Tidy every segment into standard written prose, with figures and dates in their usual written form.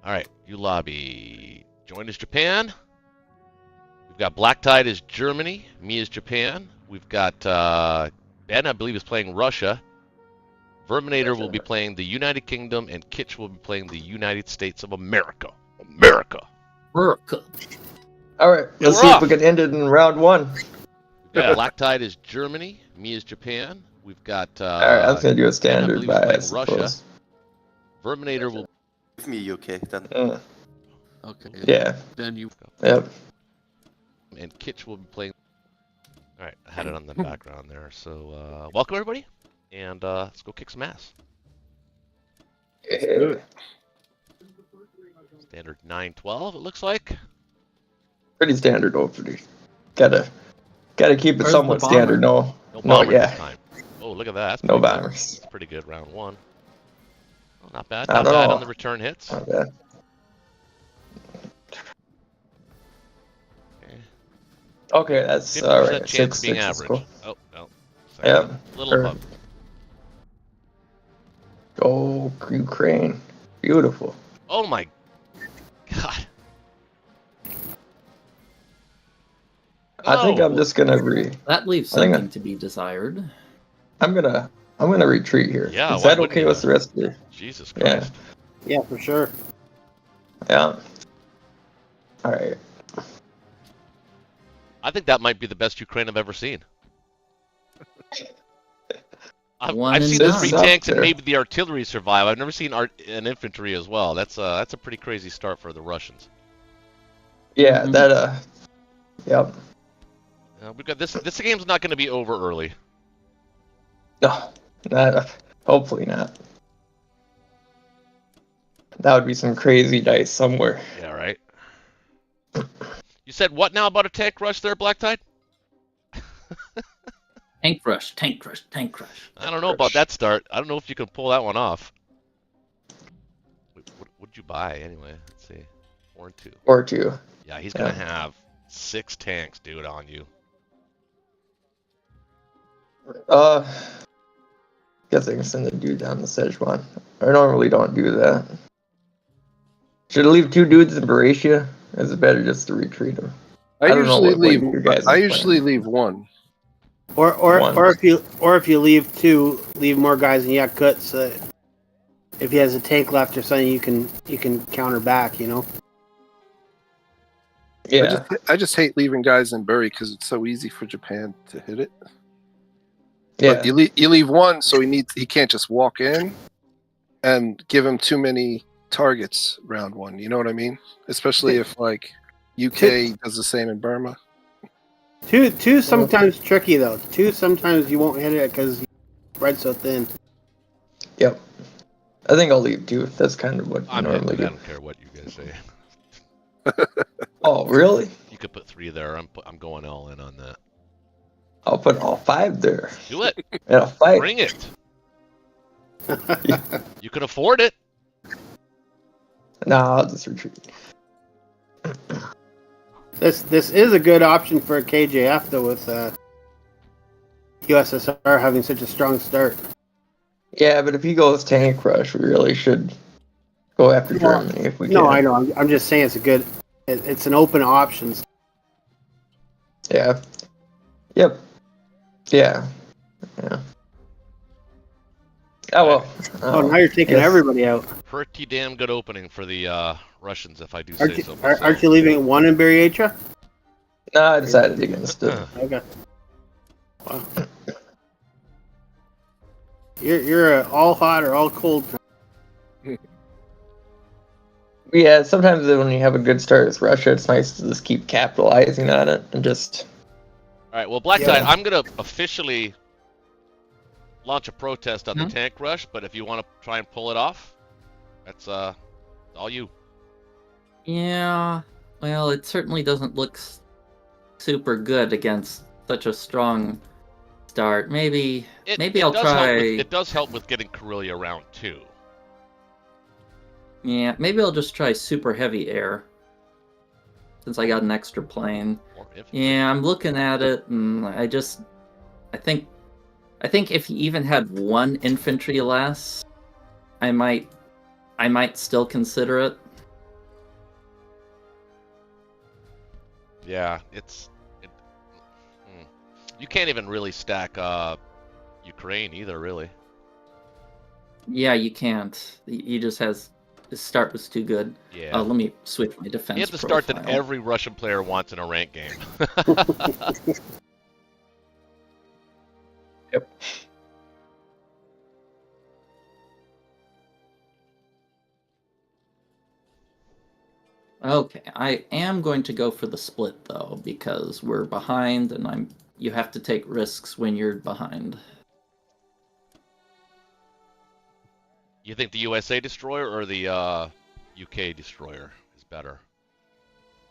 All right, you lobby. Join as Japan. We've got Black Tide as Germany. Me as Japan. We've got Ben, I believe, is playing Russia. Verminator will be playing the United Kingdom, and Kitch will be playing the United States of America. America. All right, let's see if we can end it in round one. Yeah, Black Tide is Germany. Me is Japan. We've got. All right, I was gonna do a Ben, I standard believe, by is playing Russia. Verminator will. Give me UK then. Okay. Yeah. Then you. Yep. And Kitch will be playing. All right, I had it on the background there. So, welcome everybody, and let's go kick some ass. Yeah. Standard 9-12, it looks like. Pretty standard opening. Gotta keep it Where's somewhat the bomber? standard. No, bomber yeah. this time. Oh, look at that. That's No pretty good. bombers. That's pretty good. Round one. Oh, not bad. I Not don't bad know. on the return hits. Not bad. Okay, that's 50% all right. chance of being 6-6 is average. cool. Oh, no. Yep. Little above. Oh, Ukraine. Beautiful. Oh my God. I think I'm Oh. just gonna That leaves I think something to be desired. I'm gonna retreat here. Yeah, Is why that wouldn't okay you? with the rest of you? Jesus Yeah. Christ. Yeah, for sure. Yeah. All right. I think that might be the best Ukraine I've ever seen. One I've and seen the done. 3 Up tanks and there. maybe the artillery survive. I've never seen an infantry as well. That's a pretty crazy start for the Russians. Yeah, Mhm. that yep. We've got this game's not going to be over early. No, not hopefully not. That would be some crazy dice somewhere. Yeah, right. You said what now about a tank rush there, Black Tide? Tank rush, tank rush, tank rush. I don't know about that start. I don't know if you can pull that one off. What'd you buy anyway? Let's see. 4 and 2. Or two. Yeah, he's gonna have 6 tanks, dude, on you. Guess I can send the dude down the Szechuan. I normally don't do that. Should I leave 2 dudes in Baratia? Is it better just to retreat them? I don't know usually what leave. your guys' I plan usually is. leave one. One. Or if you leave 2, leave more guys in Yakut so that if he has a tank left or something, you can counter back. You know. Yeah. I just hate leaving guys in Bury because it's so easy for Japan to hit it. Yeah. But you leave one, so he can't just walk in and give him too many targets round one. You know what I mean? Especially if like UK does the same in Burma. 2 sometimes tricky though. 2 sometimes you won't hit it because you spread so thin. Yep. I think I'll leave 2. That's kind of what I I'm normally in. I do. don't care what you guys say. Oh, really? You could put 3 there. I'm going all in on that. I'll put all 5 there. Do it. In a fight. Bring it. You can afford it. No, I'll just retreat. This is a good option for a KJF though with USSR having such a strong start. Yeah, but if he goes tank rush, we really should go after Germany if we can. No, I know. I'm just saying it's a good. It's an open option. Yeah. Yep. Yeah. Yeah. Oh well. Oh, now you're taking yes. everybody out. Pretty damn good opening for the Russians, if I do Aren't say you, so. aren't you leaving 1 in Berietra? No, I decided against it. Okay. Wow. You're a all hot or all cold. Yeah, sometimes when you have a good start with Russia, it's nice to just keep capitalizing on it and just. All right, well, Black Tide, I'm going to officially launch a protest on the tank rush, but if you want to try and pull it off, that's all you. Yeah, well, it certainly doesn't look super good against such a strong start. Maybe I'll try. It does help with getting Karelia round 2. Yeah, maybe I'll just try super heavy air, since I got an extra plane. Yeah, I'm looking at it, and I think if he even had 1 infantry less, I might still consider it. Yeah, you can't even really stack Ukraine either, really. Yeah, you can't. He just has his start was too good. Yeah. Let me switch my defense. You have the profile. start that every Russian player wants in a ranked game. Yep. Okay, I am going to go for the split though because we're behind, and you have to take risks when you're behind. You think the USA destroyer or the UK destroyer is better?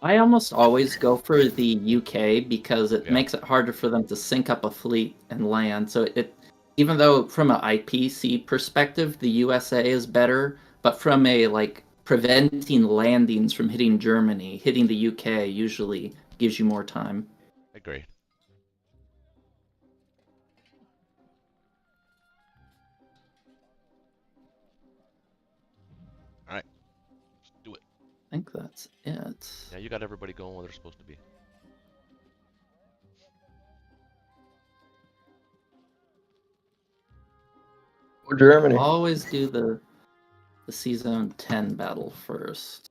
I almost always go for the UK because it Yeah. makes it harder for them to sync up a fleet and land. So even though from an IPC perspective, the USA is better, but from a preventing landings from hitting Germany, hitting the UK usually gives you more time. I agree. All right, let's do it. I think that's it. Yeah, you got everybody going where they're supposed to be. Or Germany. Always do the C-Zone 10 battle first.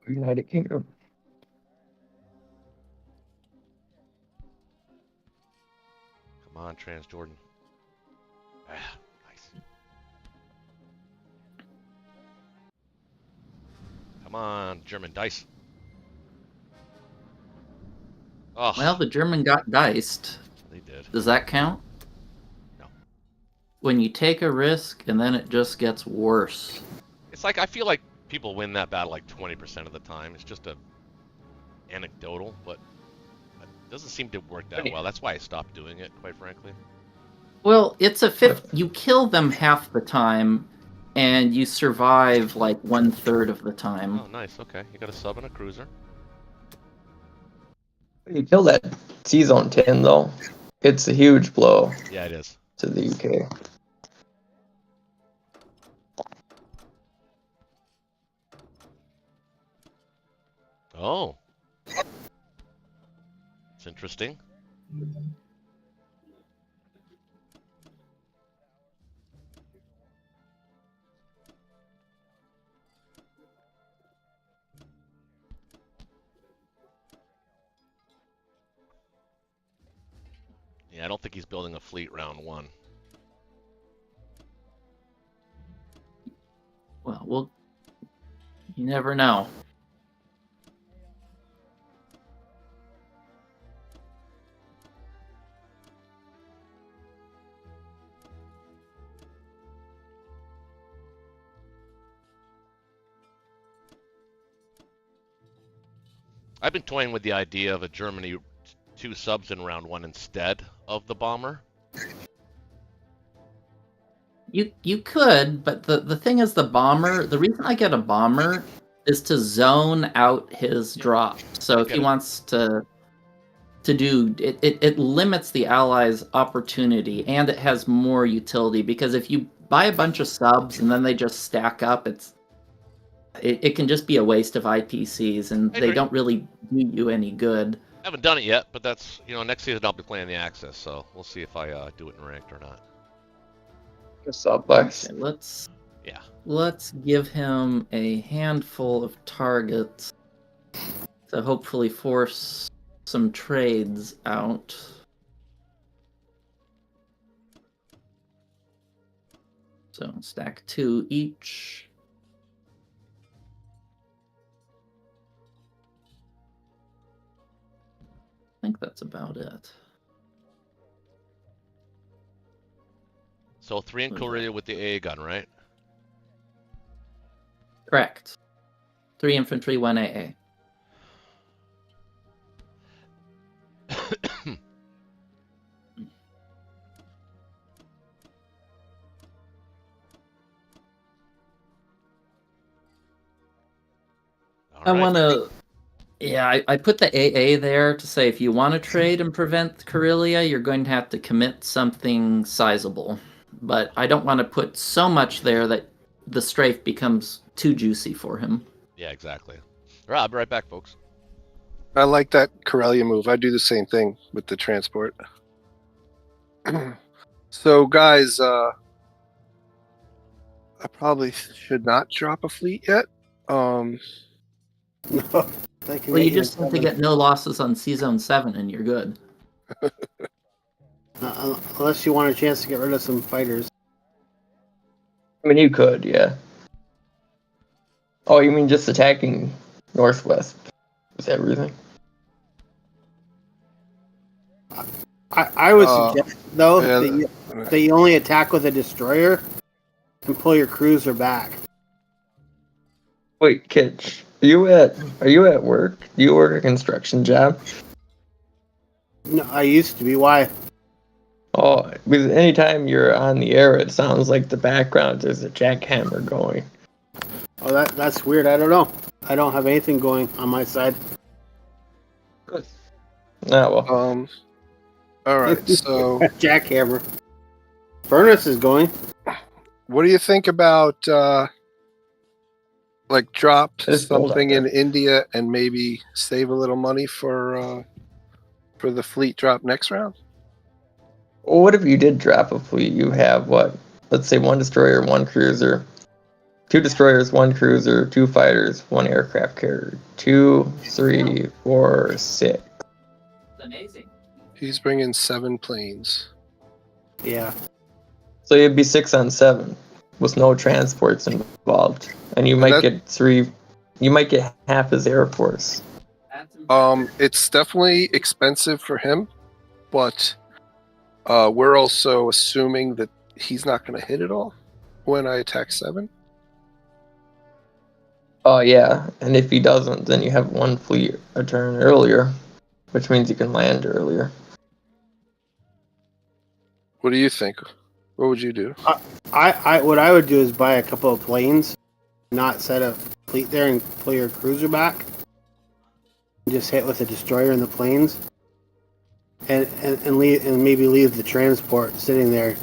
United Kingdom. Come on, Transjordan. Ah, nice. Come on, German dice. Oh, Well, the German got diced. they did. Does that count? No. When you take a risk and then it just gets worse. It's like I feel like people win that battle like 20% of the time. It's just anecdotal, but it doesn't seem to work that well. That's why I stopped doing it, quite frankly. Well, it's a fifth. You kill them half the time, and you survive like 1/3 of the time. Oh, nice. Okay, you got a sub and a cruiser. You kill that C-Zone 10 though. It's a huge blow Yeah, it is. to the UK. Oh, it's interesting. Yeah, I don't think he's building a fleet round one. Well, you never know. I've been toying with the idea of a Germany 2 subs in round one instead of the bomber. You could, but the thing is the bomber, the reason I get a bomber is to zone out his drop. So if he wants to do it limits the allies' opportunity, and it has more utility because if you buy a bunch of subs and then they just stack up, it can just be a waste of IPCs, and they don't really do you any good. I haven't done it yet, but that's, next season I'll be playing the Axis, so we'll see if I do it in ranked or not. Sublex. Okay, let's give him a handful of targets to hopefully force some trades out. So stack 2 each. I think that's about it. So 3 in Korea with the AA gun, right? Correct. 3 infantry, 1 AA. I want to... Yeah, I put the AA there to say if you want to trade and prevent Karelia, you're going to have to commit something sizable. but I don't want to put so much there that the strafe becomes too juicy for him. Yeah, exactly. All right, I'll be right back, folks. I like that Corellia move. I do the same thing with the transport. So, guys, I probably should not drop a fleet yet. No, they can Well, you get just have to get no losses on C-Zone 7 and you're good. unless you want a chance to get rid of some fighters. I mean, you could, yeah. Oh, you mean just attacking northwest with everything? I would suggest, though, yeah, that you only attack with a destroyer and pull your cruiser back. Wait, Kitch, are you at work? Do you work a construction job? No, I used to be. Why? Oh, because anytime you're on the air, it sounds like the background there's a jackhammer going. Oh, that's weird. I don't know. I don't have anything going on my side. Good. Oh, well. All right. So, Jackhammer. Furnace is going. what do you think about like drop It's cold out something in there. India and maybe save a little money for the fleet drop next round? Well, what if you did drop a fleet? You have what? Let's say 1 destroyer, 1 cruiser, 2 destroyers, 1 cruiser, 2 fighters, 1 aircraft carrier, 2, 3, 4, 6. Amazing. He's bringing 7 planes. Yeah. So you'd be 6 on 7 with no transports involved, and you might get 3. You might get half his air force. It's definitely expensive for him, but we're also assuming that he's not going to hit it all when I attack 7. Oh yeah, and if he doesn't, then you have 1 fleet a turn earlier, which means you can land earlier. What do you think? What would you do? I what I would do is buy a couple of planes, not set a fleet there, and pull your cruiser back. And just hit with a destroyer and the planes, and leave, and maybe leave the transport sitting there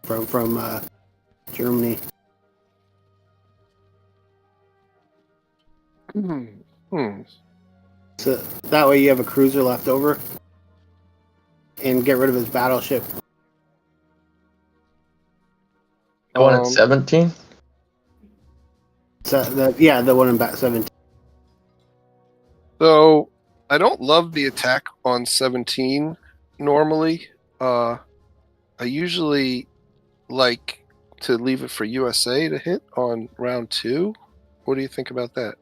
from Germany. So that way you have a cruiser left over, and get rid of his battleship. I want 17. So the one in bat 17. So I don't love the attack on 17 normally. I usually like to leave it for USA to hit on round 2. What do you think about that?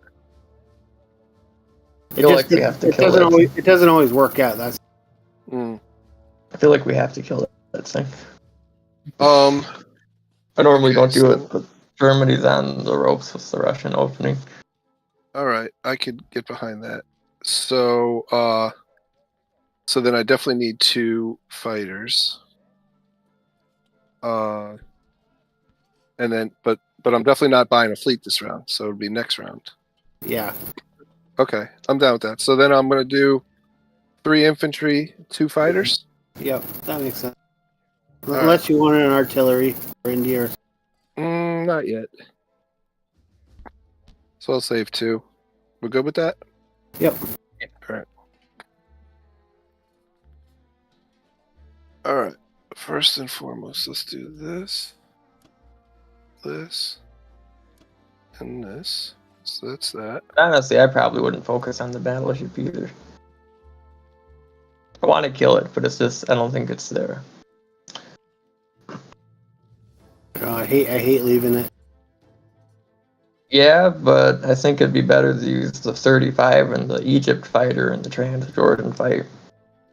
I feel like we have to kill it. It doesn't always work out. That's I feel like we have to kill that thing. I I normally don't do it, but Germany's on the ropes with the Russian opening. All right, I could get behind that. So, so then I definitely need 2 fighters. And then, but I'm definitely not buying a fleet this round, so it'll be next round. yeah. Okay, I'm down with that. So then I'm gonna do 3 infantry, 2 fighters. Yep, that makes sense. All Unless you want an artillery for India. Not yet. So I'll save 2. We're good with that? Yep. All right. All right. First and foremost, let's do this, this, and this. So that's that. Honestly, I probably wouldn't focus on the battleship either. I want to kill it, but it's just I don't think it's there. I hate leaving it. Yeah, but I think it'd be better to use the 35 and the Egypt fighter and the Trans-Jordan fight,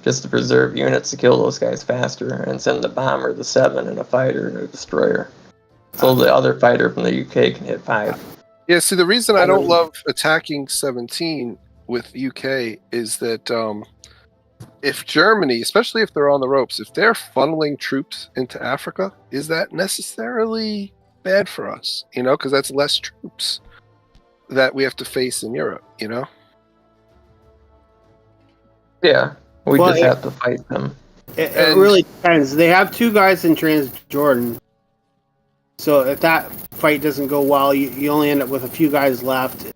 just to preserve units to kill those guys faster, and send the bomber, the 7, and a fighter and a destroyer, so the other fighter from the UK can hit 5. Yeah, see, the reason I don't love attacking 17 with UK is that if Germany, especially if they're on the ropes, if they're funneling troops into Africa, is that necessarily bad for us? You know, because that's less troops that we have to face in Europe, you know? Yeah, we Well, just have to fight them. It really depends. They have 2 guys in Transjordan. So if that fight doesn't go well, you only end up with a few guys left.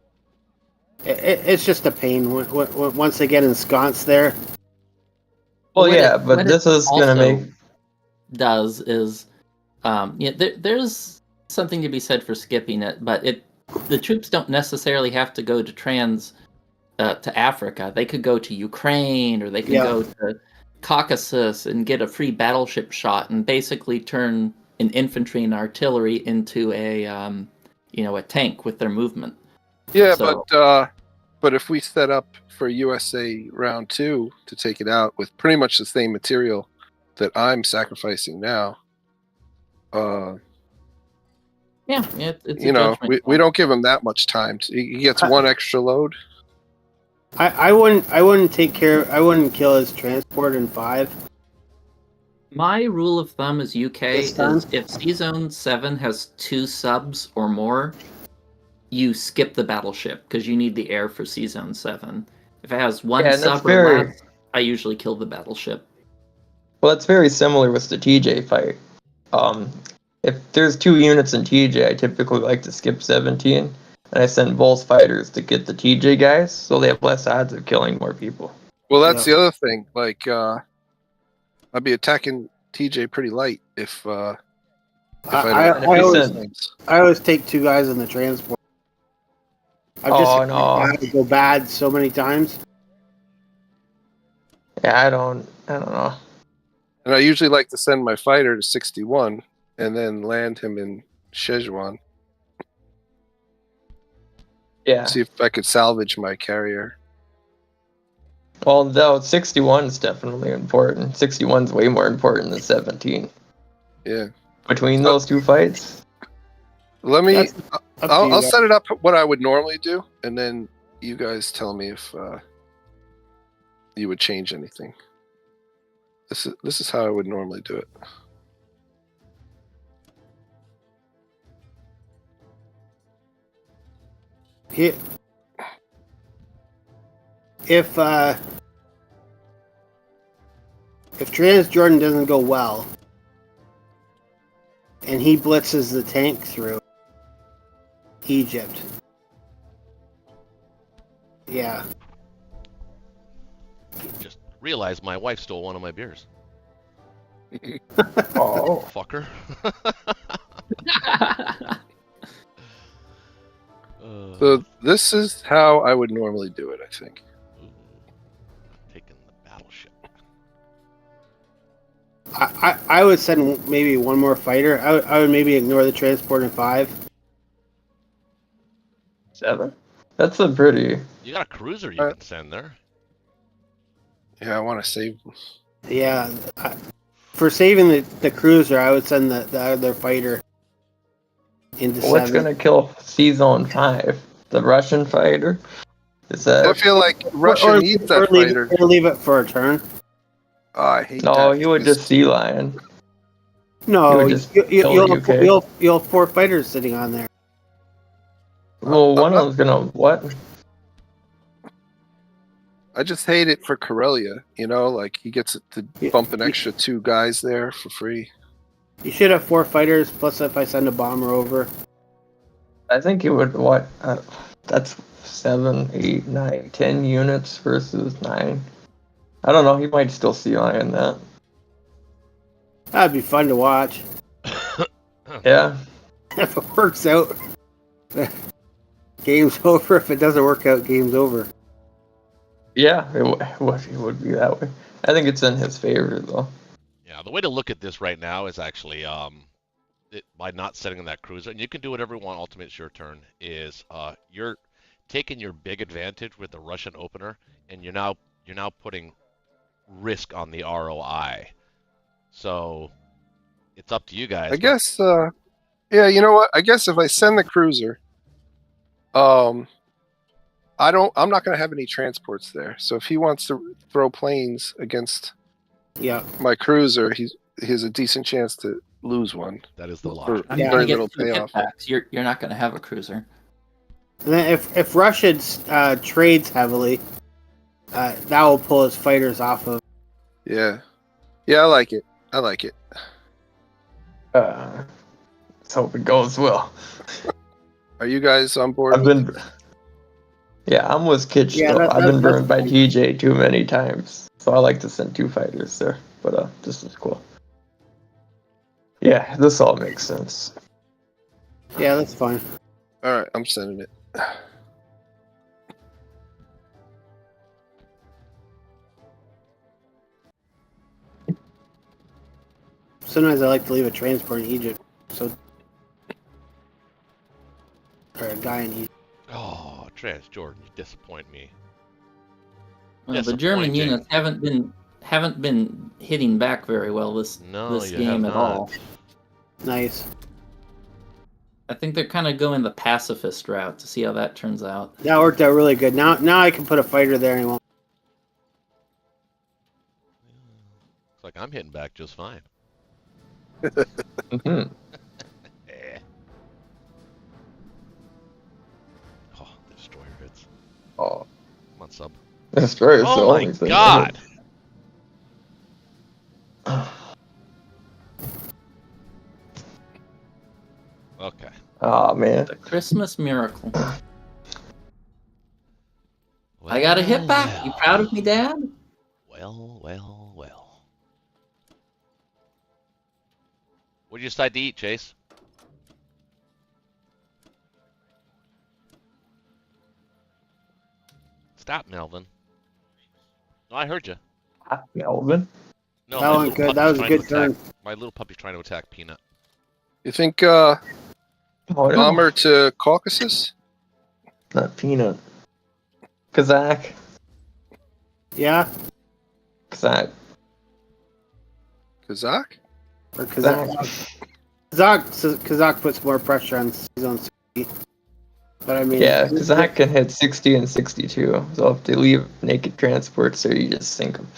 It's just a pain once they get ensconced there. Well, yeah, but this is going to make... Does is... there's something to be said for skipping it, but the troops don't necessarily have to go to to Africa. They could go to Ukraine, or they could go to Caucasus and get a free battleship shot and basically turn an infantry and artillery into a tank with their movement. Yeah, but if we set up for USA round 2 to take it out with pretty much the same material that I'm sacrificing now, it's we don't give him that much time. He gets 1 extra load. I wouldn't kill his transport in 5. My rule of thumb is UK is if Sea Zone 7 has 2 subs or more, you skip the battleship because you need the air for Sea Zone 7. If it has 1 sub or less, I usually kill the battleship. Well, it's very similar with the TJ fight. If there's 2 units in TJ, I typically like to skip 17, and I send both fighters to get the TJ guys, so they have less odds of killing more people. Well, that's the other thing. Like, I'd be attacking TJ pretty light if I always take 2 guys in the transport. I have to go bad so many times. Yeah, I don't know. And I usually like to send my fighter to 61 and then land him in Szechuan. Yeah. See if I could salvage my carrier. Well, though 61 is definitely important. 61's way more important than 17. Yeah. Between those 2 fights. I'll set it up what I would normally do, and then you guys tell me if you would change anything. This is how I would normally do it. If Transjordan doesn't go well, and he blitzes the tank through Egypt, yeah. Just realized my wife stole one of my beers. Oh, fucker. So this is how I would normally do it, I think. Ooh, I'm taking the battleship. I would send maybe 1 more fighter. I would maybe ignore the transport in 5. 7? That's a pretty... You got a cruiser you can send there. Yeah, I want to save them. Yeah. For saving the cruiser, I would send the other fighter into 7. What's going to kill Sea Zone 5? The Russian fighter? I feel like Russia needs that fighter. Or leave it for a turn. Oh, I hate that. No, you would just Sea Lion. No, you'll have 4 fighters sitting on there. Well, one of them's gonna what? I just hate it for Karelia. Like he gets to bump an extra 2 guys there for free. You should have 4 fighters, plus if I send a bomber over. I think it would, what? That's 7, 8, 9, 10 units versus 9. I don't know, he might still Sea Lion that. That'd be fun to watch. Yeah. If it works out, game's over. If it doesn't work out, game's over. Yeah, it would be that way. I think it's in his favor, though. Yeah, the way to look at this right now is actually by not setting that cruiser, and you can do whatever you want. Ultimate, it's your turn. Is you're taking your big advantage with the Russian opener, and you're now putting risk on the ROI. So it's up to you guys. I guess. Yeah, you know what? I guess if I send the cruiser, I'm not going to have any transports there. So if he wants to throw planes against my cruiser, he has a decent chance to lose one. That is the law. Very little payoff. You're not going to have a cruiser. And then if Russia trades heavily, that will pull his fighters off of. Yeah. Yeah, I like it. I like it. Let's hope it goes well. Are you guys on board? Yeah, I'm with Kitch Yeah, though. I've been that's burned by fine. TJ too many times, so I like to send 2 fighters there. But this is cool. Yeah, this all makes sense. Yeah, that's fine. All right, I'm sending it. Sometimes I like to leave a transport in Egypt, so or a guy in Egypt. Oh, Transjordan, you disappoint me. Well, the German Disappointing. units haven't been hitting back very well this No, this you game have at not. all. Nice. I think they're kind of going the pacifist route to see how that turns out. That worked out really good. Now I can put a fighter there and he won't. Looks like I'm hitting back just fine. Mhm. Eh. Oh, the destroyer hits. Oh, Come on, sub. Destroyer's the Oh my only thing. god! Okay. Oh man. The Christmas miracle. I got a hit back. You proud of me, Dad? Well, well, well. What did you decide to eat, Chase? Stop, Melvin. No, I heard you. Melvin. No, That my went little good. That puppy's was a trying to good turn. attack. My little puppy's trying to attack Peanut. You think Oh no. bomber to Caucasus? Not Peanut. Kazakh. Yeah, Kazakh. Kazakh? or Kazakh puts more pressure on his own speed. But I mean, Yeah, Kazakh can hit 60 and 62. So if they leave naked transports there, you just sink them.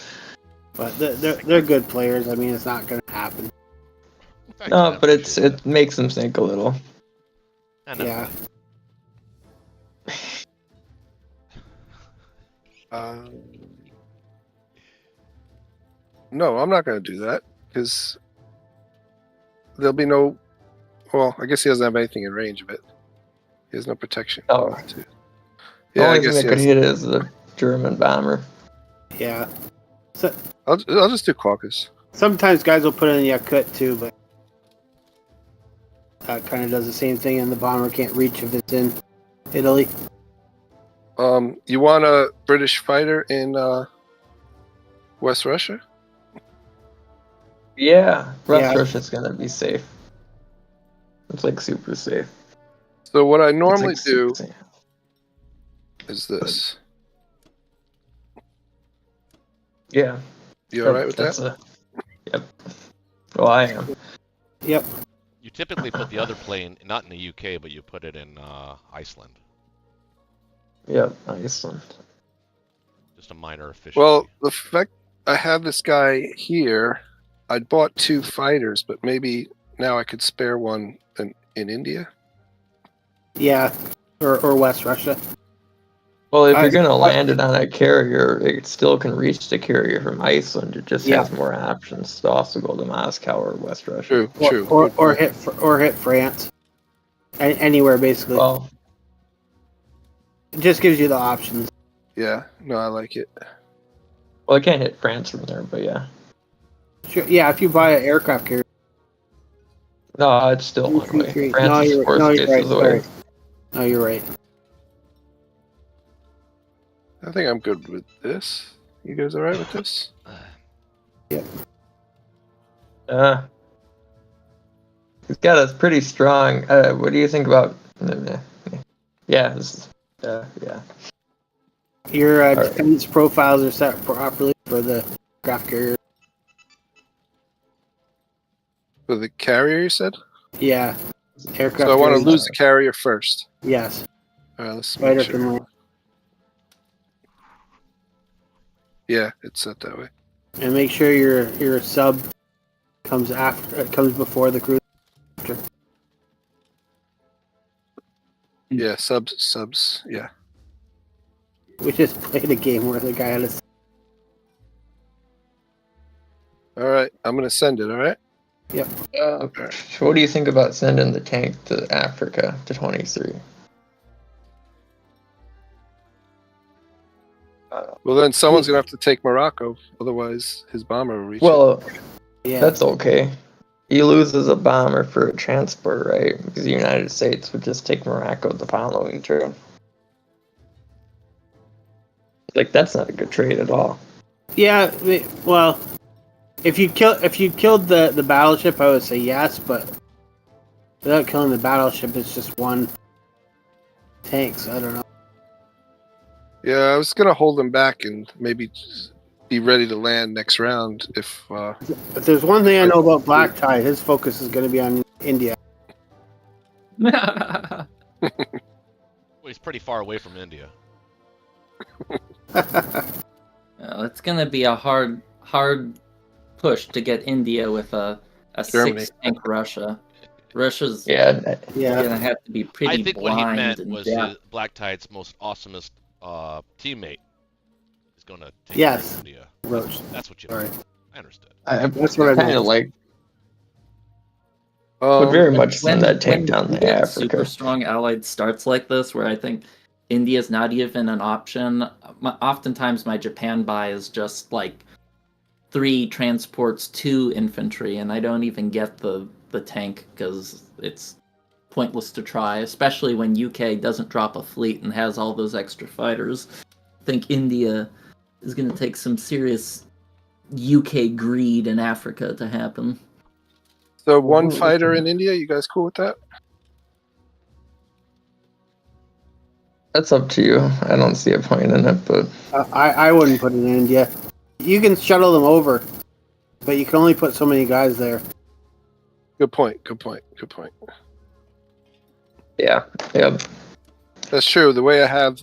But they're good players. I mean, it's not going to happen. Thanks, No, man, but appreciate it makes them sink a little. that. I know. Yeah. No, I'm not going to do that because there'll be no. Well, I guess he doesn't have anything in range of it. He has no protection. Oh. Too. The Yeah, I only thing guess that he could has. hit is the German bomber. Yeah. So I'll just do Caucasus. sometimes guys will put in Yakut too, but that kind of does the same thing, and the bomber can't reach if it's in Italy. You want a British fighter in West Russia? Yeah, West Yeah. Russia's gonna be safe. It's like super safe. So what I It's normally like do super safe. is this. Yeah. You all right with that? Yep. Well, I am. Yep. You typically put the other plane not in the UK, but you put it in Iceland. Yep, Iceland. Just a minor efficiency. Well, the fact I have this guy here, I bought 2 fighters, but maybe now I could spare one in India. Yeah. Or West Russia. Well, if you're gonna land it on a carrier, it still can reach the carrier from Iceland. It just has more options to also go to Moscow or West Russia. True. Or hit France. Anywhere basically. Well, It just gives you the options. Yeah, no, I like it. well, I can't hit France from there, but yeah. Sure, yeah, if you buy an aircraft carrier. No, it's still one way. France No, is you're 4 right. spaces away. Sorry. No, you're right. I think I'm good with this. You guys all right with this? He's got a pretty strong. What do you think about? Yeah, this is. Yeah. Your All right. defense profiles are set properly for the aircraft carrier. For the carrier, you said? Yeah. Aircraft So I want to carrier. lose the carrier first. Yes. All right, let's Fighter make can sure. land. Yeah, it's set that way. And make sure your sub comes before the cruiser. Yeah, subs. Yeah. We just played a game where the guy had a. All right. I'm gonna send it. All right. What do you think about sending the tank to Africa to 23? Well, then someone's gonna have to take Morocco. Otherwise, his bomber will reach it. Well, Yeah. that's okay. He loses a bomber for a transport, right? Because the United States would just take Morocco the following turn. Like, that's not a good trade at all. Yeah. Well, if you killed the battleship, I would say yes, but without killing the battleship, it's just one tank. So I don't know. Yeah, I was gonna hold him back and maybe just be ready to land next round if. If there's one thing I know about Black Tide, his focus is going to be on India. Well, he's pretty far away from India. It's gonna be a hard push to get India with a Germany. 6-tank Russia. Russia's Yeah, gonna have to be pretty I think what he blind meant and was deaf. Black Tide's most awesomest teammate is going to take Yes. India. Roach. That's what you All meant. right. I understood. That's what I kind mean. of like would very much send that tank when down you to get super Africa. strong allied starts like this, where I think India's not even an option. Oftentimes, my Japan buy is just like 3 transports, 2 infantry, and I don't even get the tank because it's pointless to try, especially when UK doesn't drop a fleet and has all those extra fighters. I think India is going to take some serious UK greed in Africa to happen. So one fighter in India. You guys cool with that? That's up to you. I don't see a point in it, but I wouldn't put it in India. You can shuttle them over, but you can only put so many guys there. Good point. Good point. Good point. yeah. That's true. The way I have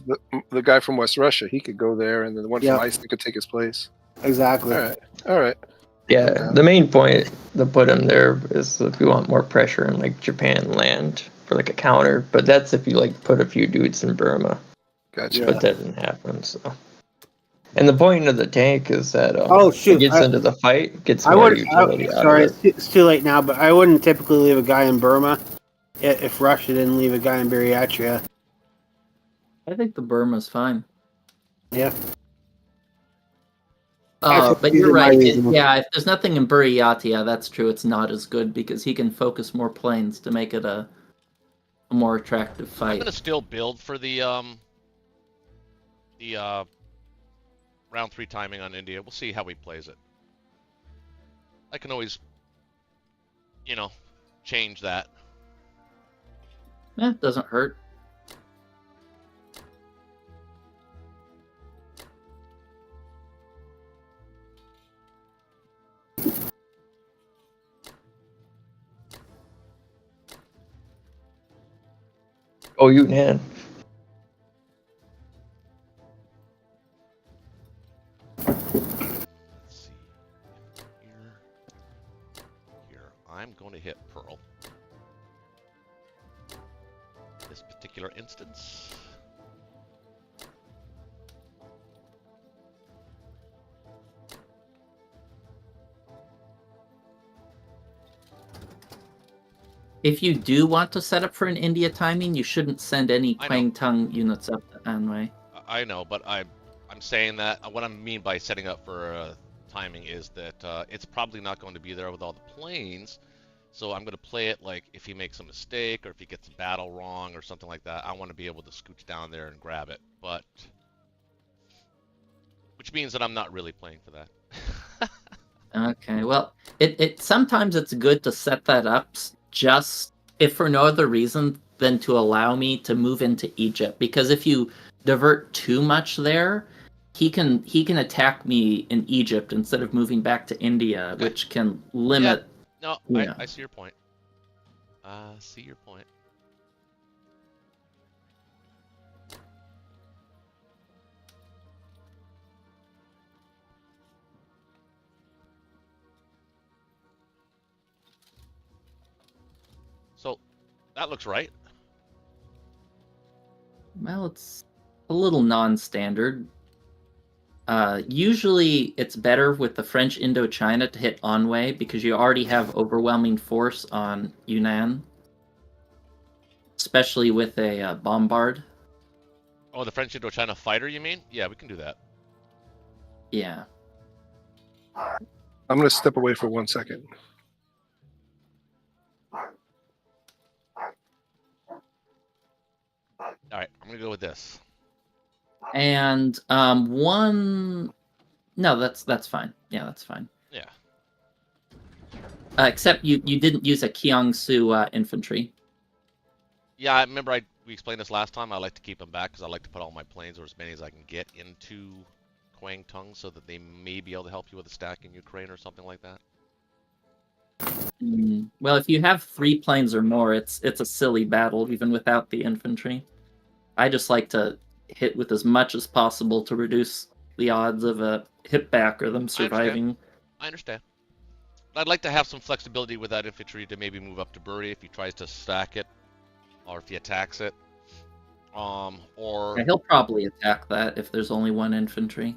the guy from West Russia, he could go there, and then the one Yeah. from Iceland could take his place. Exactly. All right. All right. Yeah, the main point to put him there is if you want more pressure in like Japan land for like a counter, but that's if you like put a few dudes in Burma. Gotcha. Yeah. But that didn't happen. So, and the point of the tank is that Oh, shoot, it gets I- into the fight, gets I more would. utility out Sorry, of it. it's too late now, but I wouldn't typically leave a guy in Burma if Russia didn't leave a guy in Bariatria. I think the Burma's fine. Yeah. But These you're are my right. reasons. Yeah, if there's nothing in Buryatia, that's true. It's not as good because he can focus more planes to make it a more attractive I'm fight. going to still build for the round 3 timing on India. We'll see how he plays it. I can always, change that. It doesn't hurt. Oh, you man. Let's see. Here. I'm going to hit Pearl. This particular instance. If you do want to set up for an India timing, you shouldn't send any I know. Kwang Tung units up to Anwei. I know, but I'm saying that what I mean by setting up for timing is that it's probably not going to be there with all the planes. So I'm going to play it like if he makes a mistake or if he gets a battle wrong or something like that, I want to be able to scooch down there and grab it. But which means that I'm not really playing for that. Okay, well, it sometimes it's good to set that up just if for no other reason than to allow me to move into Egypt, because if you divert too much there, he can attack me in Egypt instead of moving back to India, Okay. which can limit. No, Yeah. I see your point. See your point. So that looks right. Well, it's a little non-standard. Usually it's better with the French Indochina to hit Anhui because you already have overwhelming force on Yunnan, especially with a bombard. Oh, the French Indochina fighter, you mean? Yeah, we can do that. Yeah. I'm going to step away for 1 second. All right, I'm gonna go with this. And one. No, that's fine. Yeah, that's fine. Yeah. Except you didn't use a Kiangsu infantry. Yeah, I remember we explained this last time. I like to keep them back because I like to put all my planes, or as many as I can get, into Kwangtung so that they may be able to help you with a stack in Ukraine or something like that. Well, if you have 3 planes or more, it's a silly battle even without the infantry. I just like to hit with as much as possible to reduce the odds of a hit back or them surviving. I understand. I'd like to have some flexibility with that infantry to maybe move up to Bury if he tries to stack it, or if he attacks it. Or Yeah, he'll probably attack that if there's only 1 infantry.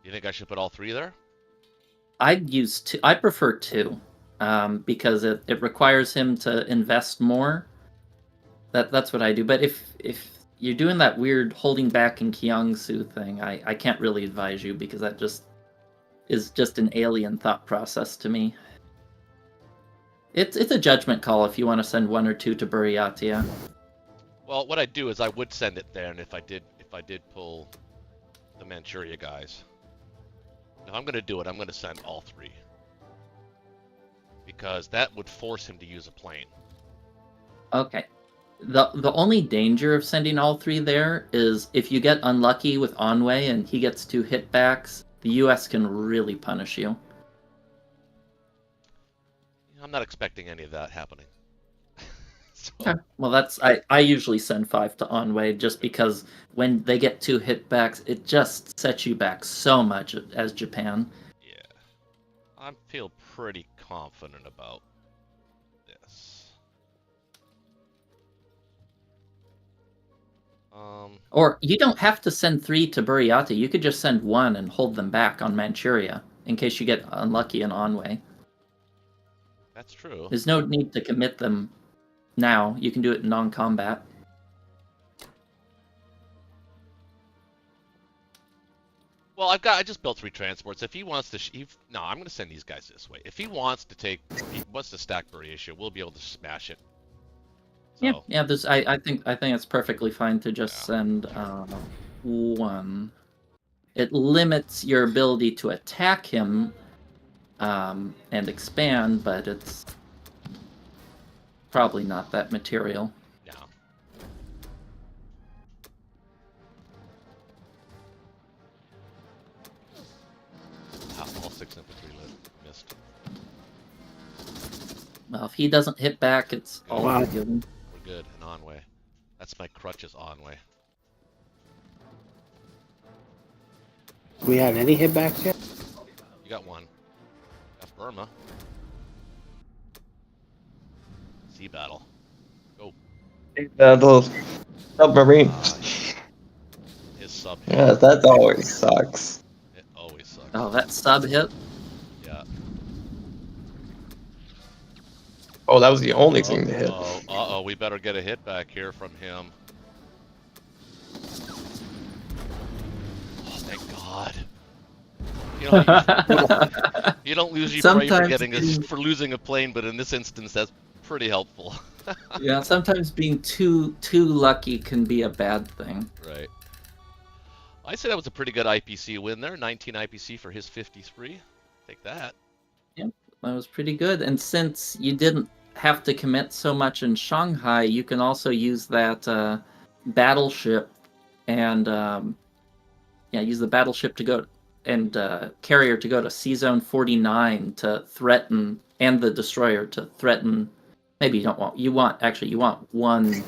You think I should put all 3 there? I'd use 2. I prefer 2, because it requires him to invest more. That's what I do. But if you're doing that weird holding back in Kiangsu thing, I can't really advise you because that is just an alien thought process to me. It's a judgment call if you want to send 1 or 2 to Buryatia. Well, what I'd do is I would send it there, and if I did pull the Manchuria guys, if I'm going to do it, I'm going to send all 3. Because that would force him to use a plane. Okay. The only danger of sending all 3 there is if you get unlucky with Anhui and he gets 2 hitbacks, the US can really punish you. I'm not expecting any of that happening. So, okay. Well, I usually send 5 to Anhui just because when they get 2 hitbacks, it just sets you back so much as Japan. Yeah. I feel pretty confident about this. Or you don't have to send 3 to Buryatia. You could just send 1 and hold them back on Manchuria in case you get unlucky in Anhui. That's true. There's no need to commit them now. You can do it in non-combat. Well, I just built 3 transports. If he wants to, no, I'm going to send these guys this way. If he wants to stack Buryatia, we'll be able to smash it. So, yeah. I think it's perfectly fine to just send 1. It limits your ability to attack him and expand, but it's probably not that material. No. All 6 infantry missed. Well, if he doesn't hit back, it's all forgiven. We're good in Anhui. That's my crutches Anhui. We had any hitbacks yet? You got 1. That's Burma. Sea battle. Go. Battle. Submarine. His sub. Yeah, that always sucks. It always sucks. Oh, that sub hit? Yeah. Oh, that was the only thing to hit. Uh-oh, we better get a hit back here from him. Oh, thank God. You don't usually pray for losing a plane, but in this instance, that's pretty helpful. Yeah, sometimes being too lucky can be a bad thing. Right. I say that was a pretty good IPC win there. 19 IPC for his 53. Take that. Yeah, that was pretty good. And since you didn't have to commit so much in Shanghai, you can also use that battleship and use the battleship to go and carrier to go to Sea Zone 49 to threaten, and the destroyer to threaten. Maybe you want 1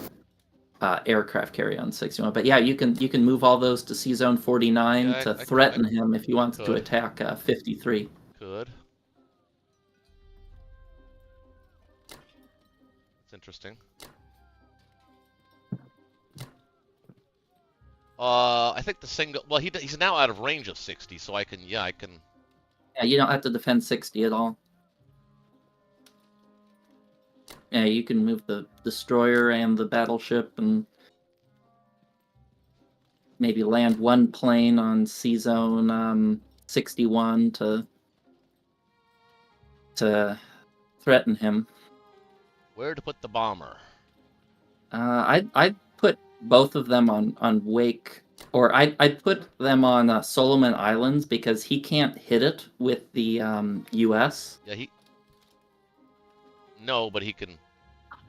aircraft carrier on 61. But yeah, you can move all those to Sea Zone 49 to threaten him if you want to attack 53. Could. It's interesting. I think the single. Well, he's now out of range of 60, so I can. Yeah, I can. Yeah, you don't have to defend 60 at all. Yeah, you can move the destroyer and the battleship and maybe land one plane on C zone 61 to threaten him. Where to put the bomber? I'd put both of them on Wake, or I'd put them on Solomon Islands because he can't hit it with the U.S. Yeah, No, but he can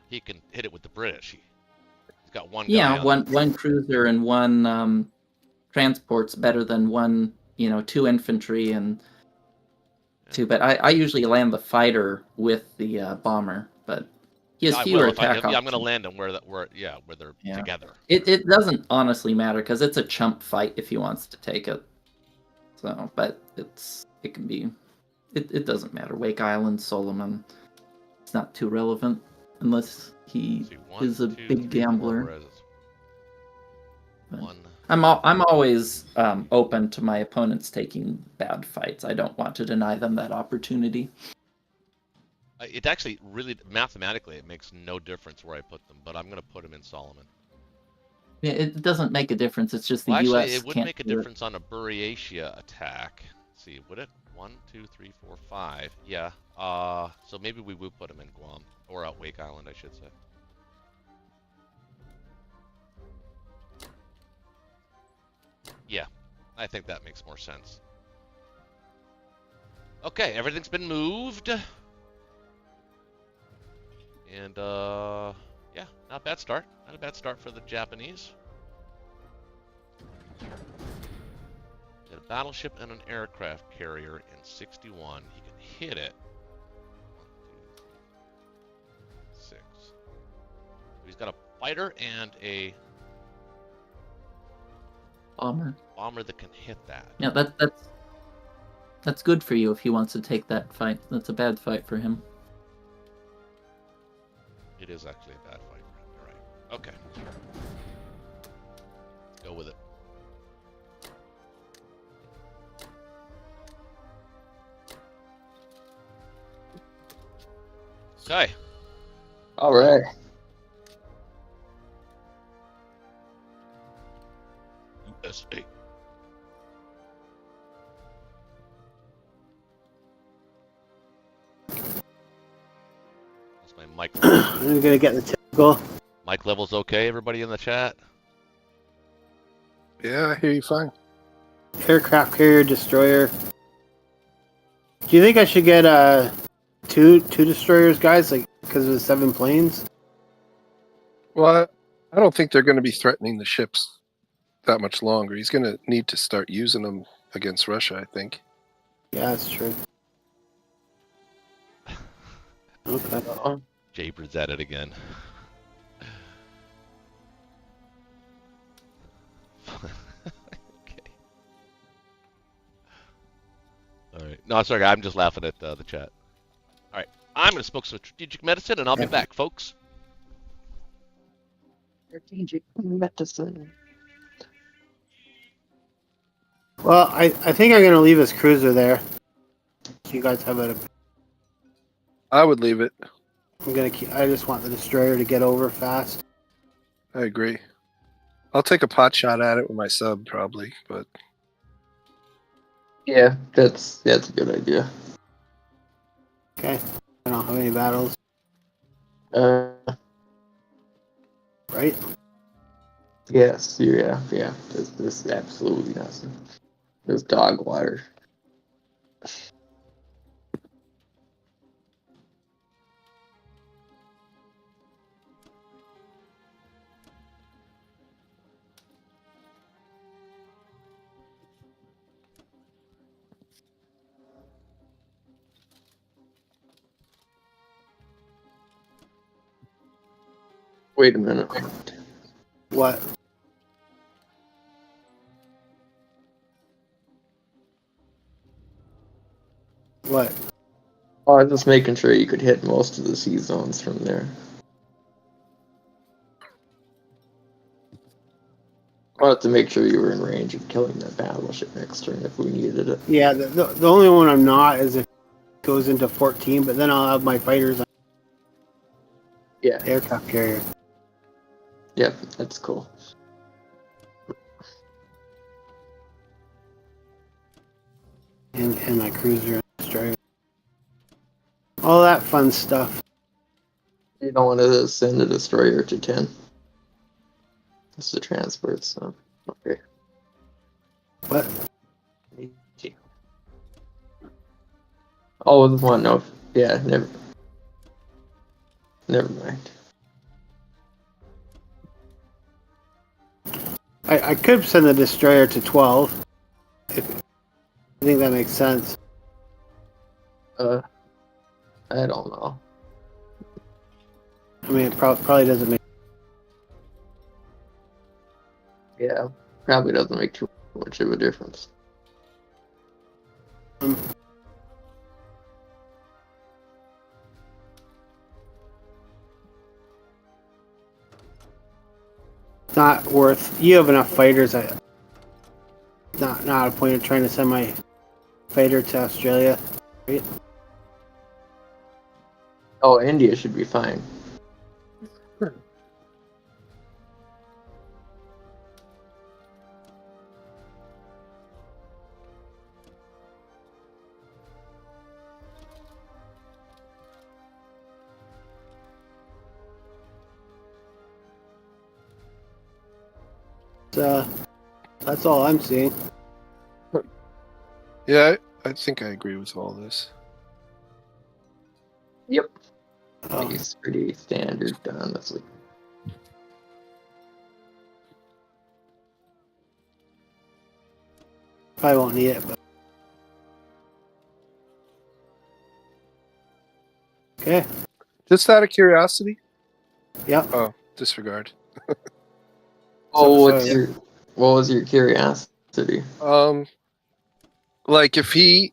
hit it with the British. He's got one guy. Yeah, one cruiser and one transport's better than one, 2 infantry and 2. But I usually land the fighter with the bomber, but he has fewer attack options. I'm going to land them where they're together. It doesn't honestly matter because it's a chump fight if he wants to take it. So, but it can be. It doesn't matter. Wake Island, Solomon. It's not too relevant unless he is a big gambler. I'm always open to my opponents taking bad fights. I don't want to deny them that opportunity. It actually really mathematically it makes no difference where I put them, but I'm going to put them in Solomon. Yeah, it doesn't make a difference. It's just the U.S. U.S. Actually, it would make a difference on a Buryatia attack. Let's see, would it? 1, 2, 3, 4, 5. Yeah. So maybe we would put them in Guam or out Wake Island, I should say. Yeah, I think that makes more sense. Okay, everything's been moved. And, yeah, not a bad start. Not a bad start for the Japanese. Got a battleship and an aircraft carrier in 61. He can hit it. 1, 2, 3, 6. He's got a fighter and a bomber that can hit that. Yeah, that's good for you if he wants to take that fight. That's a bad fight for him. It is actually a bad fight for him. You're right. Okay. Let's go with it. Okay. All right. USA. That's my mic. I'm gonna get the typical. Mic level's okay, everybody in the chat? Yeah, I hear you fine. Aircraft carrier, destroyer. Do you think I should get two destroyers, guys? Like because of the 7 planes? Well, I don't think they're going to be threatening the ships that much longer. He's going to need to start using them against Russia, I think. Yeah, that's true. Okay. Jaber's at it again. Okay. All right. No, sorry, I'm just laughing at the chat. All right. I'm going to smoke some strategic medicine, and I'll be back, folks. Strategic medicine. Well, I think I'm gonna leave his cruiser there. So you guys have it. I would leave it. I just want the destroyer to get over fast. I agree. I'll take a pot shot at it with my sub, probably, but Yeah, that's a good idea. Okay. I don't have any battles. Right? Yes, yeah. This is absolutely nothing. There's dog water. Wait a minute. What? What? Oh, I was just making sure you could hit most of the sea zones from there. wanted to make sure you were in range of killing that battleship next turn if we needed it. Yeah, the only one I'm not is if it goes into 14, but then I'll have my fighters on Yeah. aircraft carrier. Yep, that's cool. And my cruiser and destroyer. All that fun stuff. You don't want to send a destroyer to 10. It's the transport, so okay. What? Oh, the one, no. Yeah, never mind. I could send the destroyer to 12. If I think that makes sense. I don't know. I mean, it probably doesn't make. Yeah, probably doesn't make too much of a difference. Not worth. You have enough fighters. Not a point of trying to send my fighter to Australia. Right? Oh, India should be fine. That's all I'm seeing. Yeah, I think I agree with all this. Yep. Oh, It's pretty standard, honestly. probably won't need it, but okay. Just out of curiosity. Yep. Oh, disregard. Oh, So, what was your curiosity? Like if he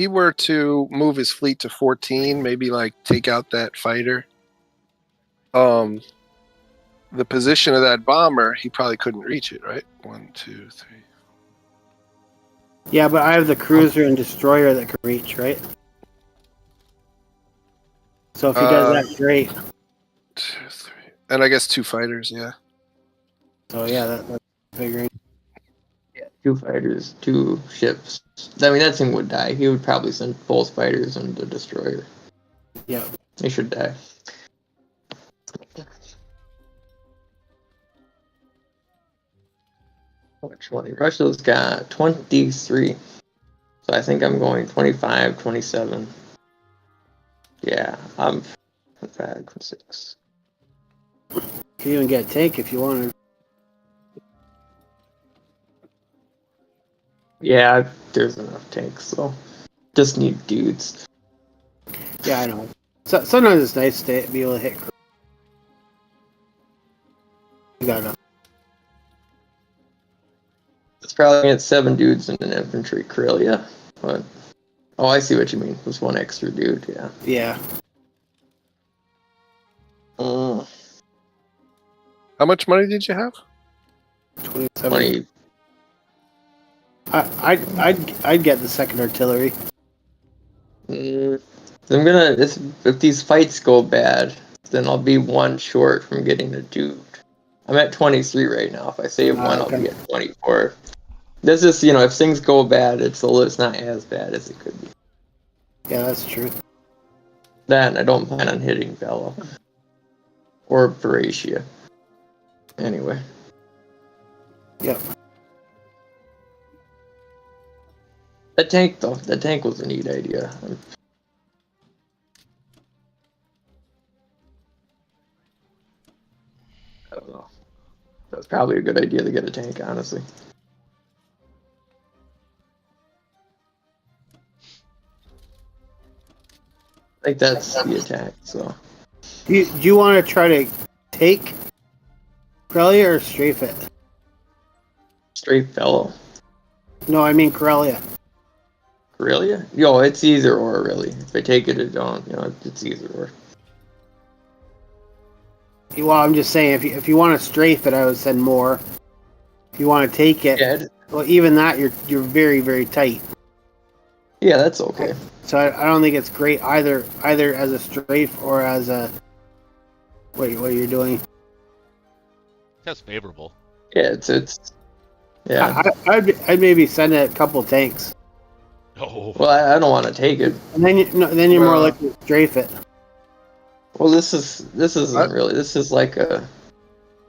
were to move his fleet to 14, maybe like take out that fighter. The position of that bomber, he probably couldn't reach it, right? 1, 2, 3. Yeah, but I have the cruiser and destroyer that can reach, right? So if he does that, great. 2, 3. And I guess 2 fighters, yeah. So yeah, that's figuring. Yeah, 2 fighters, 2 ships. I mean, that thing would die. He would probably send both fighters and the destroyer. Yeah. They should die. Which one? Russia's got 23. So I think I'm going 25, 27. Yeah, I'm 5, 6. You can even get a tank if you wanted. Yeah, there's enough tanks, so just need dudes. Yeah, I know. So, sometimes it's nice to be able to hit. You got enough. It's probably at 7 dudes in an infantry Karelia, but oh, I see what you mean. There's 1 extra dude, yeah. Yeah. Mm, How much money did you have? 27. 20. I'd get the second artillery. I'm gonna if these fights go bad, then I'll be 1 short from getting a dude. I'm at 23 right now. If I save 1, okay. I'll be at 24. This is, if things go bad, it's not as bad as it could be. Yeah, that's true. That, and I don't plan on hitting Vela. Or Baratia. Anyway. Yep. That tank, though. That tank was a neat idea. I don't know. That's probably a good idea to get a tank, honestly. I think that's the attack, so. Do you want to try to take Corellia or strafe it? Straight fellow. No, I mean Corellia. Karelia? Yo, it's either or, really. If I take it or don't, it's either or. Well, I'm just saying, if you want to strafe it, I would send more. If you want to take it, Yeah, well, even that you're very, very tight. yeah, that's okay. So I don't think it's great either as a strafe or as a what you're doing. That's favorable. Yeah, it's yeah. I'd maybe send a couple tanks, Oh, Well, I don't want to take it. and then you're more Well- likely to strafe it. Well, this isn't really. This is like a.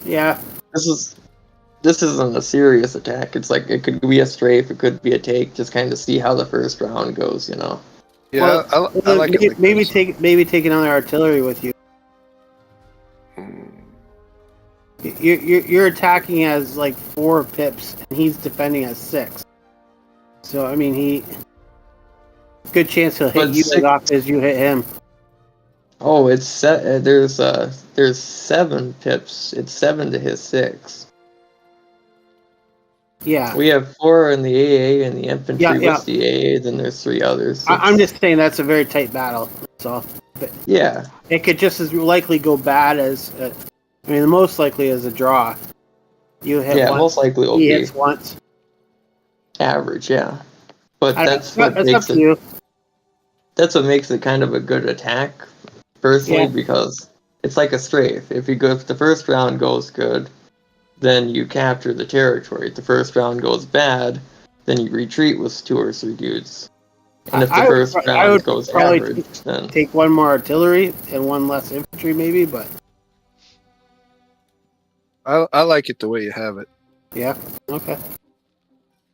Yeah, This isn't a serious attack. It's like it could be a strafe, it could be a take. Just kind of see how the first round goes, you know. Yeah, Well, I like it. Like maybe this. take another artillery with you. Hmm. You're attacking as like 4 pips, and he's defending as 6. So I mean, good chance he'll hit But you as six- often as you hit him. Oh, it's set. There's 7 pips. It's 7 to his 6. Yeah, We have 4 in the AA and the infantry. Yeah, yeah. What's the AA? Then there's 3 others. I'm just saying that's a very tight battle. That's all. But Yeah, it could just as likely go bad as I mean, the most likely is a draw. You hit yeah. once, Most likely it'll he be hits once. average. Yeah, but that's That's what makes up to it. you. That's what makes it kind of a good attack, personally, Yeah. because it's like a strafe. If the first round goes good, then you capture the territory. If the first round goes bad, then you retreat with 2 or 3 dudes. And if the I first would round goes probably average, then Take 1 more artillery and 1 less infantry, maybe. But I like it the way you have it. yeah, okay.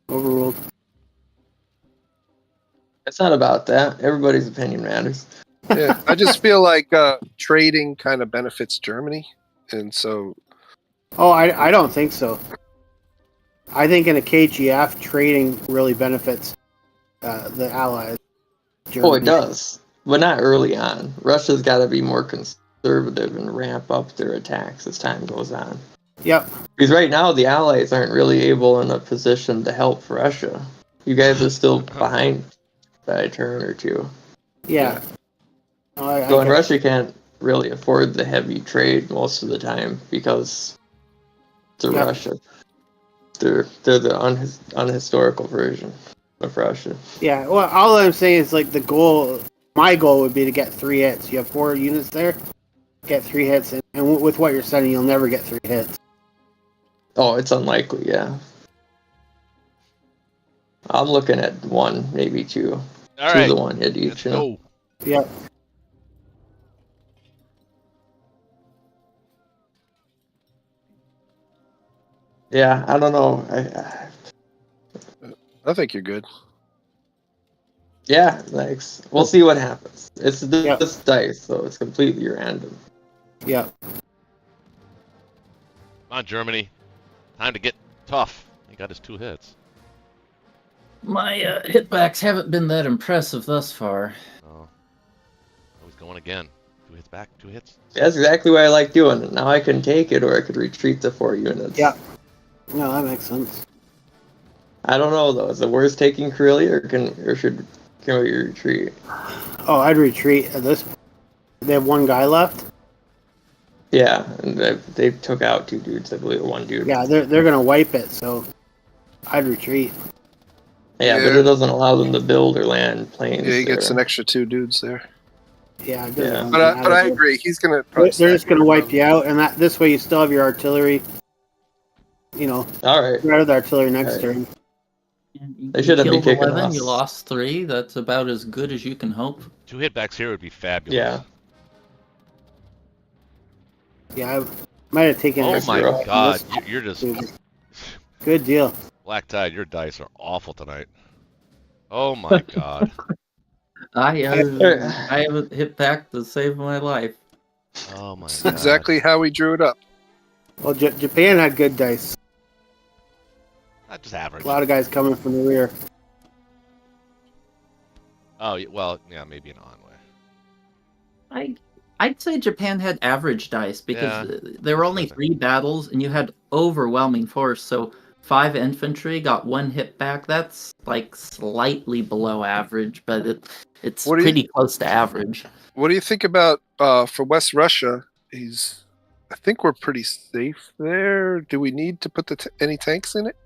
Overruled. it's not about that. Everybody's opinion matters. Yeah, I just feel like trading kind of benefits Germany, and so Oh, I don't think so. I think in a KGF, trading really benefits the Allies. Oh, Germany. it does, but not early on. Russia's got to be more conservative and ramp up their attacks as time goes on. Yep. Because right now the Allies aren't really able in a position to help Russia. You guys are still behind by a turn or 2. Yeah. No, I So, and get- Russia can't really afford the heavy trade most of the time because it's Yeah. Russia. They're the unhistorical version of Russia. Yeah. Well, all I'm saying is like the goal. My goal would be to get 3 hits. You have 4 units there. Get 3 hits, and with what you're sending, you'll never get 3 hits. Oh, it's unlikely, yeah. I'm looking at 1, maybe 2. all 2 right. to 1 hit each. Let's You know? go. Yeah. Yeah, I don't know. I think you're good. Yeah, thanks. We'll see what happens. It's Yeah. this dice, so it's completely random. Yeah. Come on, Germany. Time to get tough. He got his 2 hits. My hitbacks haven't been that impressive thus far. Oh, he's going again. 2 hits back. 2 hits. That's exactly what I like doing it. Now I can take it, or I could retreat to 4 units. Yeah. No, that makes sense. I don't know though. Is it worse taking Karelia, or can we retreat? Oh, I'd retreat at this point. They have 1 guy left. Yeah, and they took out 2 dudes. I believe 1 dude. Yeah, they're gonna wipe it. So I'd retreat. Yeah, but Yeah. it doesn't allow them to build or land planes. Yeah, he gets there. an extra 2 dudes there. Yeah. It Yeah. doesn't But I matter. agree. He's gonna. They're probably just stack gonna it wipe around. you out, and that this way you still have your artillery. You know, All right. get rid of the artillery next Right. turn. They shouldn't be killed kicking 11, us. you lost 3. That's about as good as you can hope. 2 hitbacks here would be fabulous. Yeah. Yeah, I might have taken. Oh extra my rough. God, you're just Good deal. Black Tide. Your dice are awful tonight. Oh my God. I haven't hit back to save my life. Oh my That's God. exactly how we drew it up. Well, Japan had good dice. Not just average. A lot of guys coming from the rear. Oh well, yeah, maybe an on way. I'd say Japan had average dice because Yeah. there were only Okay. 3 battles and you had overwhelming force. So 5 infantry got 1 hit back. That's like slightly below average, but it's What do you- pretty close to average. What do you think about for West Russia? I think we're pretty safe there. Do we need to put any tanks in it?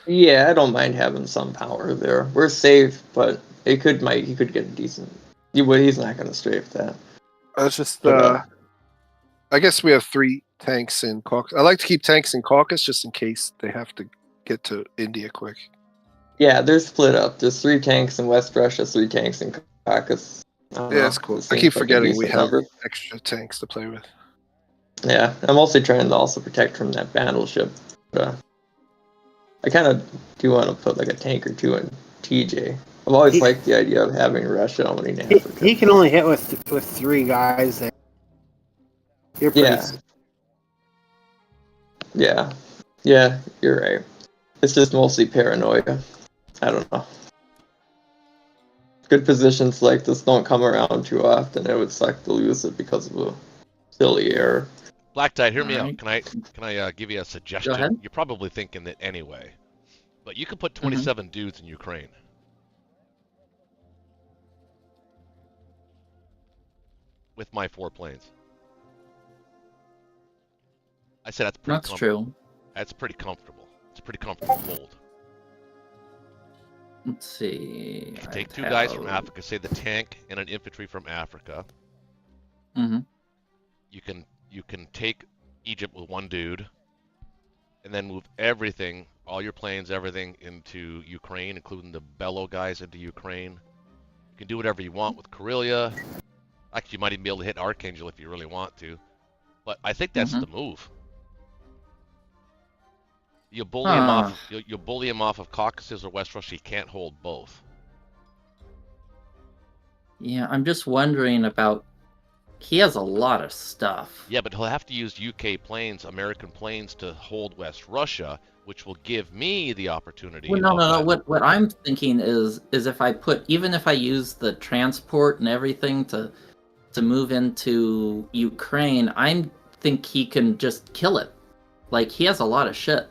Yeah, I don't mind having some power there. We're safe, but he could get a decent. He's not going to strafe that. It's just But, I guess we have 3 tanks in Caucasus. I like to keep tanks in Caucasus just in case they have to get to India quick. yeah, they're split up. There's 3 tanks in West Russia, 3 tanks in Caucasus. Yeah, that's cool. I keep forgetting we have extra tanks to play with. Yeah, I'm mostly trying to also protect from that battleship. But, I kind of do want to put like a tank or 2 in TJ. I've always liked the idea of having Russia owning Africa. He can only hit with 3 guys there. You're pretty. Yeah, you're right. It's just mostly paranoia. I don't know. Good positions like this don't come around too often. It would suck to lose it because of a silly error. Black Tide, hear me out. Can I give you a suggestion? Go ahead. You're probably thinking it anyway, but you could put 27 dudes in Ukraine. With my 4 planes. I said that's pretty. That's true. That's pretty comfortable. It's a pretty comfortable hold. Let's see. You take 2 guys from Africa, say the tank and an infantry from Africa. Mm-hmm. You can take Egypt with 1 dude, and then move everything, all your planes, everything into Ukraine, including the Bellow guys into Ukraine. You can do whatever you want with Karelia. Actually, you might even be able to hit Archangel if you really want to. But I think that's the move. You bully him off. You bully him off of Caucasus or West Russia. He can't hold both. Yeah, I'm just wondering about. He has a lot of stuff. Yeah, but he'll have to use UK planes, American planes to hold West Russia, which will give me the opportunity. Well, no. What I'm thinking is if I even if I use the transport and everything to move into Ukraine, I think he can just kill it. Like, he has a lot of shit.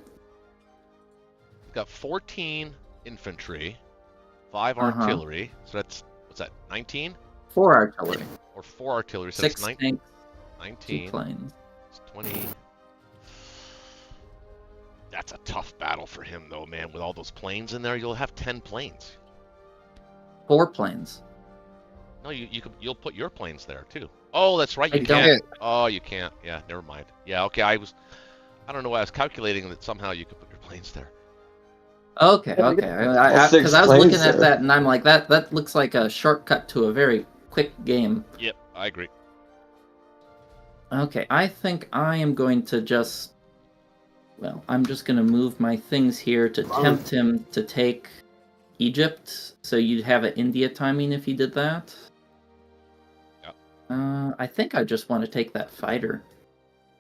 He's got 14 infantry, 5 artillery. So that's, what's that, 19? 4 artillery. Or 4 artillery. So 6 that's tanks, 19. 2 planes. It's 20. That's a tough battle for him, though, man. With all those planes in there, you'll have 10 planes. 4 planes. No, you'll put your planes there too. Oh, that's right. You can't. Oh, you can't. Yeah, never mind. Yeah, okay. I don't know why I was calculating that somehow you could put your planes there. Okay. Because I was looking at that and I'm like, that looks like a shortcut to a very quick game. Yep, I agree. Okay, I think I am going to just. Well, I'm just going to move my things here to tempt him to take Egypt. So you'd have an India timing if you did that. I think I just want to take that fighter.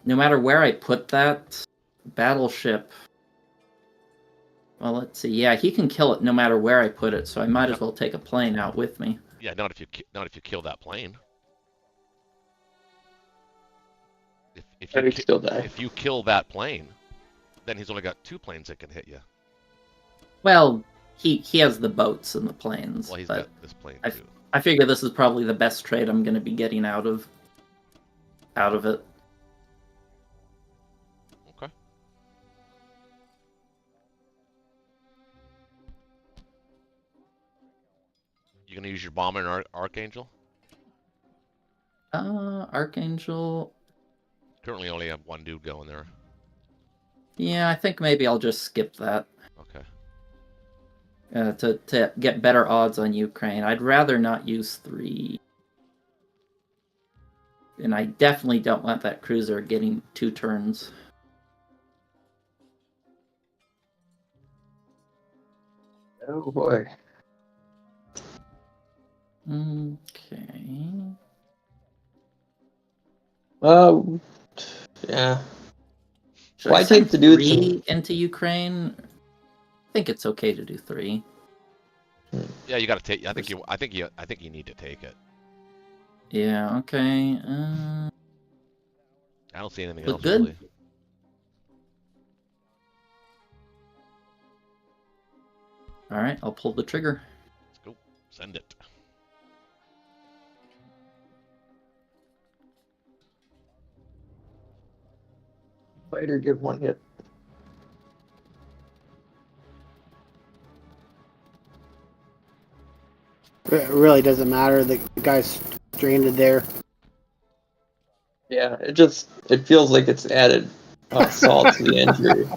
No matter where I put that battleship. Well, let's see. Yeah, he can kill it no matter where I put it, so I might as well take a plane out with me. Yeah, not if you kill that plane. If you kill that plane, then he's only got 2 planes that can hit you. Well, he has the boats and the planes. Well, he's got this plane too. I figure this is probably the best trade I'm going to be getting out of it. Okay. You gonna use your bomber and Archangel? Archangel. Currently, only have 1 dude going there. Yeah, I think maybe I'll just skip that. Okay. To get better odds on Ukraine. I'd rather not use 3. And I definitely don't want that cruiser getting 2 turns. Oh boy. Okay. Yeah. Should Why I send take the dudes 3 into Ukraine? I think it's okay to do 3. Yeah, you got to take. I think you need to take it. Yeah. Okay. I don't see anything else good. really. All right, I'll pull the trigger. Let's go. Send it. fighter give one hit. It really doesn't matter. The guy's stranded there. Yeah, it feels like it's added salt to the injury.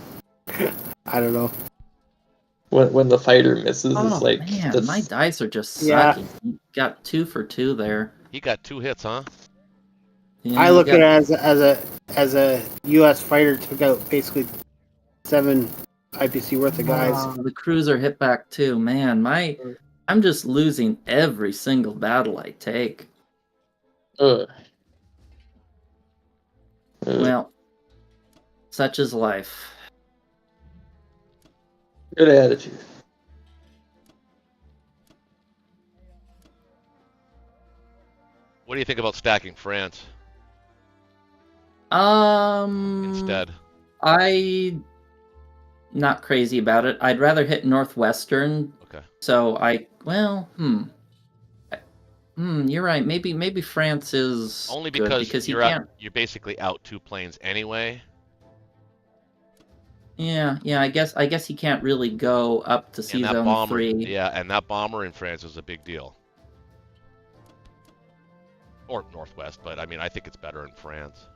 I don't know. When the fighter misses, Oh it's like man, my dice are just Yeah. sucking. You got 2 for 2 there. He got 2 hits, huh? Yeah, I you look got- at it as a U.S. fighter took out basically 7 IPC worth of guys. Oh, the cruiser hit back too. Man, I'm just losing every single battle I take. ugh. Well, such is life. Good attitude. What do you think about stacking France Um, instead? I not crazy about it. I'd rather hit Northwestern. Okay. So you're right. Maybe France is Only good because he you're can't. you're basically out 2 planes anyway. Yeah. I guess he can't really go up to sea And that zone bomber, 3. yeah, and that bomber in France is a big deal. Or Northwest, but I mean, I think it's better in France.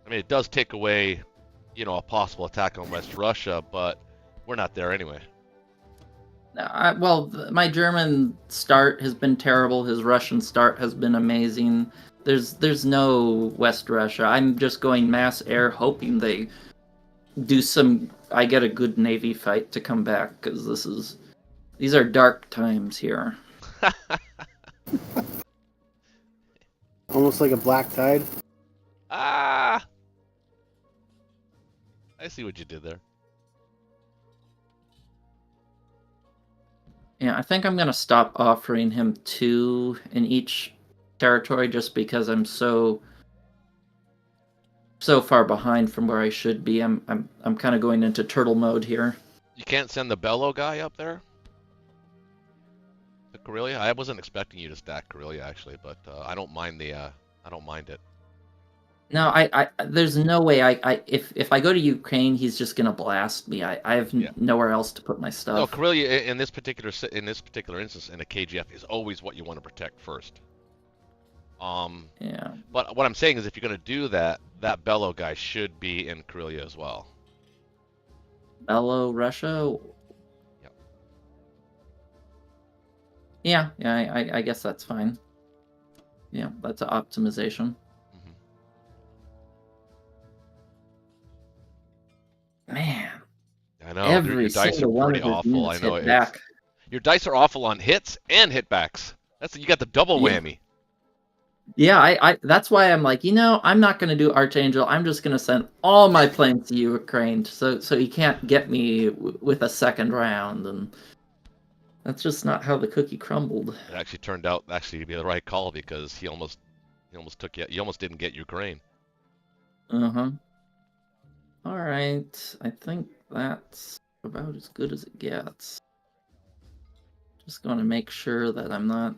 I mean, it does take away, a possible attack on West Russia, but we're not there anyway. My German start has been terrible. His Russian start has been amazing. There's no West Russia. I'm just going mass air, hoping they do I get a good Navy fight to come back, because these are dark times here. Almost like a black tide. Ah! I see what you did there. Yeah, I think I'm gonna stop offering him 2 in each territory, just because I'm so far behind from where I should be. I'm kind of going into turtle mode here. You can't send the Bellow guy up there? To Karelia? I wasn't expecting you to stack Karelia actually, but I don't mind I don't mind it. No, I there's no way if I go to Ukraine, he's just gonna blast me. I have nowhere else to put my No, stuff. Karelia in this particular instance in a KGF is always what you want to protect first. Yeah. But what I'm saying is, if you're going to do that, that Bellow guy should be in Karelia as well. Bellow, Russia. Yep. Yeah, I guess that's fine. Yeah, that's an optimization. Man, I know every your dice are single one pretty of his awful. I units know hit back. your dice are awful on hits and hitbacks. You got the double Yeah. whammy. Yeah, I that's why I'm like, I'm not gonna do Archangel. I'm just gonna send all my planes to Ukraine, so he can't get me with a second round, and that's just not how the cookie crumbled. It actually turned out to be the right call, because he almost took you. You almost didn't get Ukraine. Uh-huh. All right, I think that's about as good as it gets. Just going to make sure that I'm not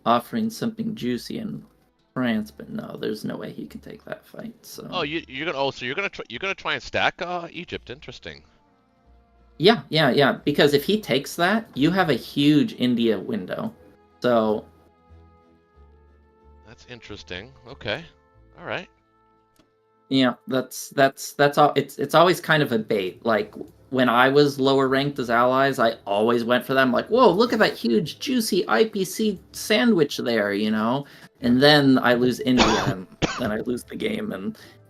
offering something juicy in France, but no, there's no way he can take that fight. So. Oh, so you're gonna try and stack Egypt. Interesting. Yeah. Because if he takes that, you have a huge India window. So. That's interesting. Okay. All right. Yeah, that's all. It's always kind of a bait. Like when I was lower ranked as allies, I always went for them. Like, whoa, look at that huge juicy IPC sandwich there, And then I lose India, and then I lose the game,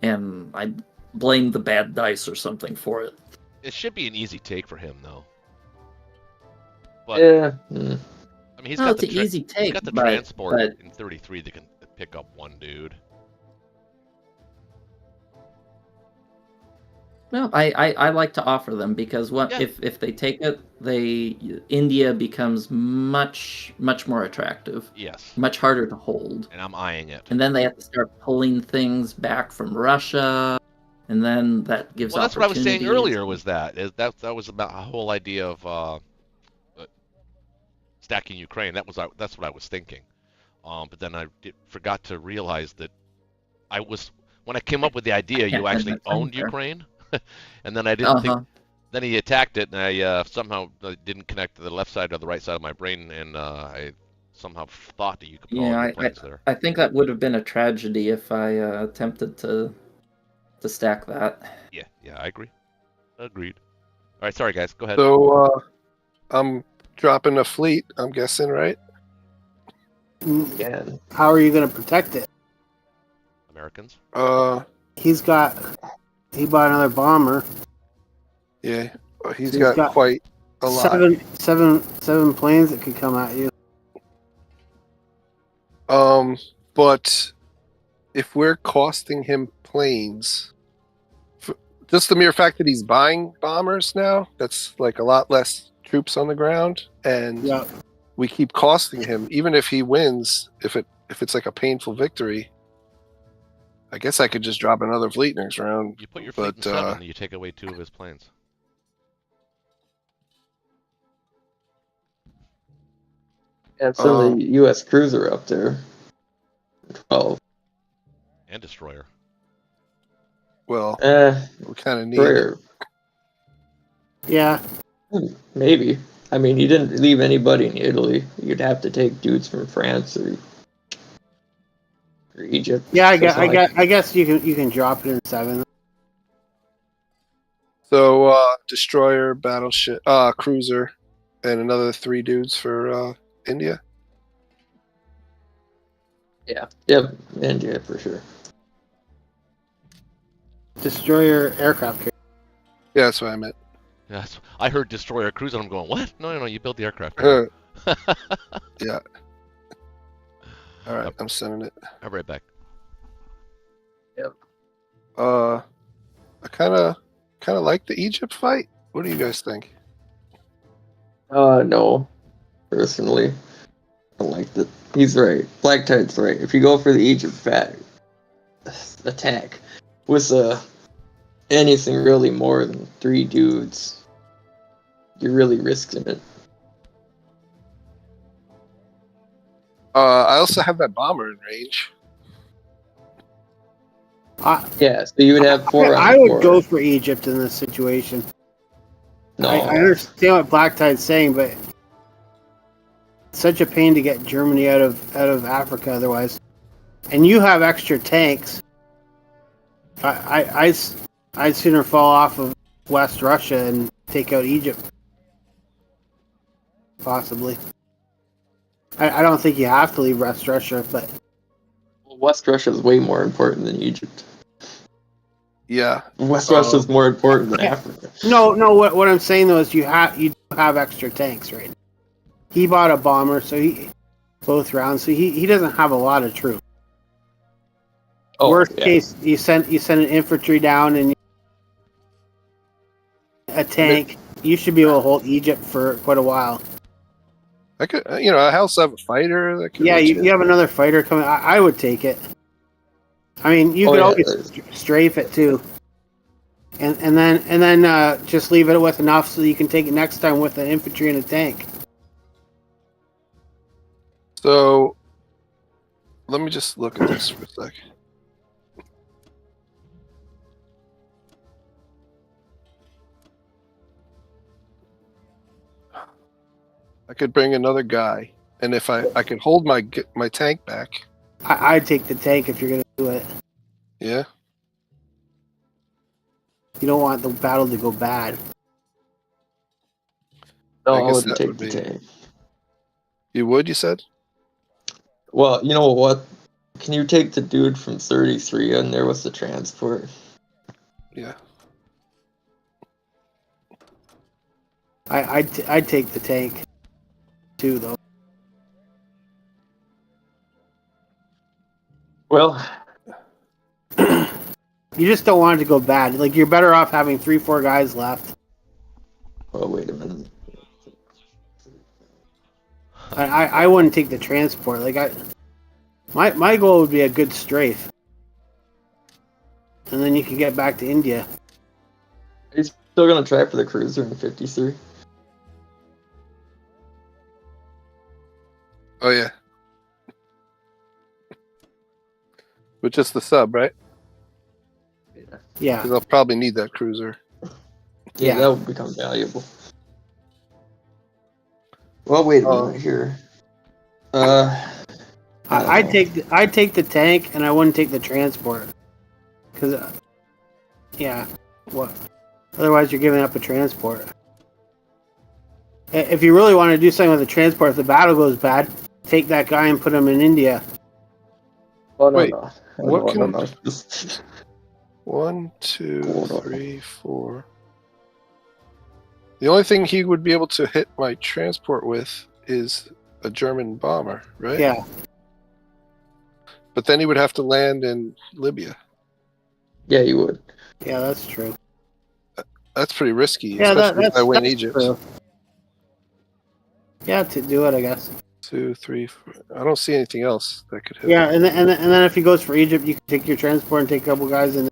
and I blame the bad dice or something for it. It should be an easy take for him, though. But, Yeah. I mean, he's Well, got it's an easy take. he's got the but transport in 33 that can pick up one dude. Well, I like to offer them, because if they take it, India becomes much more attractive. Yes. Much harder to hold. And I'm eyeing it. And then they have to start pulling things back from Russia, and then that gives. Well, that's what I was saying earlier. Was that was about a whole idea of stacking Ukraine. That's what I was thinking. But then I forgot to realize that when I came up with the idea, you actually owned Ukraine, and then I didn't think. Then he attacked it, and I somehow didn't connect to the left side or the right side of my brain, and I somehow thought that you could put all your planes there. I think that would have been a tragedy if I attempted to stack that. Yeah, I agree. Agreed. All right, sorry guys, go ahead. So I'm dropping a fleet, I'm guessing, right? Yeah. How are you going to protect it? Americans. He bought another bomber. Yeah, he's So got quite a lot. Seven planes that could come at you. But if we're costing him planes, just the mere fact that he's buying bombers now, that's like a lot less troops on the ground, and we keep costing him. Even if he wins, if it's like a painful victory, I guess I could just drop another fleet next round. You put your fleet in 7, and you take away 2 of his planes. And send the U.S. cruiser up there. 12. And destroyer. Well, we kind of need it. Yeah. Maybe. I mean, he didn't leave anybody in Italy. You'd have to take dudes from France or Egypt. Yeah, I guess you can drop it in 7. So destroyer, battleship, cruiser, and another 3 dudes for India. Yeah. Yep. India for sure. Destroyer aircraft carrier. Yeah, that's what I meant. Yeah, I heard destroyer cruiser, and I'm going, what? No, you built the aircraft. Yeah. All right, I'm sending it. I'll be right back. Yep. I kind of like the Egypt fight. What do you guys think? No. Personally, I like that. He's right. Black Tide's right. If you go for the Egypt attack with anything really more than 3 dudes, you're really risking it. I also have that bomber in range. Yeah, so you would have 4 I would go for Egypt in this situation. No. I understand what Black Tide's saying, but it's such a pain to get Germany out of Africa otherwise. And you have extra tanks. I'd sooner fall off of West Russia and take out Egypt. Possibly. I don't think you have to leave West Russia, but West Russia is way more important than Egypt. Yeah. West Russia is more important than Africa. No. What I'm saying though is you have extra tanks right now. He bought a bomber, so both rounds, so he doesn't have a lot of troops. Worst case, you send an infantry down and a tank. You should be able to hold Egypt for quite a while. I could, I also have a fighter. That could you have another fighter coming. I would take it. I mean, you could always strafe it too, and then just leave it with enough so you can take it next time with an infantry and a tank. So, let me just look at this for a sec. I could bring another guy, and if I could hold my tank back. I'd take the tank if you're going to do it. Yeah. You don't want the battle to go bad. No, I wouldn't take the tank. You would, you said? Well, you know what? Can you take the dude from 33 in there with the transport? Yeah. I'd take the tank too, though. Well, you just don't want it to go bad. Like, you're better off having 3-4 guys left. Oh, wait a minute. I wouldn't take the transport. Like, my goal would be a good strafe, and then you can get back to India. Are you still gonna try for the cruiser in 53? Oh yeah. With just the sub, right? Yeah. Because they'll probably need that cruiser. Yeah, that would become valuable. Well, wait a minute here. I'd take the tank, and I wouldn't take the transport. Because, what? Otherwise, you're giving up a transport. If you really want to do something with the transport, if the battle goes bad, take that guy and put him in India. Oh, no, Wait, no. what No, can- no. 1, 2, Hold on. 3, 4. The only thing he would be able to hit my transport with is a German bomber, right? Yeah. But then he would have to land in Libya. Yeah, you would. Yeah, that's true. That's pretty risky, Yeah, especially if I win that's Egypt. true. Yeah, to do it, I guess. 2, 3, 4. I don't see anything else that could hit. Yeah, and then if he goes for Egypt, you can take your transport and take a couple guys in,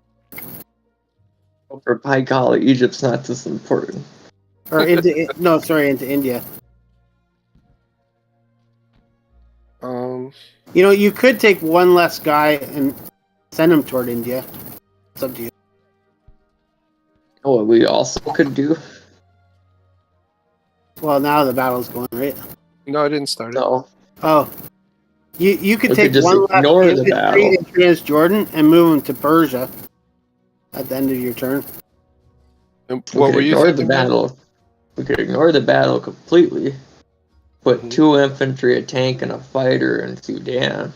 For by golly, Egypt's not this important. or into India. You could take one less guy and send him toward India. It's up to you. Oh, what we also could do. Well, now the battle's going, right? No, I didn't start it. No. Oh. You could We take could just one less ignore the infantry battle. in Transjordan and move him to Persia at the end of your turn. And We what could were you ignore the thinking? Ben? battle. We could ignore the battle completely. Put Mhm. 2 infantry, a tank, and a fighter in Sudan.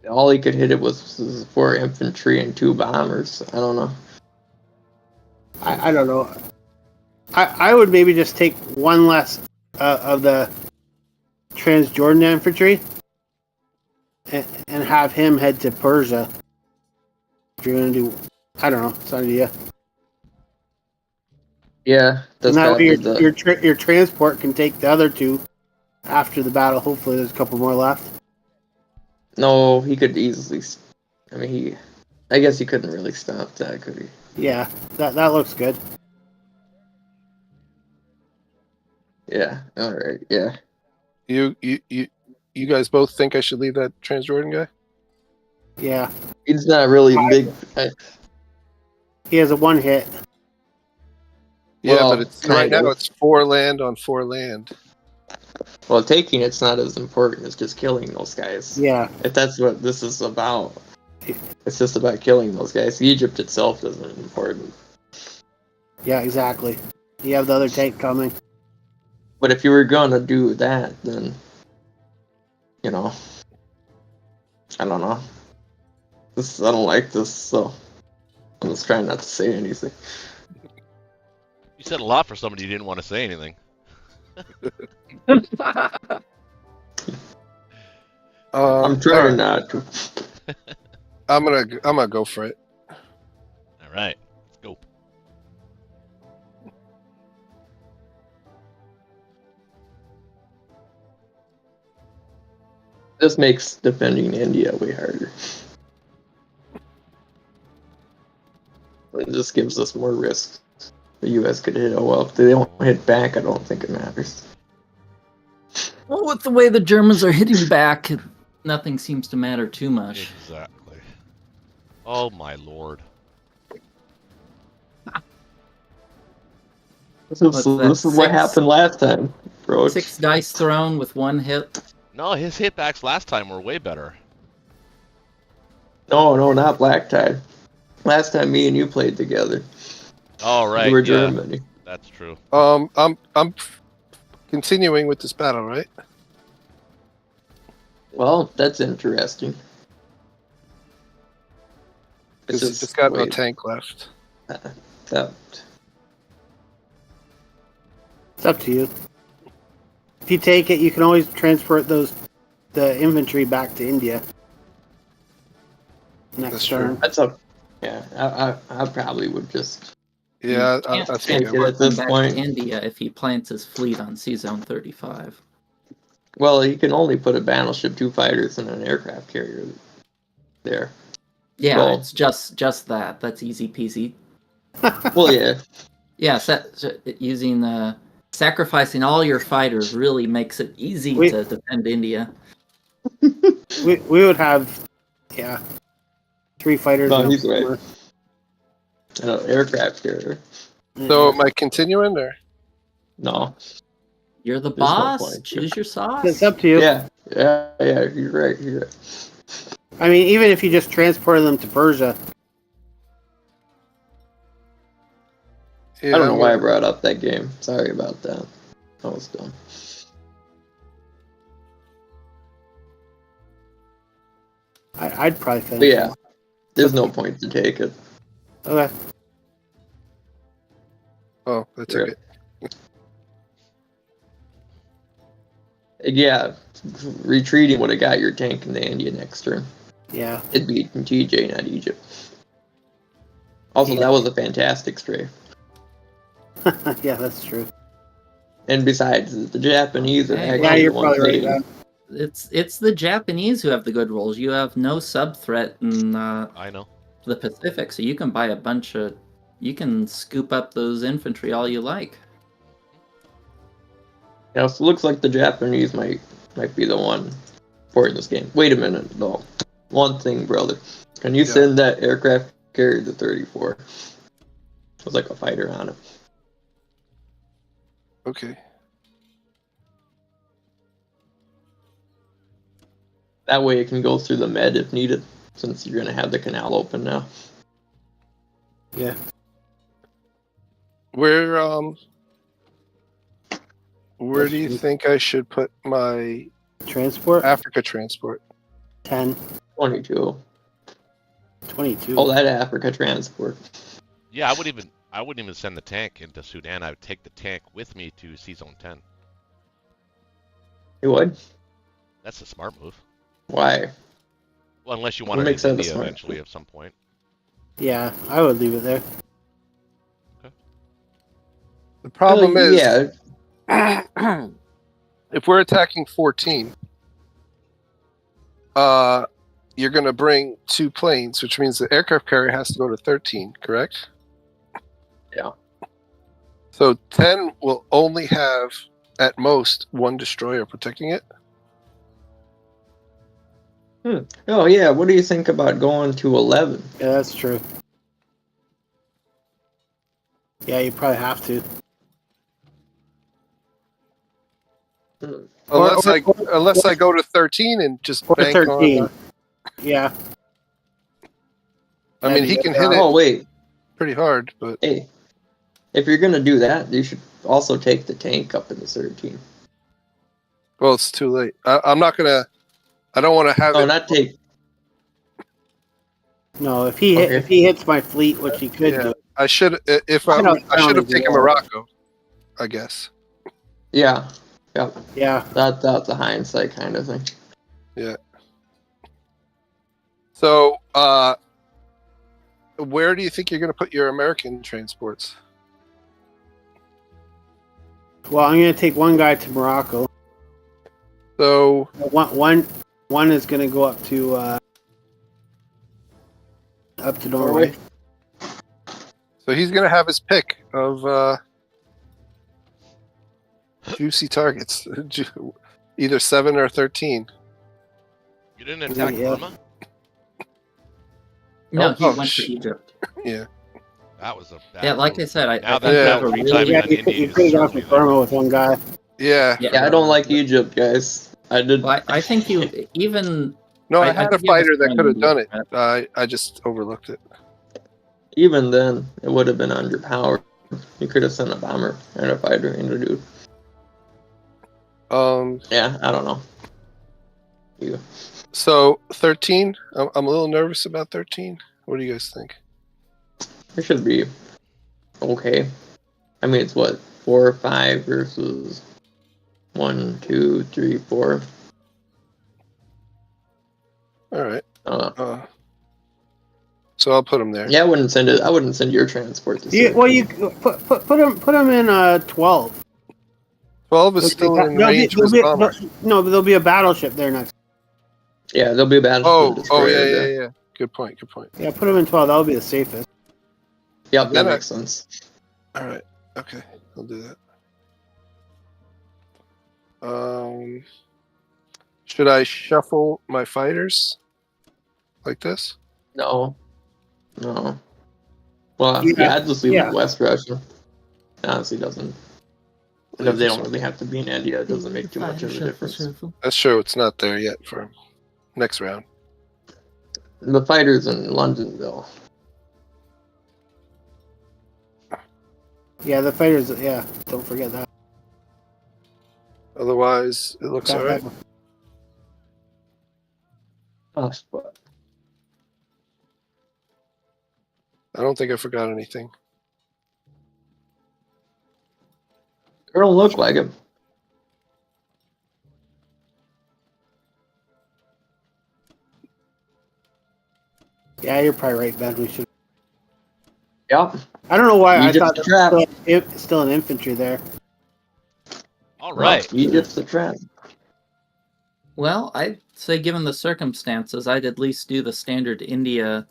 All he could hit it was 4 infantry and 2 bombers. I don't know. I don't know. I would maybe just take one less of the Transjordan infantry and have him head to Persia. If you're going to do... I don't know. It's an idea. Yeah, that's And that way probably your transport can take the other 2 after the battle. Hopefully there's a couple more left. No, he could easily. I mean, I guess he couldn't really stop that, could he? Yeah, that looks good. Yeah. All right. Yeah. You guys both think I should leave that Transjordan guy? Yeah. He's not really big. He has a 1 hit. Yeah, Well, but it's right kind now of. it's 4 land on 4 land. Well, taking it's not as important as just killing those guys. Yeah. If that's what this is about, it's just about killing those guys. Egypt itself isn't important. Yeah, exactly. You have the other tank coming. But if you were gonna do that, then I don't know. I don't like this, so I'm just trying not to say anything. You said a lot for somebody who didn't want to say anything. I'm trying not to. I'm gonna go for it. All right, let's go. This makes defending India way harder. It just gives us more risk. The U.S. could hit. Oh well, if they don't hit back, I don't think it matters. Well, with the way the Germans are hitting back, nothing seems to matter too much. Exactly. Oh my lord. This is what happened last time, bro. 6 dice thrown with 1 hit. No, his hitbacks last time were way better. No, not Black Tide. Last time me and you played together. Oh right, You were yeah, Germany. that's true. I'm continuing with this battle, right? Well, that's interesting. Because he's just got no tank left. That. It's up to you. If you take it, you can always transport the infantry back to India. Next That's turn. true. That's a. Yeah, I probably would just. Yeah, I Can't think I get would. at this back point. to India if he plants his fleet on Sea Zone 35. Well, he can only put a battleship, 2 fighters, and an aircraft carrier there. Yeah, Well- it's just that. That's easy peasy. Well, yeah. Yeah, using sacrificing all your fighters really makes it easy to defend India. We would have, 3 fighters. No, and a he's right. bomber. Aircraft carrier. So am I continuing or? No. You're the There's no boss. point. Choose your sauce. It's up to you. Yeah. You're right. I mean, even if you just transported them to Persia. Yeah, I don't know why I brought up that game. Sorry about that. That was dumb. I'd probably finish. But yeah, there's no point to take it. Okay. Oh, that's okay. Yeah, retreating would have got your tank in the India next turn. Yeah. It'd be TJ, not Egypt. Also, that was a fantastic strafe. Yeah, that's true. And besides, the Japanese are actually Yeah, you're the ones probably right. It's the Japanese who have the good rolls. You have no sub threat in I know. the Pacific, so you can buy a bunch of. You can scoop up those infantry all you like. Yeah, so it looks like the Japanese might be the one for this game. Wait a minute, though. One thing, brother. Can you send that aircraft carrier to 34? It was like a fighter on it. Okay. That way it can go through the med if needed, since you're going to have the canal open now. Yeah. Where do you think I should put my Transport? Africa transport? 10. 22. 22. Oh, that Africa transport. Yeah, I wouldn't even send the tank into Sudan. I would take the tank with me to Sea Zone 10. You would? That's a smart move. Why? Well, unless you want to makes leave sense, India smart. eventually at some point. Yeah, I would leave it there. The problem is, Yeah. if we're attacking 14, you're going to bring 2 planes, which means the aircraft carrier has to go to 13, correct? Yeah. So 10 will only have, at most, 1 destroyer protecting it. Oh, yeah. What do you think about going to 11? Yeah, that's true. Yeah, you probably have to. Unless I go to 13 and just Or bank 13. on. Yeah. I mean, he can hit Oh, it wait. pretty hard, but Hey. If you're going to do that, you should also take the tank up in the 13. well, it's too late. I'm not gonna. I don't want to have Oh, it. not take. No, if he if he hits my fleet, which he could do. I should. If I should have taken Morocco, I guess. Yeah. Yep. Yeah. That's a hindsight kind of thing. Yeah. So, where do you think you're going to put your American transports? Well, I'm going to take one guy to Morocco. So One is going to go up to Norway. So he's going to have his pick of juicy targets, either 7 or 13. You didn't attack Burma? No, he went shit. to Egypt. Yeah. That was a bad Yeah, like I move. said, I Now think that- you that have a would be really time Yeah, in you India could have gone certainly for Burma there. with one guy. Yeah. Yeah, I don't like Egypt, guys. I did. Well, I think you even. No, I I had a think you have a fighter that strong could have done India it. I just overlooked it. Even then, it would have been underpowered. You could have sent a bomber and a fighter into dude. Yeah, I don't know. You. So 13. I'm a little nervous about 13. What do you guys think? It should be okay. I mean, it's what, 4 or 5 versus 1, 2, 3, 4. All right. I don't know. So I'll put him there. Yeah, I wouldn't send it. I wouldn't send your transport to. Well, you put him in 12. 12 is still in range with bomber. No, but there'll be a battleship there next. Yeah, there'll be a battleship. Yeah. Good point. Yeah, put him in 12. That'll be the safest. Yep, that Then makes sense. All right. Okay, I'll do that. Should I shuffle my fighters like this? No. Well, yeah, I'd just leave it West Russia. It honestly doesn't. And if they don't really have to be in India, it doesn't make too much of a difference. That's true. It's not there yet for next round. The fighters in London, though. Yeah, the fighters. Yeah, don't forget that. Otherwise, it looks alright. Oh, I don't think I forgot anything. it don't look like it. Yeah, you're probably right, Ben. We should. Yep. I don't know why I Egypt's thought the trap. still an infantry there. All right. Well, Egypt's the trap. Well, I'd say given the circumstances, I'd at least do the standard India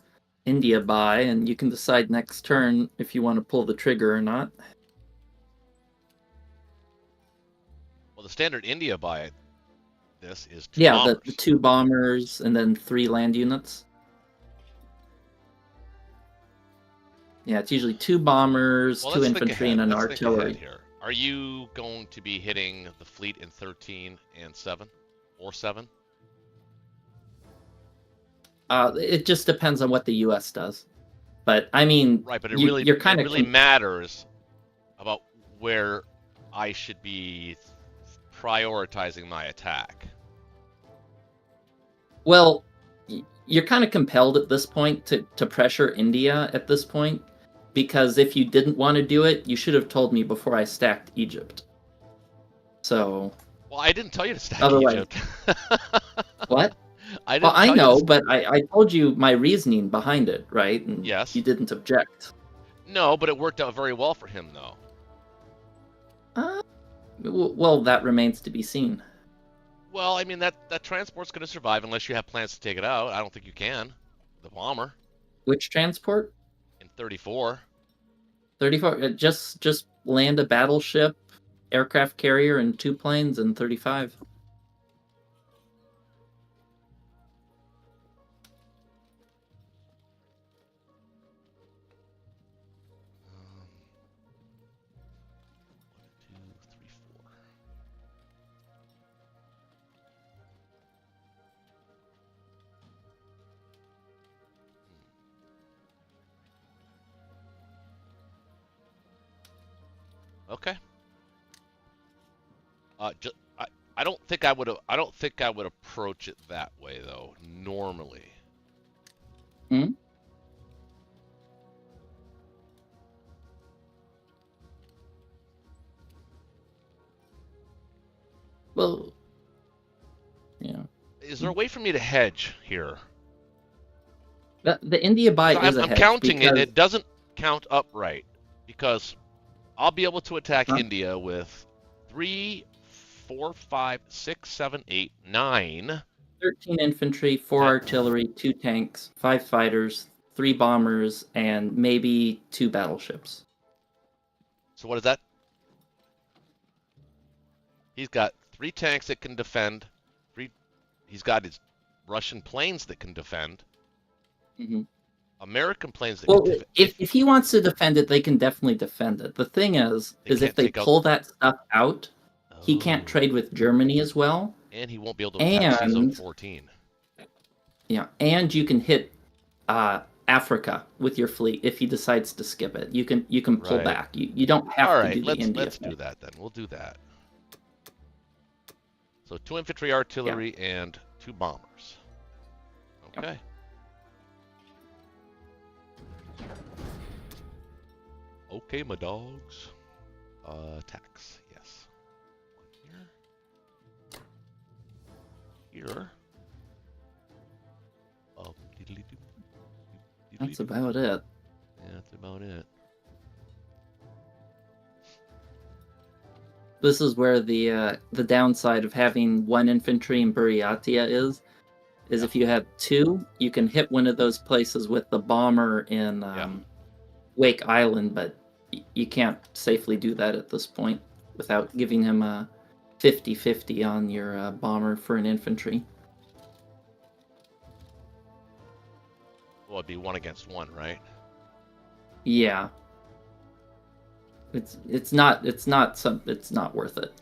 buy, and you can decide next turn if you want to pull the trigger or not. Well, the standard India buy this is 2 Yeah, bombers. the 2 bombers and then 3 land units. Yeah, it's usually 2 bombers, Well, 2 let's think infantry, ahead. and an Let's think ahead artillery. here. Are you going to be hitting the fleet in 13 and 7 or 7? It just depends on what the U.S. does. But I mean, Right, but it you're kind of really matters about where I should be prioritizing my attack. Well, you're kind of compelled at this point to pressure India at this point, because if you didn't want to do it, you should have told me before I stacked Egypt. So. Well, I didn't tell you to stack Otherwise, Egypt. What? I know, but I told you my reasoning behind it, right? And yes. You didn't object. No, but it worked out very well for him, though. Well, that remains to be seen. Well, I mean, that transport's going to survive unless you have plans to take it out. I don't think you can. The bomber. Which transport? In 34. 34. Just land a battleship, aircraft carrier, and 2 planes in 35. Okay. I don't think I would. I don't think I would approach it that way, though. Normally. Hmm. Well. Yeah. Is there a way for me to hedge here? The India buy is a hedge. I'm counting because... it. It doesn't count upright because I'll be able to attack India with 3, 4, 5, 6, 7, 8, 9. 13 infantry, 4 artillery, 2 tanks, 5 fighters, 3 bombers, and maybe 2 battleships. So what is that? He's got 3 tanks that can defend. He's got his Russian planes that can defend. Mm-hmm. American planes that can defend. If he wants to defend it, they can definitely defend it. The thing is if they pull that stuff out, he can't trade with Germany as well. And he won't be able to attack Zone 14. Yeah, and you can hit Africa with your fleet if he decides to skip it. You can pull back. You don't have to do the India. Let's do that then. We'll do that. So 2 infantry, artillery, and 2 bombers. Okay. Okay, my dogs. Attacks, yes. Here. That's about it. Yeah, that's about it. This is where the downside of having 1 infantry in Buryatia is if you have 2, you can hit one of those places with the bomber in Wake Island, but you can't safely do that at this point without giving him a 50-50 on your bomber for an infantry. Well, it'd be 1 against 1, right? Yeah. It's not worth it.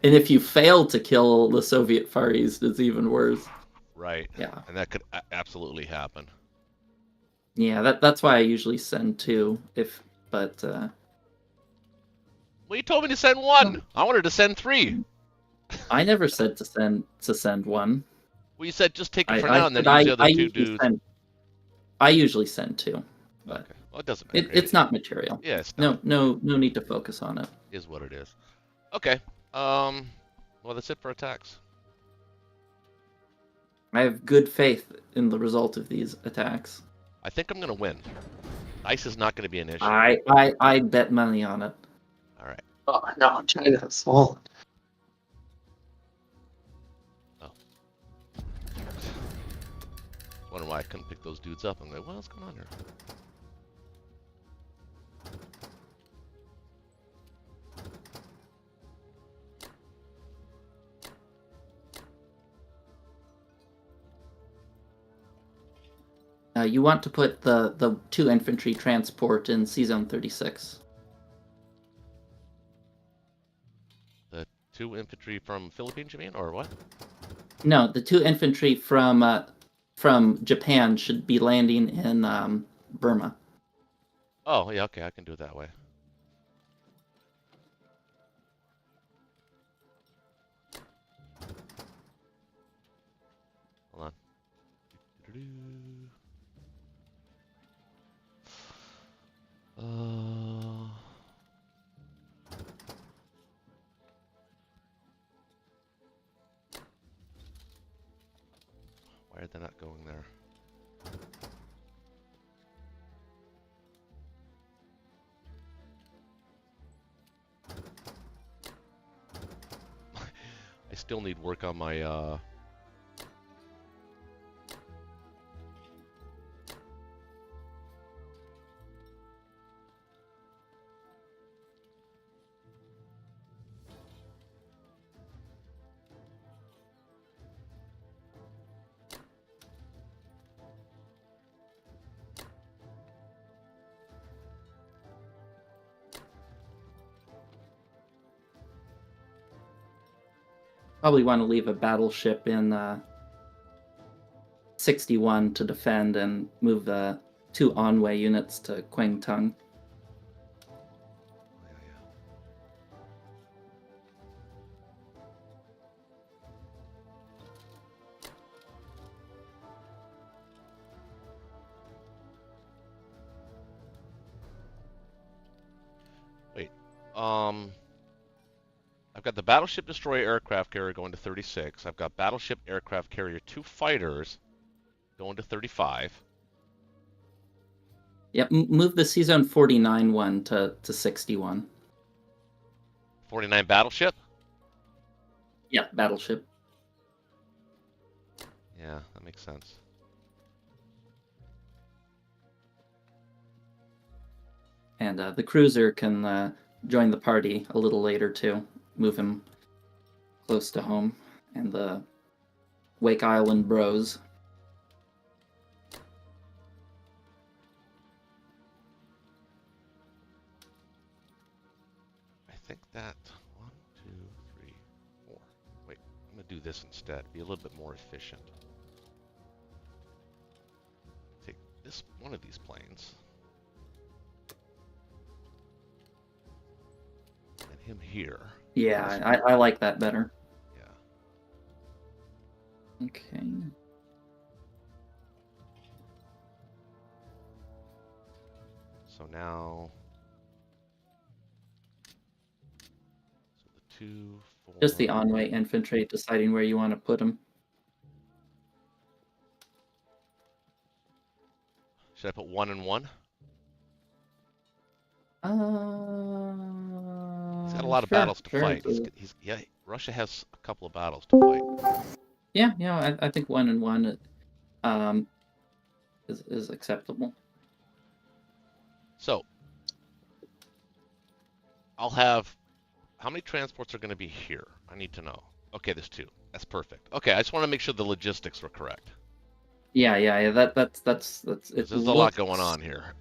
And if you fail to kill the Soviet Far East, it's even worse. Right. Yeah. And that could absolutely happen. Yeah, that's why I usually send 2. Well, you told me to send 1. I wanted to send 3. I never said to send 1. Well, you said just take it for I now and then said use the other 2 dudes. I usually send 2, but Okay. Well, it doesn't matter. it's not material. Yeah, it's not. No need to focus on it. Is what it is. Okay. Well, that's it for attacks. I have good faith in the result of these attacks. I think I'm going to win. Ice is not going to be an issue. I bet money on it. All right. Oh no, China has fallen. Wonder why I couldn't pick those dudes up. I'm like, what's going on here? You want to put the 2 infantry transport in C-Zone 36. The 2 infantry from Philippines, you mean, or what? No, the 2 infantry from Japan should be landing in Burma. Oh, yeah, okay, I can do it that way. Hold on. Why are they not going there? I still need work on my Probably want to leave a battleship in 61 to defend and move the 2 Anhui units to Kwangtung. Wait. I've got the battleship destroyer aircraft carrier going to 36. I've got battleship aircraft carrier 2 fighters going to 35. Yep, move the C-Zone 49 one to 61. 49 battleship? Yeah, battleship. Yeah, that makes sense. And the cruiser can join the party a little later too. Move him close to home. And the Wake Island bros. I think that 1, 2, 3, 4. Wait, I'm gonna do this instead. Be a little bit more efficient. Take this one of these planes. And him here. Yeah, I like that better. Yeah. Okay. So now. So the 2, 4. Just the Anhui infantry deciding where you want to put them. Should I put 1 and 1? He's got a lot of battles to fight. Yeah, Russia has a couple of battles to fight. Yeah, I think 1 and 1 is acceptable. So I'll have how many transports are going to be here? I need to know. Okay, there's 2. That's perfect. Okay, I just want to make sure the logistics were correct. Yeah. That's. There's a lot going on here.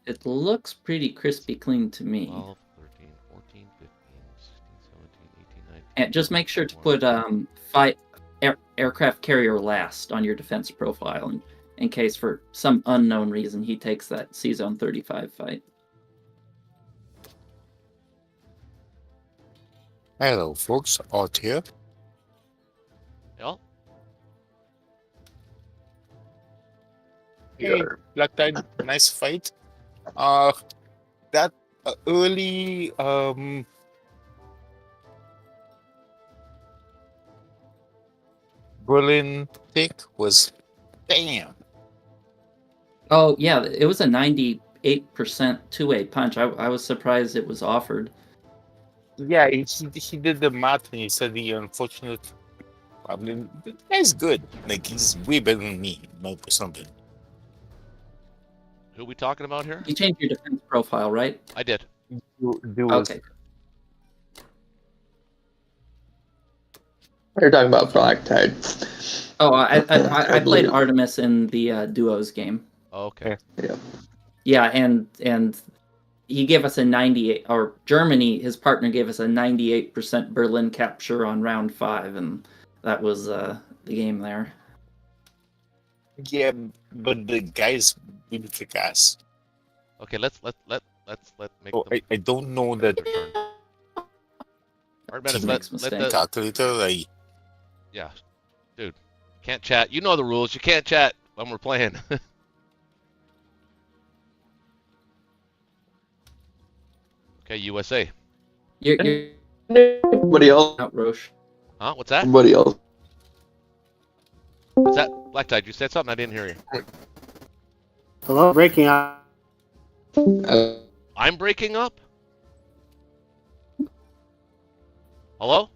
It looks pretty crispy clean to me. 12, 13, 14, 15, 16, 17, 18, 19. And just make sure to put aircraft carrier last on your defense profile, in case for some unknown reason he takes that C-Zone 35 fight. Hello, folks. Out here. Yeah. Hey, Black Tide, nice fight. That early Berlin pick was bam. Oh yeah, it was a 98% two-way punch. I was surprised it was offered. Yeah, he did the math and he said the unfortunate. I mean, the guy's good. Like he's way better than me, no something. Who are we talking about here? You changed your defense profile, right? I did. Okay. You're talking about Black Tide. Oh, I played Artemis in the duos game. Oh, okay. Yeah. Yeah, and he gave us a 98, or Germany, his partner gave us a 98% Berlin capture on round 5, and that was the game there. Yeah, but the guy's really kick ass. Okay, let's make Oh, them I don't know that. their turn. Artemis, He makes mistakes. Calculator, like yeah, dude, can't chat. You know the rules. You can't chat when we're playing. Okay, USA. You're Anybody else? out, Roche. Huh? What's that? Anybody else? What's that? Black Tide, you said something? I didn't hear you. Hello, breaking up. I'm breaking up? Hello?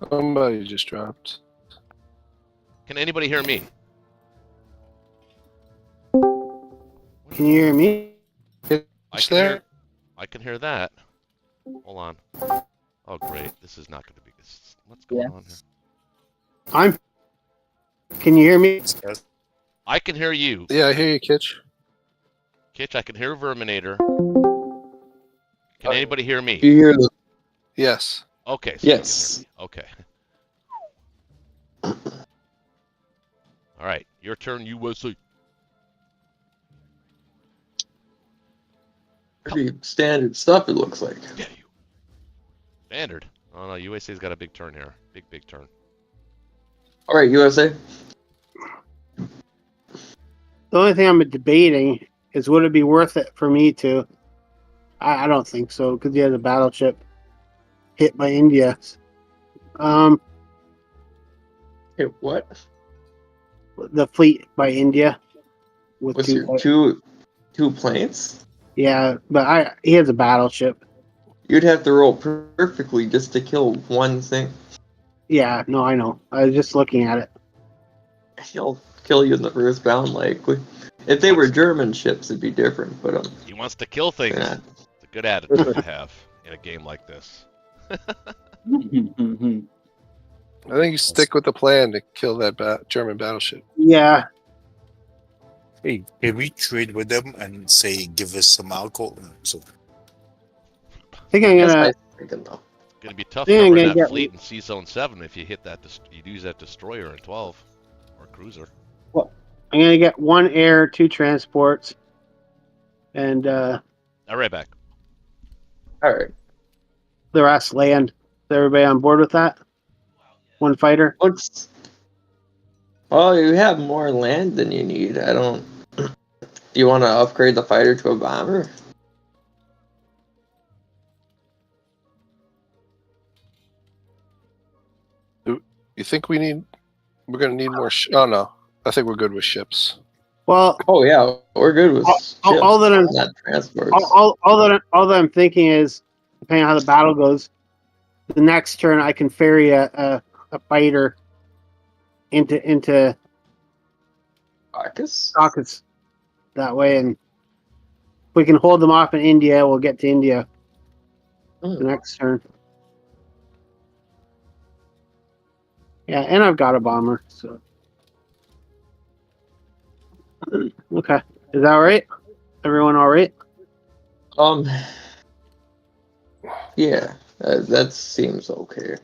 Somebody just dropped. Can anybody hear me? Can you hear me? I can hear that. Hold on. Oh, great. This is not going to be good. What's going on here? Can you hear me? I can hear you. Yeah, I hear you, Kitch. Kitch, I can hear Verminator. Can anybody hear me? Do you hear the? Yes. Okay. So Yes. you can hear me. Okay. All right. Your turn, USA. Pretty standard stuff. It looks like. Yeah, you. Standard. Oh no, USA's got a big turn here. Big turn. All right, USA. The only thing I'm debating is would it be worth it for me to? I don't think so because he has a battleship hit by India. Hey, what? The fleet by India with What's your two planes? Yeah, but he has a battleship. You'd have to roll perfectly just to kill one thing. Yeah, no, I know. I was just looking at it. He'll kill you in the first round, likely. If they were German ships, it'd be different. But He wants to kill things. yeah. It's a good attitude to have in a game like this. I think you stick with the plan to kill that German battleship. Yeah, hey, can we trade with them and say give us some alcohol? So I think I'm That's gonna. my thinking, though. It's gonna be tough Yeah, I'm covering gonna that get- fleet in C Zone 7 if you hit that. You use that destroyer in 12 or cruiser. I'm gonna get 1 air, 2 transports, and All right, back. All right. the rest land. Is everybody on board with that? 1 fighter. Looks. Well, you have more land than you need. I don't. Do you want to upgrade the fighter to a bomber? You think we're gonna need more? Oh no, I think we're good with ships. Well, Oh yeah, we're good with ships, all that I'm not transports. all that I'm thinking is, depending on how the battle goes, the next turn I can ferry a fighter into Bacchus? sockets that way, and if we can hold them off in India, we'll get to India the next turn. Yeah, and I've got a bomber. So okay, is that all right? Everyone all right? Yeah, that seems okay.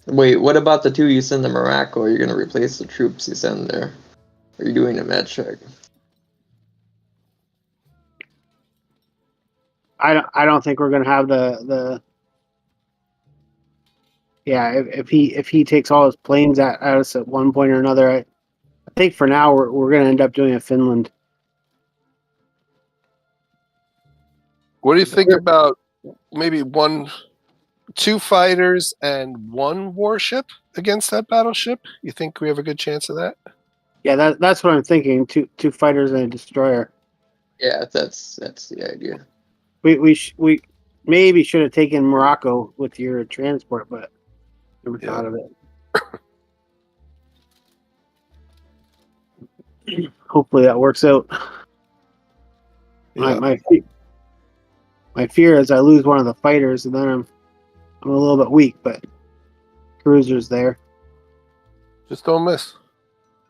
Wait, what about the 2 you send to Morocco? Are you going to replace the troops you send there? Are you doing a med check? I don't think we're gonna have the. Yeah, if he takes all his planes at us at one point or another, I think for now we're gonna end up doing a Finland. What do you think about maybe 2 fighters and 1 warship against that battleship? You think we have a good chance of that? Yeah, that's what I'm thinking. Two fighters and a destroyer. Yeah, that's the idea. We maybe should have taken Morocco with your transport, but never thought of it. Hopefully that works out. Yeah. My fear is I lose one of the fighters, and then I'm a little bit weak. But cruisers there. Just don't miss.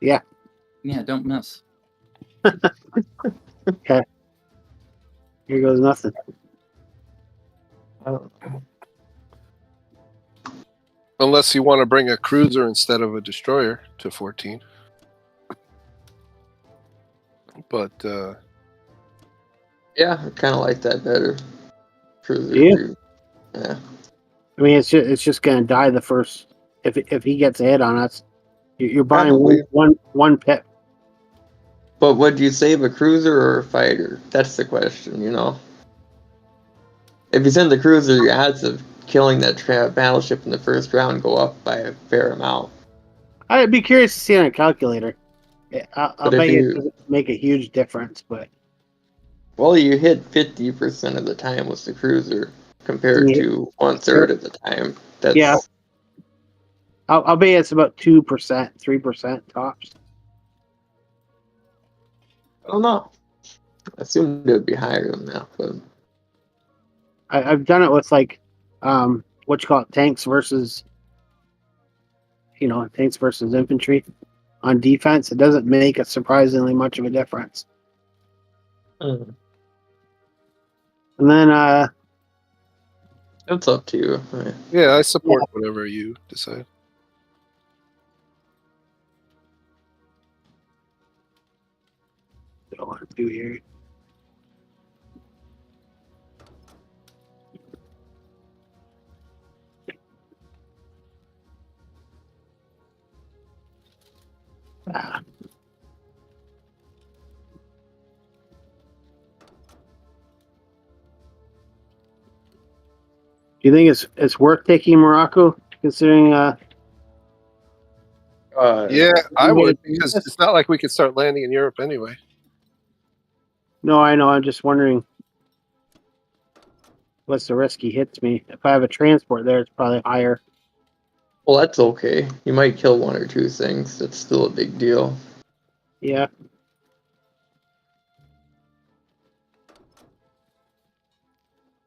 Yeah. Yeah, don't miss. Okay. Here goes nothing. I don't know. Unless you want to bring a cruiser instead of a destroyer to 14. But Yeah, I kind of like that better. Cruiser. Yeah. Yeah. I mean, it's just gonna die the first if he gets a hit on us. You're buying Probably. one pip. But would you save a cruiser or a fighter? That's the question, you know. If you send the cruiser, your odds of killing that battleship in the first round go up by a fair amount. I'd be curious to see on a calculator. I'll But if bet you you- it doesn't make a huge difference, but Well, you hit 50% of the time with the cruiser compared Yeah. to 1/3 of the time. That's Yeah. I'll bet it's about 2%, 3% tops. I don't know. I assumed it would be higher than that, but I've done it with like what you call it, tanks versus infantry on defense. It doesn't make a surprisingly much of a difference. And then it's up to you. yeah, I support whatever you decide. what do I want to do here? Do you think it's worth taking Morocco, considering? Yeah, I would, because it's not like we could start landing in Europe anyway. No, I know. I'm just wondering what's the risk he hits me. If I have a transport there, it's probably higher. Well, that's okay. You might kill 1 or 2 things. That's still a big deal. Yeah.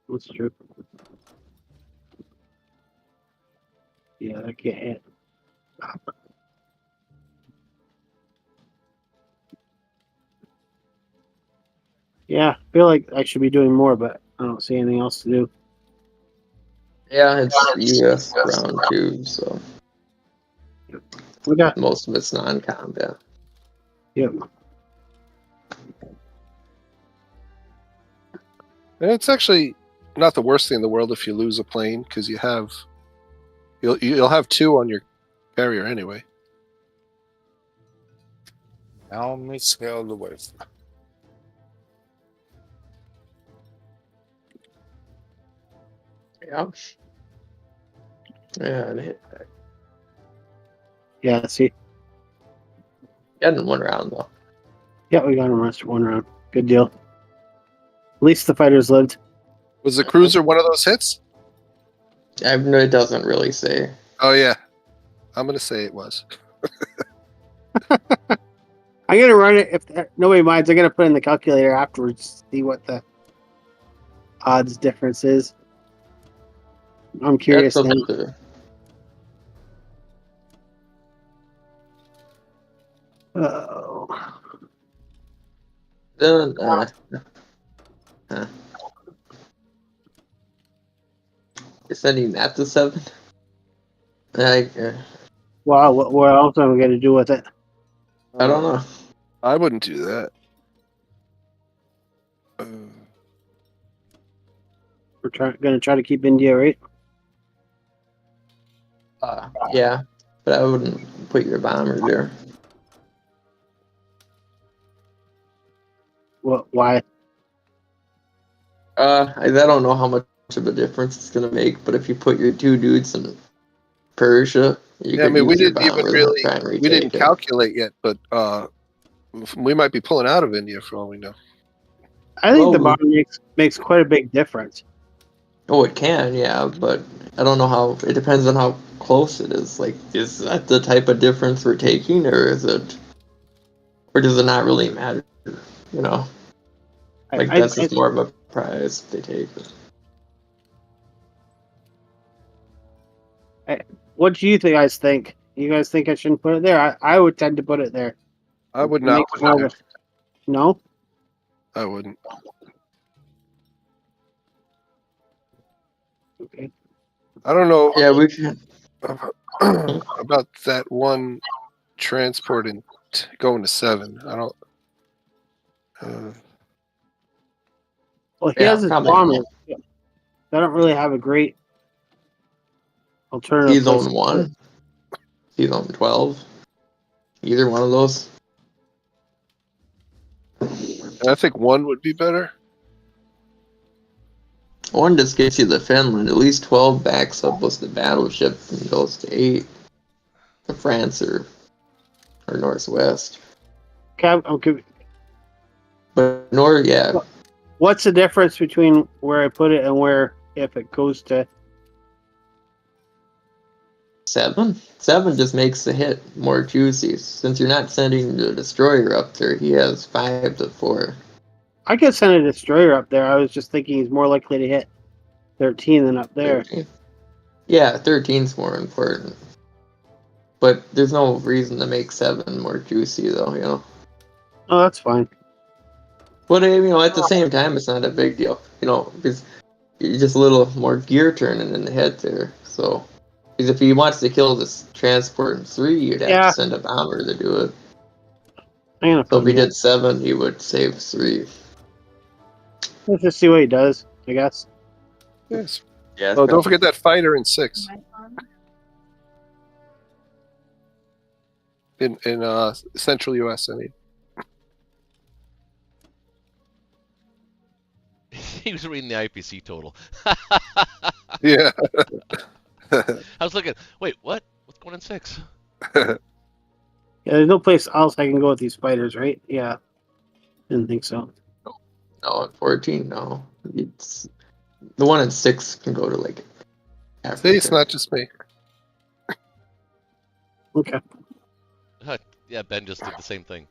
That's true. Yeah, that can't hit. Yeah, I feel like I should be doing more, but I don't see anything else to do. Yeah, it's US round 2, so We got most of it's non-combat. yep. And it's actually not the worst thing in the world if you lose a plane, because you'll have 2 on your carrier anyway. Now me scale the way. Yeah. Yeah, and hit back. Yeah, see. Got in 1 round though. Yeah, we got him rest 1 round. Good deal. At least the fighters lived. Was the cruiser one of those hits? It doesn't really say. Oh yeah, I'm gonna say it was. I'm gonna run it if nobody minds. I'm gonna put in the calculator afterwards to see what the odds difference is. I'm curious. That's up Then. to, Oh. Then, you're sending that to 7? Wow, what else am I going to do with it? I don't know. I wouldn't do that. We're going to try to keep India, right? Yeah, but I wouldn't put your bomber there. What? Why? I don't know how much of a difference it's gonna make, but if you put your 2 dudes in Persia, you Yeah, I could mean, we use your didn't even bomber and really, try and we retake didn't it. calculate yet, but we might be pulling out of India for all we know. I think the Well, bomb makes quite a big difference. Oh, it can, yeah, but I don't know how. It depends on how close it is. Like, is that the type of difference we're taking, or does it not really matter? You know, like that's just more of a prize they take. What do you guys think? You guys think I shouldn't put it there? I would tend to put it there. I would It not makes put more it of there. a- No? I wouldn't. Okay. I don't know Yeah, we can. about that one transport and going to 7. I don't. Well, he Yeah, has his probably. bombers. I don't really have a great alternative He's place. on 1. He's on 12. Either one of those. I think 1 would be better. 1 just gets you the Finland. At least 12 backs up with the battleship and goes to 8. To France or Northwest. Okay. But yeah. What's the difference between where I put it and where if it goes to 7? 7 just makes the hit more juicy. Since you're not sending the destroyer up there, he has 5 to 4. I could send a destroyer up there. I was just thinking he's more likely to hit 13 than up there. 13. Yeah, 13's more important. But there's no reason to make 7 more juicy, though, you know. Oh, that's fine. But, at the same time, it's not a big deal, because you're just a little more gear turning in the head there. So, because if he wants to kill this transport in 3, you'd have to send a bomber to do it. So if he did 7, he would save 3. Let's just see what he does, I guess. Yes. Yeah. Oh, don't forget that fighter in 6. In central U.S. I mean. He was reading the IPC total. Yeah. I was looking. Wait, what? What's going in 6? Yeah, there's no place else I can go with these spiders, right? Yeah. Didn't think so. No, at 14, no. It's the one in 6 can go to like Africa. See, it's not just me. Okay. Yeah, Ben just did the same thing.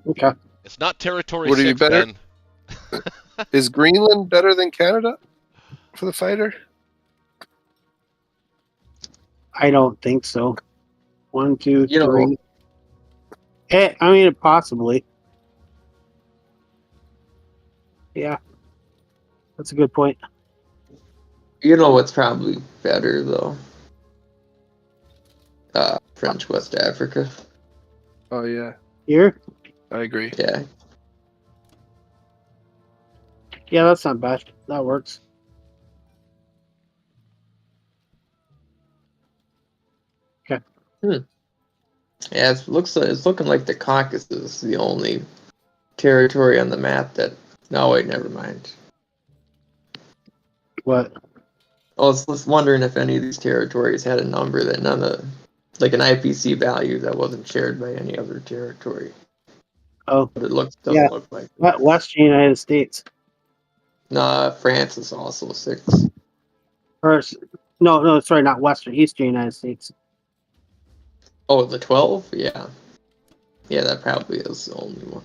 Okay. It's not territory Would it be 6, better? Ben. Is Greenland better than Canada for the fighter? I don't think so. 1, 2, You know- 3. I mean, possibly. Yeah. That's a good point. You know what's probably better, though? French West Africa. Oh yeah, Here? I agree. Yeah. Yeah, that's not bad. That works. Okay. Yeah, it's looking like the Caucasus is the only territory on the map that. No, wait, never mind. What? I was just wondering if any of these territories had a number that none of, like an IPC value that wasn't shared by any other territory. Oh. But it doesn't look like. Western United States. Nah, France is also 6. No, sorry, not Western, Eastern United States. Oh, the 12? Yeah. Yeah, that probably is the only one.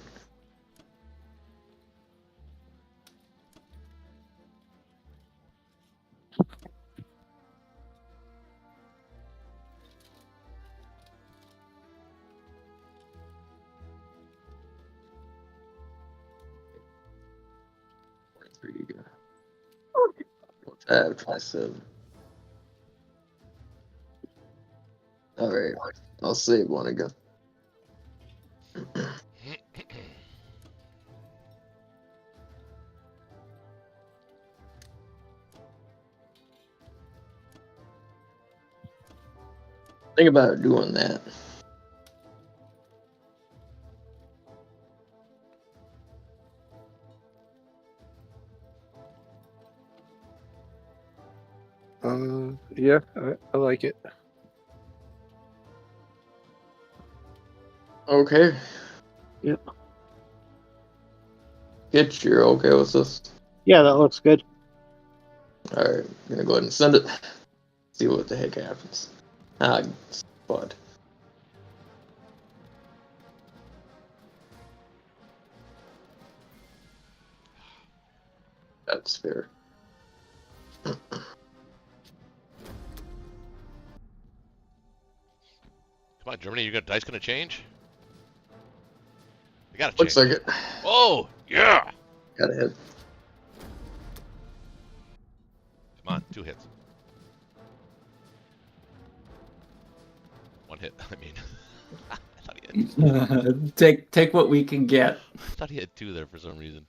There you go. What's that? 27. Alright, I'll save one again. Think about doing that. Yeah, I like it. Okay. Yep. Get you're okay with this? Yeah, that looks good. Alright, I'm gonna go ahead and send it. See what the heck happens. Ah, bud. That's fair. Come on, Germany, dice gonna change? You gotta change. Looks like it. Oh, yeah! Gotta hit. Come on, 2 hits. 1 hit, I mean. I thought he had, Take what we can get. I thought he had 2 there for some reason.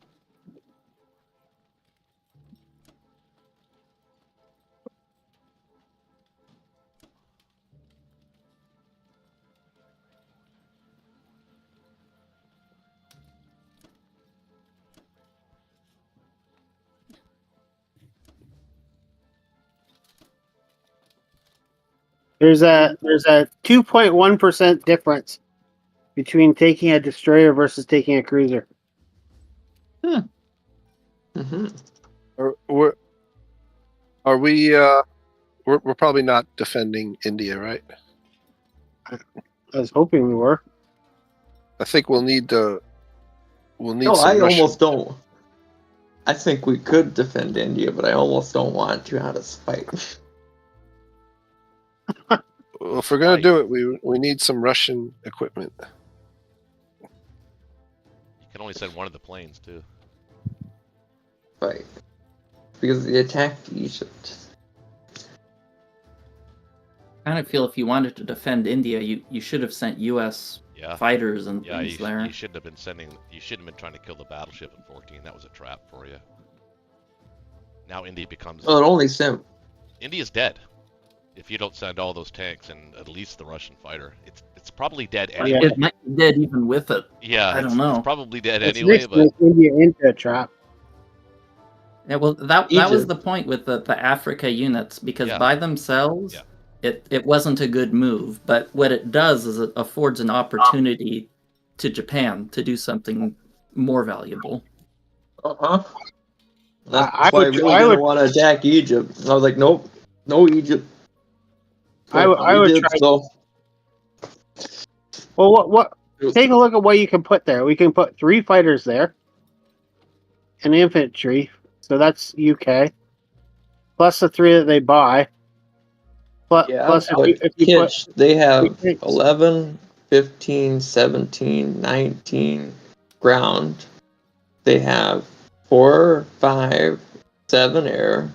There's a 2.1% difference between taking a destroyer versus taking a cruiser. Mm-hmm. We're probably not defending India, right? I was hoping we were. I think we'll need No, some I Russian. almost don't. I think we could defend India, but I almost don't want to out of spite. Well, if we're gonna do it, we need some Russian equipment. You can only send one of the planes, too. Right. Because they attacked Egypt. I kind of feel if you wanted to defend India, you should have sent U.S. Yeah. fighters and Yeah, things there. you shouldn't have been you shouldn't have been trying to kill the battleship in 14. That was a trap for you. Now India becomes... Well, it only sent... India's dead. If you don't send all those tanks and at least the Russian fighter. It's probably dead anyway. It might be dead even with it. Yeah, I don't know. It's probably dead It's anyway, but... makes India into a trap. Yeah, well, that was Egypt. the point with the Africa units, because Yeah. by themselves, Yeah. it wasn't a good move. But what it does is it affords an opportunity to Japan to do something more valuable. Uh-huh. That's I why I would- really I didn't would- want to attack Egypt. I was like, nope. No Egypt. I would did, try- so... Well, what? Take a look at what you can put there. We can put 3 fighters there, and infantry. So that's UK. Plus the 3 that they buy. Plus, Yeah, plus but if you put Kitch, they have tanks. 11, 15, 17, 19 ground. They have 4, 5, 7 air,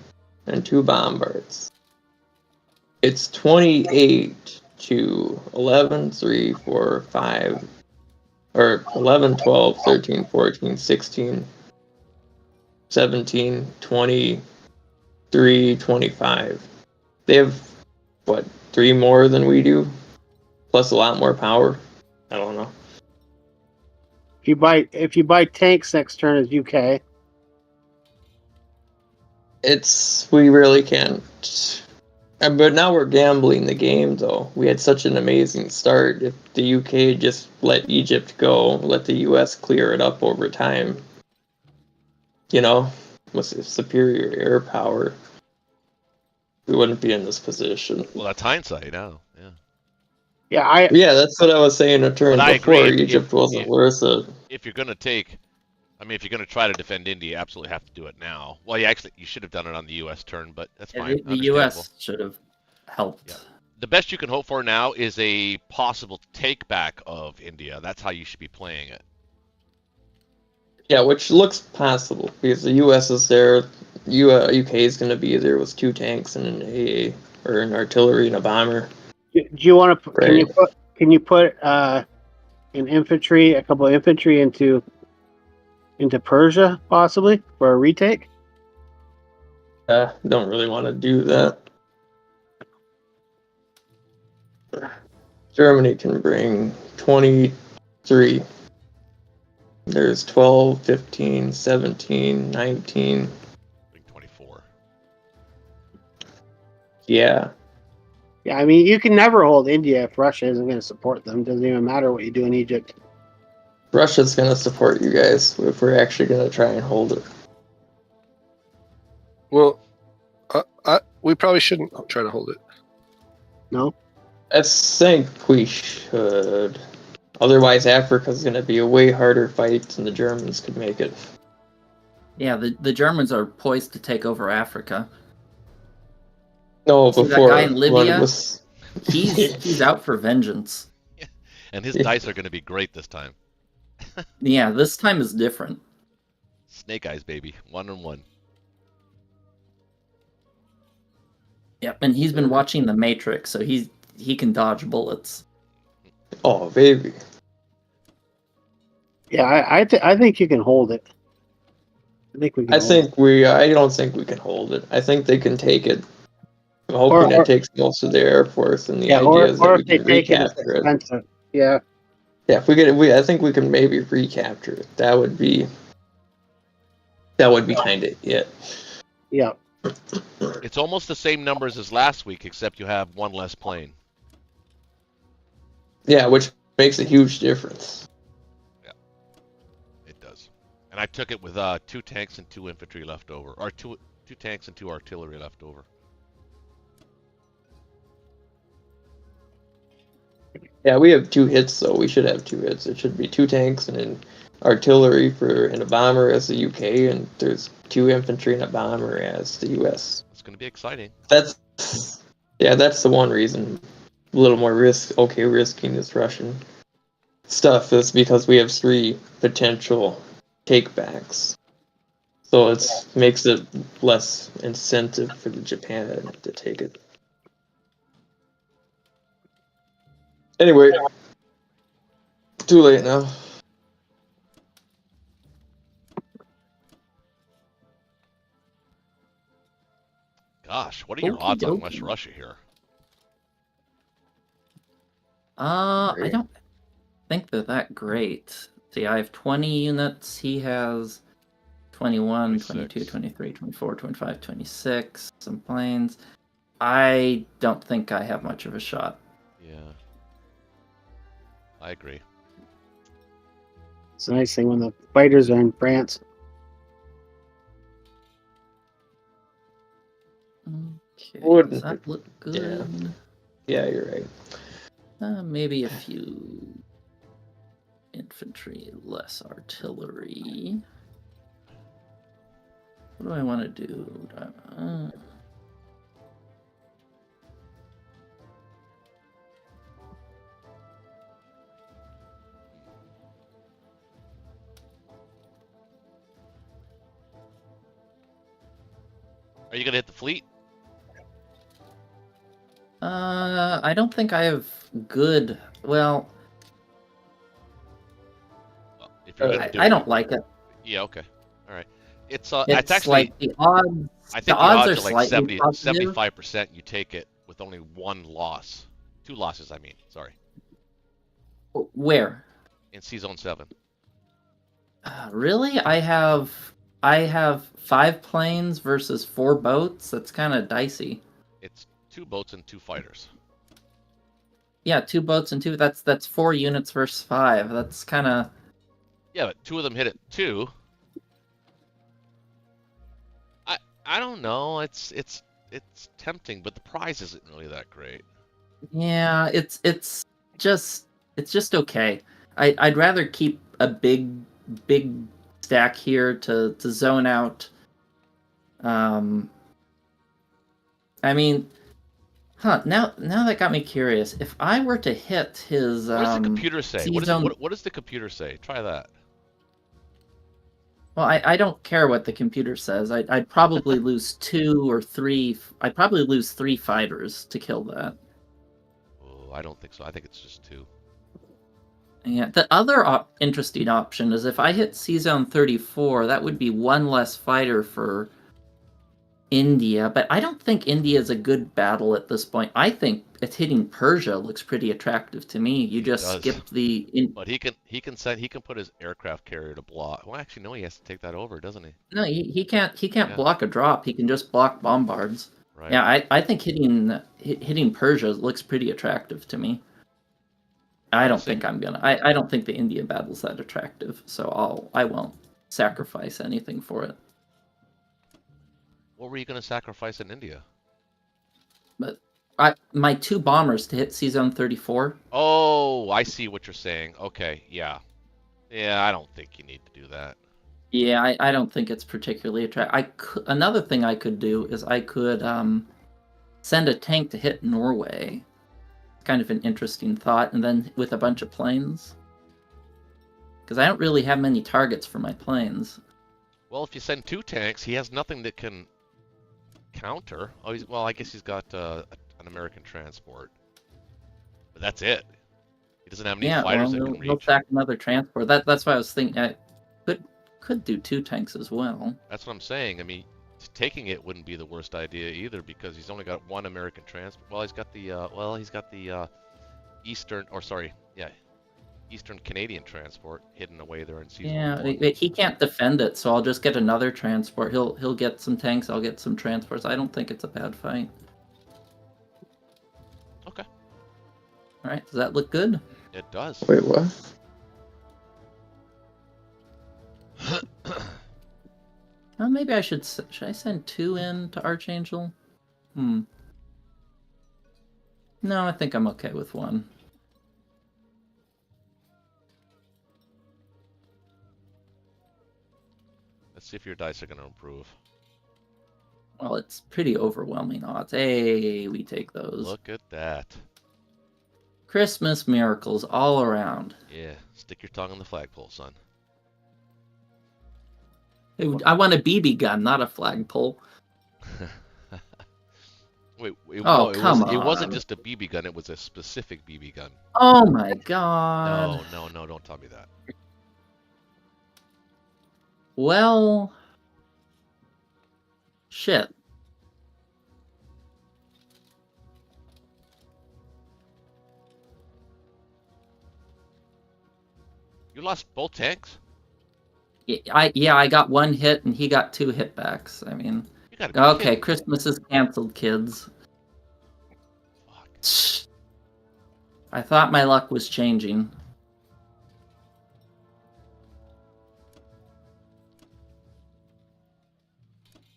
and 2 bombards. It's 28 to 11, 3, 4, 5, or 11, 12, 13, 14, 16, 17, 23, 25. They have, what, 3 more than we do? Plus a lot more power? I don't know. if you buy tanks next turn as UK. We really can't. But now we're gambling the game, though. We had such an amazing start. If the UK just let Egypt go, let the US clear it up over time, with superior air power, we wouldn't be in this position. Well, that's hindsight now. Yeah. Yeah, That's what I was saying a turn But I before. agree, Egypt wasn't worth it. If you're gonna if you're gonna try to defend India, you absolutely have to do it now. Well, you should have done it on the U.S. turn, but that's fine. The U.S. should have helped. Yeah. The best you can hope for now is a possible take back of India. That's how you should be playing it. Yeah, which looks possible because the U.S. is there, UK is going to be there with 2 tanks and an AA or an artillery and a bomber. Do you want to? Right. Can you put a couple of infantry into Persia possibly for a retake? Don't really want to do that. Germany can bring 23. There's 12, 15, 17, 19. Big 24. Yeah. Yeah, I mean, you can never hold India if Russia isn't going to support them. Doesn't even matter what you do in Egypt. Russia's going to support you guys if we're actually going to try and hold it. Well, we probably shouldn't try to hold it. No? I think we should. Otherwise, Africa's going to be a way harder fight, and the Germans could make it. Yeah, the Germans are poised to take over Africa. No, See before that guy in Libya? when it was... He's out for vengeance. And his dice are going to be great this time. Yeah, this time is different. Snake eyes, baby. 1-1. Yep, and he's been watching The Matrix, so he can dodge bullets. Oh, baby. Yeah, I think you can hold it. I think we can. I don't think we can hold it. I think they can take it. I'm hoping it takes most of their air force, and the idea is that we can recapture it. Yeah. Yeah, if we get it, I think we can maybe recapture it. That would be kind of it. Yeah. It's almost the same numbers as last week, except you have one less plane. Yeah, which makes a huge difference. Yeah, it does. And I took it with 2 tanks and 2 infantry left over, or two tanks and 2 artillery left over. Yeah, we have 2 hits, so we should have 2 hits. It should be 2 tanks and an artillery and a bomber as the UK, and there's 2 infantry and a bomber as the US. It's going to be exciting. That's the one reason. A little more risking this Russian stuff is because we have 3 potential takebacks. So it makes it less incentive for the Japan to take it. Anyway, too late now. Gosh, what are your odds on West Russia here? I don't think they're that great. See, I have 20 units. He has 21, 22, 23, 24, 25, 26. Some planes. I don't think I have much of a shot. Yeah. I agree. It's a nice thing when the fighters are in France. Okay, does that look good? Yeah, you're right. Maybe a few infantry, less artillery. What do I want to do? Are you going to hit the fleet? I don't think I have good. Well, if you're gonna I don't like it. Yeah, okay. All right. It's It's actually like the odds. I think the odds are like slightly 75% you take it with only 1 loss. 2 losses, I mean. Sorry. Where? In C-Zone 7. Really? I have 5 planes versus 4 boats. That's kind of dicey. It's 2 boats and 2 fighters. Yeah, 2 boats and 2. That's 4 units versus 5. That's kind of. Yeah, but 2 of them hit it 2. I don't know. It's tempting, but the prize isn't really that great. Yeah, it's just okay. I'd rather keep a big stack here to zone out. I mean, now that got me curious. If I were to hit his What does the computer say? C-zone... What does the computer say? Try that. Well, I don't care what the computer says. I'd probably lose 2 or 3. I'd probably lose 3 fighters to kill that. Oh, I don't think so. I think it's just 2. Yeah, the other interesting option is if I hit C-Zone 34, that would be 1 less fighter for India, but I don't think India is a good battle at this point. I think it's hitting Persia looks pretty attractive to me. You just does. skip the... But he can put his aircraft carrier to block. Well, actually, no, he has to take that over, doesn't he? No, he can't Yeah. block a drop. He can just block bombards. Right. Yeah, I think hitting Persia looks pretty attractive to me. I don't think I'm gonna. I don't think the India battle's that attractive, so I won't sacrifice anything for it. What were you going to sacrifice in India? But my 2 bombers to hit C-Zone 34. Oh, I see what you're saying. Okay, yeah. Yeah, I don't think you need to do that. Yeah, I don't think it's particularly attractive. Another thing I could do is I could send a tank to hit Norway. Kind of an interesting thought, and then with a bunch of planes. Because I don't really have many targets for my planes. Well, if you send 2 tanks, he has nothing that can counter. Oh, well, I guess he's got an American transport. But that's it. He doesn't have any fighters that can reach. He'll sack another transport. That's why I was thinking I could do 2 tanks as well. That's what I'm saying. I mean, taking it wouldn't be the worst idea either because he's only got 1 American transport. Well, he's got the Eastern Canadian transport hidden away there in season. Yeah, he can't defend it, so I'll just get another transport. He'll get some tanks. I'll get some transports. I don't think it's a bad fight. Okay. All right, does that look good? It does. Wait, what? Well, maybe I should I send 2 in to Archangel? No, I think I'm okay with 1. Let's see if your dice are going to improve. Well, it's pretty overwhelming odds. Hey, we take those. Look at that. Christmas miracles all around. Yeah, stick your tongue on the flagpole, son. I want a BB gun, not a flagpole. Wait, come on. It wasn't just a BB gun, it was a specific BB gun. Oh my god. No, don't tell me that. Well, shit. You lost both tanks? Yeah, I got 1 hit and he got 2 hitbacks. I mean, You gotta be okay, kidding. Christmas is canceled, kids. Fuck. I thought my luck was changing.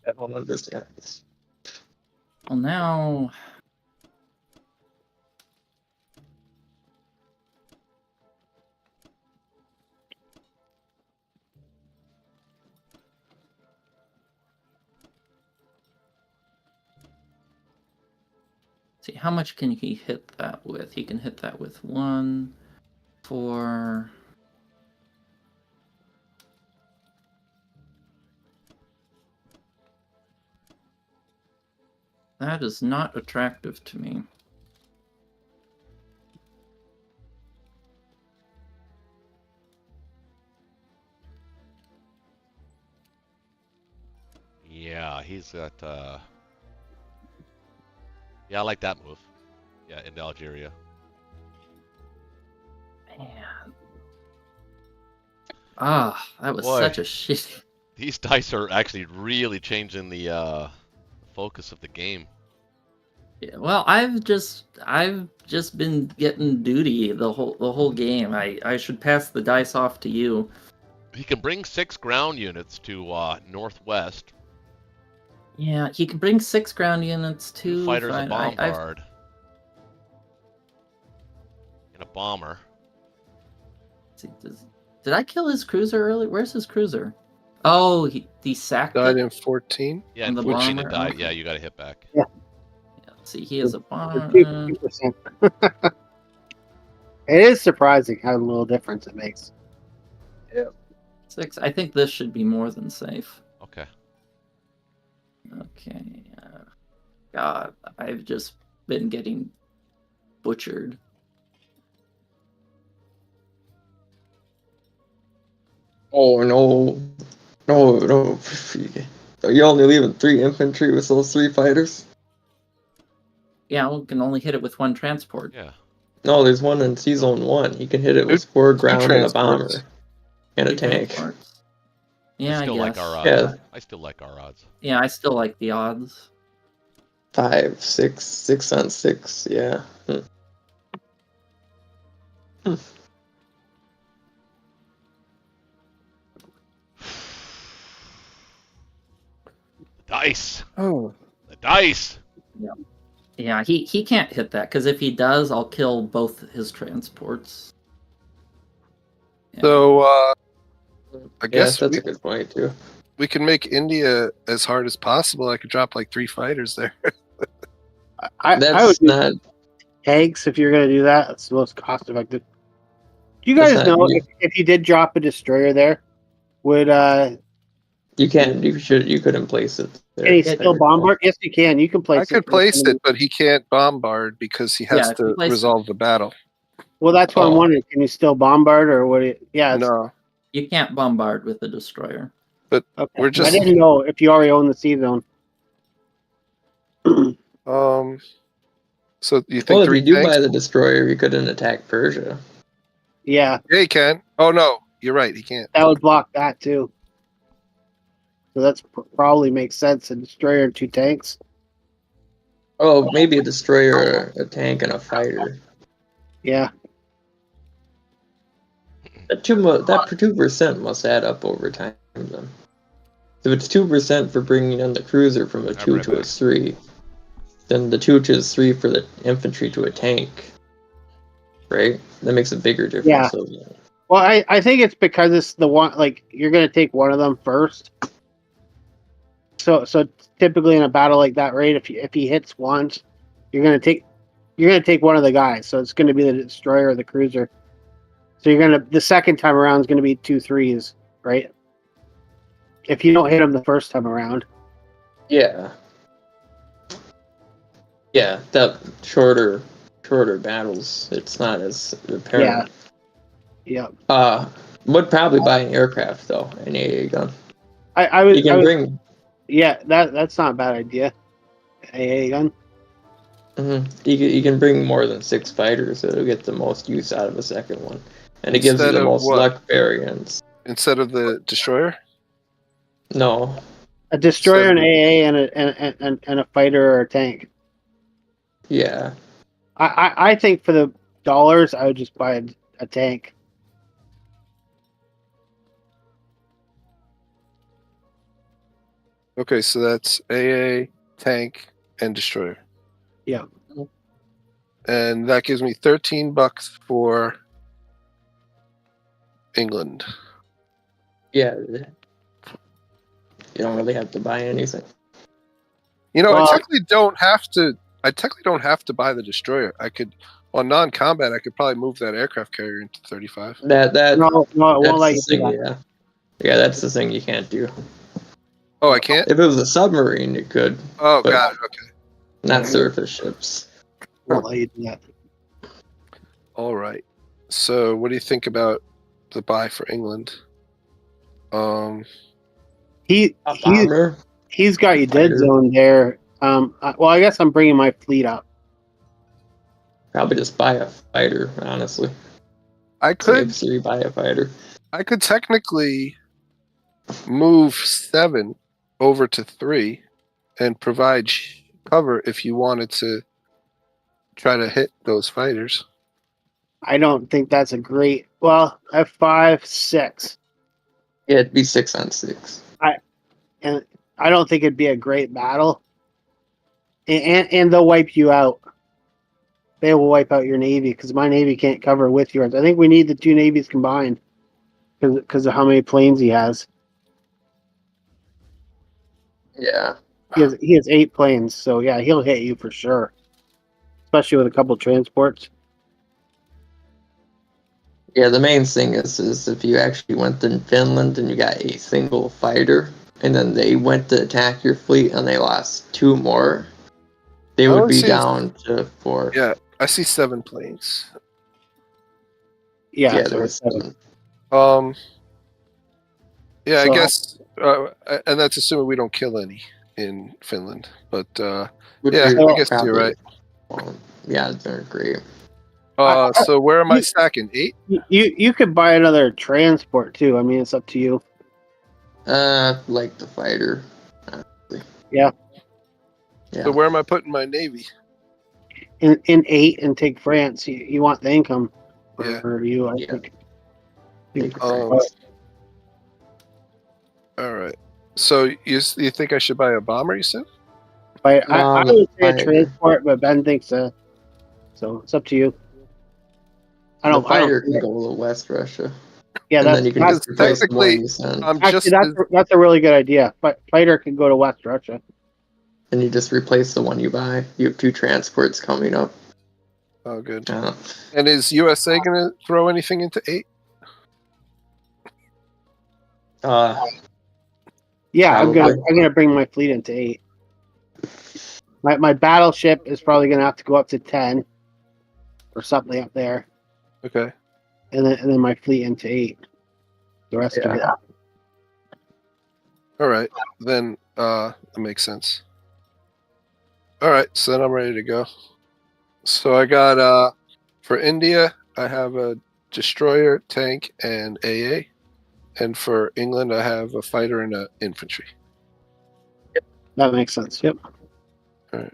I don't understand. Well, now... See, how much can he hit that with? He can hit that with 1, 4... That is not attractive to me. Yeah, he's got, Yeah, I like that move. Yeah, into Algeria. Man. Ah, that was Boy. such a shit. These dice are actually really changing the focus of the game. Yeah, well, I've just been getting duty the whole game. I should pass the dice off to you. He can bring 6 ground units to northwest. Yeah, he can bring 6 ground units, 2 fighters, a bombard, and a bomber. Did I kill his cruiser early? Where's his cruiser? Oh, he sacked Died it. in 14. Yeah, And and the 14 bomber? it died. Okay. Yeah, you got to hit back. Yeah, see, he is a bomber. 2%. It is surprising how little difference it makes. 6. I think this should be more than safe. Okay. Okay. God, I've just been getting butchered. Oh no, no! Are you only leaving 3 infantry with those 3 fighters? Yeah, we can only hit it with 1 transport. Yeah. No, there's one in Sea Zone 1. You can hit it with Two- 4 two ground and a transports. bomber and a 2 tank. transports. Yeah, I still like guess. our odds. Yeah. I still like our odds. Yeah, I still like the odds. 5, 6 on 6. Yeah. Dice. Oh, The dice. Yeah, he can't hit that, because if he does, I'll kill both his transports. Yeah. so I Yeah, guess that's a good point too. we can make India as hard as possible. I could drop like 3 fighters there. I would That's do not. tanks if you're going to do that. It's the most cost effective. Do you That's guys not know you. if you did drop a destroyer there, would You can't. You couldn't place it there. can he still bombard? Yes, you can. You can place I it. could place it, but he can't bombard because he has Yeah, if you to place it- resolve the battle. Well, that's what I'm Oh. wondering. Can you still bombard, or would it? Yeah. No, You can't bombard with the destroyer. Okay. we're just- I didn't know if you already own the sea zone. so you think Well, if 3 you do tanks? buy the destroyer, you couldn't attack Persia. Yeah, Yeah, he can. Oh no, you're right. He can't. that would block that too. So that's probably makes sense. A destroyer and 2 tanks. Oh, maybe a destroyer, a tank, and a fighter. Yeah. That 2% must add up over time. Then, if it's 2% for bringing in the cruiser from a 2 right to a back. 3, then the 2 to a 3 for the infantry to a tank, right? That makes a bigger difference. Yeah. So, Well, I think it's because it's the one, like, you're going to take one of them first. So typically in a battle like that, right? If he hits once, you're going to take one of the guys. So it's going to be the destroyer or the cruiser. So the second time around is going to be 2 3s, right? If you don't hit them the first time around. yeah. Yeah, that shorter battles, it's not as apparent. Yeah. Would probably buy an aircraft though, an AA gun. I would. You can bring. Yeah, that's not a bad idea. AA gun. You can bring more than 6 fighters. It'll get the most use out of a second one, and it gives you Instead the of most what? luck variance. Instead of the destroyer. No, A destroyer, an So- AA, and a fighter or a tank. yeah, I think for the dollars, I would just buy a tank. Okay, so that's AA, tank, and destroyer. Yeah. And that gives me $13 for England. yeah. You don't really have to buy anything. You know, Well- I technically don't have to. I technically don't have to buy the destroyer. I could, on non-combat, I could probably move that aircraft carrier into 35. That No, it won't that's let the you do thing. that. Yeah, that's the thing you can't do. Oh, I can't. If it was a submarine, it could. Oh, But- got it. Okay. Not surface ships. Won't let you do that. All right. So, what do you think about the buy for England? He's Bomber. got you dead Fighter. zone there. Well, I guess I'm bringing my fleet up. Probably just buy a fighter. Honestly, I could. save 3, buy a fighter. I could technically move 7 over to 3 and provide cover if you wanted to try to hit those fighters. I don't think that's a great. Well, F5, 6, Yeah, it'd be 6 on 6. and I don't think it'd be a great battle. And they'll wipe you out. They will wipe out your navy because my navy can't cover with yours. I think we need the 2 navies combined because of how many planes he has. Yeah. He has 8 planes, so yeah, he'll hit you for sure. Especially with a couple transports. Yeah, the main thing is if you actually went to Finland and you got a single fighter, and then they went to attack your fleet and they lost 2 more, they I would only be see- down to 4. Yeah, I see 7 planes. Yeah, Yeah, so there it's was 7. Yeah, I So- guess, and that's assuming we don't kill any in Finland. But which yeah, we I guess you're probably right. won't. Yeah, they're great. So where am I you- stacking? 8? You could buy another transport too. I mean, it's up to you. Like the fighter. Yeah. Yeah. So where am I putting my navy? In 8 and take France. You want the income. Yeah. Or you, I Yeah. think. Take Um, France. All right. So you think I should buy a bomber? You said. I would say a Fighter. transport, but Ben thinks so it's up to you. I The don't. fighter can go to West Russia. Yeah, And then you can that's just replace the technically- one you send. I'm actually just. that's a really good idea. But fighter can go to West Russia. And you just replace the one you buy. You have 2 transports coming up. Oh, good. Uh, And is USA gonna throw anything into 8? Yeah, I'm Probably. gonna bring my fleet into 8. My battleship is probably gonna have to go up to 10 or something up there, Okay. and then my fleet into 8. The rest of it. All right. Then that makes sense. All right. So then I'm ready to go. So I got for India, I have a destroyer, tank, and AA. And for England, I have a fighter and an infantry. That makes sense. Yep. All right.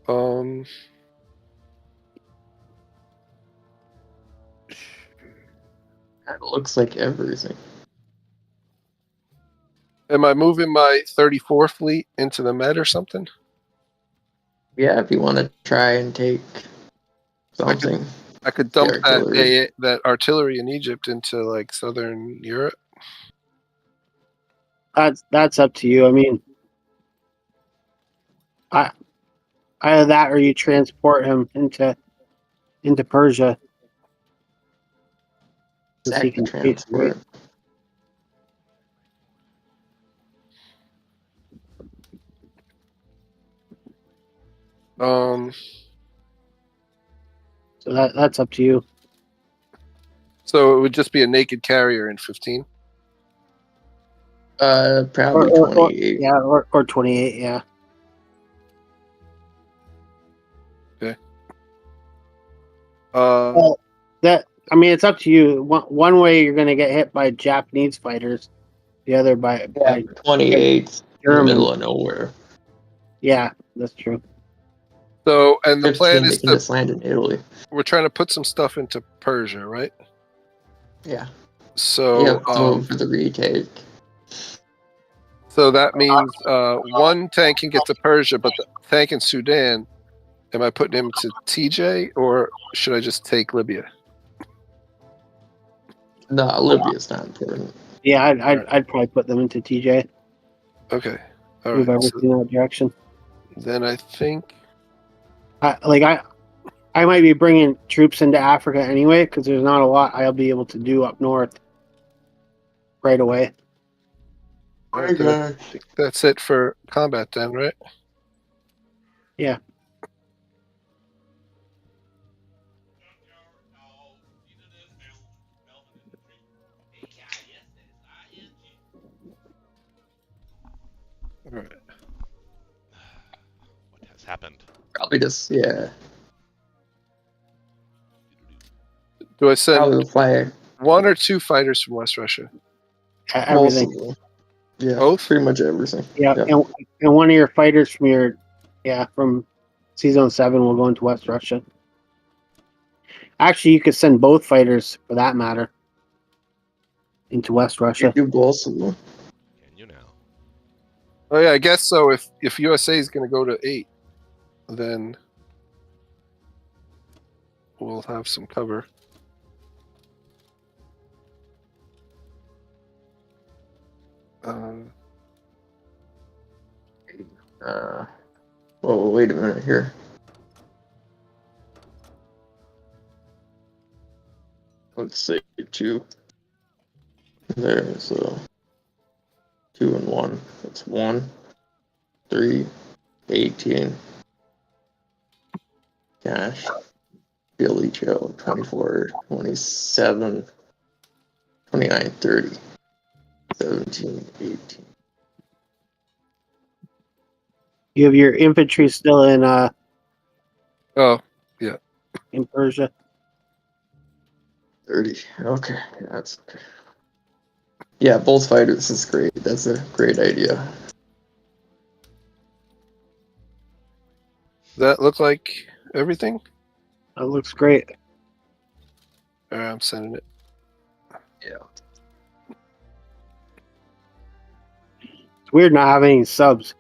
Um. It looks like everything. Am I moving my 34 fleet into the Med or something? Yeah, if you want to try and take something. I could dump The artillery. that artillery in Egypt into like southern Europe. That's up to you. I mean, either that or you transport him into Persia. So he Second can transport. So that's up to you. So it would just be a naked carrier in 15. Probably 28. Yeah, or 28. Yeah. Okay. Well, I mean, it's up to you. One way you're going to get hit by Japanese fighters, the other by 28 in the German. middle of nowhere. Yeah, that's true. So and the 15, plan they is can to just land in Italy. we're trying to put some stuff into Persia, right? Yeah. So Yeah, so for the retake. so that means one tank can get to Persia, but the tank in Sudan, am I putting him to TJ or should I just take Libya? No, Libya's not important. Yeah, I'd probably put them into TJ. Okay. All Move right. So everything in that direction. then I think I might be bringing troops into Africa anyway because there's not a lot I'll be able to do up north right away. I think that's it for combat then, right? Yeah. All right. What has happened? Probably just, yeah. Do I send Probably fly 1 or 2 fighters from West Russia? most Everything. of them. Yeah, Both? pretty much everything. Yeah, and one of your fighters from Season 7 will go into West Russia. Actually, you could send both fighters, for that matter, into West Russia. You do both of them. Can you now? Oh yeah, I guess so. If USA is going to go to 8, then we'll have some cover. Um, Well, wait a minute here. Let's say 2. There's 2 and 1. That's 1, 3, 18. Cash. Billy Joe, 24, 27, 29, 30, 17, 18. You have your infantry still in oh, in Persia. 30. Okay, that's okay. Yeah, both fighters is great. That's a great idea. does that look like everything? That looks great. I'm sending it. Yeah. It's weird not having any subs.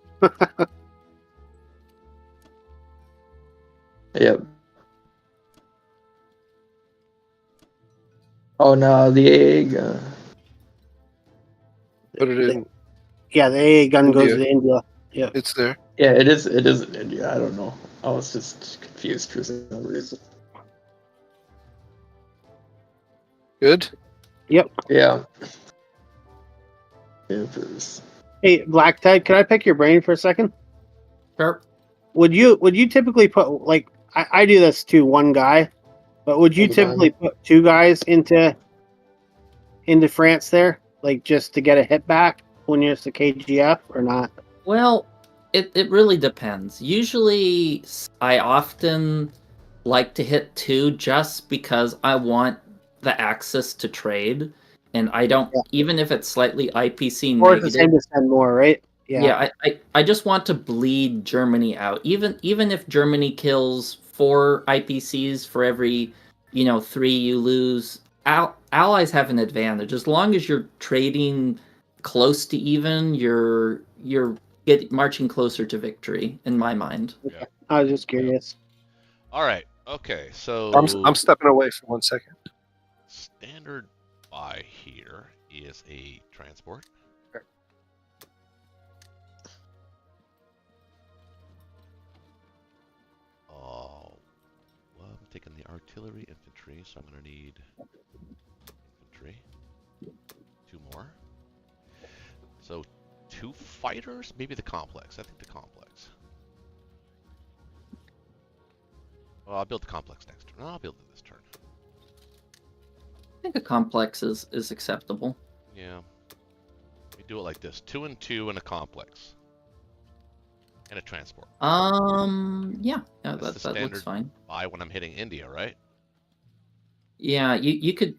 Yep. Oh no, the egg. Put it in. Yeah, the AA gun goes India. to India. Yeah. It's there. Yeah, it is. It is in India. I don't know. I was just confused for some reason. Good. Yeah. Infers. Hey, Black Tide, can I pick your brain for a second? Sure. Would you typically put, like, I do this to one guy, but would you Hold on. typically put 2 guys into France there, like just to get a hit back when you're just a KGF or not? Well, it really depends. Usually, I often like to hit 2 just because I want the access to trade, and I don't, even if it's slightly IPC Or it's the negative. same to send more, right? Yeah, I just want to bleed Germany out. Even if Germany kills 4 IPCs for every 3 you lose, allies have an advantage. As long as you're trading close to even, you're marching closer to victory in my mind. Yeah. I was just curious. All right. Okay. So I'm stepping away for 1 second. standard buy here is a transport. Oh, well, I'm taking the artillery infantry, so I'm going to need infantry. 2 more. So 2 fighters, maybe the complex. I think the complex. Well, I'll build the complex next turn. No, I'll build it this turn. I think a complex is acceptable. Yeah. Let me do it like this: 2 and 2 and a complex. And a transport. Yeah, That's the that standard looks fine. buy when I'm hitting India, right? Yeah, you could.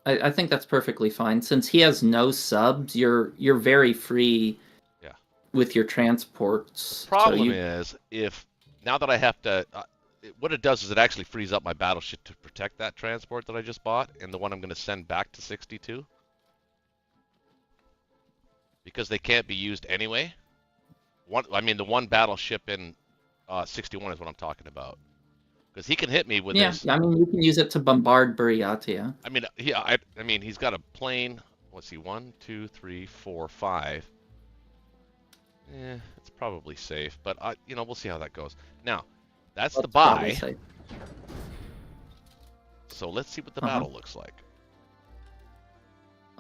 I think that's perfectly fine. Since he has no subs, you're very free. Yeah. With your transports. The problem is, if now that I have to, what it does is it actually frees up my battleship to protect that transport that I just bought, and the one I'm going to send back to 62, because they can't be used anyway. The one battleship in 61 is what I'm talking about, because he can hit me with his. I mean, you can use it to bombard Buryatia. I mean, he's got a plane. Let's see, 1, 2, 3, 4, 5. It's probably safe, but we'll see how that goes. Now, that's the buy. So let's see what the battle looks like.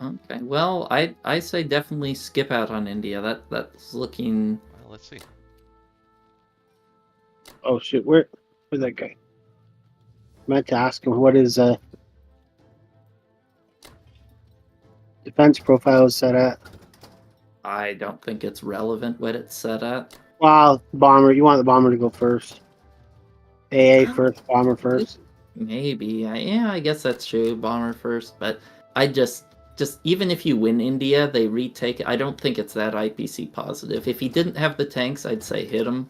Okay, well, I say definitely skip out on India. That's looking. Well, let's see. Oh shit, where's that guy? I meant to ask him what his defense profile is set at. I don't think it's relevant what it's set at. Well, bomber. You want the bomber to go first. AA first, bomber first. Maybe. Yeah, I guess that's true. Bomber first, but I just even if you win India, they retake it. I don't think it's that IPC positive. If he didn't have the tanks, I'd say hit him.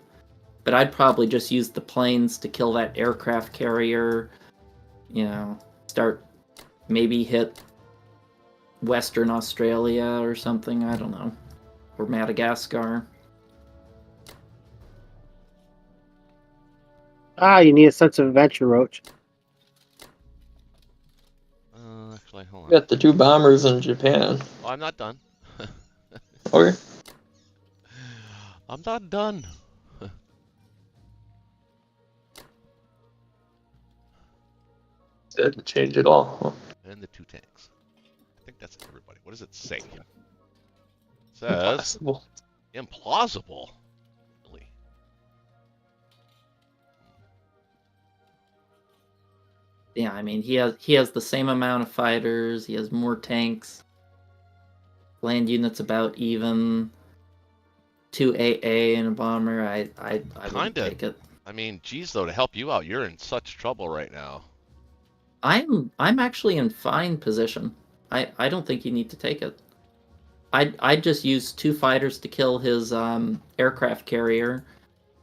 But I'd probably just use the planes to kill that aircraft carrier. Start maybe hit Western Australia or something. I don't know. Or Madagascar. You need a sense of adventure, Roach. Actually, hold one. got the 2 bombers in Japan. Oh, I'm not done. Okay. I'm not done. Didn't change at all. And the 2 tanks. I think that's everybody. What does it say? It says Impossible. implausible. Really? Yeah, I mean, he has the same amount of fighters. He has more tanks. Land units about even. 2 AA and a bomber. I wouldn't Kinda. take it. I mean, geez, though, to help you out, you're in such trouble right now. I'm actually in fine position. I don't think you need to take it. I'd just use 2 fighters to kill his aircraft carrier.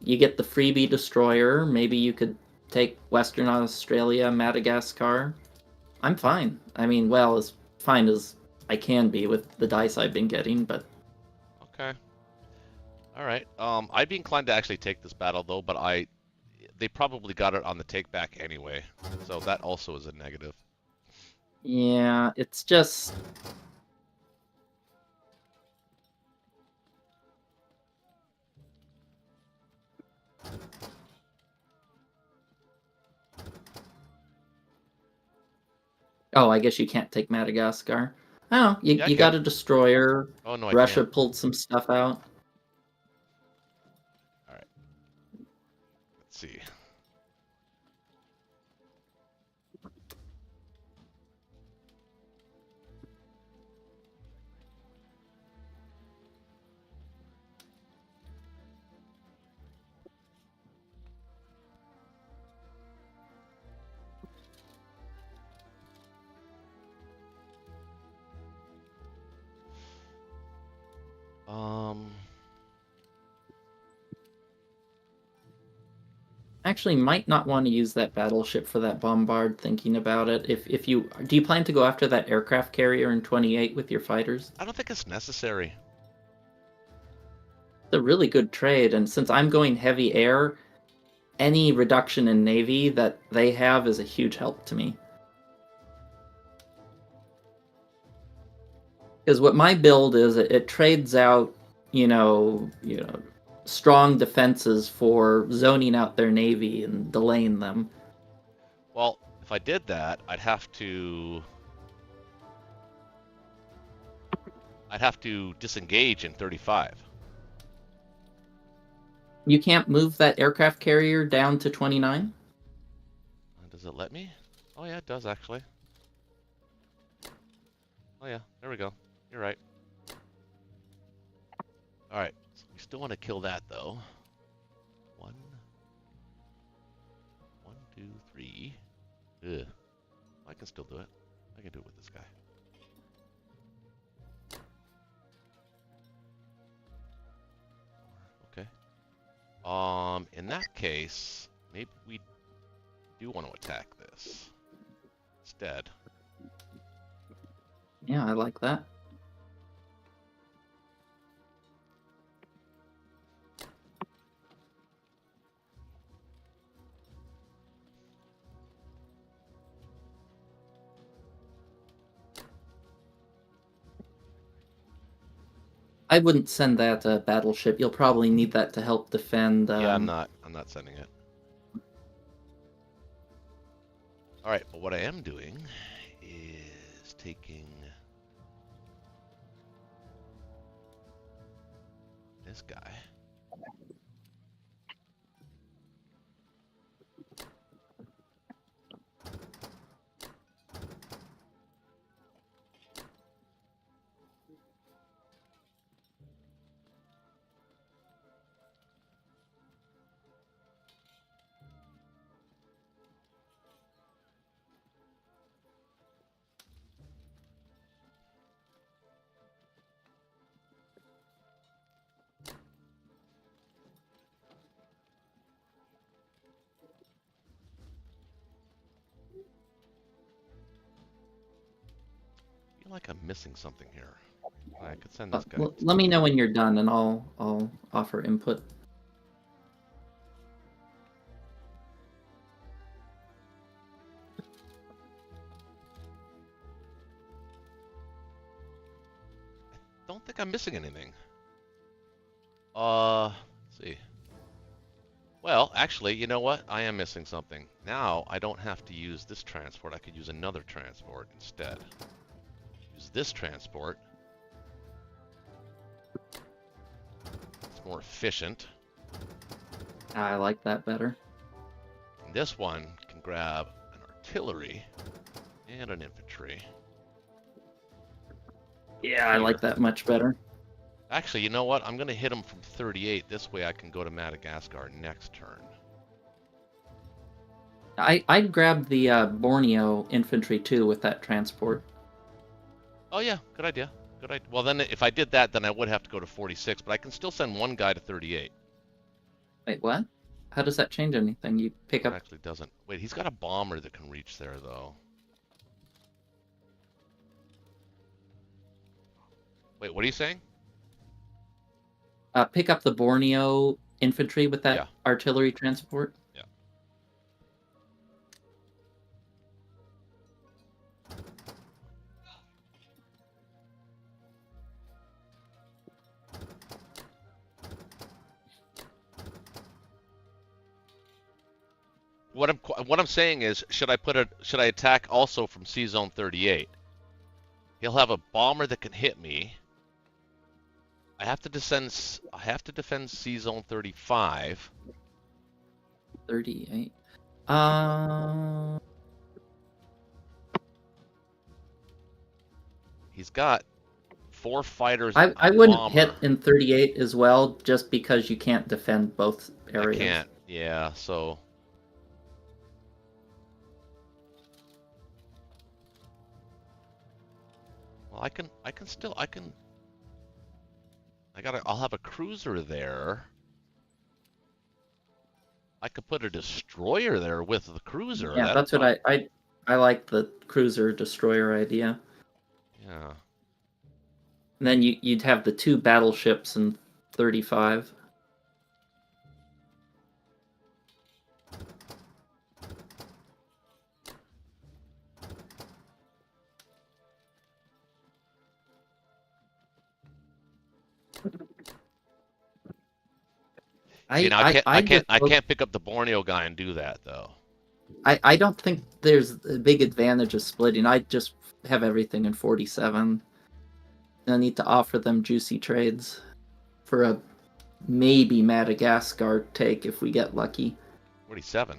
You get the freebie destroyer. Maybe you could take Western Australia, Madagascar. I'm fine. I mean, well, as fine as I can be with the dice I've been getting, but Okay. All right. I'd be inclined to actually take this battle though, but they probably got it on the take back anyway, so that also is a negative. yeah, it's just oh, I guess you can't take Madagascar. Oh, Yeah, I you can. got a destroyer. Oh no, I Russia can't. pulled some stuff out. All right. Let's see. Actually, might not want to use that battleship for that bombard. Thinking about it, if you do, you plan to go after that aircraft carrier in 28 with your fighters? I don't think it's necessary. It's a really good trade, and since I'm going heavy air, any reduction in navy that they have is a huge help to me. Because what my build is, it trades out, strong defenses for zoning out their navy and delaying them. Well, if I did that, I'd have to disengage in 35. You can't move that aircraft carrier down to 29? Does it let me? Oh yeah, it does actually. Oh yeah, there we go. You're right. All right, so we still want to kill that though. 1, 2, 3. Ugh. I can still do it. I can do it with this guy. Okay. In that case, maybe we do want to attack this instead. Yeah, I like that. I wouldn't send that battleship. You'll probably need that to help defend. Yeah, I'm not sending it. All right, but what I am doing is taking this guy. I feel like I'm missing something here. I could send this guy. Let me know when you're done, and I'll offer input. don't think I'm missing anything. Let's see. Well, actually, you know what? I am missing something. Now, I don't have to use this transport. I could use another transport instead. Use this transport. It's more efficient. I like that better. And this one can grab an artillery and an infantry. Yeah, I like that much better. Actually, you know what? I'm going to hit him from 38. This way I can go to Madagascar next turn. I'd grab the Borneo infantry too with that transport. Oh yeah, good idea. Good idea. Well, then if I did that, then I would have to go to 46, but I can still send one guy to 38. Wait, what? How does that change anything? You pick It up... actually doesn't. Wait, he's got a bomber that can reach there, though. Wait, what are you saying? Pick up the Borneo infantry with that artillery transport. Yeah. What I'm saying is, should I attack also from C zone 38? He'll have a bomber that can hit me. I have to defend C zone 35. 38. He's got 4 fighters. I wouldn't hit in 38 as well, just because you can't defend both areas. I can't. Yeah, so. Well, I'll have a cruiser there. I could put a destroyer there with the cruiser. Yeah, that's what I like, the cruiser destroyer idea. Yeah. And then you'd have the 2 battleships in 35. I can't pick up the Borneo guy and do that though. I don't think there's a big advantage of splitting. I just have everything in 47. And I need to offer them juicy trades for a maybe Madagascar take if we get lucky. 47.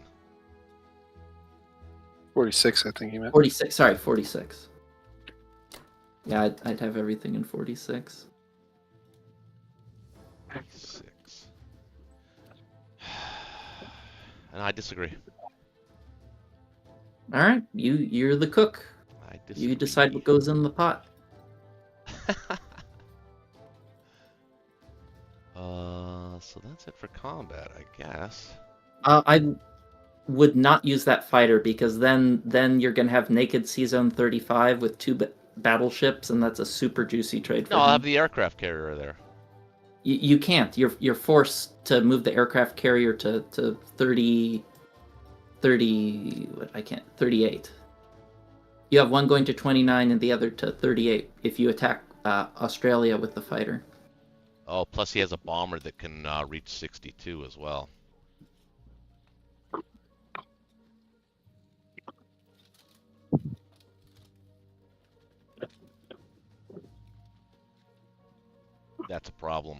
46, I think you meant. 46. Sorry, 46. Yeah, I'd have everything in 46. 46. And I disagree. All right, you're the cook. I disagree. You decide what goes in the pot. So that's it for combat, I guess. I would not use that fighter because then you're gonna have naked C Zone 35 with 2 battleships, and that's a super juicy trade. No, I'll have the aircraft carrier there. You can't. You're forced to move the aircraft carrier to 30. What, I can't. 38. You have one going to 29 and the other to 38 if you attack Australia with the fighter. Oh, plus he has a bomber that can reach 62 as well. That's a problem.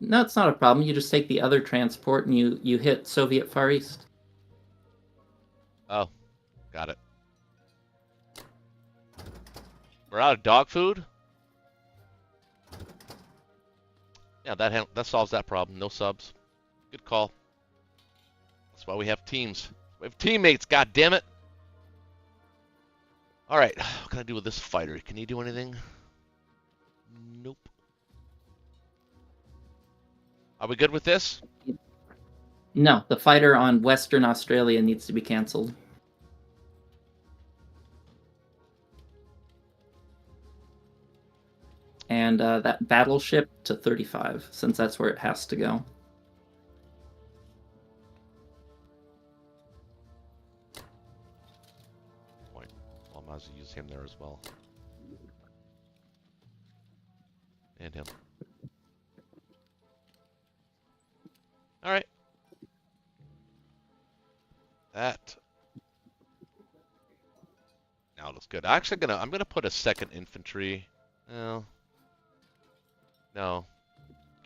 No, it's not a problem. You just take the other transport and you hit Soviet Far East. Oh, got it. We're out of dog food? Yeah, that solves that problem. No subs. Good call. That's why we have teams. We have teammates, God damn it. All right, what can I do with this fighter? Can he do anything? Nope. Are we good with this? No, the fighter on Western Australia needs to be cancelled. And that battleship to 35, since that's where it has to go. Point. Well, I might as well use him there as well. And him. All right. That now looks good. I'm gonna put a second infantry. Well, no,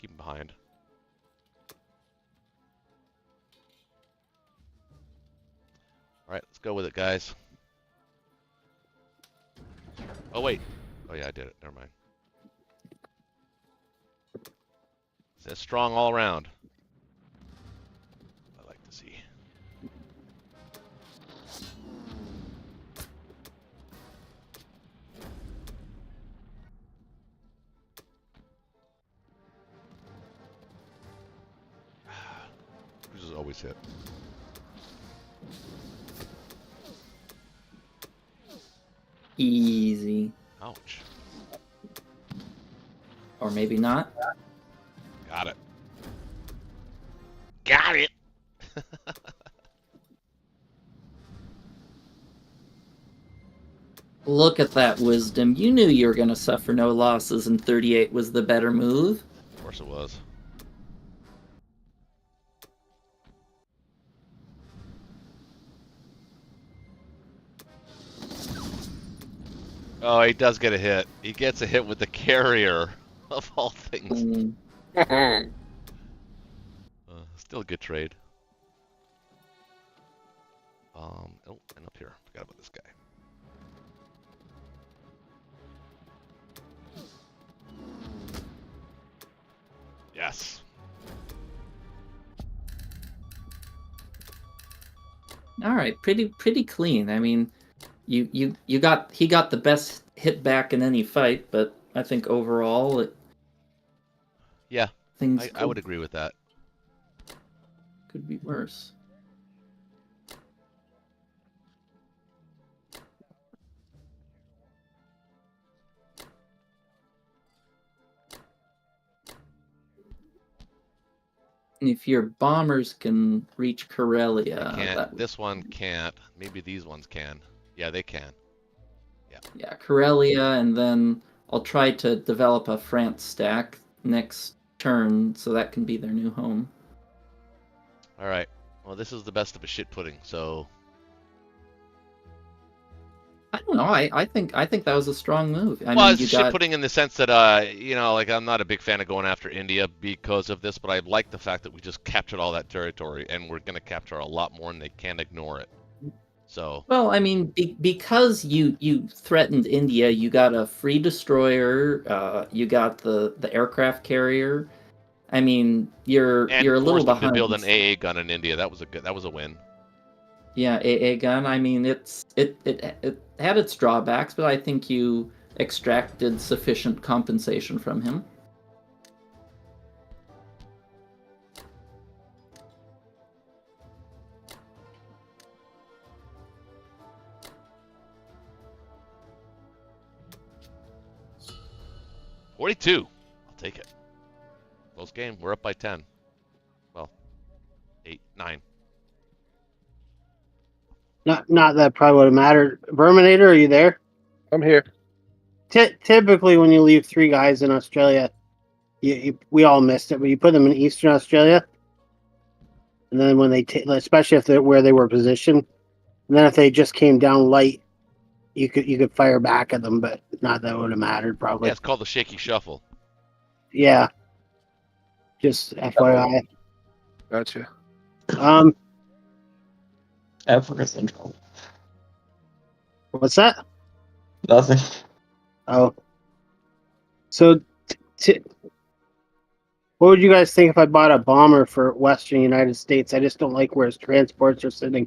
keep him behind. All right, let's go with it, guys. Oh wait. Oh yeah, I did it. Never mind. It says strong all around. I like to see. Cruisers always hit. Easy. Ouch. Or maybe not. Got it. Got it. Look at that wisdom. You knew you were going to suffer no losses, and 38 was the better move. Of course it was. Oh, he does get a hit. He gets a hit with the carrier, of all things. Still a good trade. Oh, and up here. Forgot about this guy. Yes. All right, pretty clean. I mean, he got the best hit back in any fight, but I think overall Yeah, things I would agree with that. could be worse. And if your bombers can reach Karelia, Can't. that This one can't. Maybe these ones can. Yeah, they can. yeah, Karelia, and then I'll try to develop a France stack next turn, so that can be their new home. All right. Well, this is the best of a shit pudding. So I don't know. I think that was a strong move. I well, mean, it's you shit got pudding in the sense that like I'm not a big fan of going after India because of this, but I like the fact that we just captured all that territory, and we're gonna capture a lot more, and they can't ignore it. So well, I mean, because you threatened India, you got a free destroyer. You got the aircraft carrier. I mean, you're a little forced them to behind. build an AA gun in India. That was a win. Yeah, AA gun. I mean, it had its drawbacks, but I think you extracted sufficient compensation from him. $42. I'll take it. Close game. We're up by 10. Well, 8, 9. Not that probably would have mattered. Verminator, are you there? I'm here. Typically, when you leave 3 guys in Australia, we all missed it, but you put them in Eastern Australia, and then when they especially if they're where they were positioned, and then if they just came down light, you could fire back at them, but not that would have mattered probably. Yeah, it's called the shaky shuffle. Yeah. Just FYI. Gotcha. Africa Central. What's that? Nothing. Oh. So, what would you guys think if I bought a bomber for Western United States? I just don't like where his transports are sitting.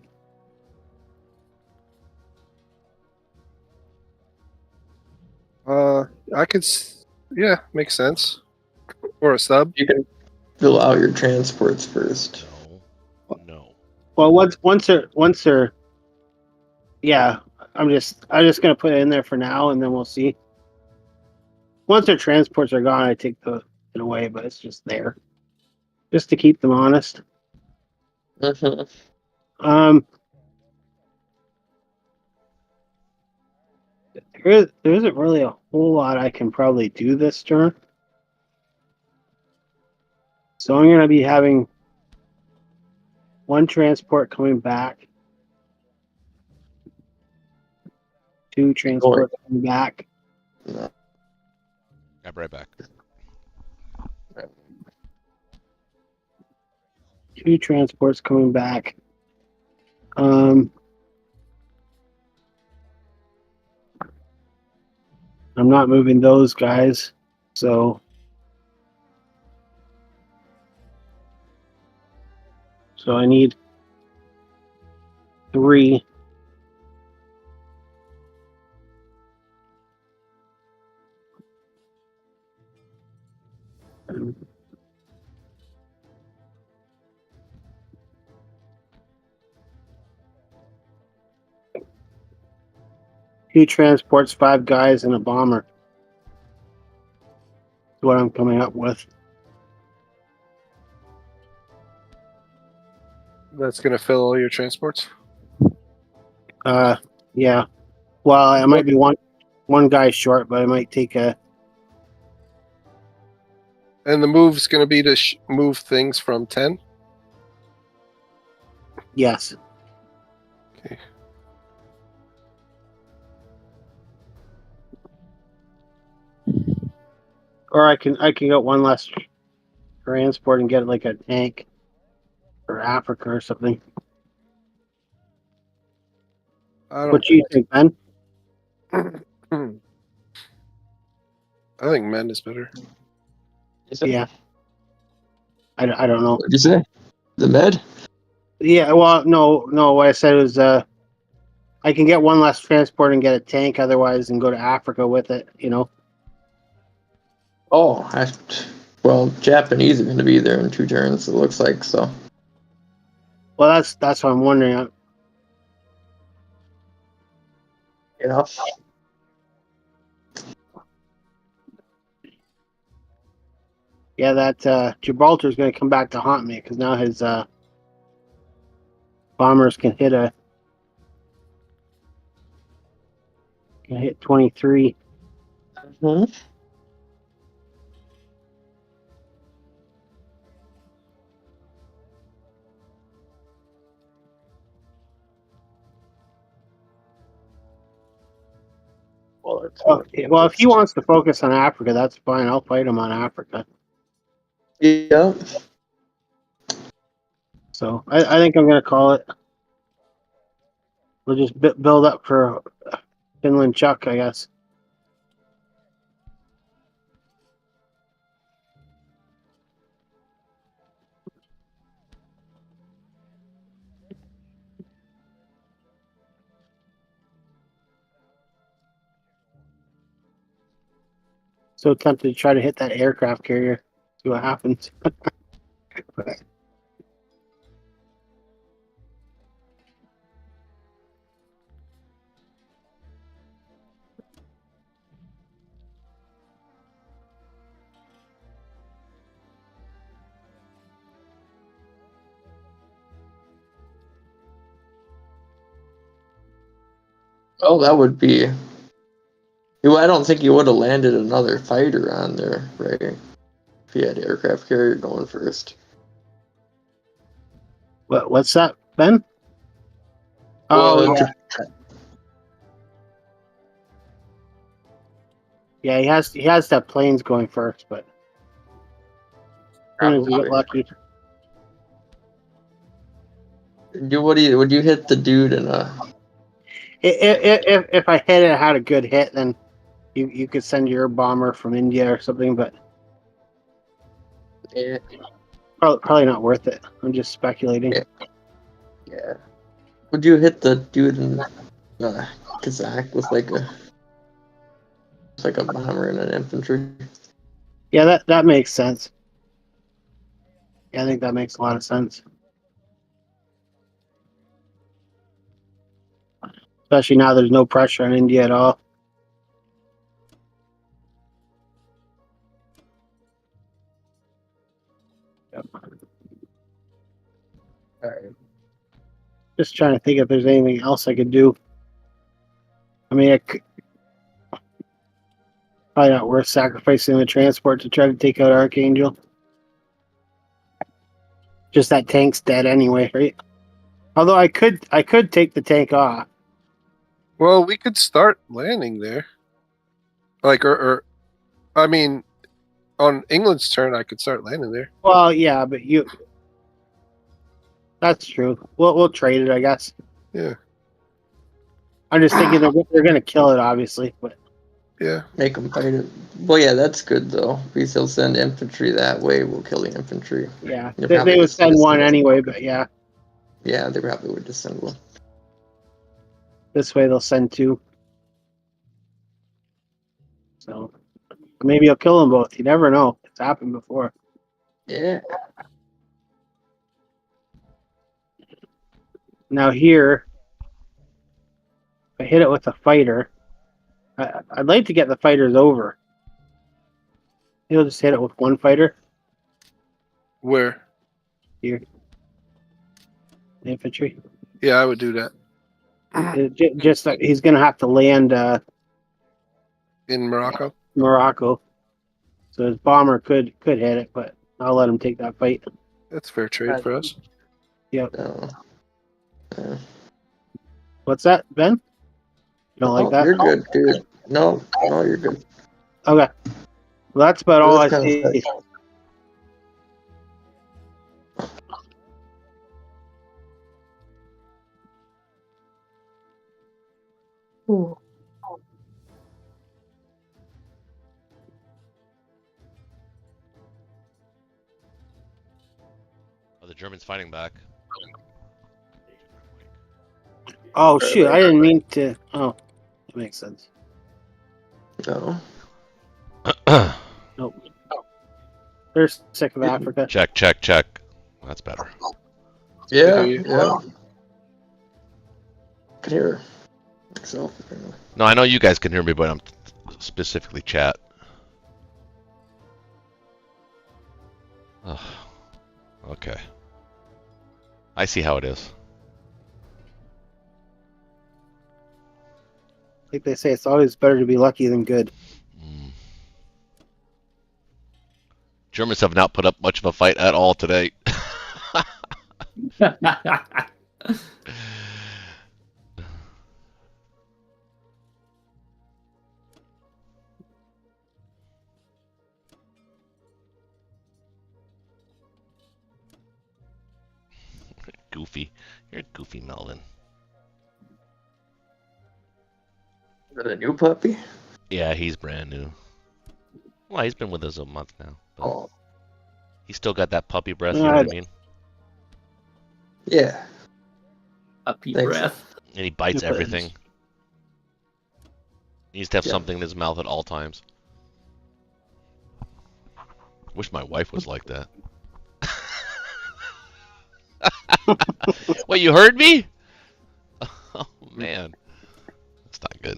I could. Yeah, makes sense. Or a sub. You can fill out your transports first. No. Well, once they're, yeah, I'm just gonna put it in there for now, and then we'll see. Once their transports are gone, I take it away, but it's just there, just to keep them honest. Mhm. There isn't really a whole lot I can probably do this turn. So I'm going to be having one transport coming back, two transports coming back. No. I'll be right back. Two transports coming back. I'm not moving those guys, so I need 3. Two transports, 5 guys, and a bomber. That's what I'm coming up with. That's gonna fill all your transports. Yeah. Well, I might be one guy short, but I might take a. And the move's gonna be to move things from 10. Yes. Okay. Or I can get one less transport and get like a tank for Africa or something. What do you think, Ben? I think men is better. Yeah. I don't know. What'd you say? The med? Yeah, well, no. What I said was I can get one less transport and get a tank otherwise and go to Africa with it, you know? Oh, well, Japanese are going to be there in 2 turns, it looks like, so. Well, that's what I'm wondering. You know? Yeah, that Gibraltar's going to come back to haunt me because now his bombers can hit 23. Mm-hmm. Well, if he wants to focus on Africa, that's fine. I'll fight him on Africa. Yeah. So I think I'm going to call it. We'll just build up for Finland Chuck, I guess. So tempted to try to hit that aircraft carrier. See what happens. Oh, that would be. I don't think you would have landed another fighter on there, right? If you had aircraft carrier going first. What's that, Ben? Well, Oh, yeah. Yeah, he has to have planes going first, but sometimes you get lucky. Would you hit the dude in a? If I hit it, had a good hit, then you could send your bomber from India or something, but Yeah. probably not worth it. I'm just speculating. Yeah. Would you hit the dude in Kazakh with like a bomber and an infantry? Yeah, that makes sense. Yeah, I think that makes a lot of sense. Especially now there's no pressure on India at all. Yep. All right. Just trying to think if there's anything else I could do. I mean, probably not worth sacrificing the transport to try to take out Archangel. Just that tank's dead anyway, right? Although I could take the tank off. Well, we could start landing there. Like, or I mean, on England's turn, I could start landing there. Well, yeah, but you. That's true. We'll trade it, I guess. Yeah. I'm just thinking they're going to kill it, obviously, but Yeah. Make them fight it. Well, yeah, that's good though. Because they'll send infantry that way. We'll kill the infantry. yeah, They're they probably would just gonna send one send- anyway. But yeah, Yeah, they probably would just send one. this way they'll send two. So maybe you'll kill them both. You never know. It's happened before. Yeah. Now here, if I hit it with a fighter, I'd like to get the fighters over. He'll just hit it with one fighter Where? here. Infantry. Yeah, I would do that. Just that he's going to have to land In Morocco? Morocco. So his bomber could hit it, but I'll let him take that fight. That's fair trade for us. Yep. No. What's that, Ben? You don't like that? You're good, dude. No, you're good. Okay. Well, that's about all I This kind of see. stuff. Are the Germans fighting back? Oh, shoot. I didn't mean to. Oh, that makes sense. No. Nope. They're sick of Africa. Check, check, check. That's better. Yeah, Yeah. yeah. Can hear myself. Apparently. No, I know you guys can hear me, but I'm specifically chat. Ugh. Okay. I see how it is. Like they say, it's always better to be lucky than good. Mm. Germans have not put up much of a fight at all today. Goofy. You're a goofy, Melvin. Is that a new puppy? Yeah, he's brand new. Well, he's been with us a month now. But Oh, he's still got that puppy breath, you know what I mean? yeah. Puppy Thanks. breath. And he bites Good buttons. everything. He needs to have Yeah. something in his mouth at all times. Wish my wife was like that. What, you heard me? Oh, man. That's not good.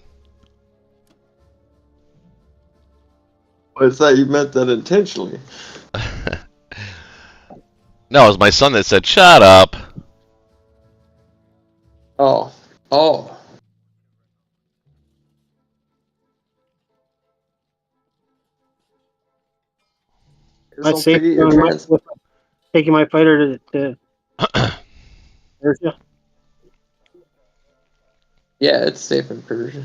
I thought you meant that intentionally. No, it was my son that said, "Shut up." Oh. Let's say taking my fighter to Persia. Yeah, it's safe in Persia.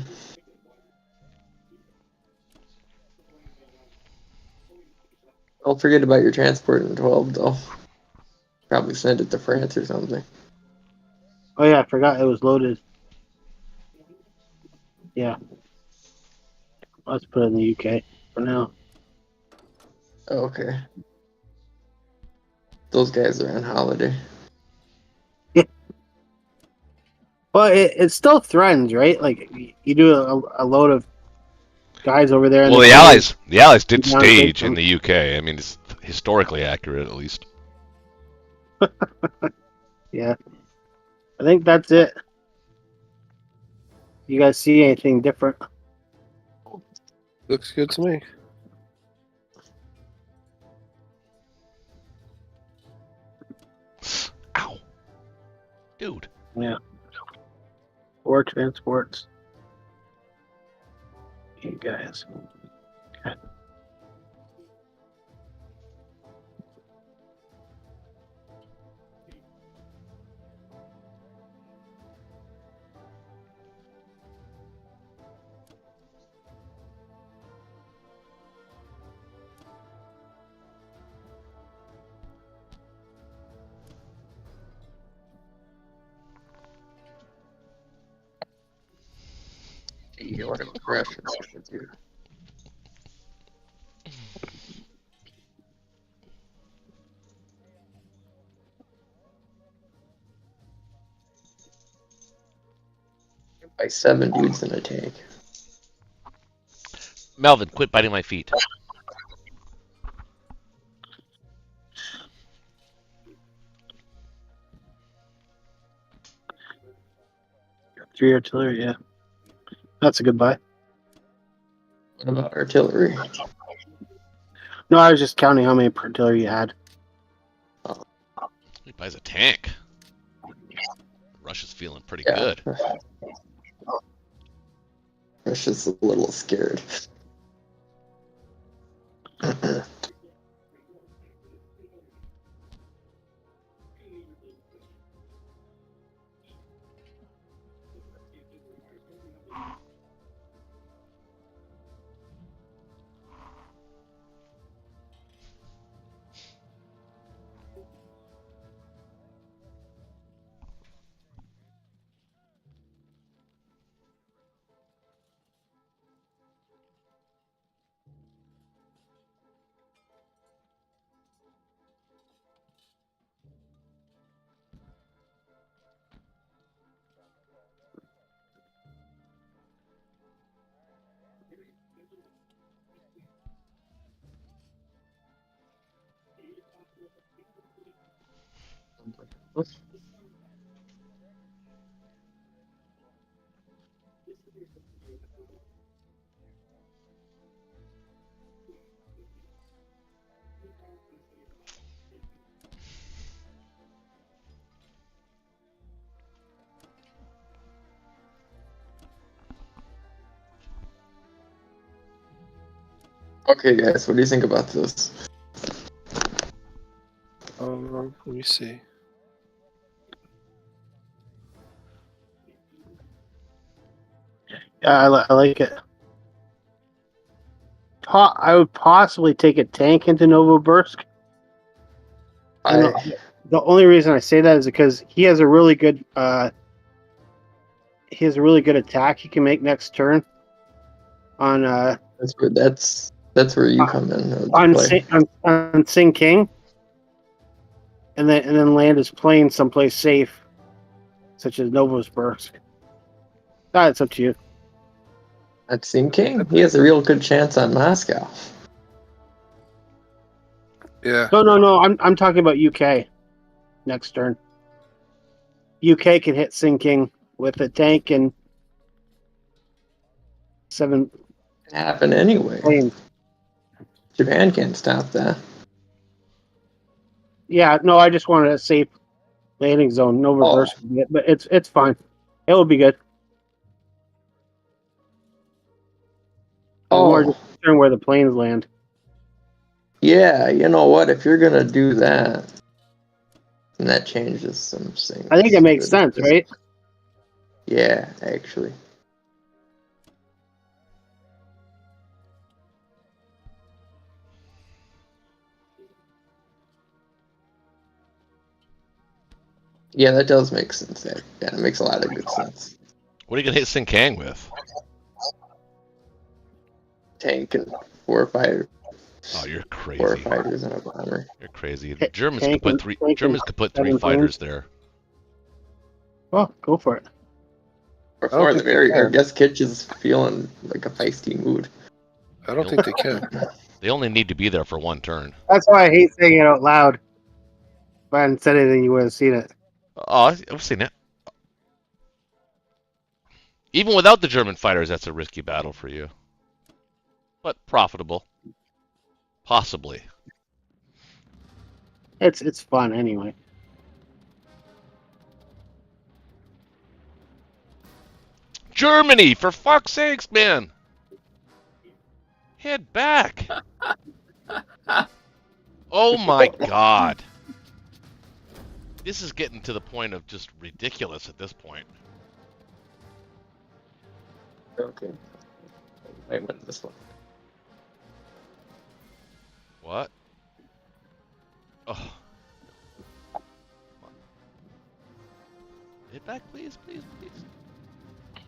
Don't forget about your transport in 12, though. Probably send it to France or something. Oh yeah, I forgot it was loaded. Yeah. Let's put it in the UK for now. Okay. Those guys are on holiday. Well, it still threatens, right? Like you do a load of guys over there. Well, the Allies did stage in the UK. I mean, it's historically accurate, at least. Yeah. I think that's it. You guys see anything different? Looks good to me. Ow. Dude. Yeah. Or transports. You guys. Okay. the order of aggression. By 7 dudes in a tank. Melvin, quit biting my feet. Three artillery, yeah. That's a good buy. What about artillery? No, I was just counting how many artillery you had. He buys a tank. Russia's feeling pretty Yeah. good. Russia's a little scared. Okay, guys, what do you think about this? Let me see. Yeah, I like it. I would possibly take a tank into Novosibirsk. The only reason I say that is because he has a really good attack he can make next turn on that's where you come in. on Sing King, and then land his plane someplace safe, such as Novosibirsk. It's up to you. At Sing King, he has a real good chance on Moscow. Yeah. No. I'm talking about UK next turn. UK can hit Sing King with a tank and 7 Happen anyway. planes. Japan can't stop that. Yeah, no, I just wanted a safe landing zone, no reverse, but it's fine. It will be good. More just concerned where the planes land. Yeah, you know what? If you're gonna do that, then that changes some things. I think it makes sense, right? Yeah, actually. Yeah, that does make sense. Yeah, it makes a lot of good sense. What are you gonna hit Sing Kang with? Tank and 4 fighters. Oh, you're crazy. 4 fighters and a bomber. You're crazy. The Germans could put three. Germans could put 3 fighters there. Well, go for it. Before the merrier. I guess Kitch is feeling like a feisty mood. I don't think they can. They only need to be there for 1 turn. That's why I hate saying it out loud. If I hadn't said anything, you would have seen it. Oh, I've seen it. Even without the German fighters, that's a risky battle for you. But profitable. Possibly. It's fun anyway. Germany, for fuck's sakes, man! Head back! Oh my god. This is getting to the point of just ridiculous at this point. Okay. I win this one. What? Oh. Hit back, please, please, please.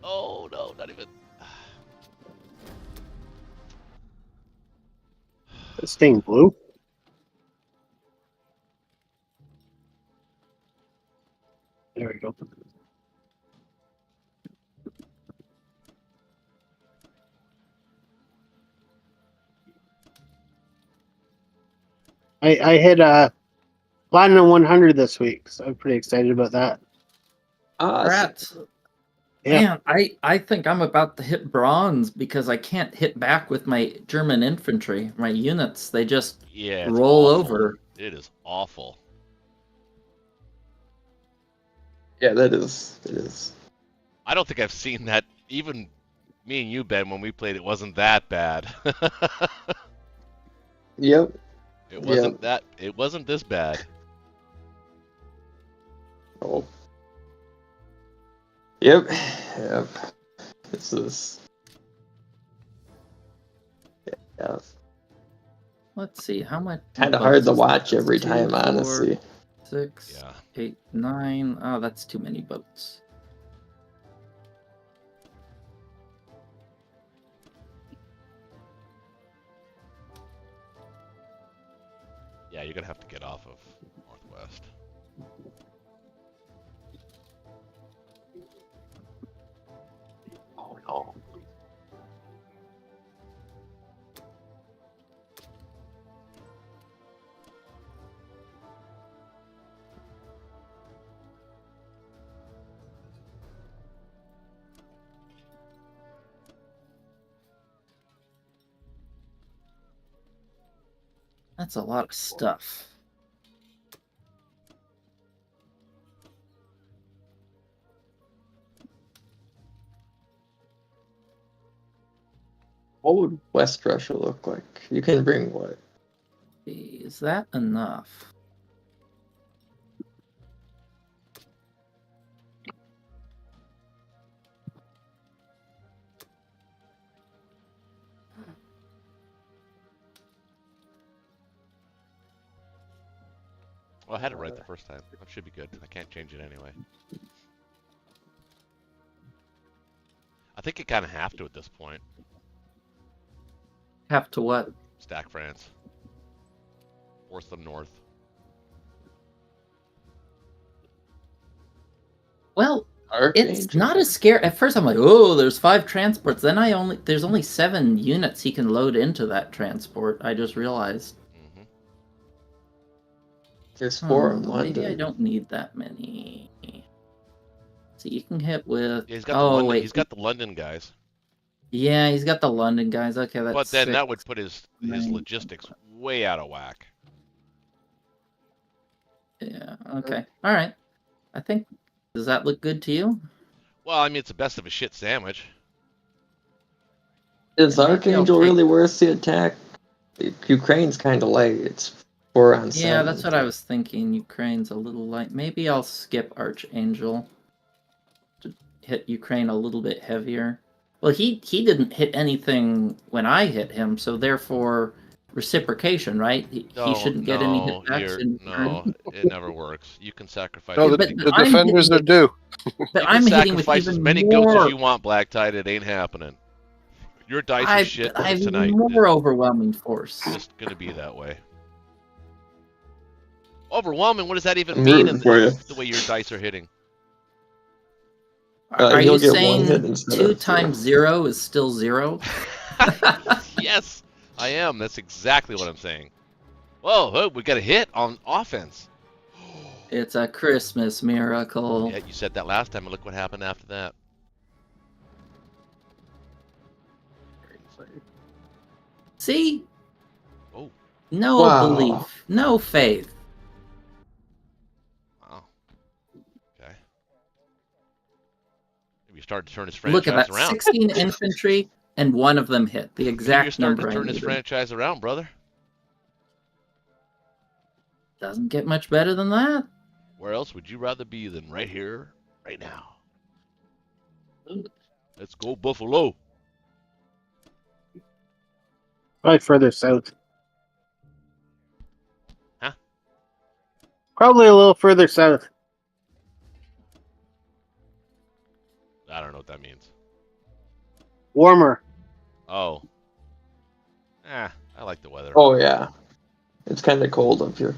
Oh, no, not even. It's staying blue. There we go. I hit Platinum 100 this week, so I'm pretty excited about that. Rats. Yeah. Man, I think I'm about to hit bronze because I can't hit back with my German infantry. My units, they just Yeah, it's roll awful. over. It is awful. Yeah, that is. It is. I don't think I've seen that. Even me and you, Ben, when we played, it wasn't that bad. Yep. It wasn't that. It wasn't this bad. Oh. Yep. Yep. This is. Yeah. Let's see, how much? Kind of hard to boats? watch That's every 2, time, 4, honestly. 6, Yeah. 8, 9. Oh, that's too many boats. Yeah, you're gonna have to get off of Northwest. Oh no. That's a lot of stuff. What would West Russia look like? You can bring what? Is that enough? Well, I had it right the first time. That should be good. I can't change it anyway. I think you kind of have to at this point. Have to what? Stack France. Force them north. Well, it's Archangel? not as scary. At first, I'm like, oh, there's 5 transports. Then there's only 7 units he can load into that transport. I just realized. Mm-hmm. There's 4 in Maybe London. I don't need that many. So you can hit with. Yeah, he's got the London. Wait. He's got the London guys. Yeah, he's got the London guys. Okay, that's. But then 6. that would put his 9. logistics way out of whack. Yeah. Okay. All right. I think. Does that look good to you? Well, I mean, it's the best of a shit sandwich. Is Maybe I'll Archangel take- really worth the attack? Ukraine's kind of light. It's 4 on 7. Yeah, that's what I was thinking. Ukraine's a little light. Maybe I'll skip Archangel to hit Ukraine a little bit heavier. Well, he didn't hit anything when I hit him, so therefore reciprocation, right? He shouldn't get any hit backs. No, it never works. You can sacrifice. No, but the I'm defenders hitting are due. But you I'm can hitting with sacrifice even as many more. goats as you want, Black Tide. It ain't happening. Your dice are shit I have tonight. more overwhelming force. It's just gonna be that way. Overwhelming? What does that even I'm mean? rooting for you. The way your dice are hitting. Are you You'll get 1 saying hit instead 2 of 0. times 0 is still 0? Yes, I am. That's exactly what I'm saying. Whoa, we got a hit on offense. It's a Christmas miracle. Yeah, you said that last time, and look what happened after that. See? Oh, No Wow. belief, no faith. wow. Okay. Maybe you started to turn his Look at franchise that, around. 16 infantry, and 1 of them hit. The Maybe you're exact starting number to I turn his needed. franchise around, brother. Doesn't get much better than that. Where else would you rather be than right here, right now? Let's go, Buffalo. Probably further south. Huh? Probably a little further south. I don't know what that means. Warmer. Oh. I like the weather. Oh yeah, it's kind of cold up here.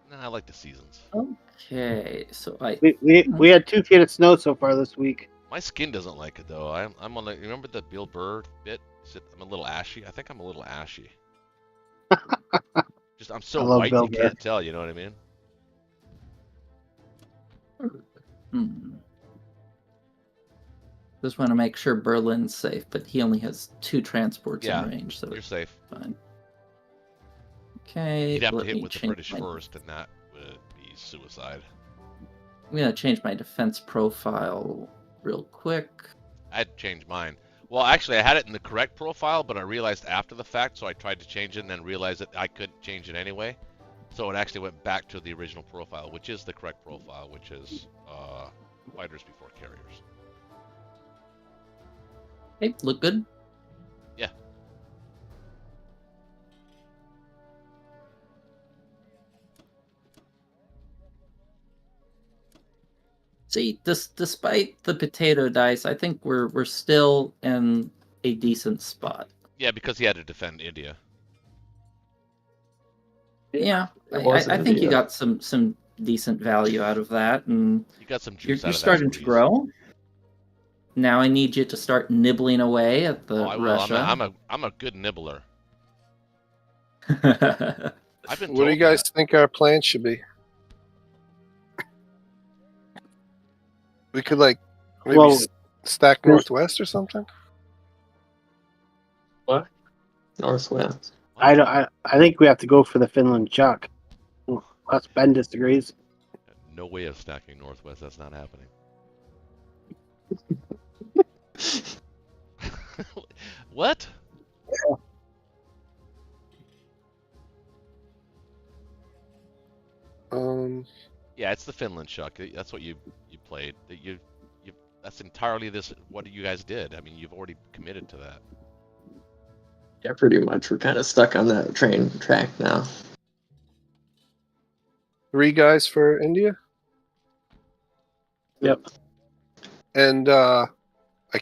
Nah, I like the seasons. Okay, so We had 2 feet of snow so far this week. My skin doesn't like it though. I'm on the. Remember the Bill Burr bit? I'm a little ashy. I think I'm a little ashy. Just I'm I so love white Bill you Burr. can't tell. You know what I mean? Just want to make sure Berlin's safe, but he only has 2 transports Yeah, in range, so you're it's safe. fine. Okay, You'd have to let hit me with the change British my- first, and that would be suicide. I'm gonna change my defense profile real quick. I'd change mine. Well, actually, I had it in the correct profile, but I realized after the fact, so I tried to change it and then realized that I couldn't change it anyway. So it actually went back to the original profile, which is the correct profile, which is fighters before carriers. Hey, look good. Yeah. See, despite the potato dice, I think we're still in a decent spot. Yeah, because he had to defend India. Yeah, It was I think you India. got some decent value out of that, and You got some you're juice out of that starting to squeeze. grow. Now I need you to start nibbling away at the Oh, I will. Russia. I'm a good nibbler. Russia. I've been What do you told guys think our plan should be? We could like maybe Well, stack northwest or something. What? Northwest. I think we have to go for the Finland Chuck. Unless Ben disagrees. No way of stacking northwest. That's not happening. What? Yeah, it's the Finland Shuck. That's what you played. That's entirely what you guys did. I mean, you've already committed to that. Yeah, pretty much. We're kind of stuck on that train track now. 3 guys for India. Yep. And I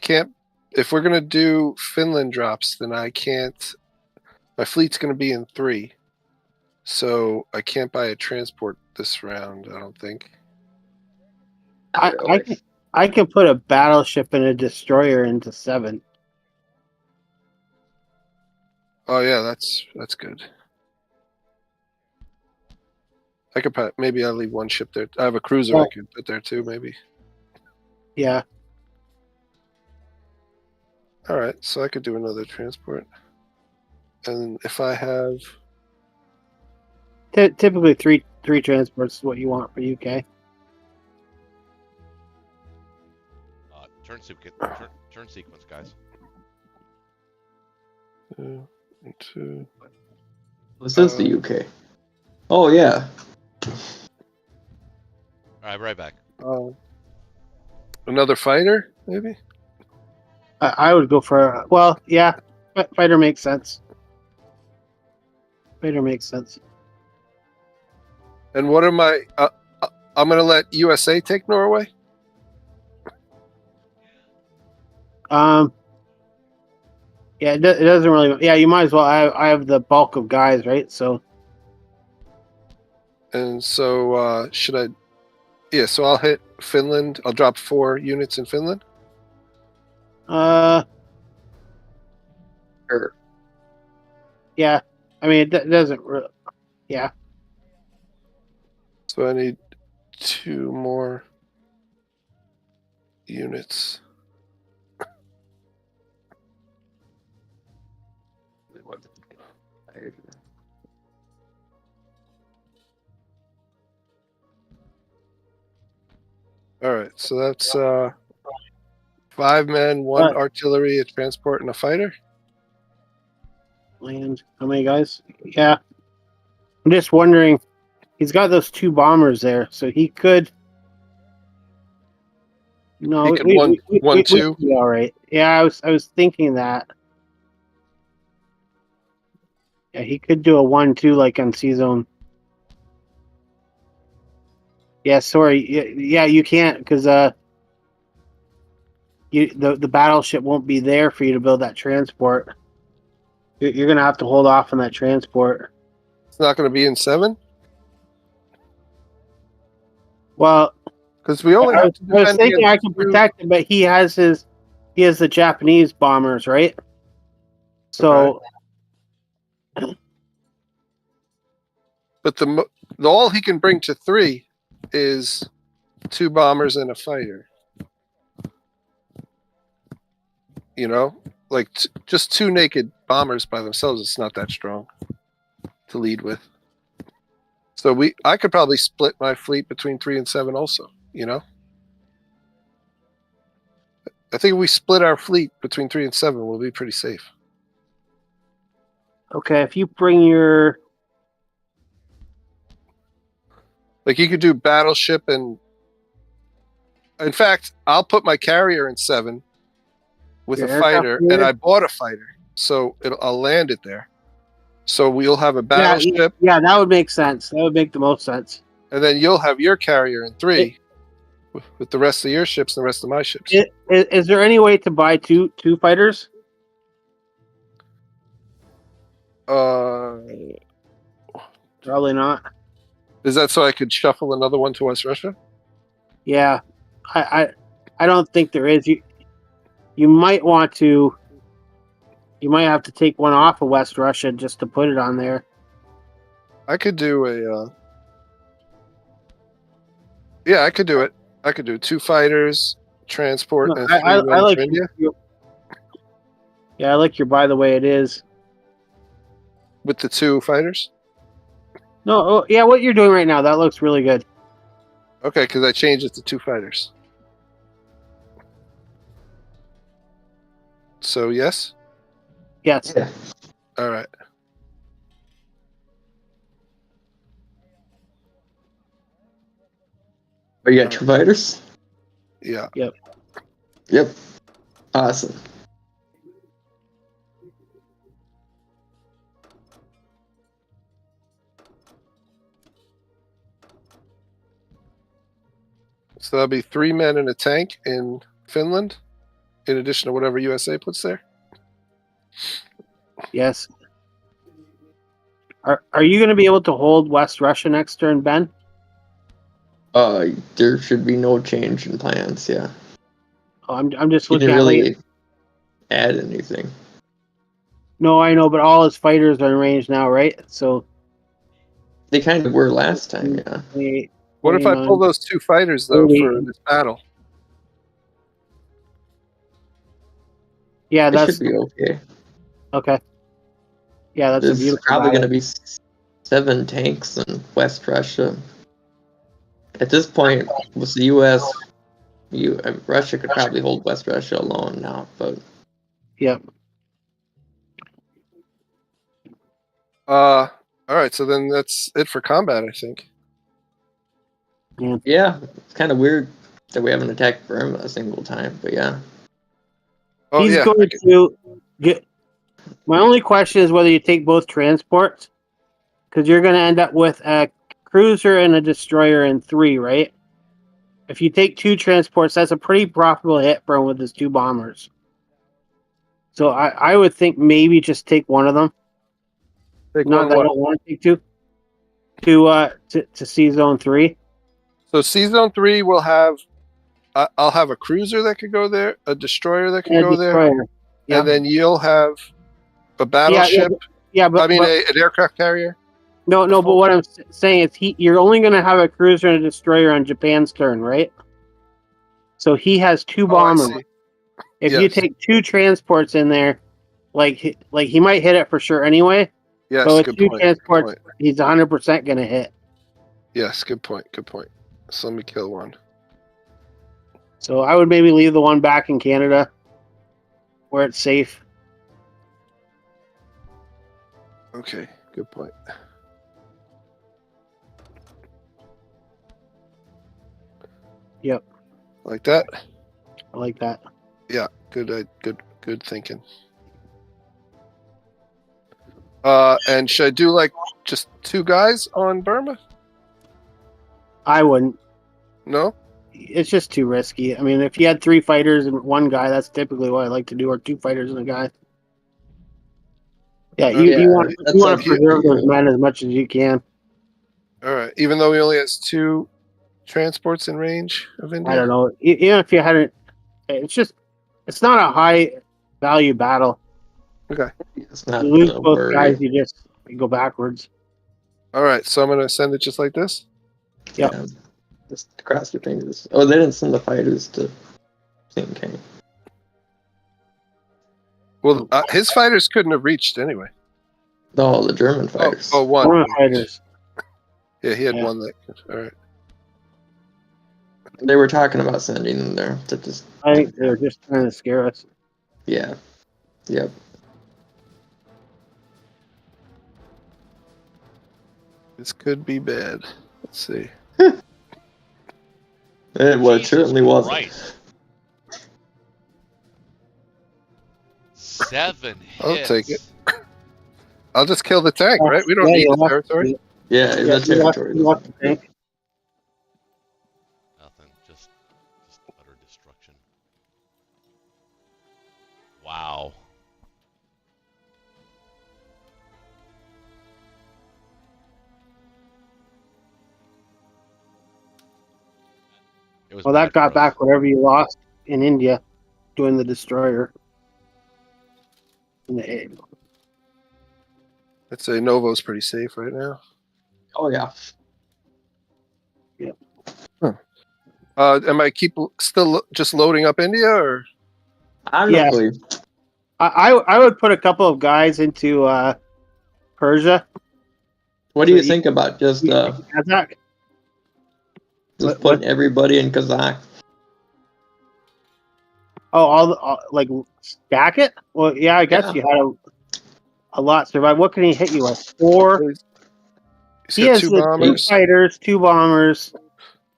can't. If we're gonna do Finland drops, then I can't. My fleet's gonna be in 3, so I can't buy a transport this round. I don't think. I can put a battleship and a destroyer into 7. Oh yeah, that's good. I could maybe I'll leave 1 ship there. I have a cruiser I could put there too, maybe. Yeah. All right, so I could do another transport. And if I have, Typically three transports is what you want for UK. Turn sequence, guys. 2, 2. This is the UK. Oh yeah. All right, right back. Another fighter, maybe. I would go for fighter makes sense. Fighter makes sense. And what am I? I'm gonna let USA take Norway. Yeah, it doesn't really. Yeah, you might as well. I have the bulk of guys, right? So. And so should I? Yeah, so I'll hit Finland. I'll drop 4 units in Finland. Sure. Yeah, I mean it doesn't. Yeah. So I need 2 more units. All right, so that's 5 men, 1 artillery, a transport, and a fighter. Land. How many guys? Yeah. I'm just wondering. He's got those 2 bombers there, so he could. No, He could one, 2. Yeah, all right. Yeah, I was thinking that. Yeah, he could do a 1-2 like on C-Zone. Yeah, sorry. Yeah, you can't because the battleship won't be there for you to build that transport. You're gonna have to hold off on that transport. It's not going to be in 7 Well, because we only I have to was defend thinking I against can 2. protect him, but he has the Japanese bombers, right? So But all he can bring to 3 is 2 bombers and a fighter. You know, like just 2 naked bombers by themselves. It's not that strong to lead with. So I could probably split my fleet between 3 and 7 also. You know, I think if we split our fleet between 3 and 7, we'll be pretty safe. okay, if you bring your Like you could do battleship and. In fact, I'll put my carrier in 7 with Your a aircraft fighter, carrier? and I bought a fighter, so I'll land it there. So we'll have a battleship, yeah, that would make sense. That would make the most sense. and then you'll have your carrier in 3 with the rest of your ships and the rest of my ships. Is there any way to buy two fighters? Probably not. Is that so I could shuffle another one to West Russia? Yeah, I don't think there is. You might want to. You might have to take one off of West Russia just to put it on there. I could do a. Yeah, I could do it. I could do 2 fighters, transport, No, and 3 I men like for India Yeah, I like your by the way it is. with the 2 fighters. No, yeah, what you're doing right now, that looks really good. Okay, because I changed it to 2 fighters. So yes. Yes. Yeah. All right. Oh, you got 2 fighters? Yeah. Yep. Awesome. So that'll be 3 men in a tank in Finland, in addition to whatever USA puts there. Yes. Are you going to be able to hold West Russia next turn, Ben? There should be no change in plans. Yeah. Oh, I'm just He looking didn't at really add anything. No, I know, but all his fighters are in range now, right? So They kind of were last time. Yeah. 28, What if I 29. pull those 2 fighters though 30. for this battle? Yeah, It that's should be okay. okay. Yeah, that's a There's beautiful. probably battle. going to be 7 tanks in West Russia. At this point, with the U.S., Russia could probably hold West Russia alone now, but Yep. All right, so then that's it for combat, I think. yeah, it's kind of weird that we haven't attacked Burma a single time, but yeah. Oh He's yeah. going to get. My only question is whether you take both transports, because you're going to end up with a cruiser and a destroyer in 3, right? If you take 2 transports, that's a pretty profitable hit for him with his 2 bombers. So I would think maybe just take one of them. Take Not one that I what? don't want to take 2 to C Zone 3. So C Zone 3 will have. I'll have a cruiser that could go there, a destroyer that could And a go there, destroyer. Yeah. and then you'll have a battleship. Yeah, but an aircraft carrier. No, but what I'm saying is you're only going to have a cruiser and a destroyer on Japan's turn, right? So he has 2 bombers. see. If you Yes. take 2 transports in there, like he might hit it for sure anyway. Yes, So with good 2 point. transports, Good point. he's 100% going to hit. Yes, good point. Good point. So let me kill one. So I would maybe leave the one back in Canada where it's safe. Okay, good point. Yep, Like that. I like that. Yeah, good thinking. And should I do like just 2 guys on Burma? I wouldn't. No. It's just too risky. I mean, if you had 3 fighters and 1 guy, that's typically what I like to do, or 2 fighters and a guy. Yeah, Yeah, you want that's you want up to to preserve you. those men as much as you can. All right. Even though he only has 2 transports in range of India. I don't know. Even if you hadn't, it's not a high value battle. Okay. It's not You lose a both worry. guys, you go backwards. All right. So I'm gonna send it just like this. Yep. Yeah. Just cross your fingers. Oh, they didn't send the fighters to St. King. Well, his fighters couldn't have reached anyway. No, the German fighters. Oh, one. One fighters. Yeah, he had Yeah. one that. All right. They were talking about sending them there to just. I think they're just trying to scare us. Yeah. Yep. This could be bad. Let's see. It certainly wasn't. Right. 7 hits. I'll take it. I'll just kill the tank, right? We don't Yeah, need you the lost- territory. Yeah, the territory. you lost the tank. Nothing. Just utter destruction. Wow. It was Well, bad that got for us. back whatever you lost in India doing the destroyer. In the I'd say Novo's pretty safe right now. Oh yeah. Am I still just loading up India, or Honestly, I would put a couple of guys into Persia. what do you think about just Kazakh. just putting everybody in Kazakh? Oh, all like stack it. Well, yeah, I guess Yeah. you had a lot survive. What can he hit you with? 4. he's He got has 2 the 2 bombers? fighters, 2 bombers,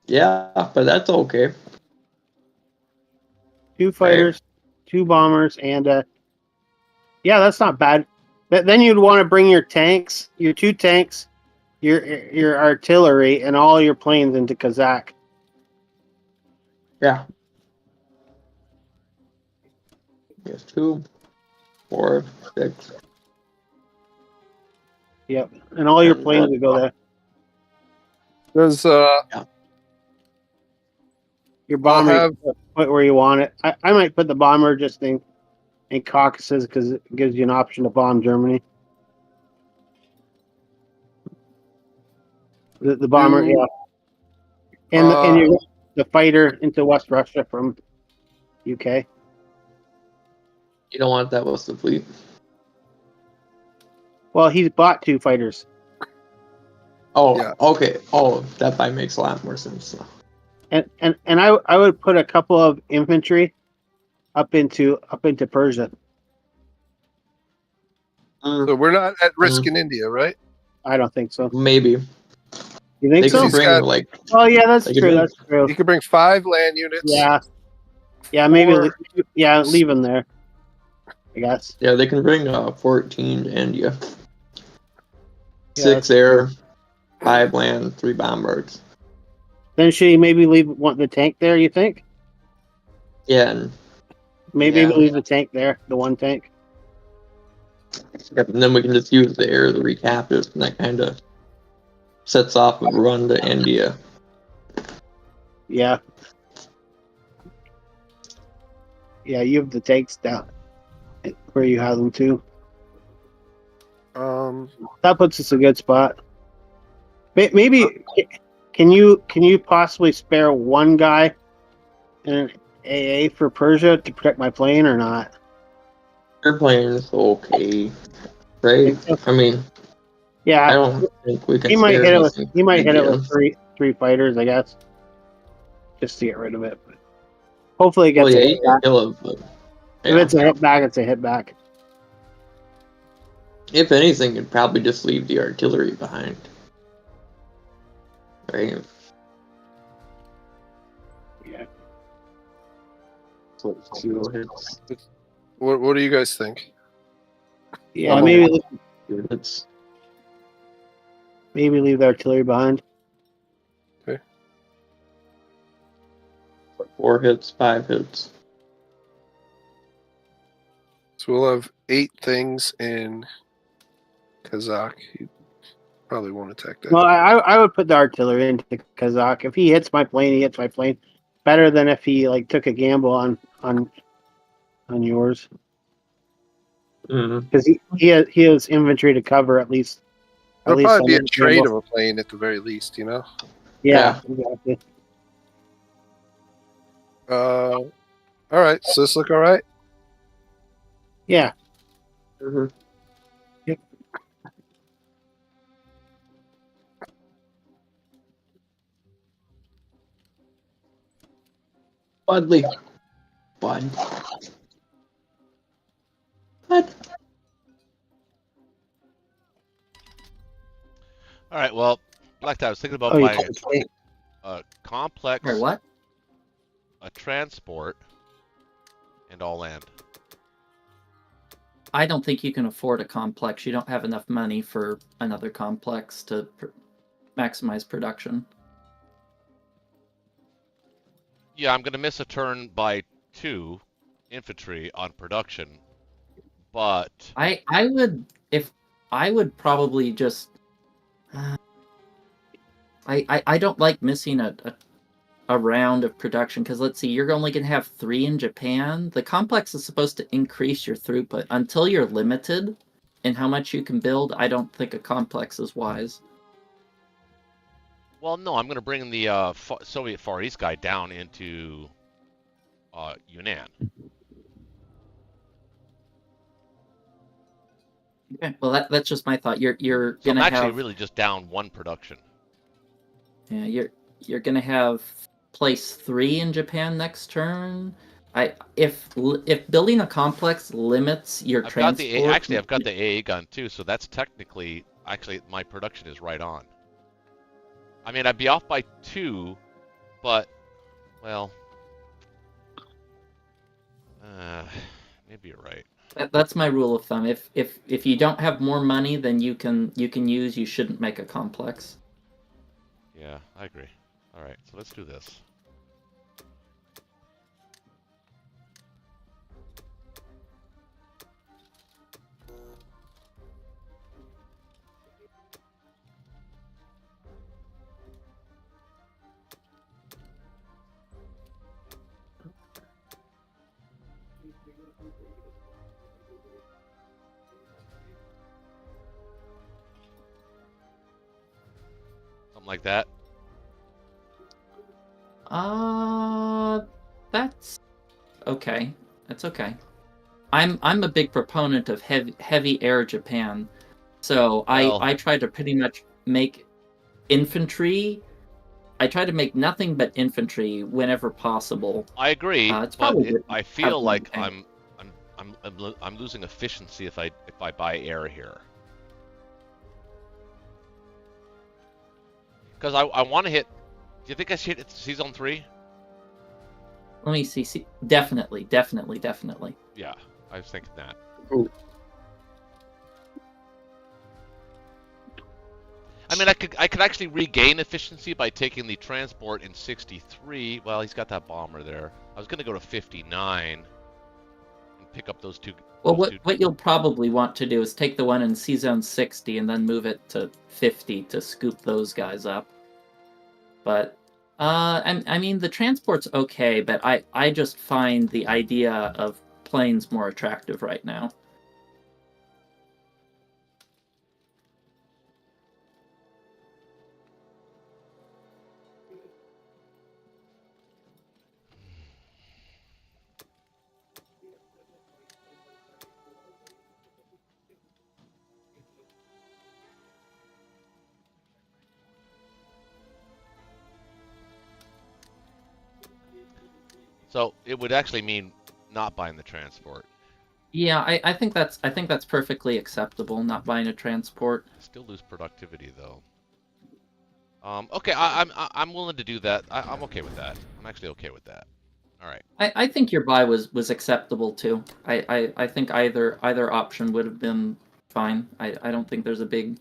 Yeah, but that's okay. 2 fighters, 2 bombers, and yeah, that's not bad. Then you'd want to bring your tanks, your 2 tanks, your artillery, and all your planes into Kazakh. Yeah. Yes, 2, 4, 6. Yep, and all your And planes what- would go there. Does Your bomber, have- you put where you want it. I might put the bomber just in Caucasus because it gives you an option to bomb Germany. The bomber, You- yeah, and you the fighter into West Russia from UK. You don't want that with the fleet. Well, he's bought 2 fighters. Oh, Yeah. okay. Oh, that probably makes a lot more sense. And I would put a couple of infantry up into Persia. So we're not at risk in India, right? I don't think so. Maybe You think they so? can bring got- like Oh yeah, that's They can true. bring- That's true. You could bring 5 land units. Yeah, maybe. Or- Leave him there. I guess. yeah they can bring 14 to India. Yeah, 6 air, 5 land, 3 bombards. Then should he maybe leave the tank there? You think? Yeah, and, Maybe Yeah. leave the tank there, the 1 tank. yep, and then we can just use the air to recapture, and that kind of sets off a run to India. Yeah. Yeah, you have the tanks down where you have them too. That puts us in a good spot. Maybe can you possibly spare 1 guy in an AA for Persia to protect my plane or not? Airplane is okay, right? I mean, I Yeah, don't think we can. he might spare hit it with anything. 3 fighters, I guess, just to get rid of it. But hopefully, it gets Well, yeah, a you hit can back. kill it, but If yeah. it's a hit back, it's a hit back. If anything, you'd probably just leave the artillery behind. Right? Yeah. So, 2 hits. What do you guys think? Yeah, Oh. maybe 2 hits. leave the artillery behind. 4 hits, 5 hits. So we'll have 8 things in Kazakh. He probably won't attack that. Well, I would put the artillery into Kazakh. If he hits my plane, he hits my plane. Better than if he like took a gamble on yours, Mm. because he has infantry to cover at least. It'll probably be a some trade gamble. of a plane at the very least, you know. Yeah, exactly. All right. So this look all right? Yeah. Mm-hmm. Yep. Budley. Bud. Bud. All right. Well, Black Tie, I was thinking about Oh, you buying can't say. a complex, Or what? a transport, and all land. I don't think you can afford a complex. You don't have enough money for another complex to maximize production. Yeah, I'm gonna miss a turn by 2 infantry on production, but I would probably just I don't like missing a round of production, because let's see, you're only going to have 3 in Japan. The complex is supposed to increase your throughput. Until you're limited in how much you can build, I don't think a complex is wise. well, no, I'm gonna bring the Soviet Far East guy down into Yunnan. Okay, well that's just my thought. You're So I'm gonna actually have really just down 1 production. yeah, you're gonna have place 3 in Japan next turn. If building a complex limits your I've got the transport, I've got the AA gun too, so that's technically actually my production is right on. I mean, I'd be off by 2, but well, maybe you're right. that's my rule of thumb. If you don't have more money than you can use, you shouldn't make a complex. Yeah, I agree. All right, so let's do this. Something like that. That's okay. That's okay. I'm a big proponent of heavy air Japan, so Well, I try to pretty much make infantry. I try to make nothing but infantry whenever possible. I agree, It's but probably good to I have feel one like tank. I'm losing efficiency if I buy air here. Because I want to hit. Do you think I should hit C-Zone 3? Let me see. Definitely. Yeah, I was thinking that. Ooh. I mean, I could actually regain efficiency by taking the transport in 63. Well, he's got that bomber there. I was gonna go to 59 and pick up those two. Well, those two. what you'll probably want to do is take the one in C Zone 60 and then move it to 50 to scoop those guys up. But I mean, the transport's okay, but I just find the idea of planes more attractive right now. So it would actually mean not buying the transport. Yeah, I think that's perfectly acceptable. Not buying a transport. Still lose productivity though. Okay, I'm willing to do that. I'm okay with that. I'm actually okay with that. All right. I think your buy was acceptable too. I think either option would have been fine. I don't think there's a big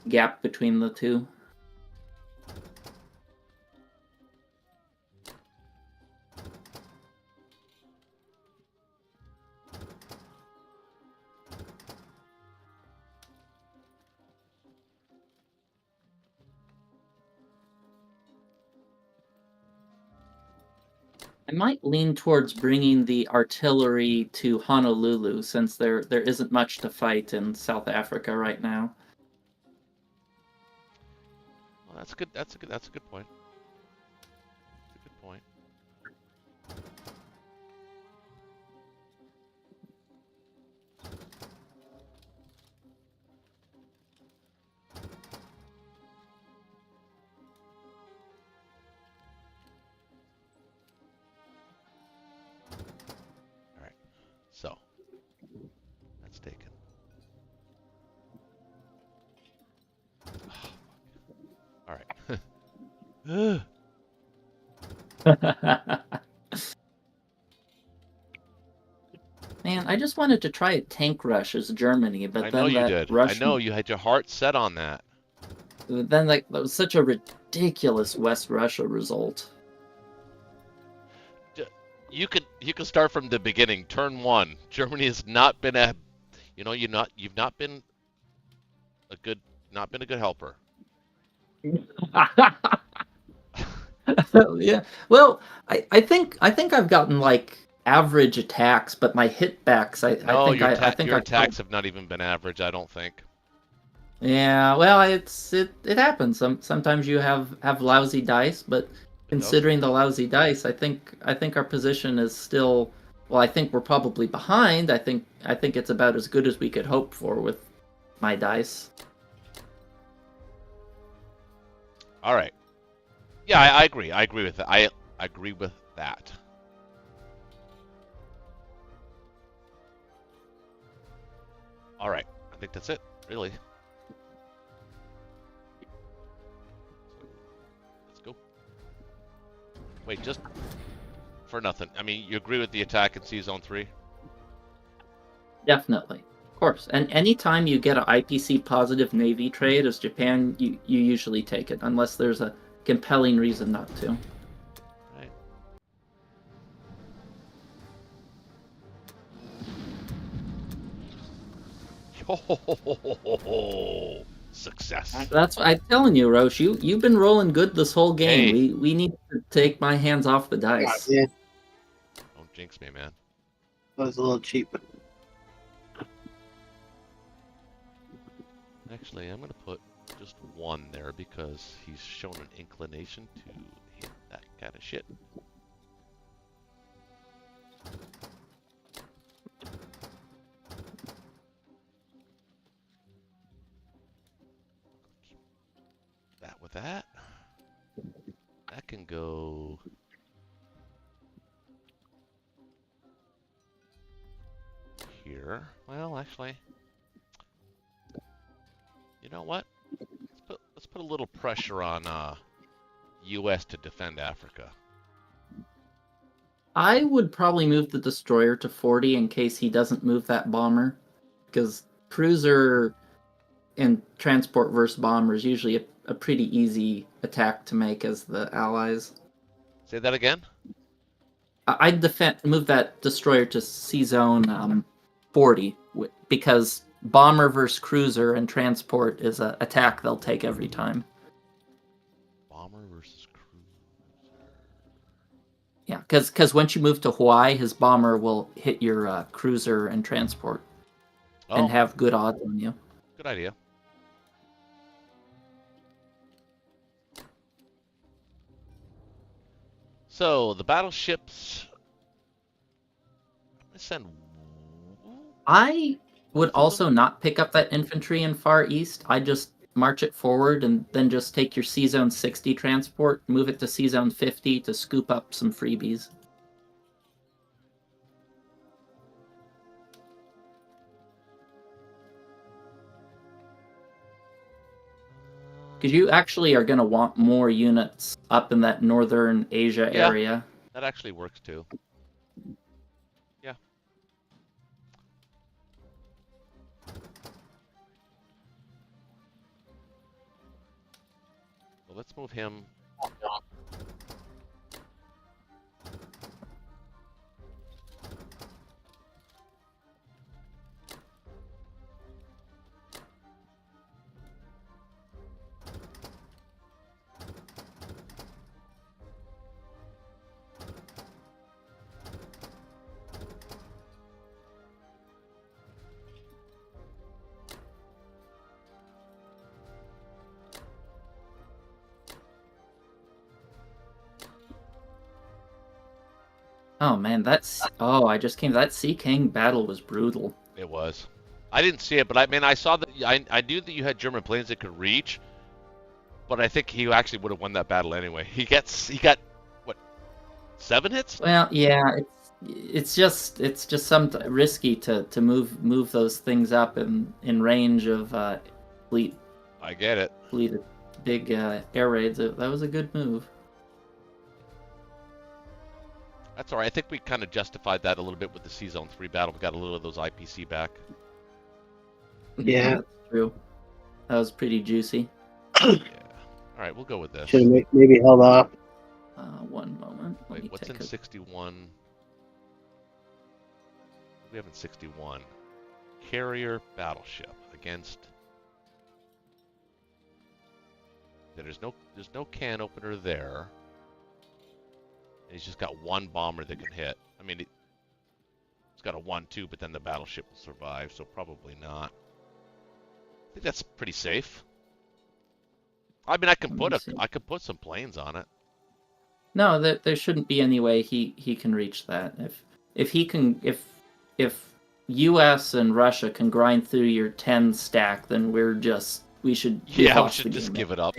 gap between the two. I might lean towards bringing the artillery to Honolulu since there isn't much to fight in South Africa right now. Well, that's good. That's a good point. That's a good point. All right. So that's taken. All right. Man, I just wanted to try a tank rush as Germany, but I then know you that did. I Russian, know you had your heart set on that. then like that was such a ridiculous West Russia result. You could start from the beginning. Turn 1. Germany has not been a, you've not been a good helper. Yeah. Well, I think I've gotten like average attacks, but my hitbacks, No, I think your I've attacks have not even been average. I don't think. Yeah, well, it happens. Sometimes you have lousy dice, but considering the lousy dice, I think our position is still, well, I think we're probably behind. I think it's about as good as we could hope for with my dice. All right. Yeah, I agree. I agree with that. I agree with that. All right. I think that's it, really. Let's go. Wait, just for nothing. I mean, you agree with the attack in C-Zone 3? Definitely. Of course. And anytime you get an IPC positive Navy trade as Japan, you usually take it, unless there's a compelling reason not to. Right. Yo, success. That's what I'm telling you, Roche. You've been rolling good this whole game. Hey. We need to take my hands off the dice. Yeah, Don't jinx me, man. that was a little cheap. Actually, I'm going to put just 1 there because he's shown an inclination to hit that kind of shit. That with that. That can go... here. Well, actually... You know what? Let's put a little pressure on U.S. to defend Africa. I would probably move the destroyer to 40 in case he doesn't move that bomber, because cruiser and transport versus bomber is usually a pretty easy attack to make as the allies. Say that again? I'd move that destroyer to C zone 40 because bomber versus cruiser and transport is an attack they'll take every time. Bomber versus cruiser. Yeah, because once you move to Hawaii, his bomber will hit your cruiser and transport and have good odds on you. Good idea. So the battleships. I'm gonna send. I would also not pick up that infantry in Far East. I just march it forward and then just take your C Zone 60 transport, move it to C Zone 50 to scoop up some freebies. Because you actually are going to want more units up in that northern Asia area. That actually works too. Yeah. Well, let's move him. Oh man, I just came. That Sea King battle was brutal. It was. I didn't see it, but I saw that. I knew that you had German planes that could reach, but I think he actually would have won that battle anyway. He got what, 7 hits? Well, yeah, it's just risky to move those things up in range of fleet I get it. big air raids. That was a good move. That's all right. I think we kind of justified that a little bit with the Sea Zone 3 battle. We got a little of those IPC back. Yeah. That's true. That was pretty juicy. Yeah. All right, we'll go with this. Should have maybe held off. One moment. Let me Wait, what's take in 61? We have in 61. Carrier battleship against. There's no can opener there. And he's just got one bomber that can hit. I mean, it's got a 1-2, but then the battleship will survive, so probably not. I think that's pretty safe. I mean, I could put some planes on it. No, there shouldn't be any way he can reach that. If U.S. and Russia can grind through your 10 stack, then we should just give it up.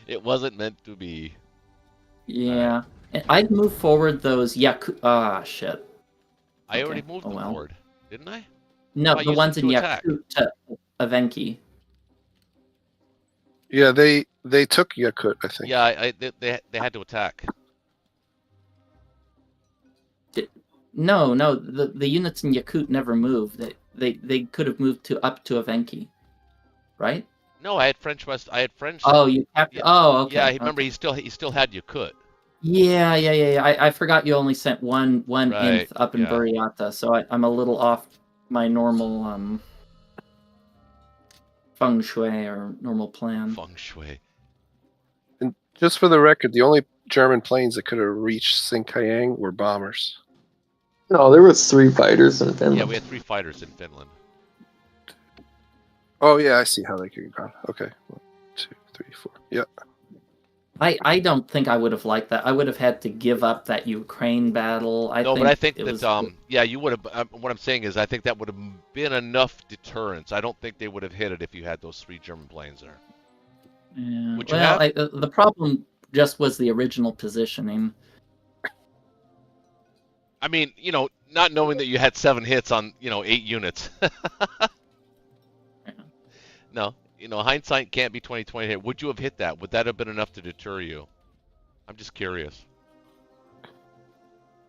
It wasn't meant to be. Yeah, and I'd move forward those shit. I already moved them well. forward, didn't I? No, I the used ones them in to attack. Yakut to Avenki. Yeah, they took Yakut, I think. Yeah, they had to attack. No, the units in Yakut never moved. They could have moved up to Avenki, right? No, I had French West. I had French. Oh, you captured. Yeah. Oh, okay. Yeah, remember okay. he still had Yakut. Yeah. I forgot you only sent one Right, inf up in Buryatia, so I'm a little off my normal feng shui or normal plan. Feng shui. And just for the record, the only German planes that could have reached Sinkayang were bombers. No, there was 3 fighters in Finland. Yeah, we had 3 fighters in Finland. Oh yeah, I see how they could go. Okay, 1, 2, 3, 4. Yep. I don't think I would have liked that. I would have had to give up that Ukraine battle. But I think that yeah, you would have. What I'm saying is, I think that would have been enough deterrence. I don't think they would have hit it if you had those 3 German planes there. Yeah. Would you have? The problem just was the original positioning. I mean, not knowing that you had 7 hits on 8 units. No, hindsight can't be 20/20 here. Would you have hit that? Would that have been enough to deter you? I'm just curious.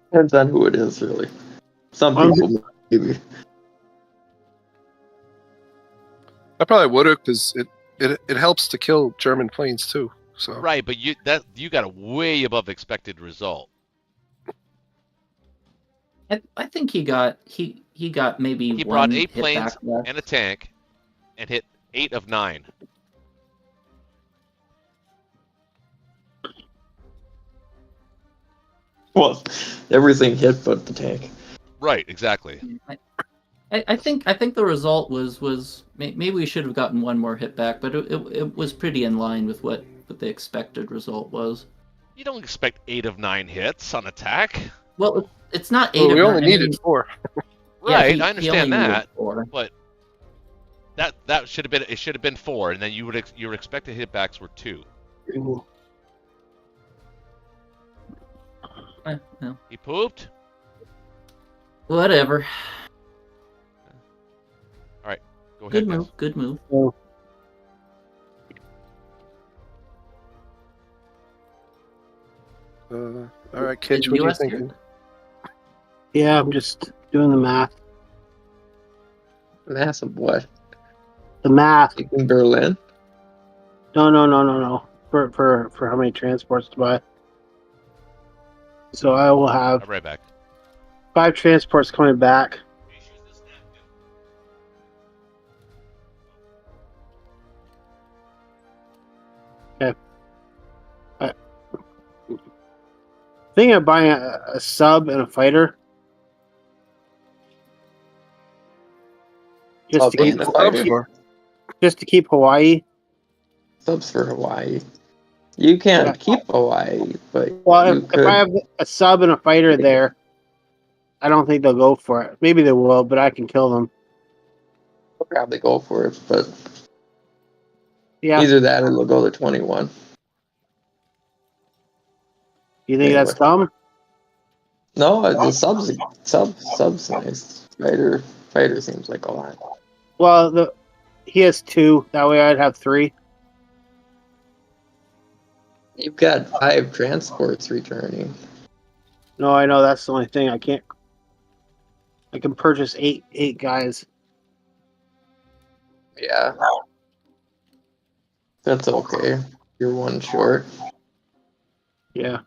Depends on who it is, really. Some people, maybe. I probably would have, because it helps to kill German planes too. So Right, but you got a way above expected result. I think he got maybe He one brought 8 hit planes back left. and a tank, and hit 8 of 9. Well, everything hit but the tank. Right, exactly. I think the result was maybe we should have gotten one more hit back, but it was pretty in line with what the expected result was. You don't expect 8 of 9 hits on attack. Well, it's not 8 well, of we 9. only needed 4. Right, Yeah, I understand only needed that, 4. but that should have been 4, and then your expected hitbacks were 2. No. He pooped. Whatever. Go ahead. Good guys. move. Good move. All right, kids, what are you thinking? Yeah, I'm just doing the math. Massive what? The math. In Berlin? No. For how many transports to buy. So I will have I'm right back. 5 transports coming back. Okay. Thinking of buying a sub and a fighter. Just to Sub keep and a fighter. Just to keep Hawaii. Subs for Hawaii. You can't keep Hawaii, but Well, you if could. I have a sub and a fighter there, I don't think they'll go for it. Maybe they will, but I can kill them. Probably go for it, but Yeah. either that or they'll go to 21. You think that's Anyway. dumb? No, the sub's nice. Fighter seems like a lot. Well, he has 2. That way I'd have 3. You've got 5 transports returning. No, I know that's the only thing. I can purchase 8 guys. Yeah. That's okay. You're 1 short. Yeah.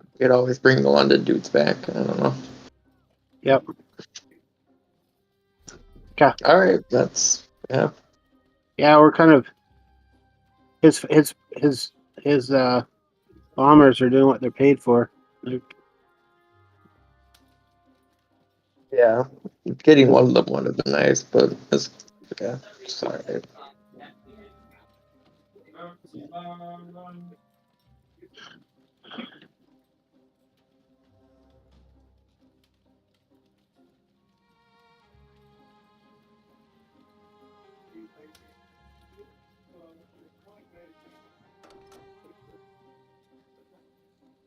You could always bring the London dudes back. I don't know. Yep. Okay. All right, that's yeah. Yeah, we're kind of his bombers are doing what they're paid for. Yeah. Getting one of them would have been nice, but it's yeah. Sorry.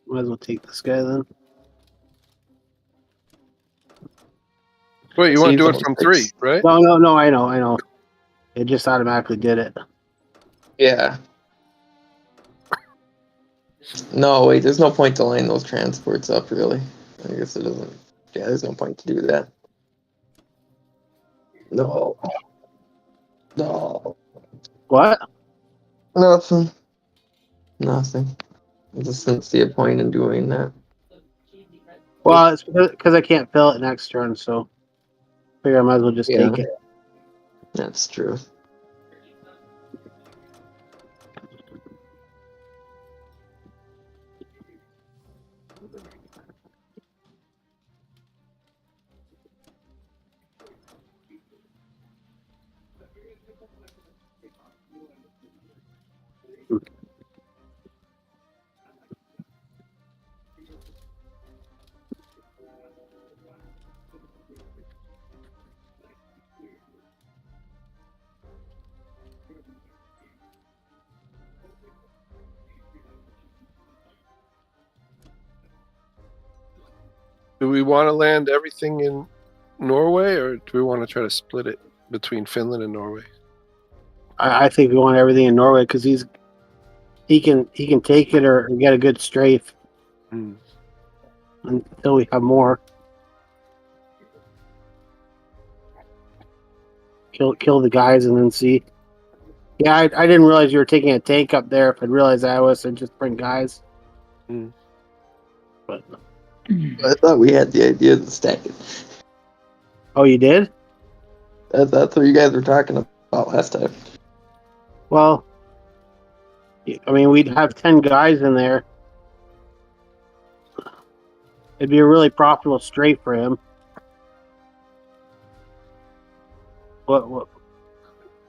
Might as well take this guy then. Wait, you want to do it Seasonal from six. 3, right? No, I know. It just automatically did it. Yeah. No, wait, there's no point to line those transports up, really. I guess it doesn't. Yeah, there's no point to do that. No. No. What? Nothing. Nothing. I just didn't see a point in doing that. Well, it's because I can't fill it next turn, so figure I might as well just take it. That's true. Do we want to land everything in Norway, or do we want to try to split it between Finland and Norway? I think we want everything in Norway because he can take it or get a good strafe until we have more. Kill the guys and then see. Yeah, I didn't realize you were taking a tank up there. If I'd realized I was, I'd just bring guys. But I thought we had the idea of the stacking. oh, you did? That's what you guys were talking about last time. Well, I mean, we'd have 10 guys in there. It'd be a really profitable strafe for him. What?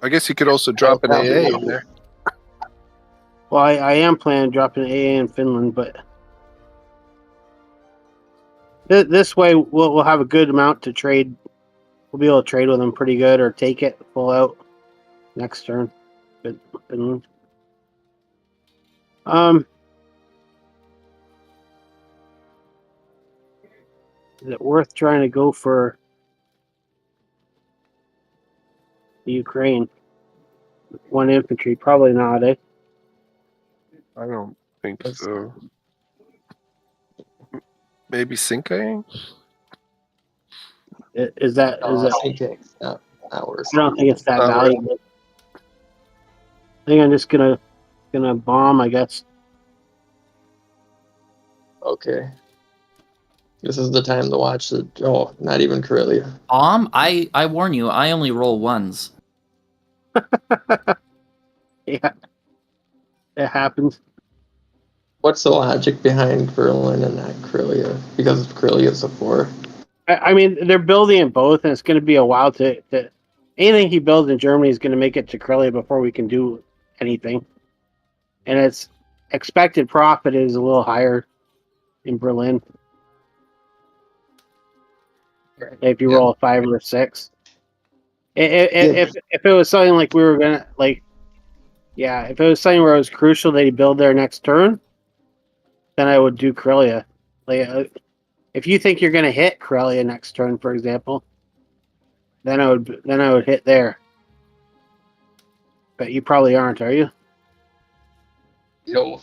I guess you could also drop an AA in there. Well, I am planning on dropping an AA in Finland, but this way we'll have a good amount to trade. We'll be able to trade with them pretty good or take it full out next turn. Finland. Is it worth trying to go for the Ukraine? 1 infantry? Probably not, eh? I don't think so. Maybe Sinkai? Is that? Okay, not worse. I don't think it's that Not worth valuable. I think I'm just gonna bomb, I guess. Okay. This is the time to watch the. Oh, not even Karelia. I warn you, I only roll ones. Yeah, it happens. What's the logic behind Berlin and not Karelia? Because Karelia's a 4. I mean, they're building it both, and it's going to be a while to anything he builds in Germany is going to make it to Karelia before we can do anything. and its expected profit is a little higher in Berlin. If you roll a 5 or a 6, if it was something like we were gonna like, yeah, if it was something where it was crucial that he build there next turn, then I would do Corellia. Like, if you think you're gonna hit Corellia next turn, for example, then I would hit there. But you probably aren't, are you? No.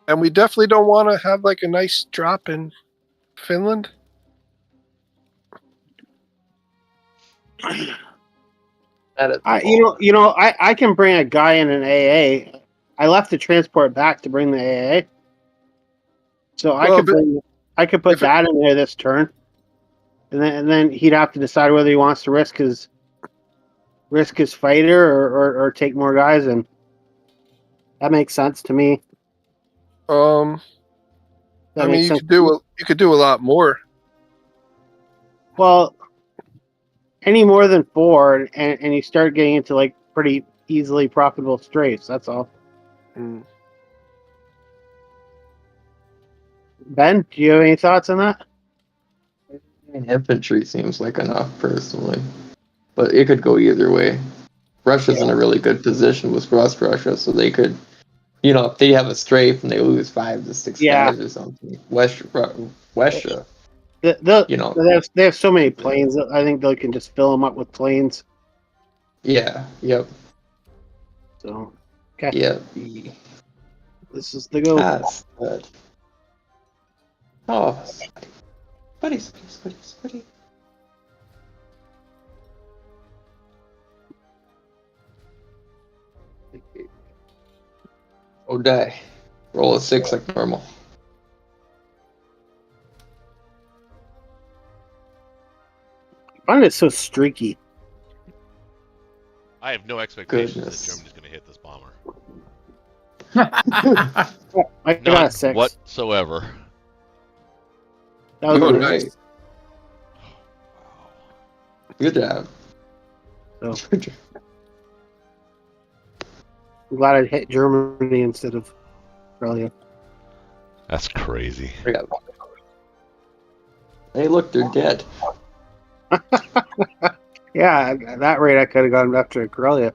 And we definitely don't want to have like a nice drop in Finland. I can bring a guy in an AA. I left the transport back to bring the AA, so I could put that in there this turn, and then he'd have to decide whether he wants to risk his fighter or take more guys, and that makes sense to me. I mean, you could do a lot more. Well, any more than 4, and you start getting into like pretty easily profitable strafes. That's all. Mm. Ben, do you have any thoughts on that? Infantry seems like enough, personally. But it could go either way. Russia's in a really good position with West Russia, so they could, if they have a strafe and they lose 5 to 6 guys or something, West Russia. They have so many planes. I think they can just fill them up with planes. Yeah. Yep. So, okay. Yeah. This is the go. That's good. Oh, buddy. Oh, die. Roll a 6 like normal. I find it so streaky. I have no expectations that Germany's going to hit this bomber. I got a 6 whatsoever. That was nice. Good job. So, I'm glad I hit Germany instead of Australia. That's crazy. Hey, look, they're dead. Yeah, at that rate, I could have gone after Corellia.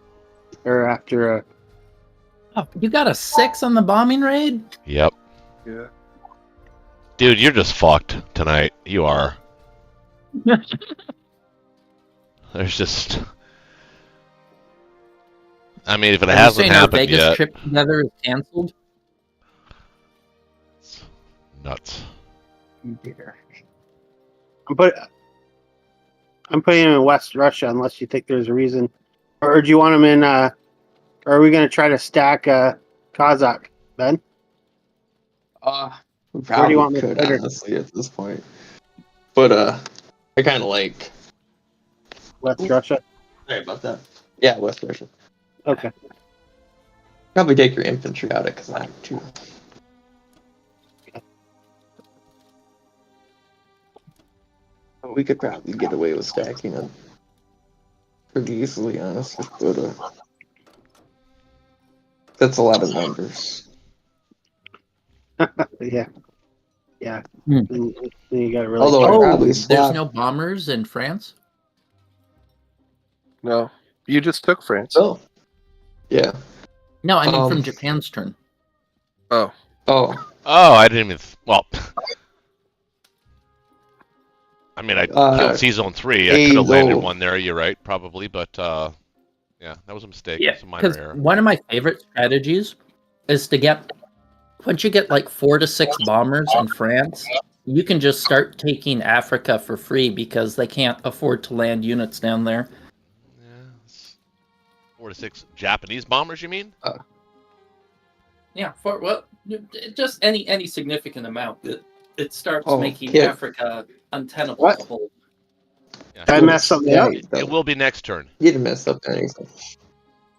Or after... Oh, you got a 6 on the bombing raid? Yep. Yeah. Dude, you're just fucked tonight. You are. There's just... I mean, if it hasn't happened Vegas yet... trip together is canceled? It's nuts. I'm putting him in West Russia unless you think there's a reason. Or do you want him in... or are we going to try to stack Kazakh, Ben? We probably could, honestly, at this point. But, I kind of like... West Russia? Sorry about that. Yeah, West Russia. Okay. Probably take your infantry out of Kazakh, too. We could probably get away with stacking them pretty easily, honestly, but that's a lot of numbers. Yeah. Hmm. Then you got to really... Oh, there's no bombers in France? No. You just took France. Oh. Yeah. No, I mean from Japan's turn. Oh. I didn't even... Well... I mean, I killed C-Zone 3. I could have landed one there, you're right, probably, but, yeah, that was a mistake. Yeah, It's a minor because error. one of my favorite strategies is to get... Once you get like 4 to 6 bombers in France, you can just start taking Africa for free because they can't afford to land units down there. Yeah, 4 to 6 Japanese bombers, you mean? Yeah, just any significant amount. It starts making yeah. Africa untenable. What? to hold. Yeah. Did I mess something up? It will be next turn. You didn't mess up anything.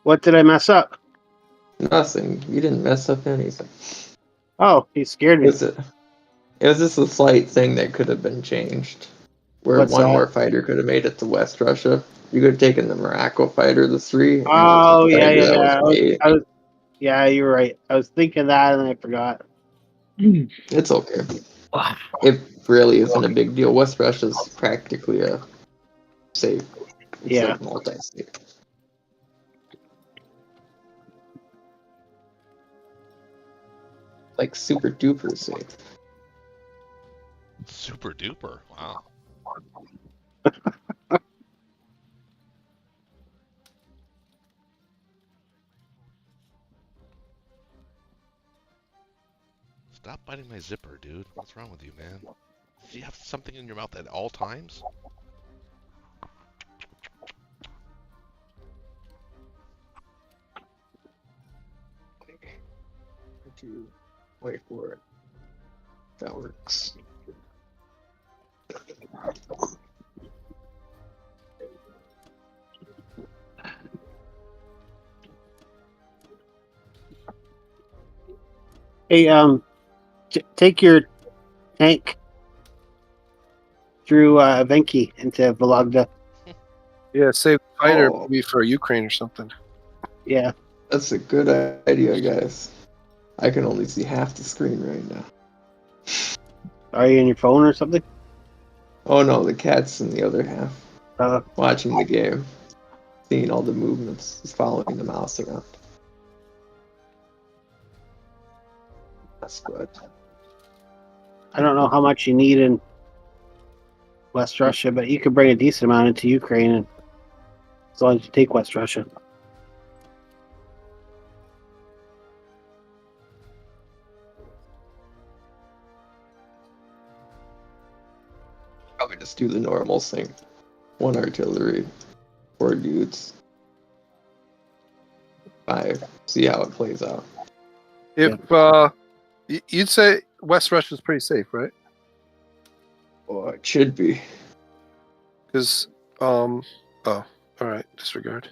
What did I mess up? Nothing. You didn't mess up anything. Oh, he scared me. It was just a slight thing that could have been changed. Where What's one that? more fighter could have made it to West Russia. You could have taken the Morocco fighter, the 3. Oh, and yeah. that was 8. Yeah, you're right. I was thinking that and then I forgot. It's okay. It really isn't a big deal. West Russia's practically a safe. It's Yeah. like multi-state. Like super duper safe. Super duper. Wow. Stop biting my zipper, dude. What's wrong with you, man? Do you have something in your mouth at all times? To wait for it. That works. Hey, take your tank through Venki into Vologda. Yeah, save the fighter Oh. maybe for Ukraine or something. Yeah. That's a good idea, guys. I can only see half the screen right now. Are you on your phone or something? Oh no, the cat's in the other half. Uh, Watching the game. Seeing all the movements. He's following the mouse around. That's good. I don't know how much you need in West Russia, but you could bring a decent amount into Ukraine, and as long as you take West Russia. Probably just do the normal thing. 1 artillery, 4 dudes. 5. See how it plays out. If you'd say West Russia's pretty safe, right? Oh, it should be. Because oh, all right, disregard.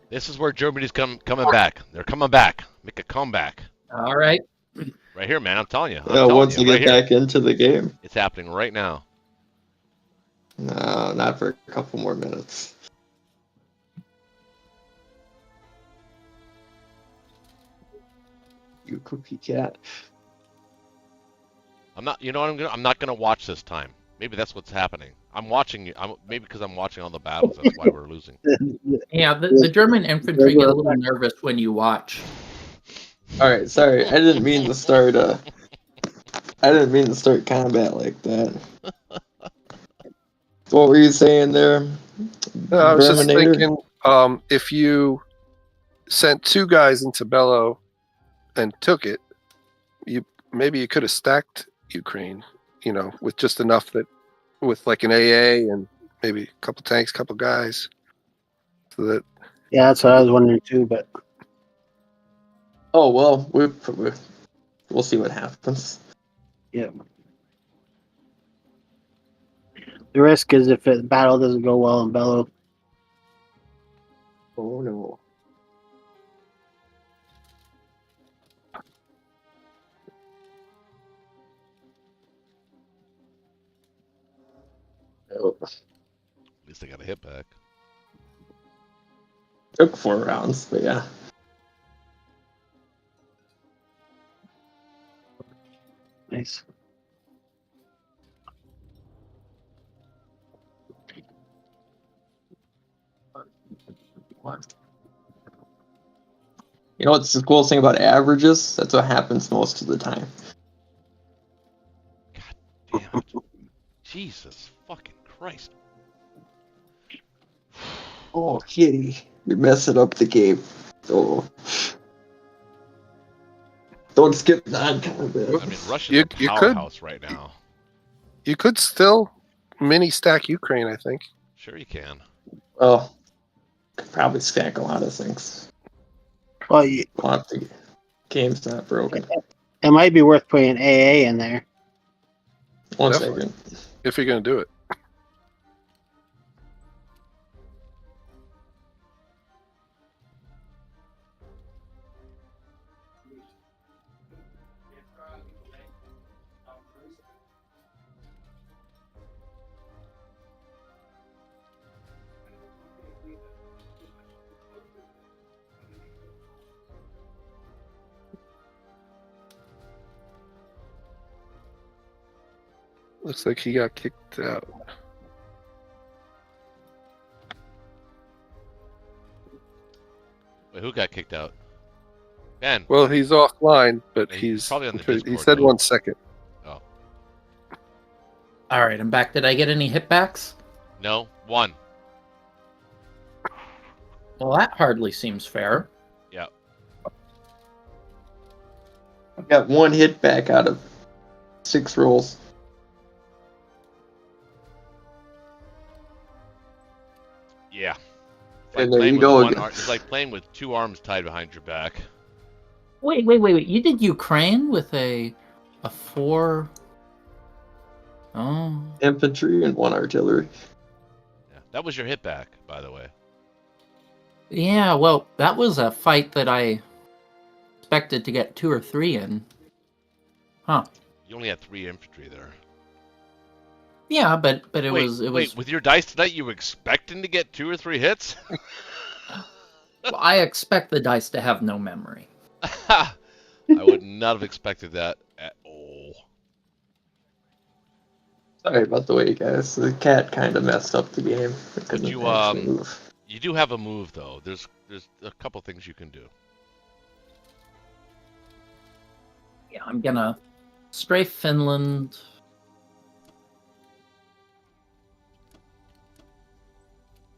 This is where Germany's coming back. They're coming back. Make a comeback. All right. Right here, man. I'm telling you. Once they right get back into the game. It's happening right now. No, not for a couple more minutes. You cookie cat. I'm not. You know what I'm not gonna watch this time. Maybe that's what's happening. I'm watching. Maybe because I'm watching all the battles. That's why we're losing. Yeah, the German infantry get a little nervous when you watch. All right, sorry. I didn't mean to start. I didn't mean to start combat like that. What were you saying there? I was just Verminator? thinking, if you sent 2 guys into Bello and took it, maybe you could have stacked Ukraine, with just enough with like an AA and maybe a couple tanks, couple guys, so that. Yeah, that's what I was wondering too. But Oh well, we'll see what happens. yeah, the risk is if the battle doesn't go well in Bello. Oh no. Oh, At least they got a hit back. took 4 rounds, but yeah. Nice. You know what's the cool thing about averages? That's what happens most of the time. God damn it! Jesus fucking Christ! Oh, kitty. You're messing up the game. Oh. Don't skip non-combat. I mean, Russia's a powerhouse right now. You could still mini stack Ukraine, I think. Sure, you can. Oh, could probably stack a lot of things. Well, The game's not broken. it might be worth putting AA in there. One Definitely. second. If you're going to do it. Looks like he got kicked out. Wait, who got kicked out? Ben. Well, he's offline, but He's he's probably on the he Discord, said though. 1 second. Oh. All right, I'm back. Did I get any hitbacks? No, 1. Well, that hardly seems fair. Yeah. I've got 1 hit back out of 6 rolls. Yeah. And there you go again. It's like playing with 2 arms tied behind your back. Wait. You did Ukraine with a 4. Oh. Infantry and 1 artillery. Yeah. That was your hit back, by the way. Yeah, well, that was a fight that I expected to get 2 or 3 in. Huh. You only had 3 infantry there. Yeah, but it Wait, was with your dice tonight, you were expecting to get 2 or 3 hits? well, I expect the dice to have no memory. I would not have expected that at all. Sorry about the wait, guys. The cat kind of messed up the game. I couldn't you, actually move. You do have a move, though. There's a couple things you can do. Yeah, I'm gonna strafe Finland.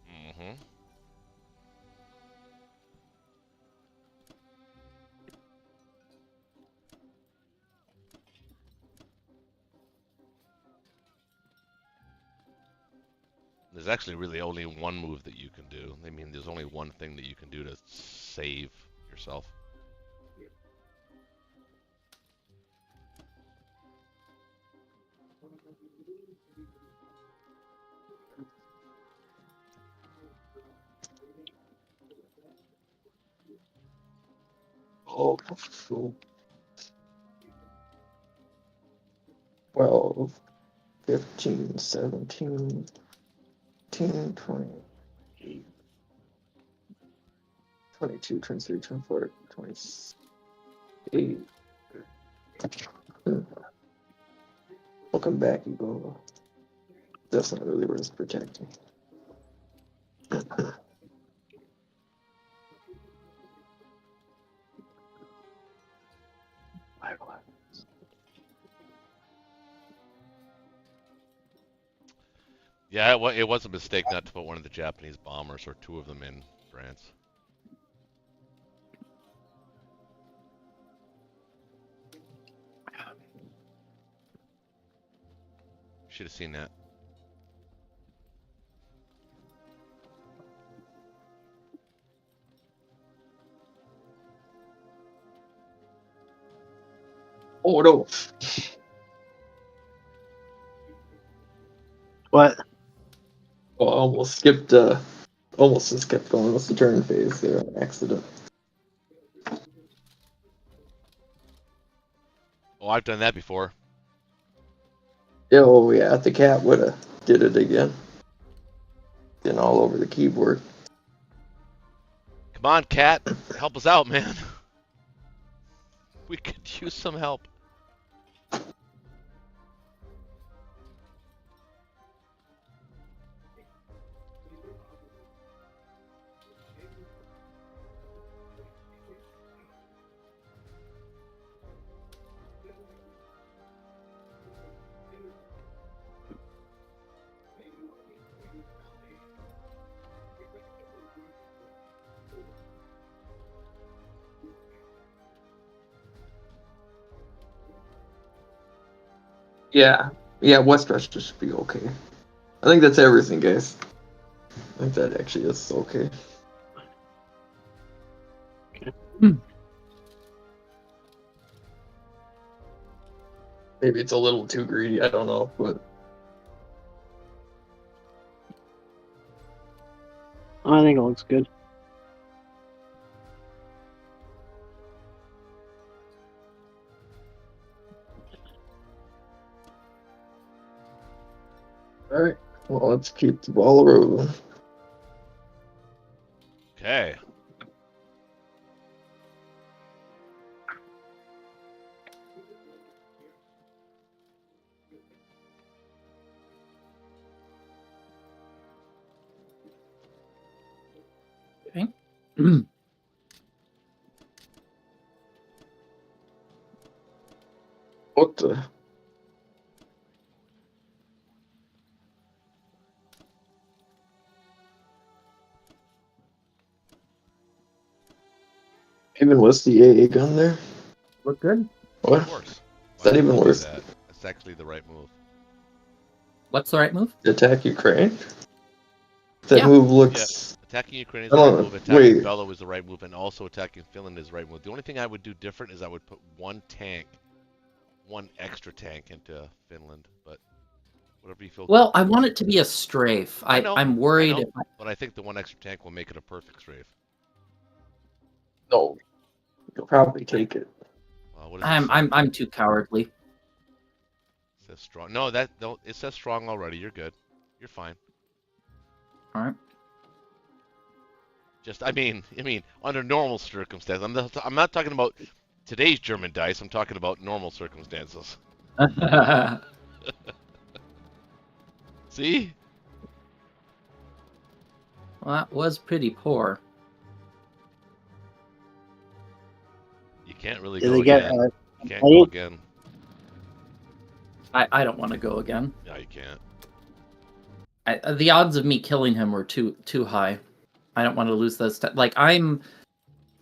Mm-hmm. There's actually really only one move that you can do. I mean, there's only one thing that you can do to save yourself. Oh, cool. 12, 15, 17, 18, 20, 22, 23, 24, 28. Welcome back, Ebola. That's not really worth protecting. Yeah, it was a mistake not to put one of the Japanese bombers or 2 of them in France. Should have seen that. Oh no! What? Oh, I almost skipped. Almost just kept going with the turn phase there on accident. Oh, I've done that before. Oh yeah, the cat would have did it again. Been all over the keyboard. Come on, cat. Help us out, man. We could use some help. Yeah, West Russia should be okay. I think that's everything, guys. I think that actually is okay. Maybe it's a little too greedy, I don't know, but I think it looks good. alright. Well, let's keep the ball rolling. Okay. What the? Even with the AA gun there? Look good. What? Of course. Is that Why even would you do worse? that? That's actually the right move. What's the right move? Attack Ukraine? That Yeah. move looks. Attacking Ukraine is I the don't right know. move. Attacking Wait. Bello is the right move, and also attacking Finland is the right move. The only thing I would do different is I would put one extra tank into Finland, but whatever you feel. Well, I want it to be a strafe. I know, I'm worried. I know, If I, but I think the one extra tank will make it a perfect strafe. No. You'll probably take it. What does it say? I'm too cowardly. It says strong. No, it says strong already. You're good. You're fine. All right. Just, I mean, under normal circumstances. I'm not talking about today's German dice. I'm talking about normal circumstances. See? Well, that was pretty poor. You can't really Did go they get again. You can't go again. I don't want to go again. No, you can't. The odds of me killing him were too high. I don't want to lose those. Like I'm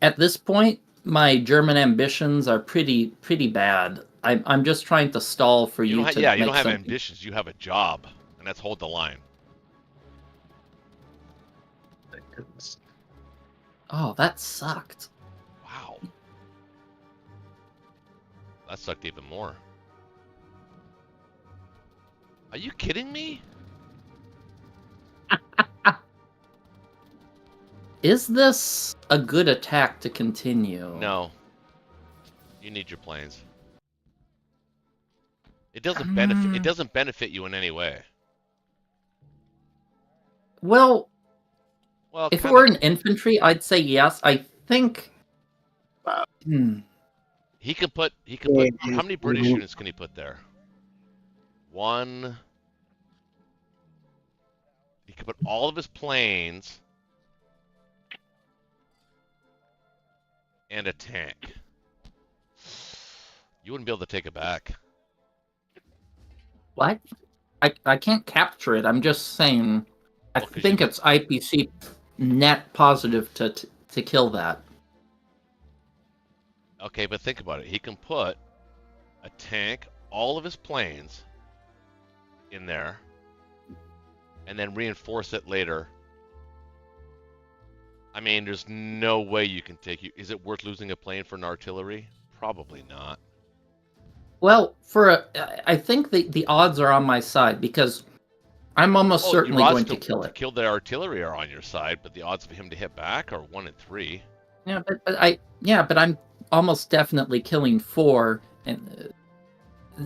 at this point, my German ambitions are pretty bad. I'm just trying to stall for you to. Yeah, you make don't have something. ambitions. You have a job, and that's hold the line. Thank goodness. Oh, that sucked. Wow. That sucked even more. Are you kidding me? Is this a good attack to continue? No. You need your planes. It doesn't benefit. It doesn't benefit you in any way. Well, Well, if it kinda- were an infantry, I'd say yes. I think. he can put. Yeah. How many British units can he put there? One. He could put all of his planes and a tank. You wouldn't be able to take it back. What? I can't capture it. I'm just saying. I Well, 'cause think you- it's IPC net positive to kill that. Okay, but think about it. He can put a tank, all of his planes in there, and then reinforce it later. I mean, there's no way you can take you. Is it worth losing a plane for an artillery? Probably not. Well, I think the odds are on my side because I'm almost certainly your odds going to kill to it. kill the artillery are on your side, but the odds of him to hit back are 1 in 3. Yeah, but I'm almost definitely killing 4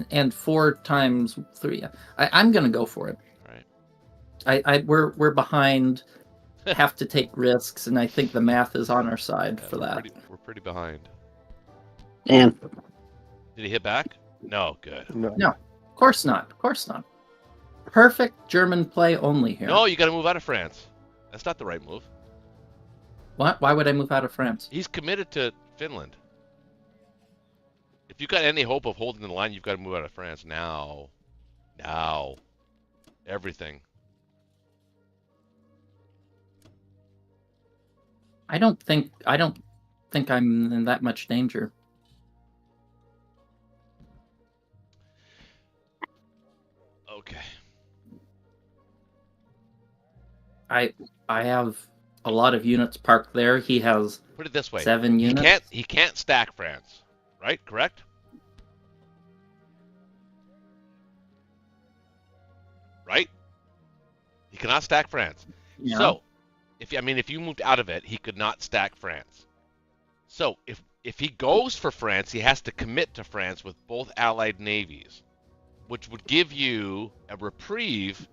and 4 times 3. I'm gonna go for it. Right. We're behind. Have to take risks, and I think the math is on our side for that. We're pretty behind. And Did he hit back? No, good. no. Of course not. Of course not. Perfect German play only here. No, you got to move out of France. That's not the right move. What? Why would I move out of France? He's committed to Finland. If you got any hope of holding the line, you've got to move out of France now. Now. Everything. I don't think I'm in that much danger. Okay. I have a lot of units parked there. He has Put it this way. 7 units. He can't stack France. Right? Correct? Right? He cannot stack France. Yeah. So, if you moved out of it, he could not stack France. So, if he goes for France, he has to commit to France with both allied navies, which would give you a reprieve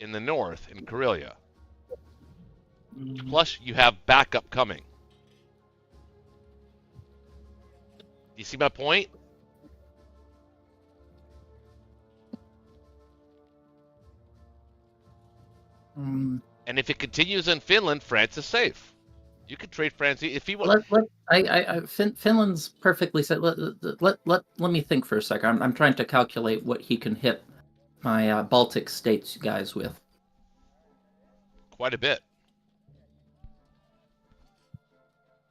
in the north in Karelia. Plus, you have backup coming. Do you see my point? Mm, And if it continues in Finland, France is safe. You could trade France if he wants. Finland's perfectly set. Let me think for a second. I'm trying to calculate what he can hit my Baltic states guys with. Quite a bit.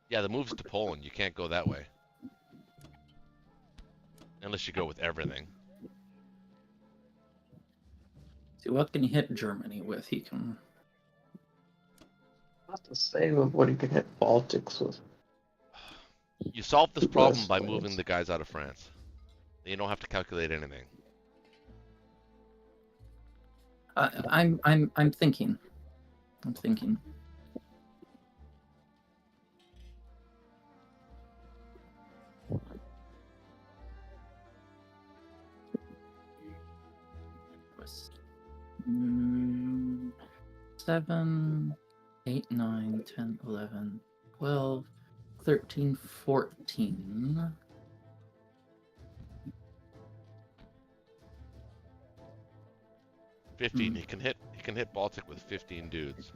Yeah, the move's to Poland. You can't go that way. Unless you go with everything. See, what can he hit Germany with? He can... Not to say what he can hit Baltics with. You solve this problem by moving the guys out of France. You don't have to calculate anything. I'm thinking. I'm thinking. Seven, 8, 9, 10, 11, 12, 13, 14. Hmm. He can hit Baltic with 15 dudes.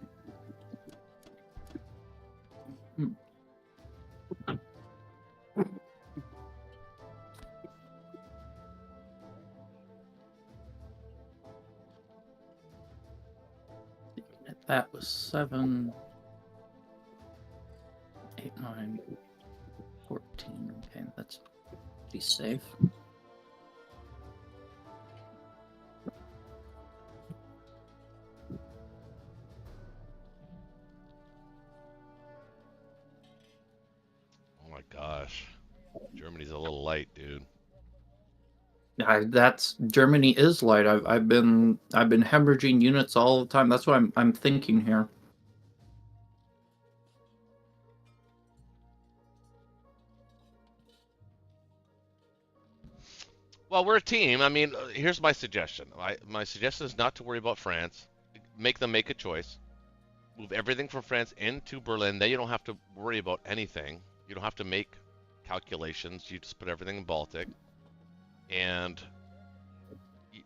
That was 7, 8, 9, 14. Okay, that's pretty safe. Oh my gosh. Germany's a little light, dude. That's Germany is light. I've been hemorrhaging units all the time. That's what I'm thinking here. Well, we're a team. I mean, here's my suggestion. My suggestion is not to worry about France. Make them make a choice. Move everything from France into Berlin. Then you don't have to worry about anything. You don't have to make calculations. You just put everything in Baltic, and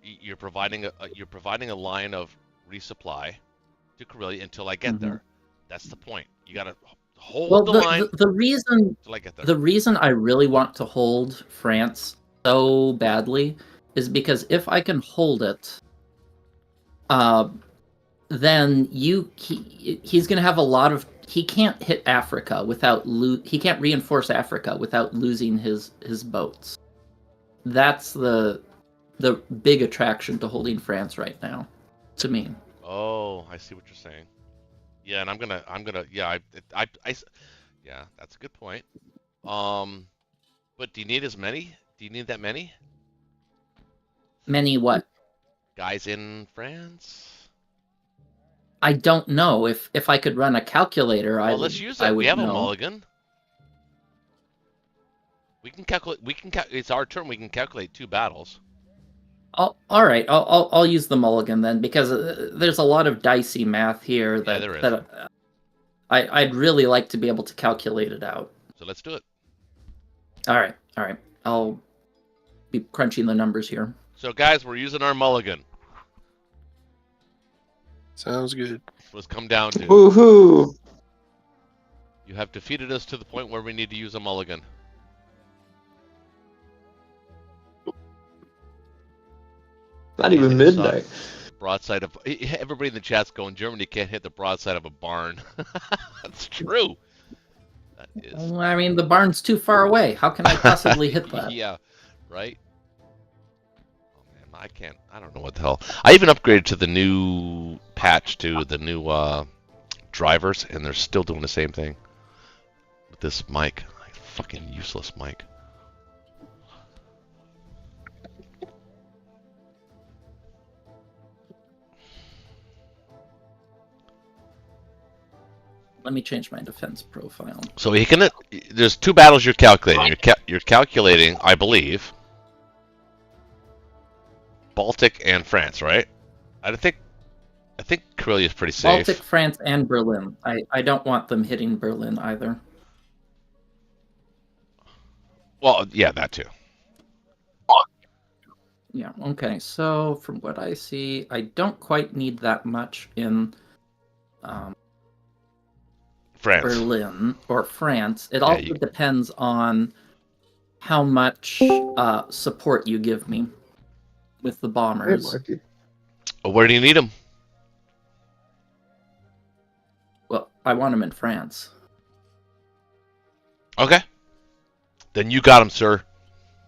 you're providing a line of resupply to Karelia until I get there. That's the point. You gotta hold the line. The reason until I get there. The reason I really want to hold France so badly is because if I can hold it, then he's going to have a lot of. He can't hit Africa without he can't reinforce Africa without losing his boats. That's the big attraction to holding France right now, to me. Oh, I see what you're saying. Yeah, and I'm gonna yeah, yeah, that's a good point. But do you need as many? Do you need that many? Many what? Guys in France? I don't know. If I could run a calculator, well, let's use it. We have know. A mulligan. We can calculate. It's our turn. We can calculate 2 battles. All right. I'll use the mulligan then, because there's a lot of dicey math here that, there is. that I'd really like to be able to calculate it out. So let's do it. All right. I'll be crunching the numbers here. So guys, we're using our mulligan. Sounds good. Let's come down to. Woohoo! You have defeated us to the point where we need to use a mulligan. Not even midnight. Broadside of everybody in the chat's going. Germany can't hit the broadside of a barn. That's true. That is. Well, I mean, the barn's too far away. How can I possibly hit that? Yeah, right. Oh man, I can't. I don't know what the hell. I even upgraded to the new patch to the new drivers, and they're still doing the same thing with this mic. Fucking useless mic. Let me change my defense profile. So he can. There's 2 battles you're calculating. You're calculating, I believe, Baltic and France, right? I think Karelia is pretty safe. Baltic, France, and Berlin. I don't want them hitting Berlin either. Well, yeah, that too. Yeah. Okay. So from what I see, I don't quite need that much in. France. Berlin or France. It Yeah, also depends on how much support you give me with the Hey, bombers. Marky. Where do you need them? Well, I want them in France. Okay. Then you got them, sir.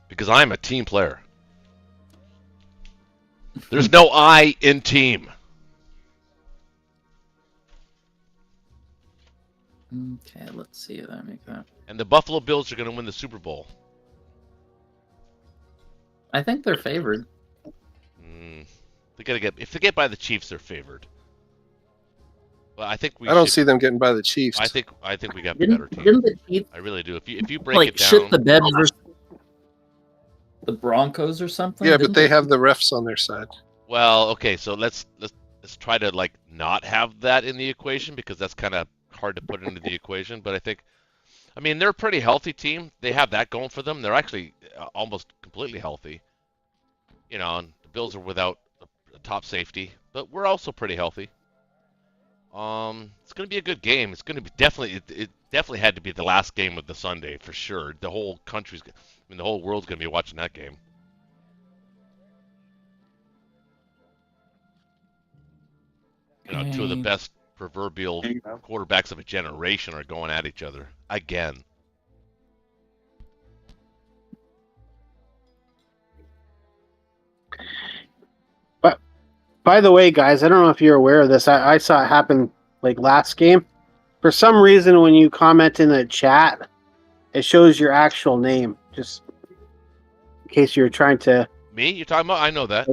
Because I'm a team player. There's no I in team. Okay, let's see if I make that. And the Buffalo Bills are going to win the Super Bowl. I think they're favored. They gotta get. If they get by the Chiefs, they're favored. Well, I think we. I don't should- see them getting by the Chiefs. I think we got the better Didn't, team. didn't the Chiefs I really do. If you break like it down, shit the bed versus the Broncos or something? Yeah, but Didn't they have the refs on their side. well, okay. So let's try to like not have that in the equation because that's kind of hard to put into the equation. But I mean, they're a pretty healthy team. They have that going for them. They're actually almost completely healthy. You know, and the Bills are without a top safety, but we're also pretty healthy. It's going to be a good game. It's going to be definitely. It definitely had to be the last game of the Sunday for sure. The whole country's, I mean, the whole world's going to be watching that game. You know, two of the Okay. best proverbial quarterbacks of a generation are going at each other again. By the way, guys, I don't know if you're aware of this. I saw it happen like last game. For some reason, when you comment in the chat, it shows your actual name. Just in case you're trying to. Me? You're talking about? I know that.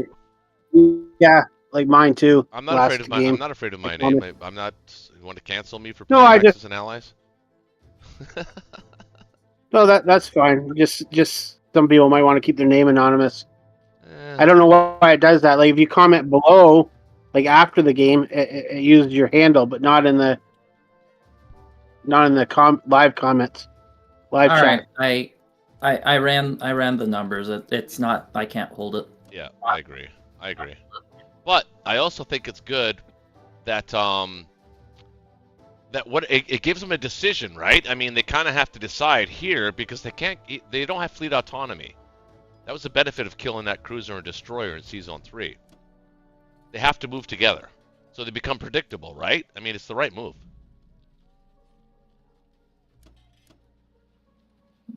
Yeah, like mine too. I'm not last afraid of my. game. I'm not afraid of my Like, name. I'm not. You want to cancel me for No, playing I Axis just- and Allies? No, that's fine. Just some people might want to keep their name anonymous. Eh, I don't know why it does that. Like if you comment below, like after the game, it uses your handle, but not in the live comments, live All chat. right, I ran the numbers. It's not. I can't hold it. Yeah, I agree. I agree. But I also think it's good that that what it gives them a decision, right? I mean, they kind of have to decide here because they don't have fleet autonomy. That was the benefit of killing that cruiser and destroyer in Season 3. They have to move together. So they become predictable, right? I mean, it's the right move.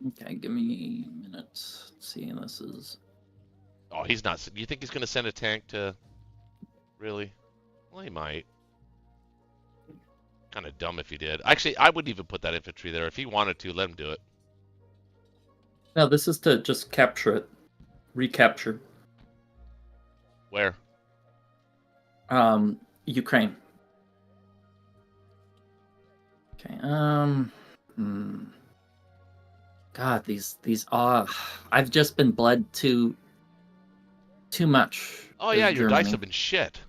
Okay, give me a minute. Let's see, this is. Oh, he's not. You think he's going to send a tank to... Really? Well, he might. Kind of dumb if he did. Actually, I wouldn't even put that infantry there. If he wanted to, let him do it. No, this is to just capture it, recapture. Where? Ukraine. Okay. God, these. I've just been bled too much. Oh, yeah, with your dice Germany. have been shit.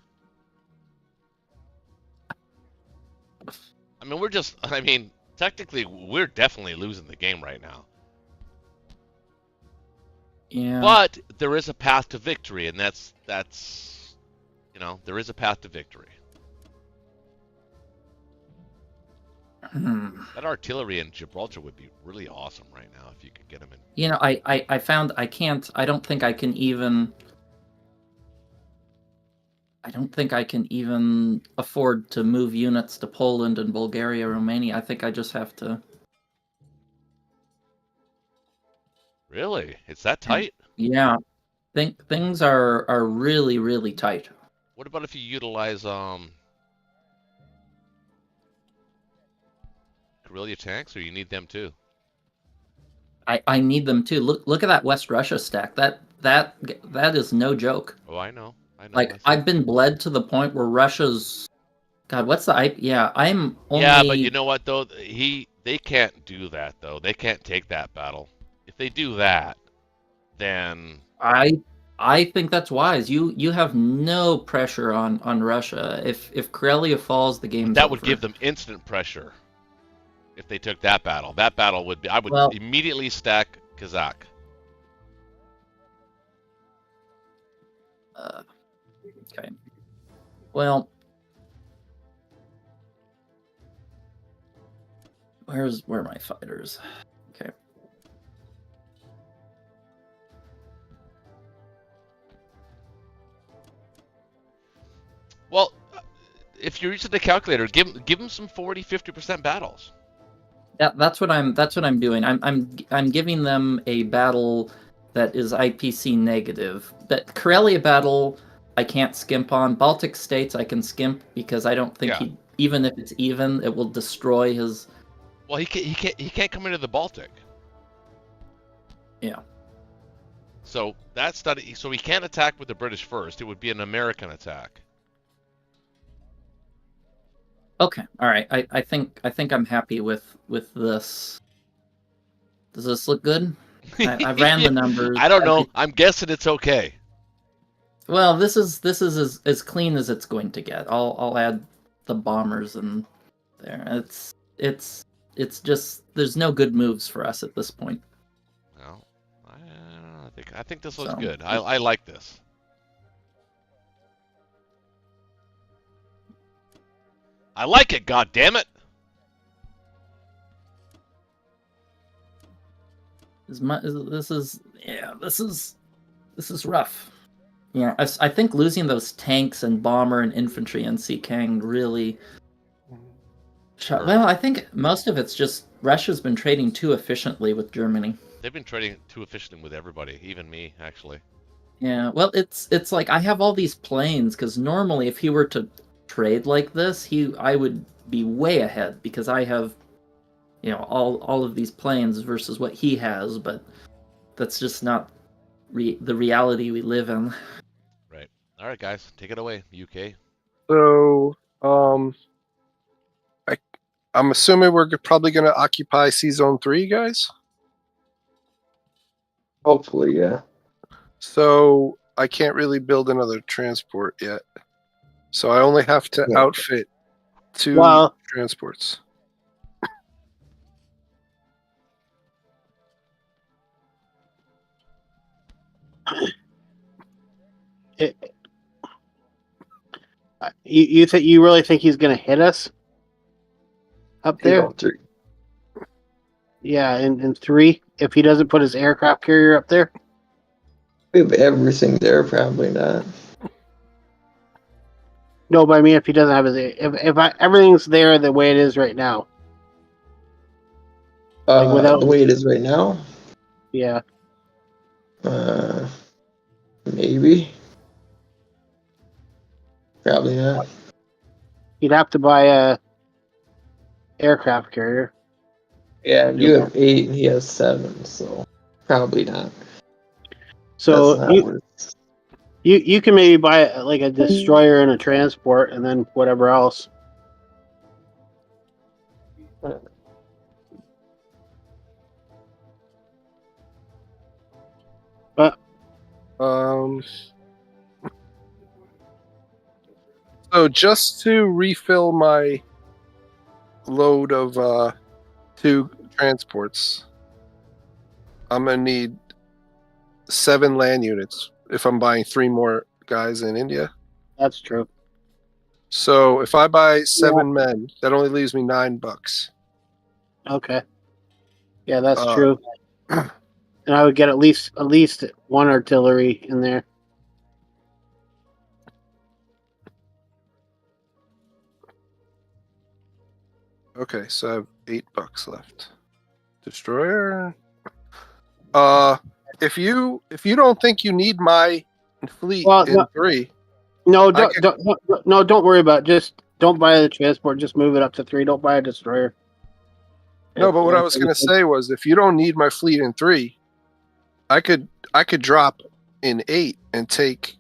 I mean, technically, we're definitely losing the game right now. Yeah. But there is a path to victory, and that's there is a path to victory. That artillery in Gibraltar would be really awesome right now if you could get them in. You know, I found I can't. I don't think I can even afford to move units to Poland and Bulgaria, Romania. I think I just have to. Really? It's that tight? Yeah, things are really, really tight. What about if you utilize guerrilla tanks, or you need them too? I need them too. Look at that West Russia stack. That is no joke. Oh, I know. Like I've been bled to the point where Russia's. God, what's the IP? Yeah, I'm only. Yeah, but you know what though? They can't do that though. They can't take that battle. If they do that, then I think that's wise. You have no pressure on Russia. If Karelia falls, the game's that over. would give them instant pressure. If they took that battle would be. I would immediately stack Kazakh. Okay. Well, Where are my fighters? Okay. Well, if you're using the calculator, give them some 40-50% battles. Yeah, that's what I'm doing. I'm giving them a battle that is IPC negative. But Karelia battle I can't skimp on. Baltic states I can skimp because I don't think he, even if it's even, it will destroy his. Well, he can't come into the Baltic. Yeah. So that's not. So he can't attack with the British first. It would be an American attack. Okay. All right. I think I'm happy with this. Does this look good? I ran the numbers. I don't know. I'm guessing it's okay. Well, this is as clean as it's going to get. I'll add the bombers in there. It's just there's no good moves for us at this point. Well, I think this looks good. I like this. I like it. God damn it! This is rough. Yeah, I think losing those tanks and bomber and infantry and Kang really. Sure. Well, I think most of it's just Russia's been trading too efficiently with Germany. They've been trading too efficiently with everybody, even me, actually. Yeah, well, it's like I have all these planes because normally if he were to trade like this, I would be way ahead because I have, all of these planes versus what he has, but that's just not the reality we live in. Right. All right, guys, take it away, UK. So, I'm assuming we're probably going to occupy C-Zone 3, guys? Hopefully, yeah. So, I can't really build another transport yet. So, I only have to outfit 2 transports. You really think he's going to hit us up there? Three. Yeah, in 3. If he doesn't put his aircraft carrier up there. We have everything there, probably not. No, but I mean, if he doesn't have his, everything's there the way it is right now. Without the way it is right now. Yeah. Maybe. Probably not. You'd have to buy a aircraft carrier. Yeah, you have 8 and he has 7, so probably not. So you can maybe buy like a destroyer and a transport, and then whatever else. But so just to refill my load of 2 transports, I'm gonna need 7 land units if I'm buying 3 more guys in India. That's true. So if I buy 7 men, that only leaves me $9. Okay. Yeah, that's true. And I would get at least 1 artillery in there. Okay, so I have $8 left. Destroyer. If you don't think you need my fleet in 3, don't worry about it. Just don't buy the transport. Just move it up to 3. Don't buy a destroyer. No, but what I was going to say was, if you don't need my fleet in 3, I could drop in 8 and take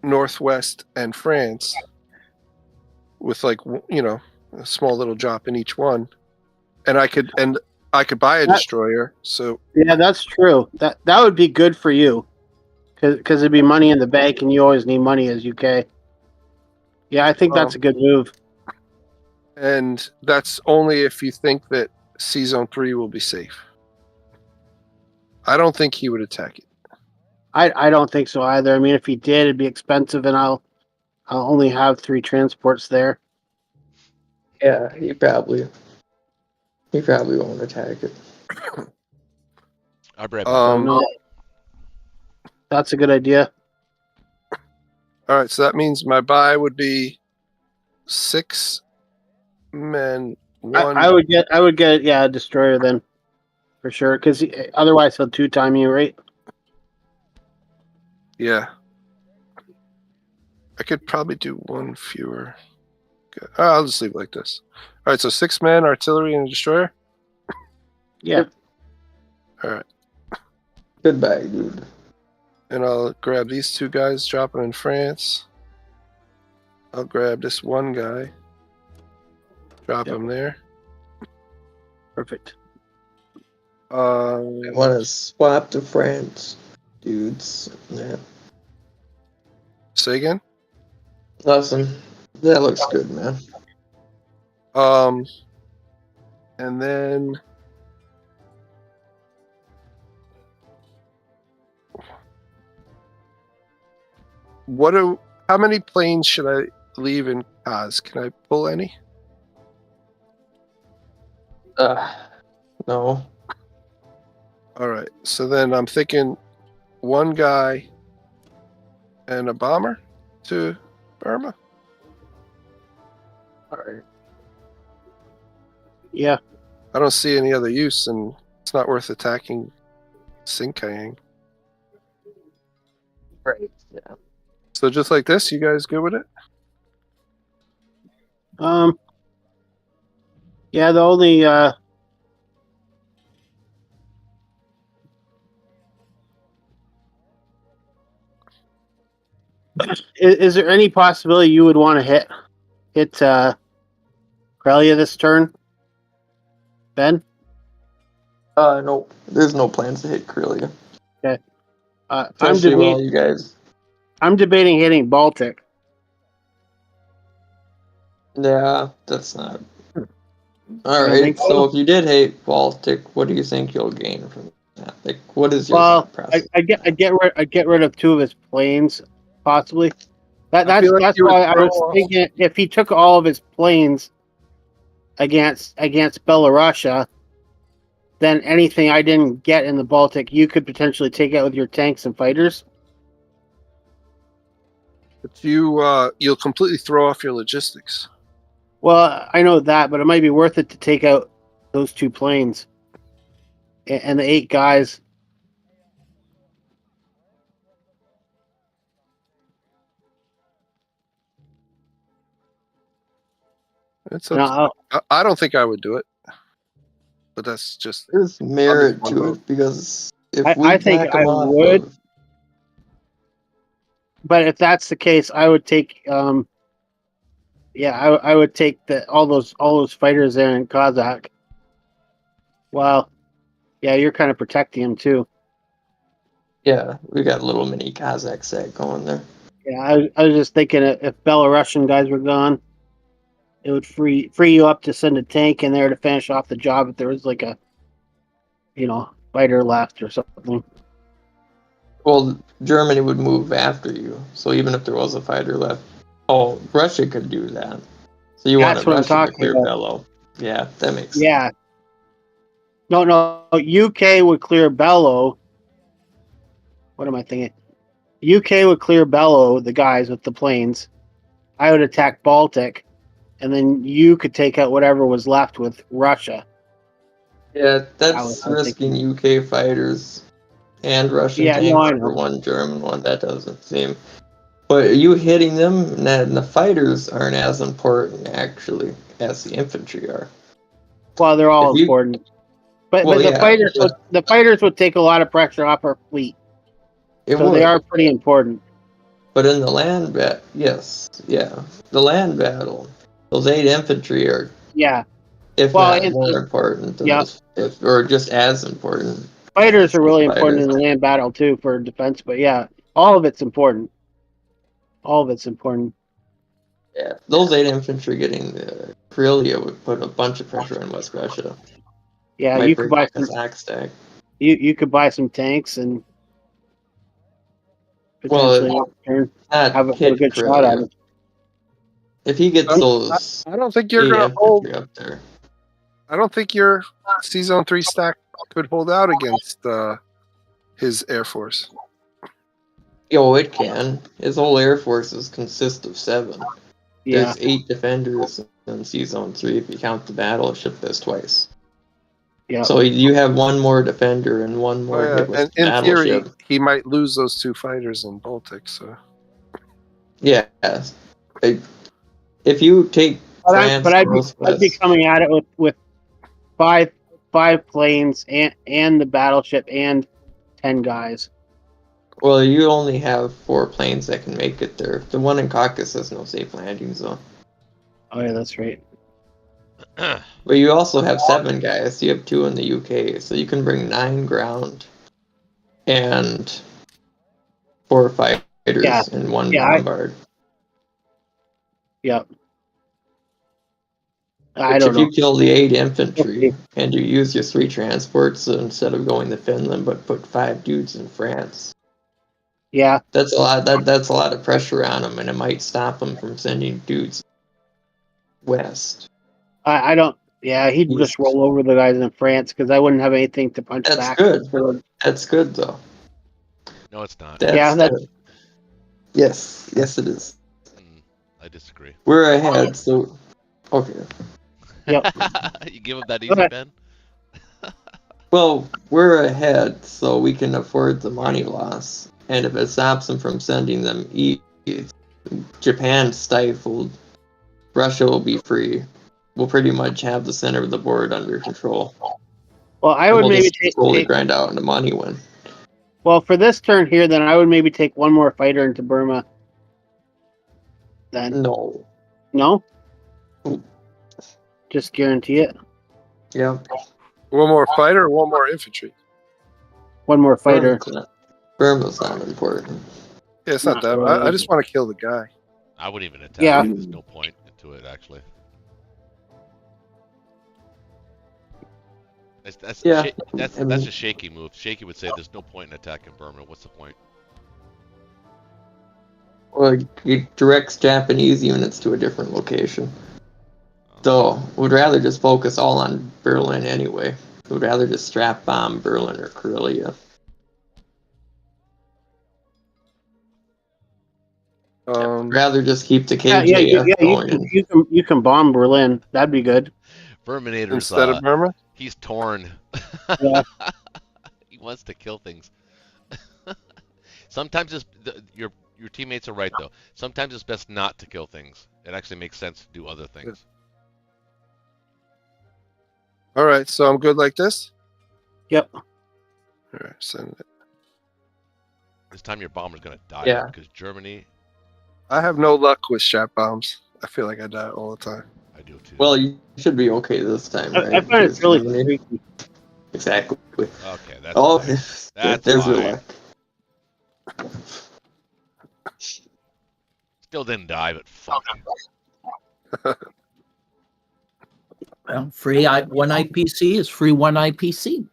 Northwest and France with a small little drop in each one, and I could buy a destroyer. So yeah, that's true. That would be good for you, because it'd be money in the bank, and you always need money as UK. Yeah, I think that's a good move. And that's only if you think that C-Zone 3 will be safe. I don't think he would attack it. I don't think so either. I mean, if he did, it'd be expensive, and I'll only have 3 transports there. Yeah, he probably He probably won't attack it. I'll be right back. No. That's a good idea. All right, so that means my buy would be 6 men. I would get a destroyer then, for sure. Because otherwise he'll 2-time you, right? Yeah. I could probably do 1 fewer. Okay. I'll just leave it like this. All right, so 6 men, artillery, and a destroyer. Yeah. All right, Goodbye, dude. and I'll grab these 2 guys dropping in France. I'll grab this 1 guy, drop him there. Perfect. I want to swap to France, dudes. Yeah. Say again. Awesome. That looks good, man. And then how many planes should I leave in Kaz? Can I pull any? No. All right. So then I'm thinking 1 guy and a bomber to Burma. All right. Yeah. I don't see any other use, and it's not worth attacking Sinkayang. Right. Yeah. So just like this, you guys good with it? Yeah, the only is there any possibility you would want to hit Corellia this turn, Ben? No. There's no plans to hit Corellia. Okay. Especially while you guys. I'm debating hitting Baltic. Yeah, that's not. All don't right. think so. So if you did hate Baltic, what do you think you'll gain from that? Like, what is your thought process? I get rid of 2 of his planes, possibly. I That's feel like you would why I was throw- thinking if he took all of his planes against Belarusia, then anything I didn't get in the Baltic, you could potentially take out with your tanks and fighters. But you'll completely throw off your logistics. Well, I know that, but it might be worth it to take out those 2 planes and the 8 guys. It's And up I don't think I would do it, but that's just There's merit to it because if I think attack 'em I off would. of- But if that's the case, I would take I would take all those fighters there in Kazakh. Well, yeah, you're kind of protecting him too. yeah, we got a little mini Kazakh set going there. Yeah, I was just thinking if Belarusian guys were gone, it would free you up to send a tank in there to finish off the job if there was like a fighter left or something. Well, Germany would move after you, so even if there was a fighter left, Russia could do that. So you That's wanted what I'm Russia to talking clear about. Bellow. Yeah, that makes sense. Yeah. No, UK would clear Bellow. What am I thinking? UK would clear Bellow, the guys with the planes. I would attack Baltic, and then you could take out whatever was left with Russia. Yeah, that's I was risking UK fighters and Russian Yeah, no, I tanks for know. one German one. That doesn't seem. But you hitting them, and the fighters aren't as important actually as the infantry are. Well, they're all If you- important. But Well, the yeah, fighters but- the fighters would take a lot of pressure off our fleet. It So would. they are pretty important. But in the land battle, yes, yeah, the land battle, those 8 infantry are, Yeah. if Well, not it's- more important than yeah. those, or just as important. Fighters are really Fighters. important in the land battle too for defense, but yeah, all of it's important. All of it's important. Yeah, those 8 infantry getting the Karelia would put a bunch of pressure on West Russia. Yeah, Might you could break buy the some Kazakh stack. you could buy some tanks and potentially Not have a hit good shot at Karelia. it. If he gets those I don't think you're 8 gonna hold. infantry up there. I don't think your C Zone 3 stack could hold out against his Air Force. Yo, it can. His whole Air Forces consist of 7. Yeah. There's 8 defenders in C Zone 3 if you count the battleship as twice. Yeah. So you have one more defender and one more hit with And the in battleship. theory, he might lose those 2 fighters in Baltic. So Yeah. If you take France, I'd be Northwest, coming at it with five planes and the battleship and 10 guys. well, you only have 4 planes that can make it there. The one in Caucasus has no safe landing zone. Oh yeah, that's right. But you also have 7 guys. You have 2 in the UK, so you can bring 9 ground and 4 fighters and 1 bombard. Yep. Which if you kill the 8 infantry and you use your 3 transports instead of going to Finland, but put 5 dudes in France. Yeah. That's a lot. That's a lot of pressure on them, and it might stop them from sending dudes west. I don't. Yeah, he'd just roll over the guys in France because I wouldn't have anything to punch back. That's good. That's good though. No, it's not. Yes, it is. I disagree. We're ahead, so okay. Yep. You give him that easy, Ben? Well, we're ahead, so we can afford the money loss. And if it stops them from sending them east, Japan stifled, Russia will be free. We'll pretty much have the center of the board under control. Well, I would maybe slowly grind out into money win. Well, for this turn here, then I would maybe take one more fighter into Burma. Then no. Just guarantee it. Yeah. One more fighter or one more infantry? One more fighter. Burma's not important. Yeah, it's not that. Really. I just want to kill the guy. I wouldn't even attack. Yeah. There's no point into it, actually. That's a shaky move. Shaky would say there's no point in attacking Burma. What's the point? Well, it directs Japanese units to a different location. So, we'd rather just focus all on Berlin anyway. We'd rather just strap bomb Berlin or Karelia. Rather just keep the KJF going. You can bomb Berlin. That'd be good. Verminator's instead of Burma. He's torn. Yeah. He wants to kill things. Sometimes your teammates are right though. Sometimes it's best not to kill things. It actually makes sense to do other things. All right, so I'm good like this. Yep. All right, send it. This time your bomber's gonna die because Germany. I have no luck with shat bombs. I feel like I die all the time. I do too. Well, you should be okay this time, right? I find it's really freaky. Exactly. Okay, that's there's your luck. Still didn't die, but fuck. Well, free one IPC is free one IPC.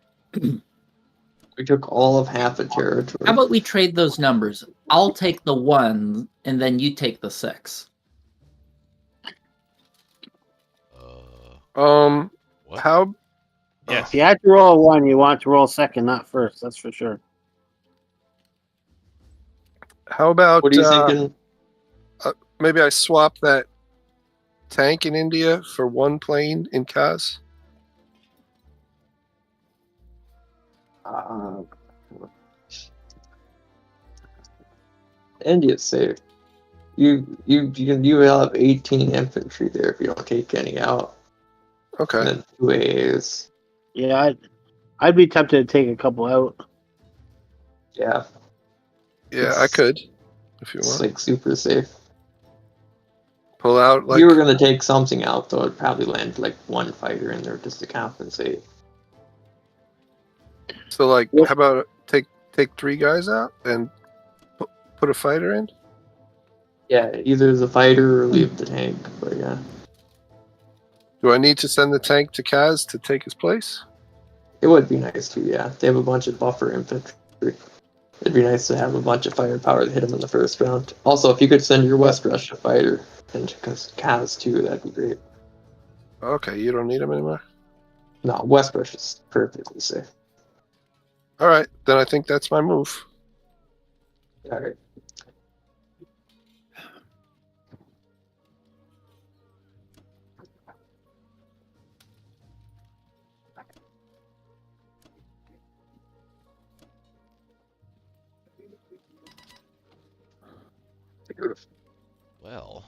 We took all of half a territory. How about we trade those numbers? I'll take the 1, and then you take the 6. What? How? Yes. If you had to roll a 1, you want to roll second, not first. That's for sure. How about? What are you thinking? Maybe I swap that tank in India for 1 plane in Kaz. India's safe. You have 18 infantry there if you don't take any out. Okay. And then 2 AAs. Yeah, I'd be tempted to take a couple out. Yeah. Yeah, I could. If you It's want. like super safe. Pull out If like. you were going to take something out, though, it'd probably land like 1 fighter in there just to compensate. So like, how about take 3 guys out and put a fighter in? Yeah, either the fighter or leave the tank, but yeah. Do I need to send the tank to Kaz to take his place? It would be nice to, yeah. They have a bunch of buffer infantry. It'd be nice to have a bunch of firepower to hit them in the first round. Also, if you could send your West Russia fighter into Kaz too, that'd be great. Okay, you don't need him anymore? No, Westbush is perfectly safe. All right, then I think that's my move. All right. Well,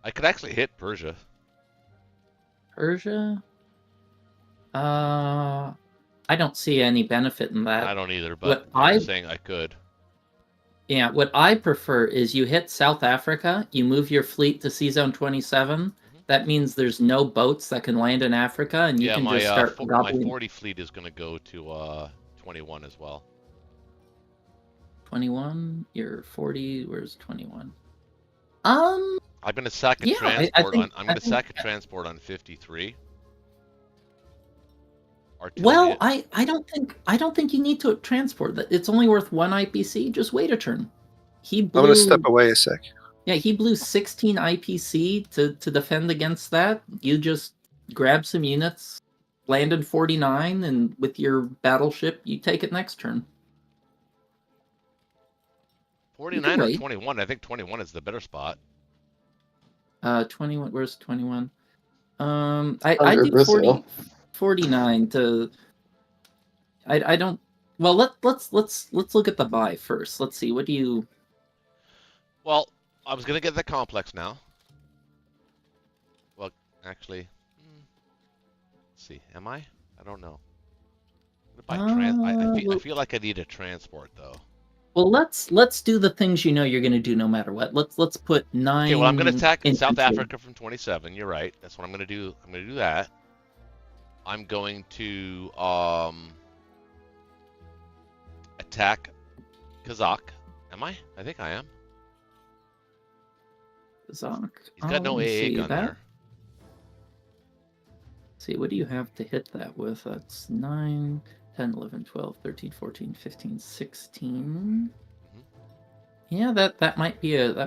I could actually hit Persia. Persia? I don't see any benefit in that. I don't either, but What I'm I just saying I could. Yeah, what I prefer is you hit South Africa, you move your fleet to Sea Zone 27. That means there's no boats that can land in Africa, and you Yeah, can my just start my gobbling. 40 fleet is going to go to 21 as well. 21? You're 40. Where's 21? I'm going to sack a Yeah, transport think, I'm going to sack a transport on 53. Well, Artillery. I don't think you need to transport that. It's only worth 1 IPC. Just wait a turn. He blew. I'm going to step away a sec. Yeah, he blew 16 IPC to defend against that. You just grab some units, landed 49, and with your battleship, you take it next turn. 49 or wait. 21? I think 21 is the better spot. 21. Where's 21? I Under did Brazil. 49 to. I don't. Well, let's look at the buy first. Let's see. What do you? Well, I was going to get the complex now. Well, actually, let's see. Am I? I don't know. I feel like I need a transport though. Well, let's do the things you know you're going to do no matter what. Let's put 9. Okay, well I'm going to attack infantry. South Africa from 27. You're right. That's what I'm going to do. I'm going to do that. I'm going to attack Kazakh. Am I? I think I am. Kazakh. He's got no AA gun there. See, what do you have to hit that with? That's 9, 10, 11, 12, 13, 14, 15, 16. Yeah, that might be a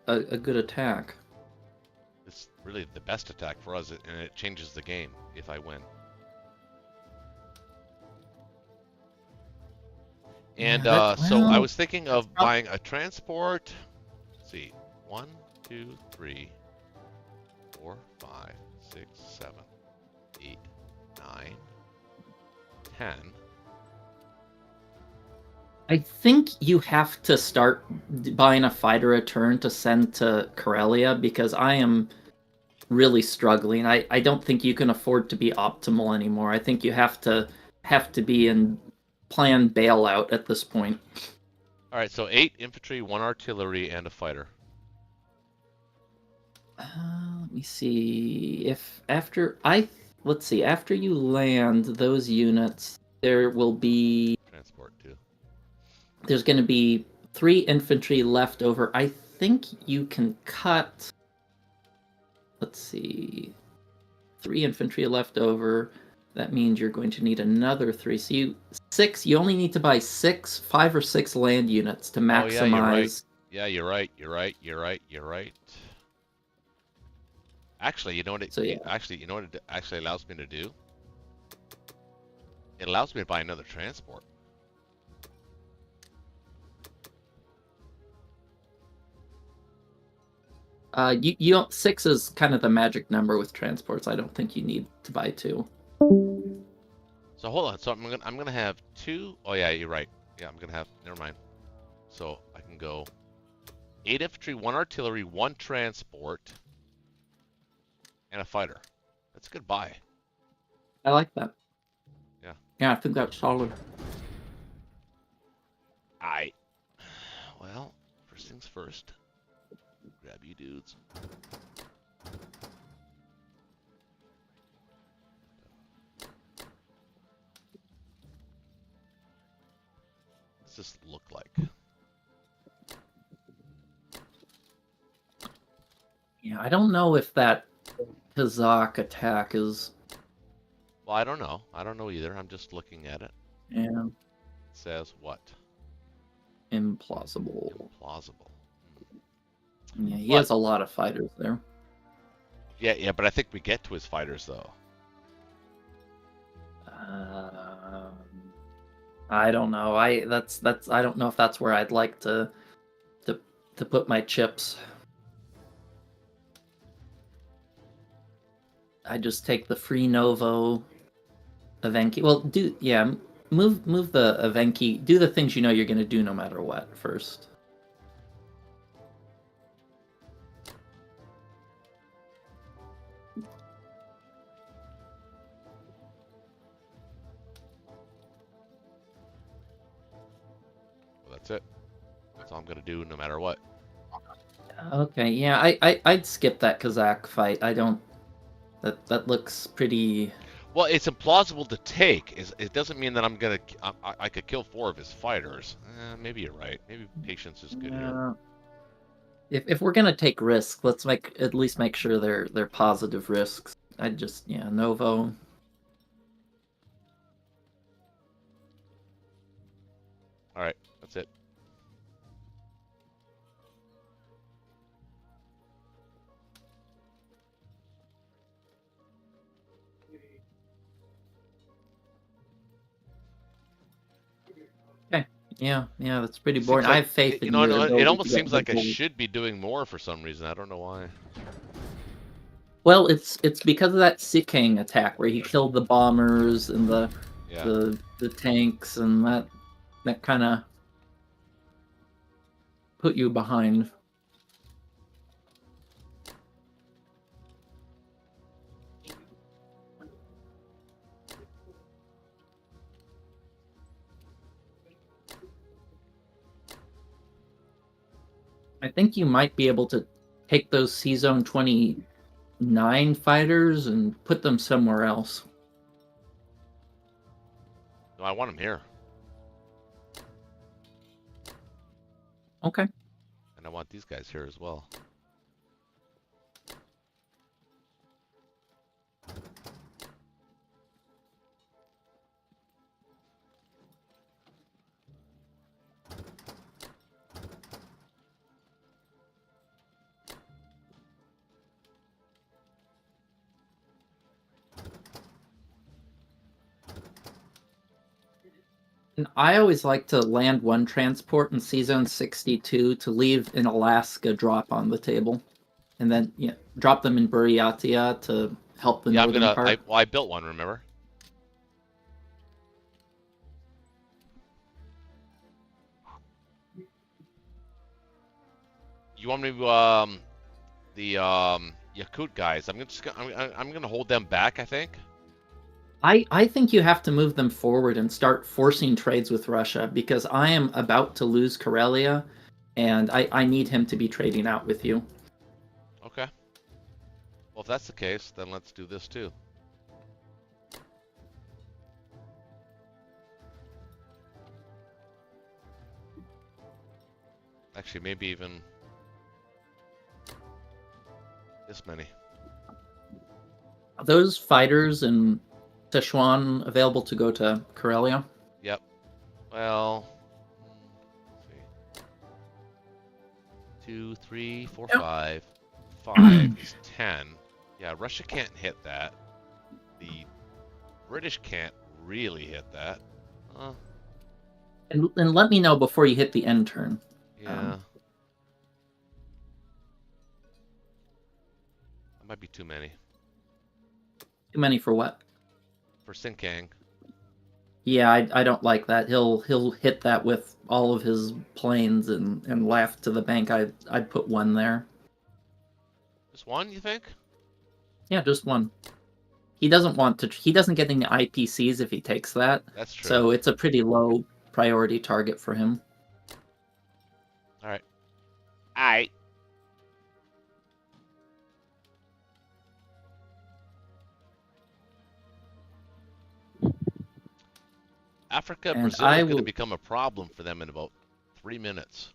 good attack. It's really the best attack for us, and it changes the game if I win. And so I was thinking of buying a transport. Let's see, 1, 2, 3, 4, 5, 6, 7, 8, 9, 10. I think you have to start buying a fighter a turn to send to Karelia because I am really struggling. I don't think you can afford to be optimal anymore. I think you have to be in plan bailout at this point. All right, so 8 infantry, 1 artillery, and a fighter. Let me see. Let's see. After you land those units, there will be Transport too. There's going to be 3 infantry left over. I think you can cut. Let's see. 3 infantry left over. That means you're going to need another 3. So you only need to buy 5 or 6 land units to maximize. Yeah, you're right. You're right. Actually, you know what it actually allows me to do? It allows me to buy another transport. You don't, 6 is kind of the magic number with transports. I don't think you need to buy 2. So hold on. So I'm gonna have 2. Oh yeah, you're right. Yeah, I'm gonna have. Never mind. So I can go 8 infantry, 1 artillery, 1 transport, and a fighter. That's a good buy. I like that. Yeah. Yeah, I think that's solid. Well, first things first. Grab you dudes. What's this look like? Yeah, I don't know if that Kazakh attack is. Well, I don't know. I don't know either. I'm just looking at it. Yeah. It says what? Implausible. Implausible. Yeah, he has a lot of fighters there. Yeah, but I think we get to his fighters though. I don't know. I don't know if that's where I'd like to put my chips. I just take the free Novo Evenki. Well, move the Evenki. Do the things you know you're going to do no matter what first. Well, that's it. That's all I'm gonna do no matter what. Okay, yeah, I'd skip that Kazakh fight. I don't. That looks pretty. Well, it's implausible to take. It doesn't mean that I'm gonna. I could kill 4 of his fighters. Maybe you're right. Maybe patience is good here. If we're gonna take risks, let's at least make sure they're positive risks. I'd just Novo. All right, that's it. Yeah, that's pretty boring. I have faith in your ability it almost to get seems like I gold. should be doing more for some reason. I don't know why. Well, it's because of that Sikang attack where he killed the bombers and the tanks, and that kind of put you behind. I think you might be able to take those C-Zone 29 fighters and put them somewhere else. No, I want him here. Okay. And I want these guys here as well. And I always like to land one transport in C-Zone 62 to leave an Alaska drop on the table. And then drop them in Buryatia to help the northern part. I built one, remember? You want me to the Yakut guys? I'm gonna hold them back, I think. I think you have to move them forward and start forcing trades with Russia, because I am about to lose Karelia, and I need him to be trading out with you. Okay. Well, if that's the case, then let's do this too. Actually, maybe even this many. Are those fighters in Sichuan available to go to Karelia? Yep. Well, let's see. 2, 3, 4, 5. 5 is 10. Yeah, Russia can't hit that. The British can't really hit that. And let me know before you hit the end turn. Yeah. That might be too many. Too many for what? For Sinkang. Yeah, I don't like that. He'll hit that with all of his planes and laugh to the bank. I'd put one there. Just one, you think? Yeah, just one. He doesn't get any IPCs if he takes that. That's true. So it's a pretty low priority target for him. Alright. Alright. Africa, And Brazil is going to become a problem for them in about 3 minutes.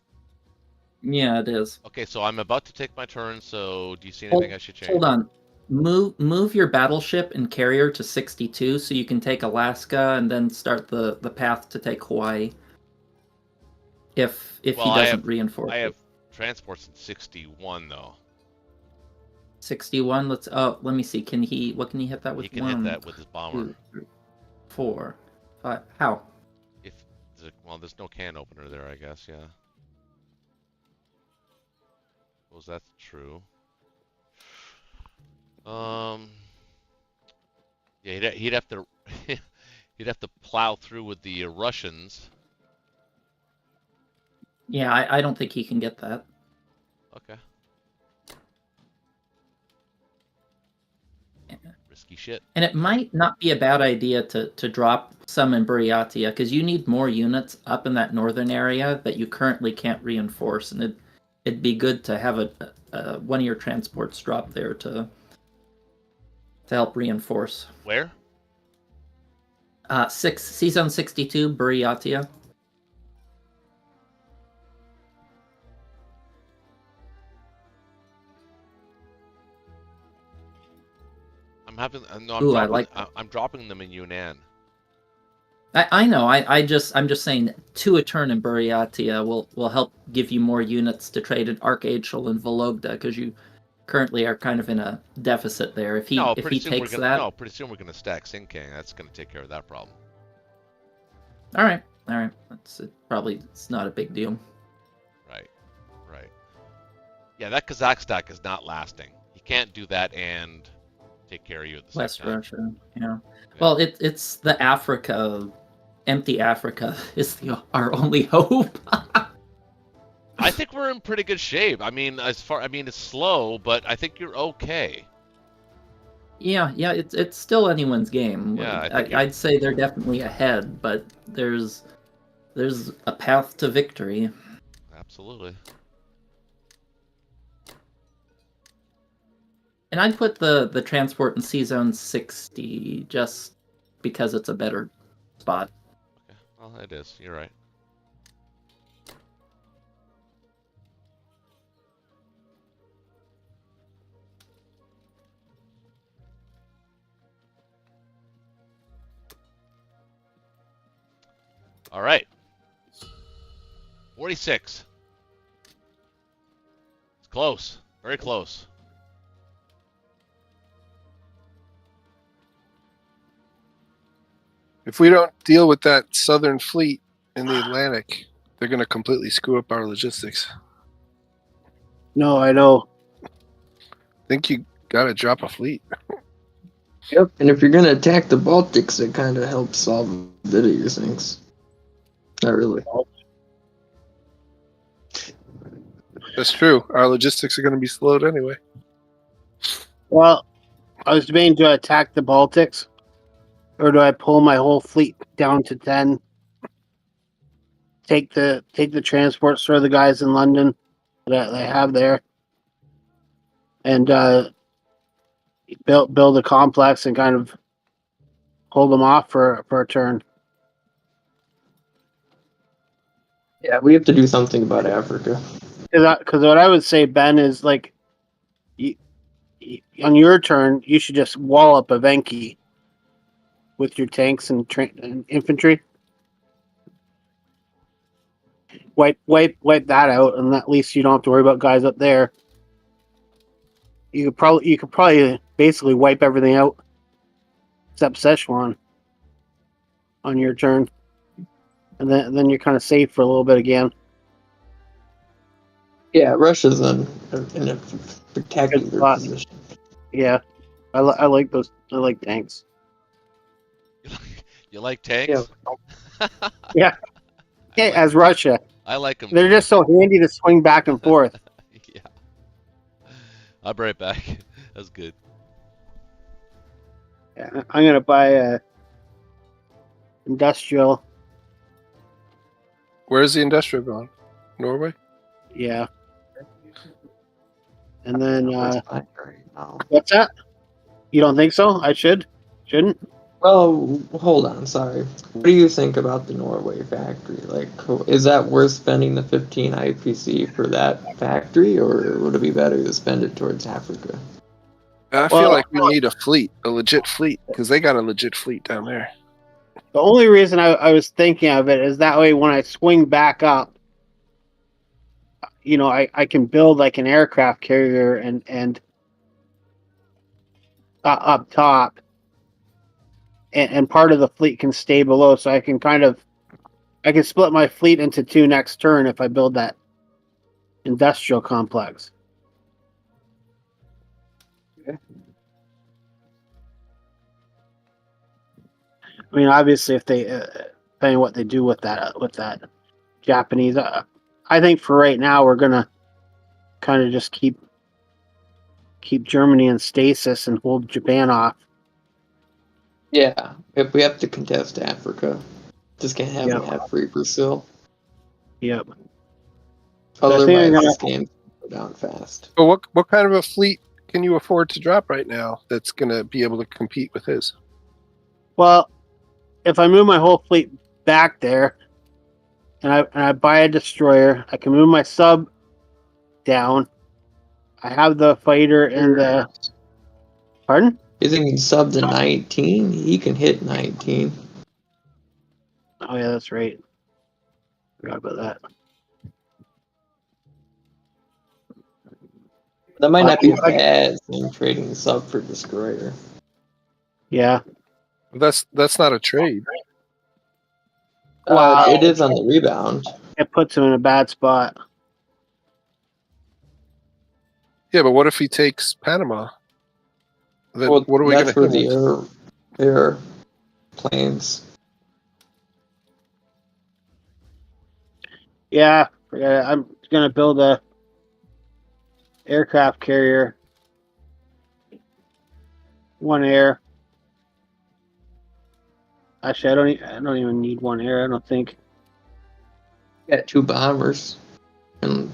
Yeah, it is. Okay, so I'm about to take my turn, so do you see anything I should change? Hold on. Move your battleship and carrier to 62 so you can take Alaska and then start the path to take Hawaii. If he doesn't reinforce. I have transports in 61 though. 61. Let's. Oh, let me see. Can he? What can he hit that with? He can hit that with his bomber. 2, 3, 4, 5. How? If well, there's no can opener there, I guess. Yeah. Suppose that's true. Yeah, he'd have to he'd have to plow through with the Russians. Yeah, I don't think he can get that. Okay. Risky shit. And it might not be a bad idea to drop some in Buryatia, because you need more units up in that northern area that you currently can't reinforce, and it'd be good to have one of your transports drop there to help reinforce. Where? C-Zone 62, Buryatia. I'm dropping them in Yunnan. I know. I'm just saying 2 a turn in Buryatia will help give you more units to trade in Archangel and Vologda, because you currently are kind of in a deficit there. If he takes that, no, pretty soon we're gonna stack Sinkang. That's gonna take care of that problem. All right. It's not a big deal. Right. Yeah, that Kazakh stack is not lasting. He can't do that and take care of you at the West same time. Russia, yeah. Well, it's the Africa, empty Africa is our only hope. I think we're in pretty good shape. I mean, it's slow, but I think you're okay. Yeah, it's still anyone's game. Yeah, I'd say they're definitely ahead, but there's a path to victory. Absolutely. And I'd put the transport in C-Zone 60 just because it's a better spot. Okay. Well, it is. You're right. All right. 46. It's close. Very close. If we don't deal with that southern fleet in the Atlantic, they're going to completely screw up our logistics. No, I know. I think you got to drop a fleet. Yep, and if you're gonna attack the Baltics, it kind of helps solve a bit of your things. Not really. That's true. Our logistics are going to be slowed anyway. Well, I was debating, do I attack the Baltics? Or do I pull my whole fleet down to 10? Take the transports for the guys in London that I have there, and build a complex and kind of hold them off for a turn. Yeah, we have to do something about Africa. Because what I would say, Ben, is like, on your turn, you should just wall up Evenki with your tanks and infantry. Wipe that out, and at least you don't have to worry about guys up there. You could probably basically wipe everything out except Szechuan on your turn, and then you're kind of safe for a little bit again. Yeah, Russia's in a spectacular position. Yeah, I like those. I like tanks. You like tanks? Yeah. Yeah, as Russia. I like them. They're just so handy to swing back and forth. Yeah. I'll be right back. That's good. Yeah, I'm gonna buy a industrial. Where's the industrial going? Norway? Yeah. And then No. what's that? You don't think so? I shouldn't? Well, hold on, sorry. What do you think about the Norway factory? Like, is that worth spending the 15 IPC for that factory, or would it be better to spend it towards Africa? I feel like we need a fleet, a legit fleet, because they got a legit fleet down there. The only reason I was thinking of it is that way when I swing back up, I can build like an aircraft carrier and up top, and part of the fleet can stay below, so I can split my fleet into two next turn if I build that industrial complex. Okay. I mean, obviously, if they depending what they do with that Japanese, I think for right now we're gonna kind of just keep Germany in stasis and hold Japan off. Yeah, if we have to contest Africa, just can't have Yep. them have free Brazil. Yep. Otherwise, this game will go down fast. But what kind of a fleet can you afford to drop right now that's going to be able to compete with his? Well, if I move my whole fleet back there, and I buy a destroyer, I can move my sub down. I have the fighter and the. Pardon? You think he's sub to 19? He can hit 19. Oh yeah, that's right. Forgot about that. That might not be a bad thing, trading sub for destroyer. Yeah. That's not a trade. Wow. It is on the rebound. It puts him in a bad spot. Yeah, but what if he takes Panama? Then Well, what are we going that's to for hit? the air planes. Yeah, I'm gonna build a aircraft carrier. One air. Actually, I don't even need one air. I don't think. Got 2 bombers and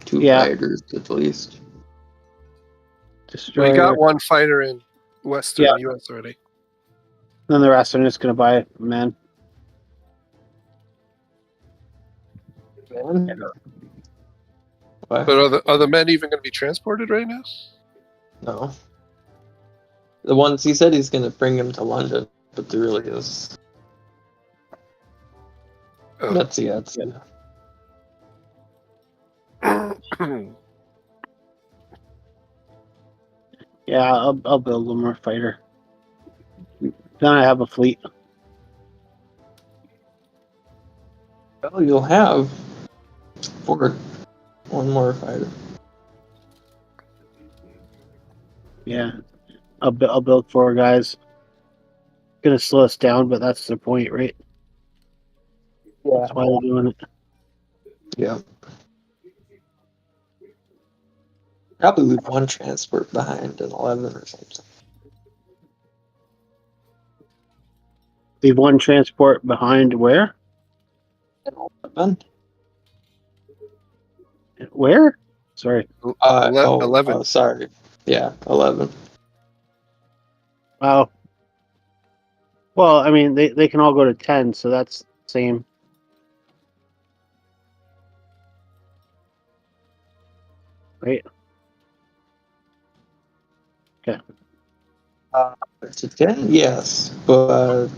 2 fighters at least. Destroyer. We got one fighter in Western U.S. already. Then the rest I'm just gonna buy men. What? But are the men even going to be transported right now? No. The ones he said he's going to bring them to London, but there really is. Oh. That's yeah. Yeah, I'll build one more fighter. Then I have a fleet. Well, you'll have one more fighter. Yeah, I'll build 4 guys. Gonna slow us down, but that's the point, right? Yeah. That's why they're doing it. Yeah. Probably leave one transport behind in 11 or something. Leave one transport behind where? In 11? Where? Sorry. 11. Sorry. Yeah, 11. Wow. Well, I mean, they can all go to 10, so that's the same. Right? Okay. To 10? Yes, but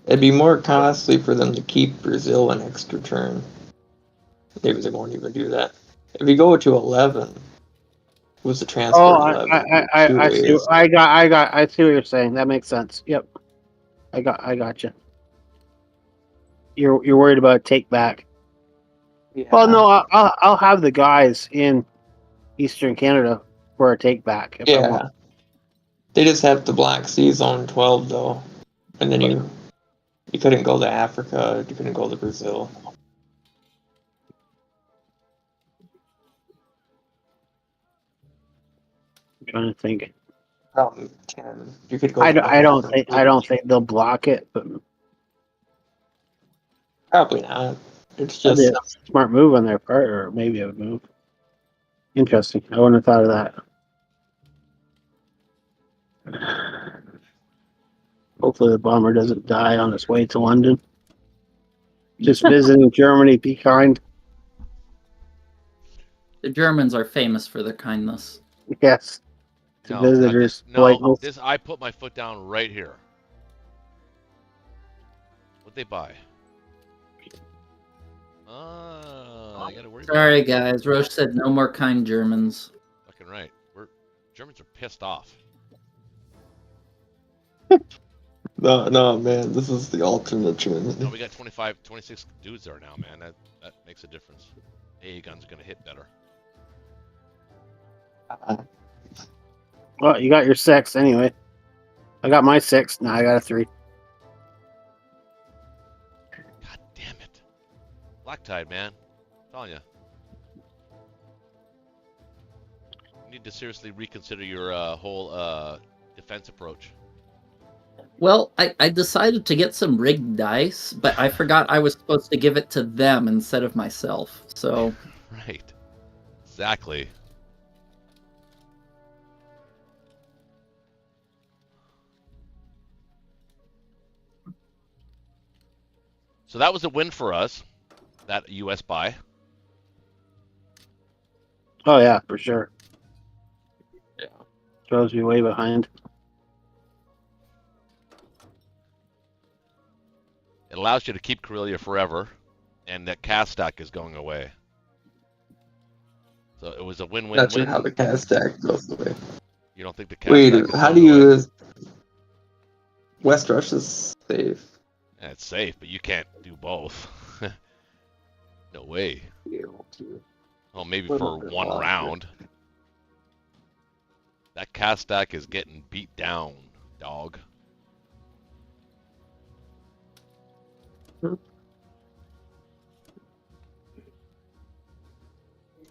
it'd be more costly for them to keep Brazil an extra turn. Maybe they won't even do that. If you go to 11, was the transport 11? I see. I see what you're saying. That makes sense. Yep. I got you. You're worried about a take back. Yeah. Well, no, I'll have the guys in Eastern Canada for a take back. If I Yeah. want. They just have the Black Sea Zone 12 though, and then you couldn't go to Africa. You couldn't go to Brazil. I'm trying to think. 10. You could go. I don't think they'll block it, but Probably not. It's that'd just be a smart move on their part, or maybe a move. Interesting. I wouldn't have thought of that. Hopefully, the bomber doesn't die on its way to London. Just visiting Germany. Be kind. The Germans are famous for their kindness. Yes. To No, visitors. no, this I put my foot down right here. What'd they buy? I gotta worry. Sorry, guys. Roche said no more kind Germans. Fucking right. Germans are pissed off. No, man. This is the alternate Germany. No, we got 25, 26 dudes there now, man. That makes a difference. AA guns are gonna hit better. Well, you got your 6 anyway. I got my 6. Now I got a 3. God damn it. Black Tide, man. I'm telling you. You need to seriously reconsider your whole defense approach. Well, I decided to get some rigged dice, but I forgot I was supposed to give it to them instead of myself. So Right. Exactly. So that was a win for us, that U.S. buy. Oh yeah, for sure. Yeah. Throws me way behind. It allows you to keep Karelia forever, and that cast stack is going away. So it was a win-win-win. Not sure how the cast stack goes away. You don't think the cast Wait, stack is how going do away? you? West Russia's safe. Yeah, it's safe, but you can't do both. No way. Oh, maybe Put for up in one locker. round. That cast stack is getting beat down, dog.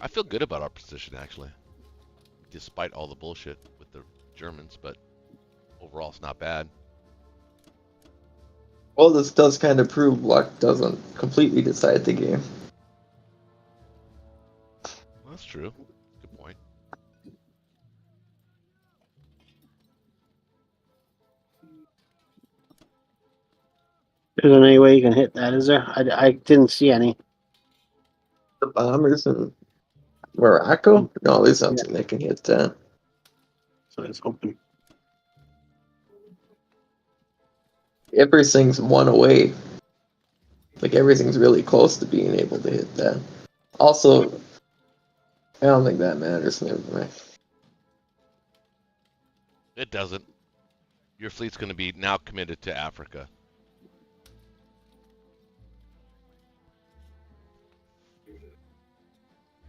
I feel good about our position, actually. Despite all the bullshit with the Germans, but overall it's not bad. Well, this does kind of prove luck doesn't completely decide the game. Well, that's true. Good point. Isn't any way you can hit that, is there? I didn't see any. The bombers in Morocco? No, there's nothing that can hit that. So it's open. Everything's one away. Like everything's really close to being able to hit that. Also, I don't think that matters. Never mind. It doesn't. Your fleet's going to be now committed to Africa.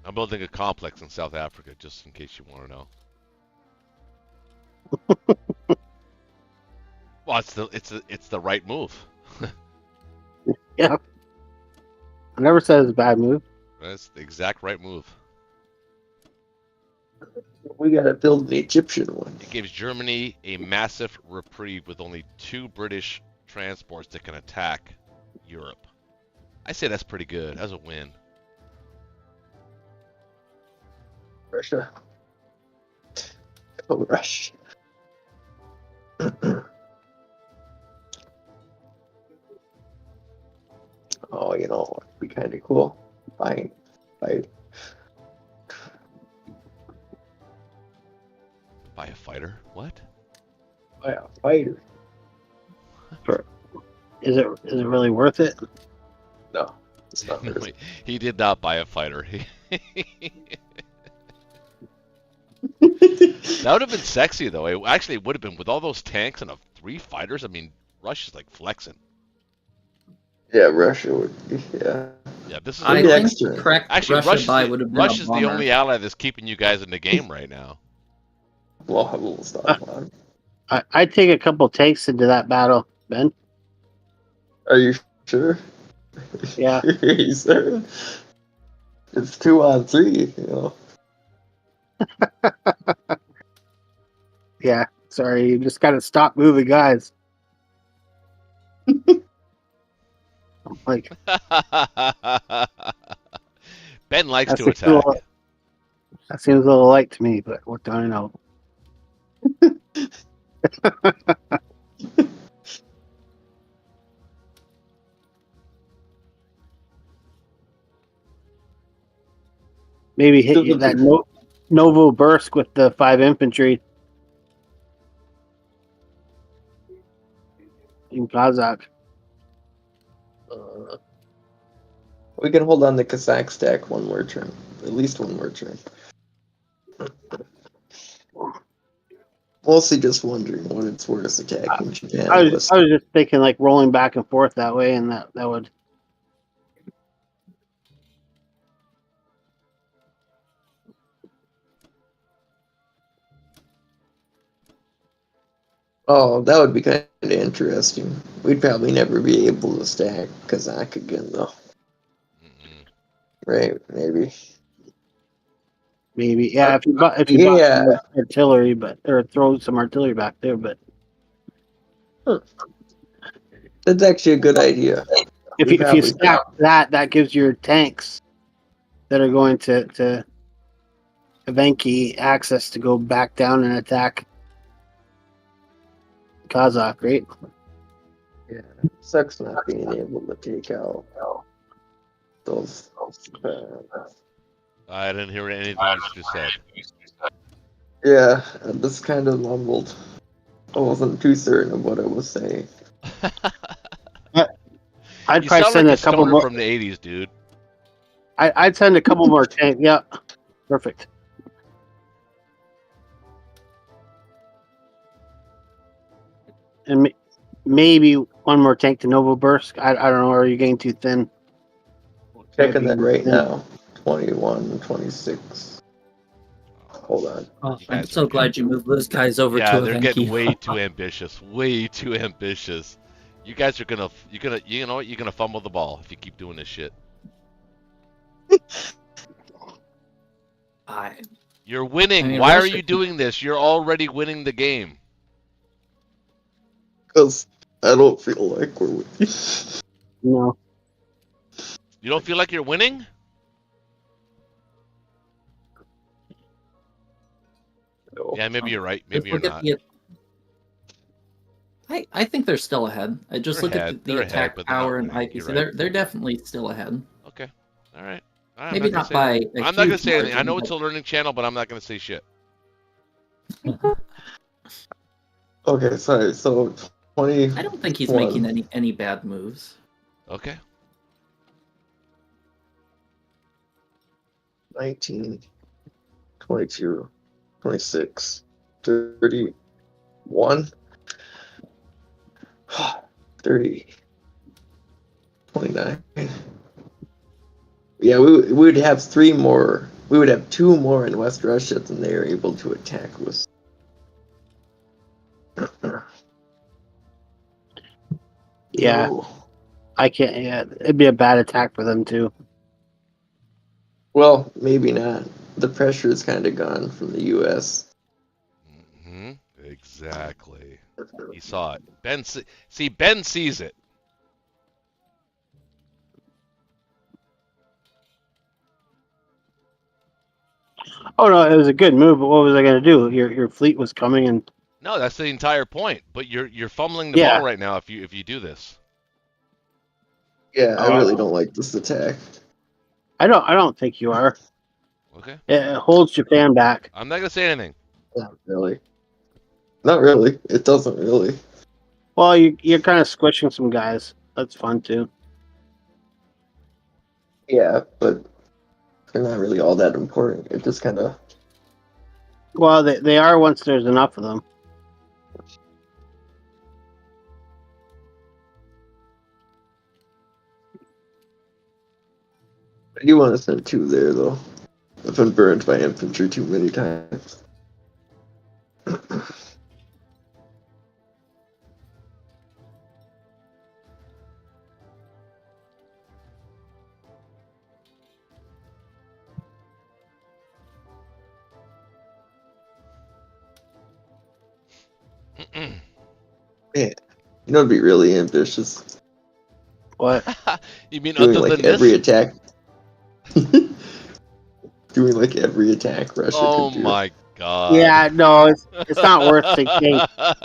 I'm building a complex in South Africa, just in case you want to know. Well, it's the right move. Yeah. I never said it's a bad move. That's the exact right move. We gotta build an Egyptian one. It gives Germany a massive reprieve with only 2 British transports that can attack Europe. I say that's pretty good. That's a win. Russia. Go Russia. Oh, you know, it'd be kind of cool. Fine. Fight. Buy a fighter? What? Buy a fighter. Is it really worth it? No, it's not. No, he did not buy a fighter. That would have been sexy, though. It actually would have been with all those tanks and 3 fighters. I mean, Russia's like flexing. Yeah, Russia would be. Yeah. Yeah, this is. I Maybe think extra. the correct Actually, Russia buy would have been Russia's a the bomber. only ally that's keeping you guys in the game right now. We'll have a little stuff on. I'd take a couple takes into that battle, Ben. Are you sure? Yeah. Are you certain? It's 2-on-3, you know. Yeah. Sorry, you just gotta stop moving, guys. I'm like, Ben likes That's to a cool- attack. that seems a little light to me, but what do I know? Maybe hit you that Novo burst with the 5 infantry in Kazakh. We can hold on the Kazakh stack one more turn. At least one more turn. Well, mostly just wondering what it's worth attacking Japan I with. was just thinking like rolling back and forth that way, and that would. Oh, that would be kind of interesting. We'd probably never be able to stack Kazakh again, though. Mm-mm. Right? Maybe. Maybe, yeah. If you bought some Yeah. artillery, or throw some artillery back there, but That's actually a good idea. if We you probably stack that gives your tanks that are going to Evenki access to go back down and attack Kazakh, right? Yeah. Sucks not being able to take out those. I didn't hear anything you just said. Yeah, I just kind of mumbled. I wasn't too certain of what I was saying. I'd You probably sound send like a couple stoner more. from the 80s, dude. I'd send a couple more tanks. Yeah, perfect. And maybe one more tank to Novosibirsk. I don't know. Are you getting too thin? Checking that right now. 21, 26. Hold on. Oh, You I'm guys so are glad you moved those guys over Yeah, to they're Evenki. getting way too ambitious. Way too ambitious. You guys are gonna, you know what? You're gonna fumble the ball if you keep doing this shit. You're winning. I mean, Why are Russia- you doing this? You're already winning the game. Because I don't feel like we're winning. No. You don't feel like you're winning? No. Yeah, maybe you're right. Maybe you're Just look not. at I think they're still ahead. I just They're look ahead. at the They're attack ahead, but they're not power and winning. IPC. You're right. They're definitely still ahead. Okay. All right. I'm Maybe gonna not say by anything. a I'm not gonna huge say anything. I margin, know but- it's a learning channel, but I'm not gonna say shit. Okay, sorry. So 20. I don't think he's making any bad moves. Okay. 19, 22, 26, 31, 30, 29. Yeah, we would have 3 more. We would have 2 more in West Russia than they are able to attack with. Yeah, No. I can't. Yeah, it'd be a bad attack for them too. Well, maybe not. The pressure is kind of gone from the U.S. Hmm. Exactly. He saw it. Ben sees it. Oh no, it was a good move, but what was I going to do? Your fleet was coming, and No, that's the entire point. But you're fumbling the Yeah. ball right now if you do this. Yeah, I really don't like this attack. I don't think you are. Okay. It holds Japan back. I'm not gonna say anything. Not really. Not really. It doesn't really. Well, you're kind of squishing some guys. That's fun too. Yeah, but they're not really all that important. It just kind of. Well, they are once there's enough of them. I do want to send 2 there, though. I've been burned by infantry too many times. Mm-mm. Man, you know, it'd be really ambitious. What? You mean Doing other like than every this? attack. Doing like every attack Russia Oh could do. my god. Yeah, no, it's not worth thinking.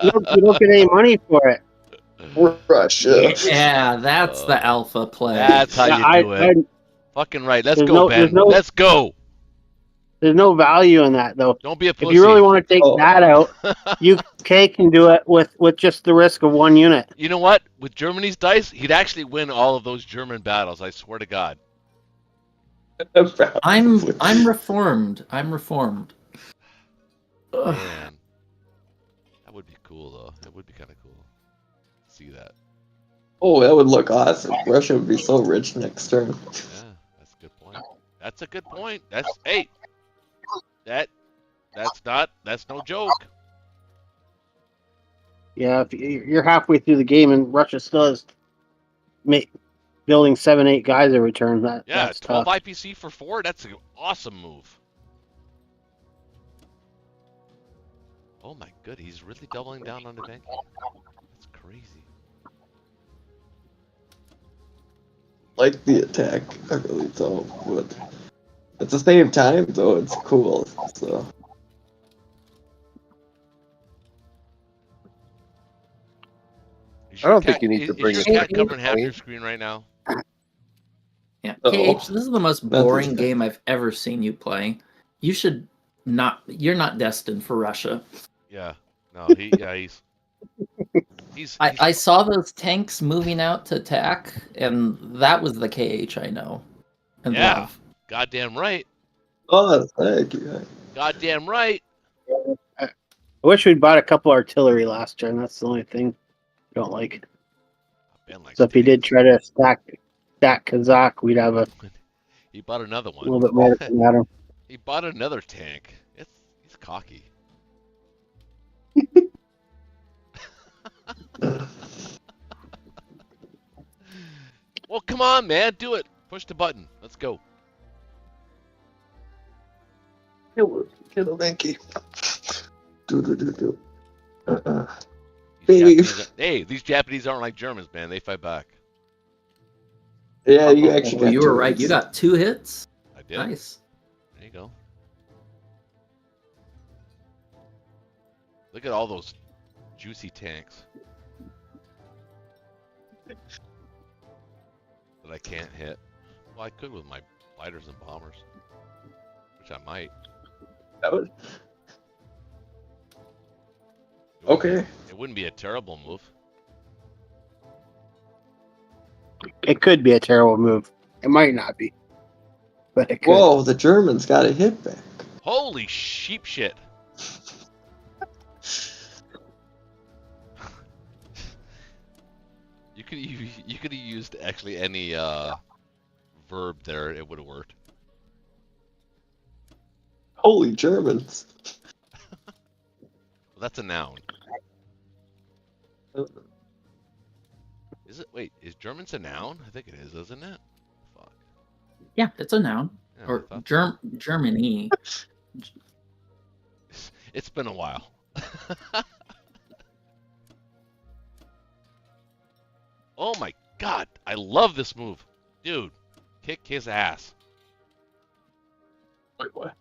You don't get any money for it. Russia. Yeah, that's the alpha play. That's how Yeah, you do it. Fucking right. Let's There's go, no- Ben. there's no- Let's go. There's no value in that though. Don't be a pussy. If you really want to take Oh. that out, UK can do it with just the risk of 1 unit. You know what? With Germany's dice, he'd actually win all of those German battles. I swear to God. I'm reformed. I'm reformed. Ugh. Man. would be cool though. It would be kind of cool to see that. Oh, that would look awesome. Russia would be so rich next turn. Yeah, that's a good point. That's a good point. Hey, that's no joke. Yeah, if you're halfway through the game and Russia still is building 7-8 guys every turn, Yeah, that's 12 tough. IPC for 4. That's an awesome move. Oh my good, he's really doubling down on Evanki. That's crazy. Like the attack, I really don't. But at the same time, though, it's cool. So I don't think you need to bring your it back cat to covering half plane. your screen right now? Yeah, Oh, KH, this is the most nothing. boring game I've ever seen you play. You should not. You're not destined for Russia. Yeah. No, he's I saw those tanks moving out to attack, and that was the KH I know and yeah. love. Goddamn right. Oh, thank you. Goddamn right. I wish we'd bought a couple artillery last turn. That's the only thing I don't like. Ben likes So if he did tanks. try to stack Kazakh, we'd have a He bought another one. little bit more to come at him. He bought another tank. He's cocky. Well, come on, man, do it. Push the button. Let's go. Thank you. Do. These Japanese aren't like Germans, man. They fight back. Yeah, you actually Well, got you were right. You turrets. got 2 hits. I did. Nice. There you go. Look at all those juicy tanks that I can't hit. Well, I could with my fighters and bombers, which I might. That would- It wouldn't Okay. be- It wouldn't be a terrible move. It could be a terrible move. It might not be, but it could. Whoa, the Germans got a hit back. Holy sheep shit. You could have used actually any verb there. It would have worked. Holy Germans. Well, that's a noun. Is it? Wait, is German's a noun? I think it is, isn't it? Fuck. Yeah, it's a noun. Yeah, I Or thought so. Germany. It's been a while. Oh my god, I love this move. Dude, kick his ass. Wait, what?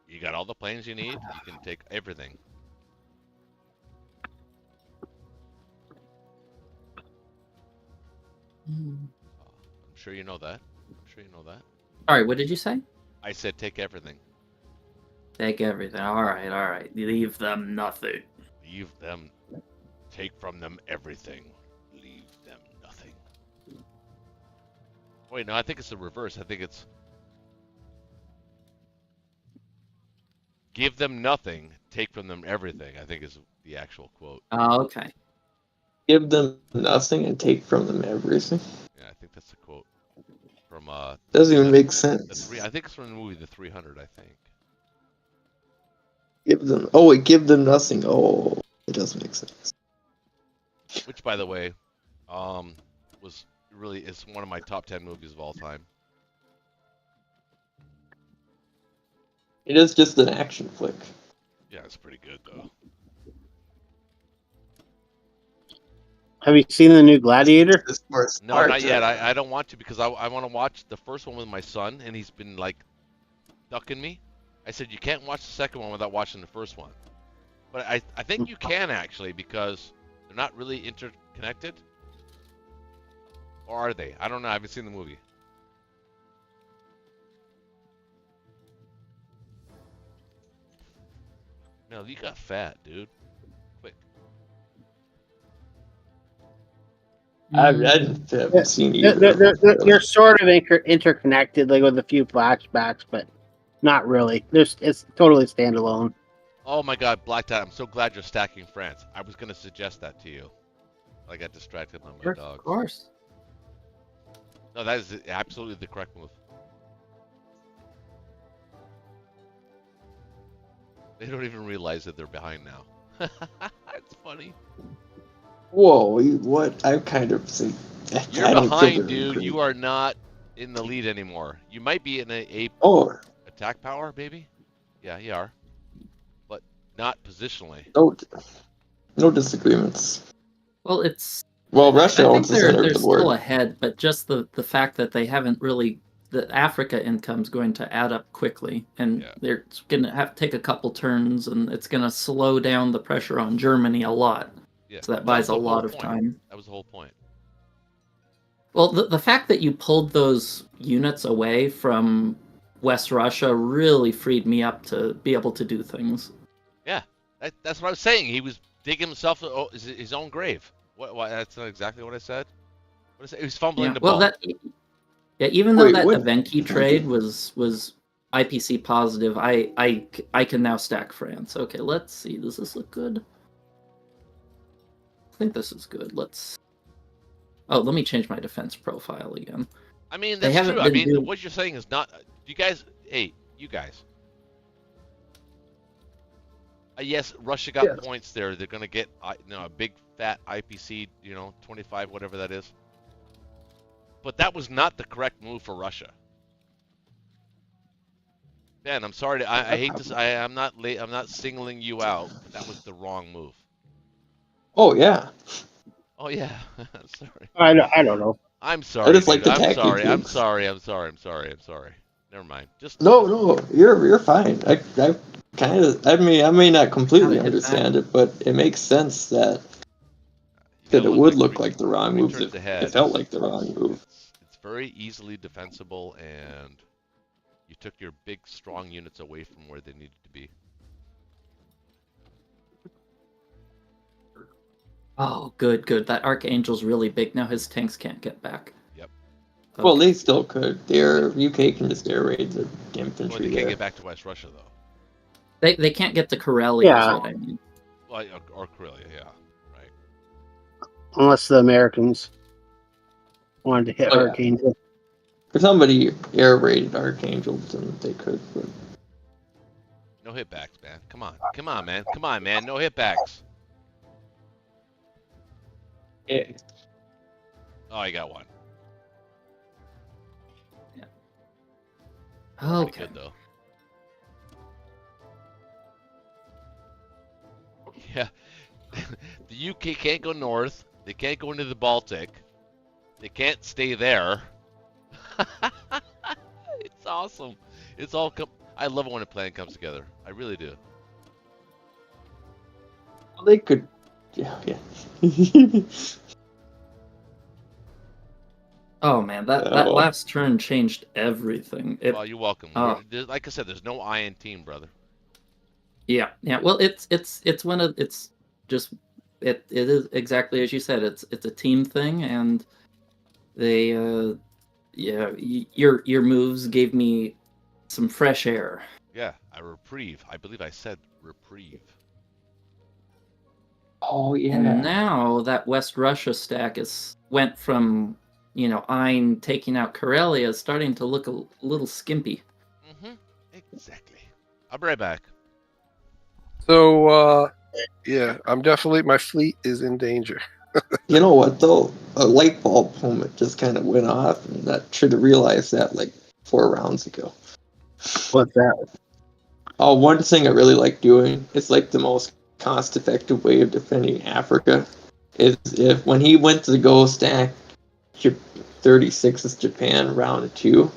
You got all the planes you need. You can take everything. I'm sure you know that. I'm sure you know that. All right, what did you say? I said take everything. Take everything. All right. Leave them nothing. Leave them. Take from them everything. Leave them nothing. Wait, no, I think it's the reverse. I think it's give them nothing, take from them everything, I think is the actual quote. Oh, okay. Give them nothing and take from them everything. Yeah, I think that's the quote from Doesn't even make the sense. I think it's from the movie The 300, I think. Give them. Oh, wait, give them nothing. Oh, it doesn't make sense. Which, by the way, was really it's one of my top 10 movies of all time. It is just an action flick. Yeah, it's pretty good though. Have you seen the new Gladiator? This part No, not yet. I don't want to because I want to watch the first one with my son, and he's been like ducking me. I said you can't watch the second one without watching the first one, but I think you can actually because they're not really interconnected, or are they? I don't know. I haven't seen the movie. No, you got fat, dude. Quick. I haven't seen either. They're sort of interconnected, like with a few flashbacks, but not really. It's totally standalone. Oh my God, Black Tie! I'm so glad you're stacking France. I was gonna suggest that to you. I got distracted by my Of dogs. course. No, that is absolutely the correct move. They don't even realize that they're behind now. It's funny. Whoa, what? I kind of think You're I don't feel behind, very dude. great. You are not in the lead anymore. You might be in a Oh, attack power, maybe. Yeah, you are, but not positionally. no disagreements. Well, it's. Well, I Russia think owns the center they're of the still board. ahead, but just the fact that they haven't really. The Africa income's going to add up quickly, and Yeah. they're going to have to take a couple turns, and it's going to slow down the pressure on Germany a lot. Yeah. So that Well, buys a the whole lot of point. time. That was the whole point. Well, the fact that you pulled those units away from West Russia really freed me up to be able to do things. Yeah, that's what I was saying. He was digging himself his own grave. What? That's not exactly what I said. What I said? He was fumbling Yeah, the well, ball. even though Wait, that what? Evenki trade was IPC positive, I can now stack France. Okay, let's see. Does this look good? I think this is good. Let me change my defense profile again. I mean, They that's haven't true. I been mean, doing- what you're saying is not. You guys, hey, you guys. Yes, Russia got points there. They're gonna get a big fat IPC, 25, whatever that is. But that was not the correct move for Russia. Ben, I'm sorry. I hate this. I'm not late. I'm not singling you out, but that was the wrong move. Oh yeah. Oh yeah. Sorry. I don't know. I'm sorry. I just like dude. the I'm tactic sorry. I'm moves. sorry. I'm sorry. Never mind. No, you're fine. I kind of. I may not completely Gotta hit understand it, but it makes sense that it would look like the wrong move if it felt like the wrong move. It's very easily defensible, and you took your big, strong units away from where they needed to be. Oh, good. That Archangel's really big. Now his tanks can't get back. Yep. Okay. Well, they still could. UK can just air raid the infantry Well, they there. can't get back to West Russia, though. They can't get to Karelia, is what I mean. Well, or Karelia, yeah. Right. Unless the Americans wanted to hit Archangel. If somebody air raided Archangel, then they could. But... No hitbacks, man. Come on, man. No hitbacks. Yeah. Oh, I got one. Okay. Pretty good, though. Yeah. The UK can't go north. They can't go into the Baltic. They can't stay there. It's awesome. It's all I love it when a plan comes together. I really do. Well, they could. Yeah. Oh man, that last turn changed everything. Well, you're welcome. Like I said, there's no I in team, brother. Yeah. Well, it's it is exactly as you said. It's a team thing, and they your moves gave me some fresh air. Yeah, a reprieve. I believe I said reprieve. Oh yeah. And now that West Russia stack went from Ein taking out Karelia is starting to look a little skimpy. Mm-hmm. Exactly. I'll be right back. So, yeah, my fleet is in danger. You know what though? A light bulb moment just kind of went off, and that should have realized that like 4 rounds ago. What's that? Oh, one thing I really like doing, it's like the most cost-effective way of defending Africa, is if when he went to go stack 36's Japan round 2,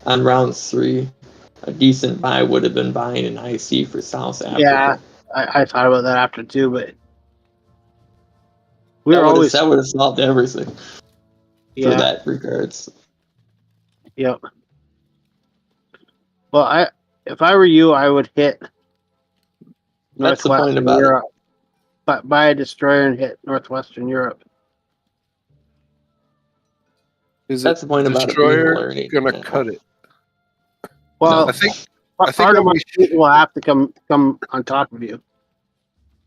on round 3, a decent buy would have been buying an IC for South Africa. Yeah, I thought about that after too, but that would have solved everything for that regards. Yep. Well, if I were you, I would hit Northwestern Europe, but buy a destroyer and hit Northwestern Europe. Is That's it the point about it being destroyer learning. gonna Yeah. cut it? Well, I think part of what my we fleet will have to come on top of you.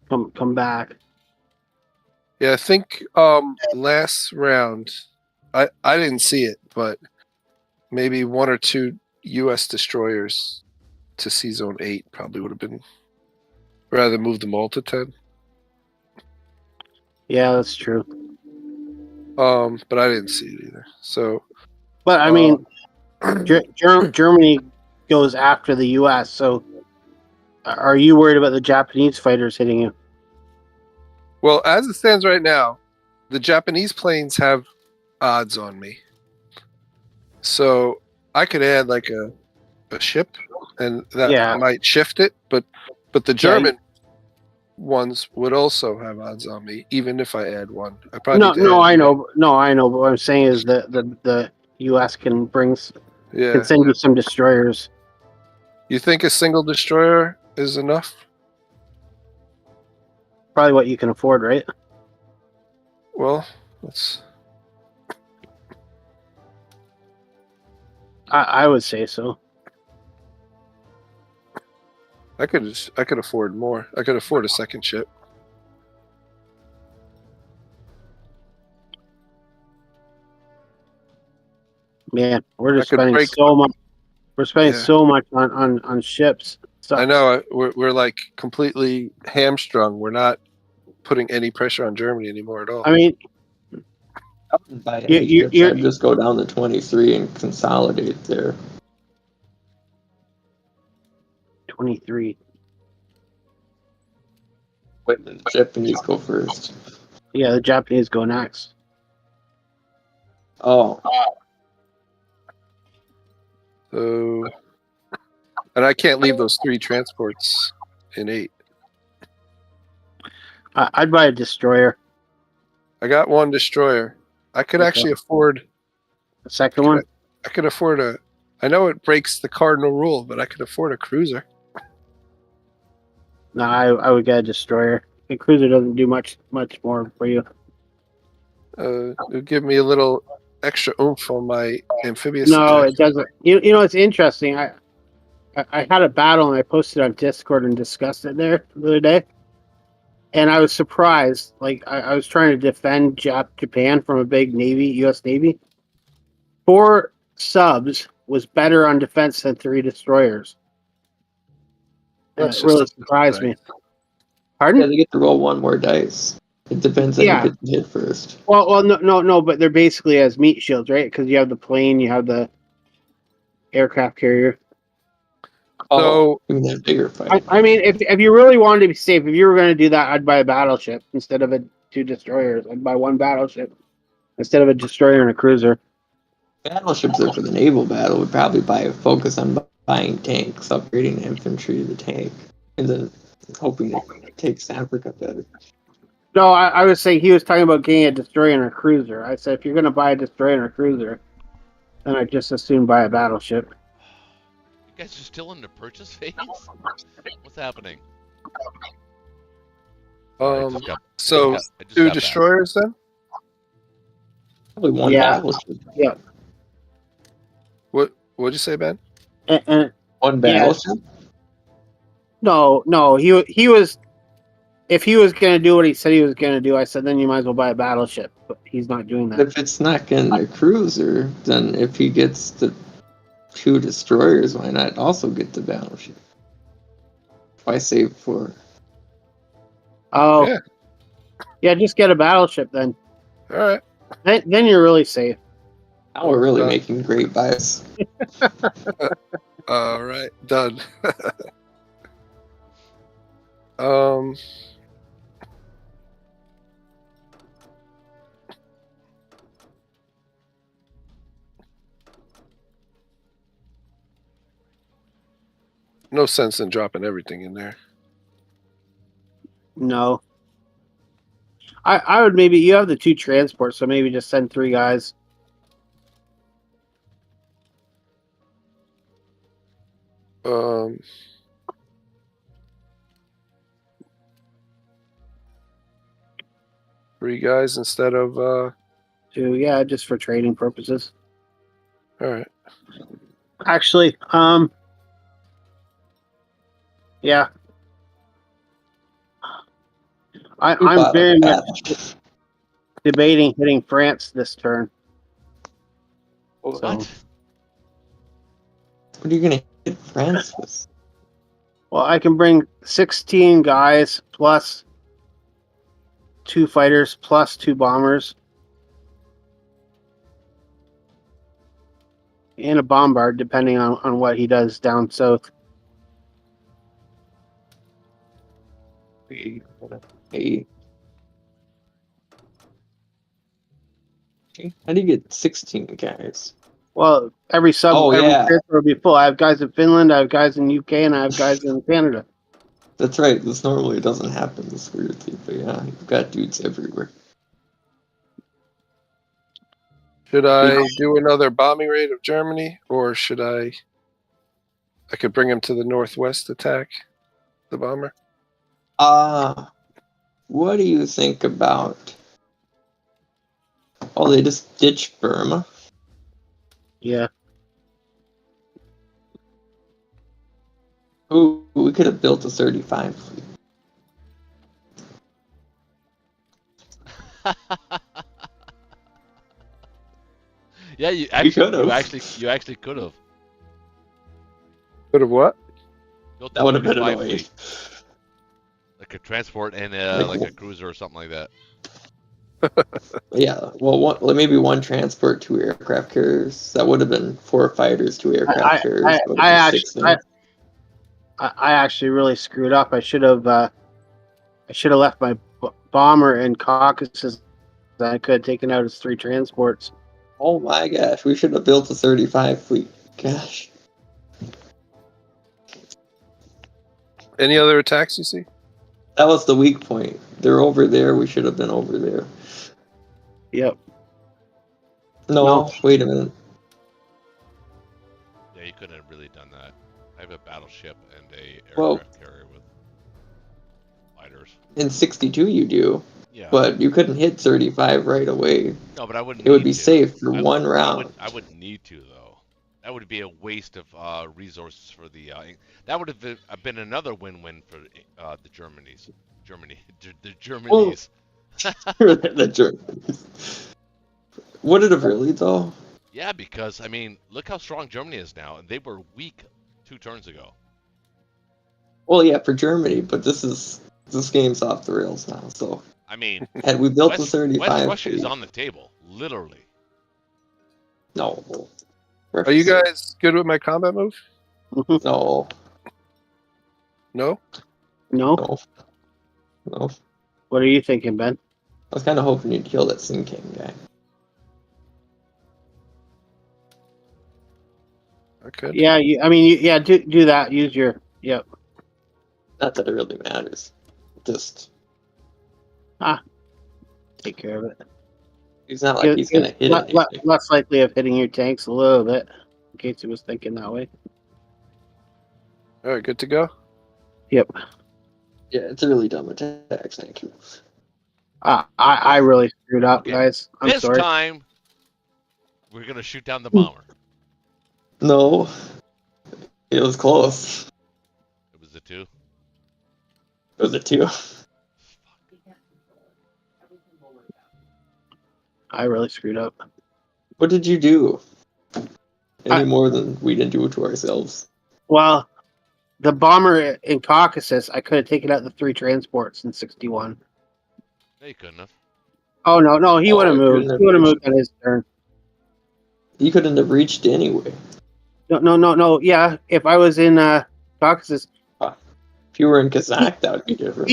Come back. Yeah, I think last round, I didn't see it, but maybe 1 or 2 U.S. destroyers to Sea Zone 8 probably would have been rather than move them all to 10. Yeah, that's true. But I didn't see it either. So, But I mean, Germany goes after the U.S. So, are you worried about the Japanese fighters hitting you? well, as it stands right now, the Japanese planes have odds on me. So I could add like a ship, and that Yeah. might shift it. But the Yeah, German ones would also have odds on me, even if I add one. I probably No, need to no, add, I know, But what I'm saying is that the U.S. can Yeah. send you some destroyers. You think a single destroyer is enough? Probably what you can afford, right? Well, let's. I would say so. I could afford more. I could afford a second ship. Man, we're I just could spending break. so much. We're spending Yeah. so much on ships. I know. We're like completely hamstrung. We're not putting any pressure on Germany anymore at all. I mean, I wouldn't buy You- any you- ships. you're- I'd just go down to 23 and consolidate there. 23. Wait, the Japanese go first. Yeah, the Japanese go next. Oh, So, and I can't leave those 3 transports in 8. I'd buy a destroyer. I got 1 destroyer. I could Okay. actually afford. The second one. I could afford a. I know it breaks the cardinal rule, but I could afford a cruiser. No, I would get a destroyer. The cruiser doesn't do much more for you. It'll give me a little extra oomph on my amphibious No, attack. it doesn't. You know, it's interesting. I had a battle and I posted on Discord and discussed it there the other day. And I was surprised. Like, I was trying to defend Japan from a big U.S. Navy. 4 subs was better on defense than 3 destroyers. That's It really just surprised me. nice. Pardon? yeah, they get to roll 1 more dice. It depends on Yeah. who gets hit first. Well, no, but they're basically as meat shields, right? Because you have the plane, you have the aircraft carrier. So I mean, that bigger fight. I mean, if you really wanted to be safe, if you were going to do that, I'd buy a battleship instead of 2 destroyers. I'd buy 1 battleship instead of a destroyer and a cruiser. Battleships are for the naval battle. We'd probably focus on buying tanks, upgrading infantry to the tank, and then hoping it takes Africa better. No, I was saying he was talking about getting a destroyer and a cruiser. I said if you're going to buy a destroyer and a cruiser, then I'd just as soon buy a battleship. You guys are still in the purchase phase? What's happening? so I just 2 got back. destroyers then? Probably 1 Yeah. battleship. What'd you say, Ben? And 1 battleship? no, he was. If he was going to do what he said he was going to do, I said then you might as well buy a battleship. But he's not doing that. If it's not getting a cruiser, then if he gets the 2 destroyers, why not also get the battleship? Why save 4? Oh, Yeah. yeah, just get a battleship then. All right. Then you're really safe. Now we're really making great buys. All right. Done. No sense in dropping everything in there. No. I would maybe you have the 2 transports, so maybe just send 3 guys. Three guys instead of 2. Yeah, just for trading purposes. All right. Actually, yeah. We I'm bought a very much path. debating hitting France this turn. What? So, What are you gonna hit France with? well, I can bring 16 guys plus 2 fighters plus 2 bombers and a bombard, depending on what he does down south. Hey. How do you get 16 guys? Well, every Oh, yeah. transfer will be full. I have guys in Finland, I have guys in UK, and I have guys in Canada. That's right. This normally doesn't happen this weirdly, but yeah, you've got dudes everywhere. Should I do another bombing raid of Germany, or should I? I could bring him to the northwest attack the bomber. What do you think about? Oh, they just ditched Burma. Yeah. Ooh, we could have built a 35 fleet. Yeah, you could've. actually could have. Could have what? Built That would have been 35 annoying. fleet. Like a transport and Like like a cruiser or something like that. Yeah, well, maybe one transport, 2 aircraft carriers. That would have been 4 fighters, 2 aircraft carriers. That would have been 6 things. I actually really screwed up. I should have left my bomber in Caucasus. I could have taken out his 3 transports. Oh my gosh, we should have built a 35 fleet. Gosh. Any other attacks you see? That was the weak point. They're over there, we should have been over there. Yep. No, wait a minute. Yeah, you couldn't have really done that. I have a battleship and a Well- aircraft carrier with fighters. In 62 you do, Yeah. but you couldn't hit 35 right away. No, but I wouldn't. It would need be to. safe for I- one round. I wouldn't need to though. That would be a waste of resources for the. That would have been another win-win for the Germanies. The Germanies. The Germans. Would it have really though? Yeah, because I mean, look how strong Germany is now, and they were weak 2 turns ago. Well, yeah, for Germany, but this game's off the rails now. So I mean, had we built the West 35, Russia is on the table, literally. no. Are you guys good with my combat move? No, No? No? no. What are you thinking, Ben? I was kind of hoping you'd kill that Sin King guy. I could. Yeah, do that. Use your. Yep. Not that it really matters. Just Take care of it. he's not like he's gonna hit anything. Less likely of hitting your tanks a little bit, in case he was thinking that way. All right, good to go. Yep. Yeah, it's a really dumb attack. Thank you. I really screwed up, Okay. guys. I'm This sorry. time, we're gonna shoot down the bomber. No, it was close. It was the 2. It was a 2. I really screwed up. What did you do? Any more than we didn't do it to ourselves? Well, the bomber in Caucasus, I could have taken out the 3 transports in 61. No, you couldn't have. Oh no, he would have moved. couldn't have He would have moved on his turn. You couldn't have reached anyway. No. Yeah, if I was in Caucasus, If you were in Kazakh, that would be different.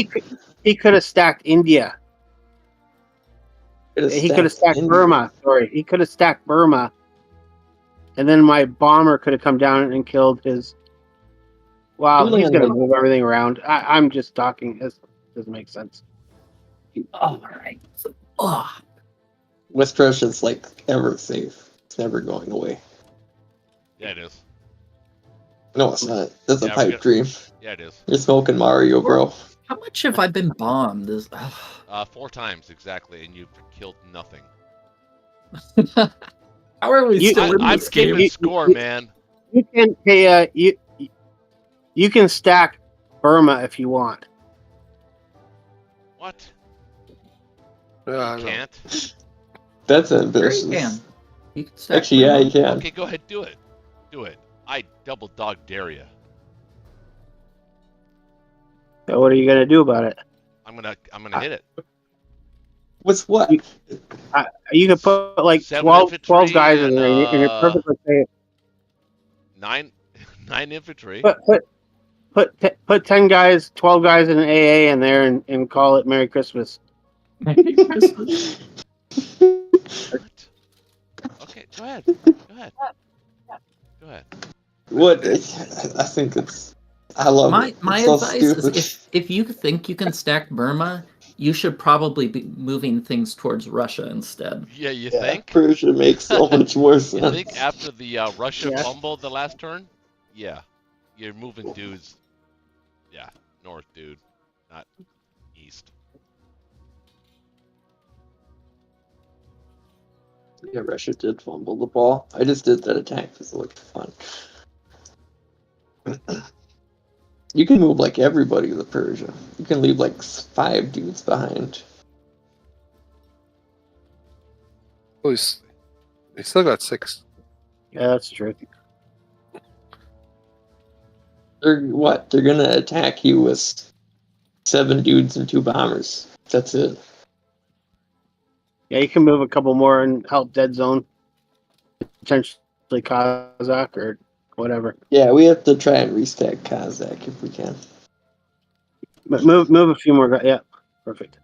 he could have stacked India. He could have stacked India. Burma. Sorry, he could have stacked Burma, and then my bomber could have come down and killed his. Wow, Really he's gonna unlike- move everything around. I'm just talking. It doesn't make sense. All right. Oh, West Russia's like ever safe. It's never going away. Yeah, it is. No, it's not. That's a Yeah, pipe dream. Yeah, it is. You're smoking Mario, bro. how much have I been bombed? 4 times exactly, and you've killed nothing. How are we You- still in I'm this game? keeping score, man. You can you can stack Burma if you want. What? I You don't know. can't. That's Sure ambitious. you can. You can stack Actually, yeah, Burma. you can. Okay, go ahead, do it. Do it. I double dog dare you. So what are you gonna do about it? I'm gonna hit it. What's what? You- You can put like 7 12 guys in infantry there, and you're perfectly safe. 9 infantry. Put 10 guys, 12 guys in an AA in there, and call it Merry Christmas. Christmas. What? Okay, go ahead. Go ahead. Go ahead. What? I think it's. I love My it. my It's so advice stupid. is if you think you can stack Burma, you should probably be moving things towards Russia instead. Yeah, you Yeah, think? Persia makes so much more You sense. think after the Russia Yeah. fumbled the last turn? Yeah. You're moving dudes. Yeah, north, dude. Not east. Yeah, Russia did fumble the ball. I just did that attack because it looked fun. You can move like everybody to Persia. You can leave like 5 dudes behind. Oh, they still got 6. Yeah, that's true. They're what? They're gonna attack you with 7 dudes and 2 bombers. That's it. Yeah, you can move a couple more and help dead zone, potentially Kazakh or whatever. Yeah, we have to try and restack Kazakh if we can. But move a few more guys. Yeah, perfect.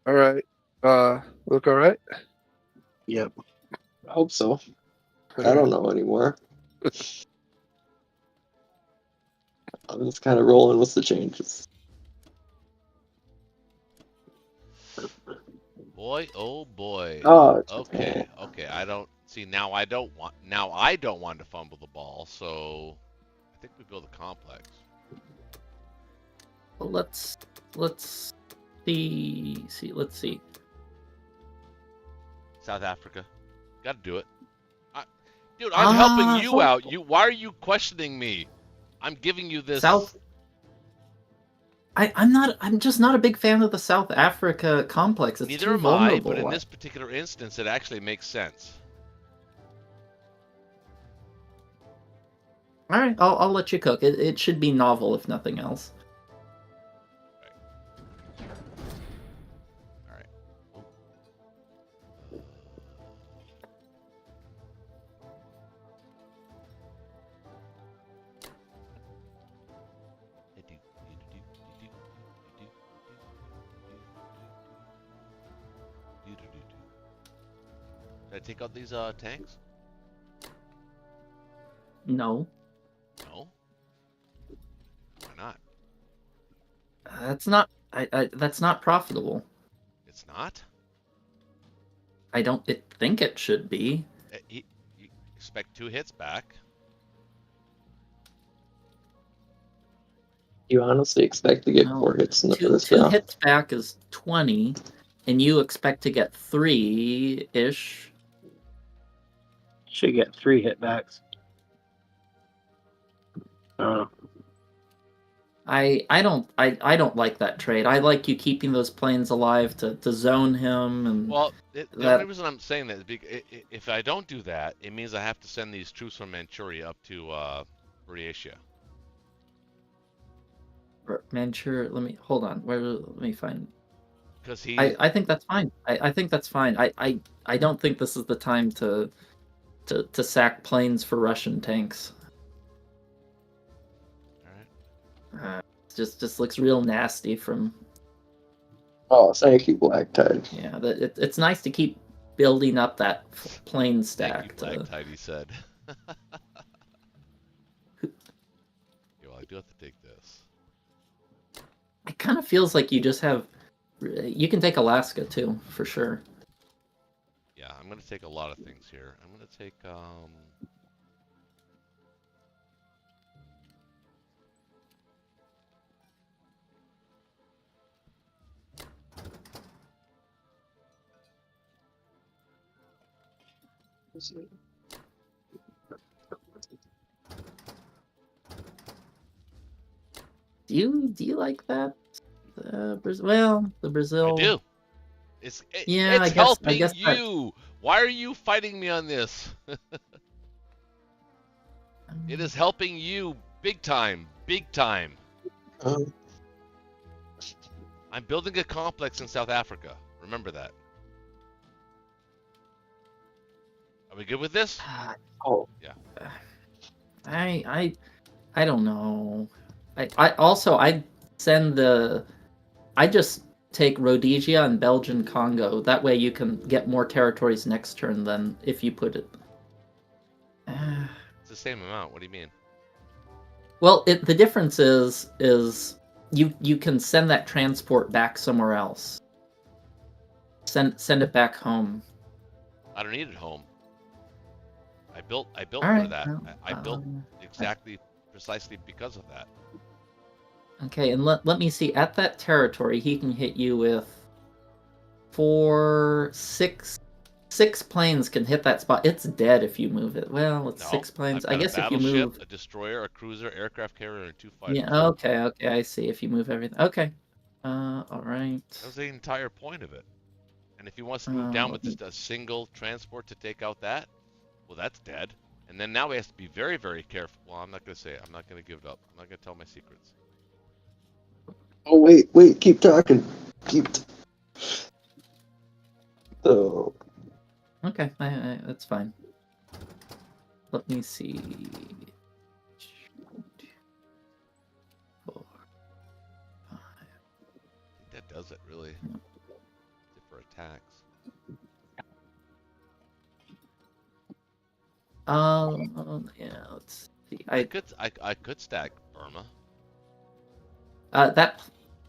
All right. Look all right? Yep. I hope so. I don't know anymore. I'm just kind of rolling with the changes. Boy, oh boy. Oh, Okay, okay. I don't see now. I don't want to fumble the ball. So I think we build a complex. Well, let's see. Let's see. South Africa, got to do it. Dude, I'm helping you out. Why are you questioning me? I'm giving you this. South. I'm just not a big fan of the South Africa complex. It's Neither too am I, vulnerable. but in this particular instance, it actually makes sense. All right, I'll let you cook. It should be novel if nothing else. All right. Did I take out these tanks? No, No. Why not? that's not. That's not profitable. It's not. I don't think it should be. You expect 2 hits back. You honestly expect to get No, 4 hits in the two first two round? hits back is 20, and you expect to get 3-ish. Should get 3 hitbacks. I don't know. I don't like that trade. I like you keeping those planes alive to zone him and Well, the that- only reason I'm saying that is because if I don't do that, it means I have to send these troops from Manchuria up to Buryatia. Manchur. Let me hold on. Let me find. Because he. I think that's fine. I think that's fine. I don't think this is the time to sack planes for Russian tanks. All right. Just looks real nasty from. Oh, thank you, Black Tide. Yeah, it's nice to keep building up that plane Thank stack. you, Black Tide, he said. Yeah, well, I do have to take this. It kind of feels like you just have. You can take Alaska too, for sure. Yeah, I'm gonna take a lot of things here. I'm gonna take Do you like that? Well, the Brazil. I do. Yeah, It's I guess helping that- you. Why are you fighting me on this? It is helping you big time. Big time. Um, I'm building a complex in South Africa. Remember that. Are we good with this? oh, I don't know. I send I just take Rhodesia and Belgian Congo. That way you can get more territories next turn than if you put it. It's the same amount. What do you mean? Well, the difference is you can send that transport back somewhere else. Send it back home. I don't need it home. I built All for right. that. Well, I built exactly precisely because of that. Okay, and let me see. At that territory, he can hit you with 6 planes can hit that spot. It's dead if you move it. Well, it's No, 6 planes. I've I got guess a if you battleship, move. a destroyer, a cruiser, aircraft carrier, and 2 fighters. Yeah. Okay. I see. If you move everything. Okay. All right. That was the entire point of it. And if he wants to move down with just a single transport to take out that, well, that's dead. And then now he has to be very, very careful. Well, I'm not going to say it. I'm not going to give it up. I'm not going to tell my secrets. oh wait, keep talking. So, Okay. That's fine. Let me see. 4, 5. I think that does it, really. Except for attacks. Yeah. Let's see. I could stack Burma. That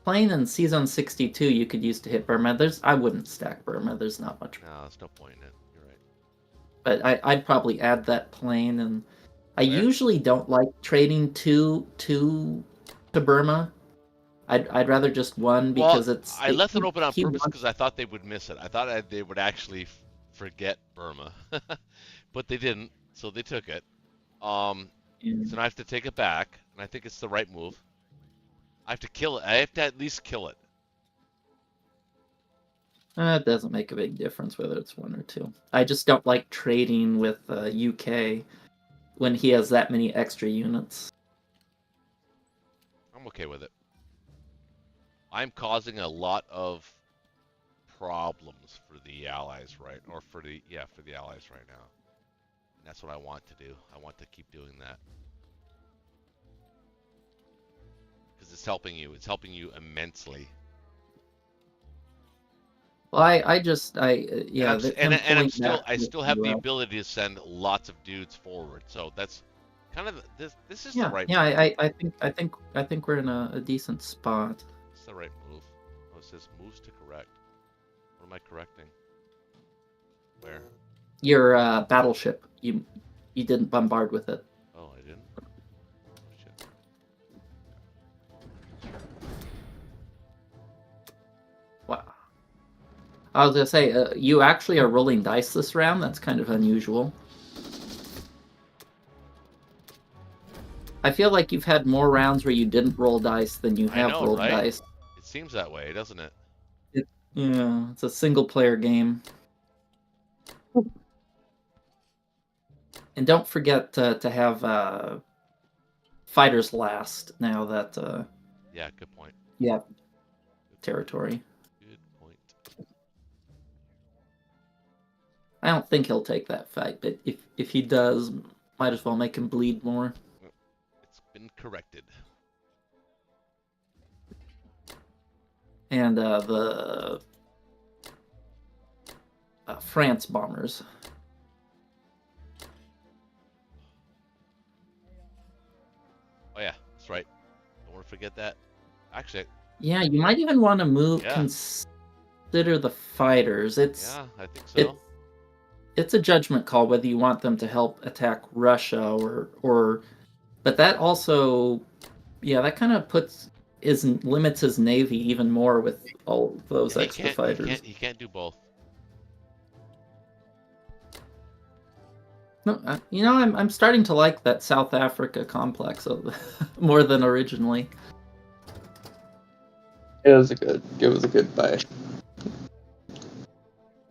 plane in C-Zone 62 you could use to hit Burma. I wouldn't stack Burma. There's not much. No, there's no point in it. You're right. But I'd probably add that plane, and I Where? usually don't like trading two to Burma. I'd rather just one because I left it open on he purpose wants- because I thought they would miss it. I thought they would actually forget Burma, but they didn't. So they took it. So now I have to take it back, and I think it's the right move. I have to kill it. I have to at least kill it. It doesn't make a big difference whether it's 1 or 2. I just don't like trading with UK when he has that many extra units. I'm okay with it. I'm causing a lot of problems for the Allies, right? Or for the Allies right now. And that's what I want to do. I want to keep doing that. Because it's helping you. It's helping you immensely. Well, I still have the ability to send lots of dudes forward. So that's kind of this is the right move. I think we're in a decent spot. It's the right move. Oh, it says moves to correct. What am I correcting? Where? Your battleship. You didn't bombard with it. Oh, I didn't. Oh, shit. Wow. I was gonna say you actually are rolling dice this round. That's kind of unusual. I feel like you've had more rounds where you didn't roll dice than you have rolled right? dice. It seems that way, doesn't it? Yeah, it's a single player game. And don't forget to have fighters last now that Yeah, good point. yeah, territory. Good point. I don't think he'll take that fight, but if he does, might as well make him bleed more. It's been corrected. And the France bombers. Oh yeah, that's right. Don't want to forget that. Actually, Yeah, you might even want to move. Yeah. Consider the fighters. yeah, I think so. It's a judgment call whether you want them to help attack Russia or. But that also, yeah, that kind of limits his navy even more with all those Yeah, extra fighters. He can't do both. No, I'm starting to like that South Africa complex more than originally. It was a good buy.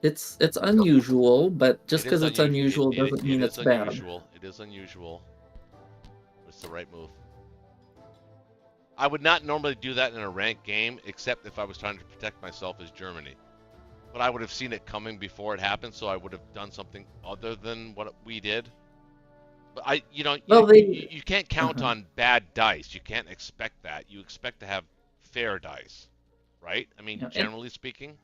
It's unusual, but just It is because it's unusual. unusual doesn't mean it's bad. It is unusual. It's the right move. I would not normally do that in a ranked game, except if I was trying to protect myself as Germany. But I would have seen it coming before it happened, so I would have done something other than what we did. But you can't count on bad dice. You can't expect that. You expect to have fair dice, right? I mean, generally speaking.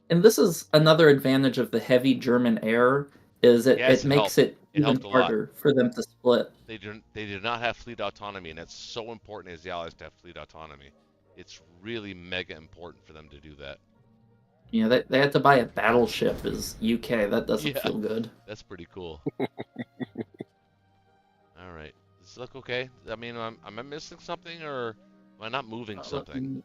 And this is another advantage of the heavy German air, is it makes it even harder for them to split. They do not have fleet autonomy, and that's so important as the Allies to have fleet autonomy. It's really mega important for them to do that. Yeah, they had to buy a battleship as UK. That doesn't feel good. That's pretty cool. All right. Does this look okay? I mean, am I missing something, or am I not moving something?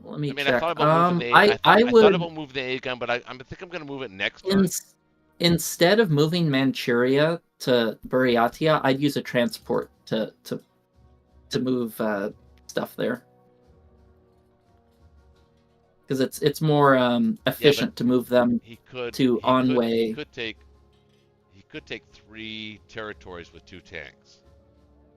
Let me check. I thought about moving the I thought about moving the A gun, but I think I'm going to move it next turn. Instead of moving Manchuria to Buryatia, I'd use a transport to move stuff there. Because it's more efficient to move them to Onway. He could take 3 territories with 2 tanks,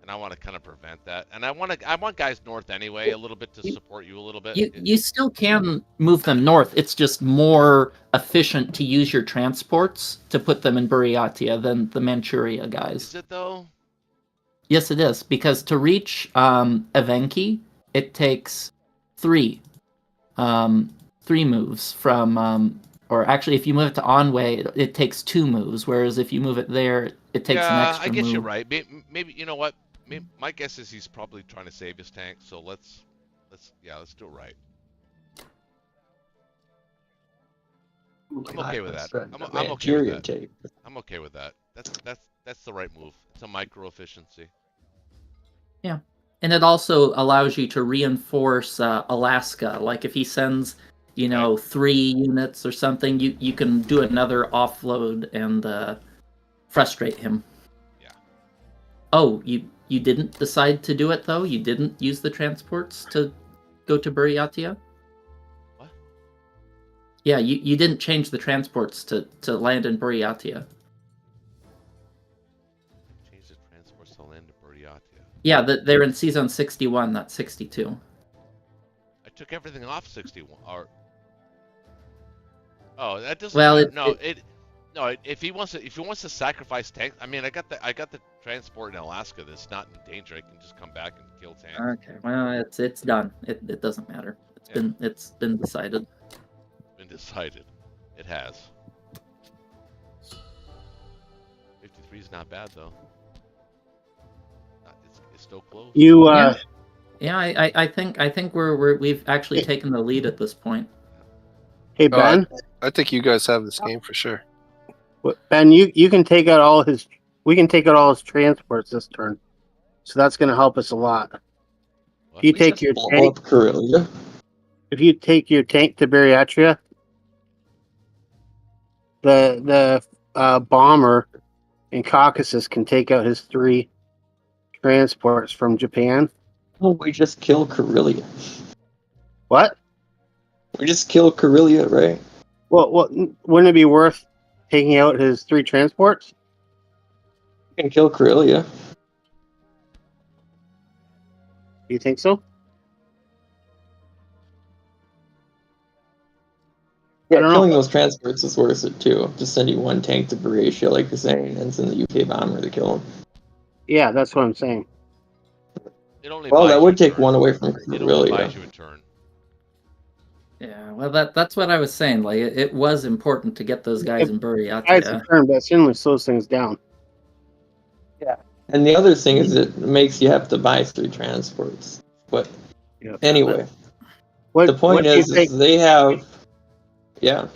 and I want to kind of prevent that. And I want guys north anyway, a little bit to support you a little bit. You still can move them north. It's just more efficient to use your transports to put them in Buryatia than the Manchuria guys. Is it though? Yes, it is, because to reach Evenki, it takes 3 moves from, or actually, if you move it to Onway, it takes 2 moves. Whereas if you move it there, it takes an extra move. I guess you're right. Maybe you know what? My guess is he's probably trying to save his tank. So let's do it right. I'm okay with that. I'm okay with that. I'm okay with that. That's the right move. It's a micro efficiency. Yeah. And it also allows you to reinforce Alaska. Like if he sends, 3 units or something, you can do another offload and frustrate him. Yeah. Oh, you didn't decide to do it though? You didn't use the transports to go to Buryatia? What? Yeah, you didn't change the transports to land in Buryatia. Change the transports to land in Buryatia. Yeah, they're in Season 61, not 62. I took everything off 61. That doesn't. Well, if he wants to sacrifice tanks, I mean, I got the transport in Alaska that's not in danger. I can just come back and kill tanks. Okay, well, it's done. It doesn't matter. It's been decided. Been decided. It has. 53 is not bad though. It's still close. Yeah, I think we've actually taken the lead at this point. Hey Ben, I think you guys have this game for sure. Ben, you can take out all his. We can take out all his transports this turn, so that's going to help us a lot. If you take your tank, if you take your tank to Bariatria, the bomber in Caucasus can take out his 3 transports from Japan. Oh, we just killed Karelia. What? We just killed Karelia, right? Well, wouldn't it be worth taking out his 3 transports? You can kill Karelia. You think so? Yeah, killing those transports is worth it too. Just sending 1 tank to Buryatia, like you're saying, and send the UK bomber to kill him. Yeah, that's what I'm saying. That would take 1 away from Karelia. It only buys you a turn. Yeah, well, that's what I was saying. Like, it was important to get those guys in Buryatia. It's a turn, but it certainly slows things down. Yeah, and the other thing is it makes you have to buy 3 transports. But anyway, the point is they have. Yeah.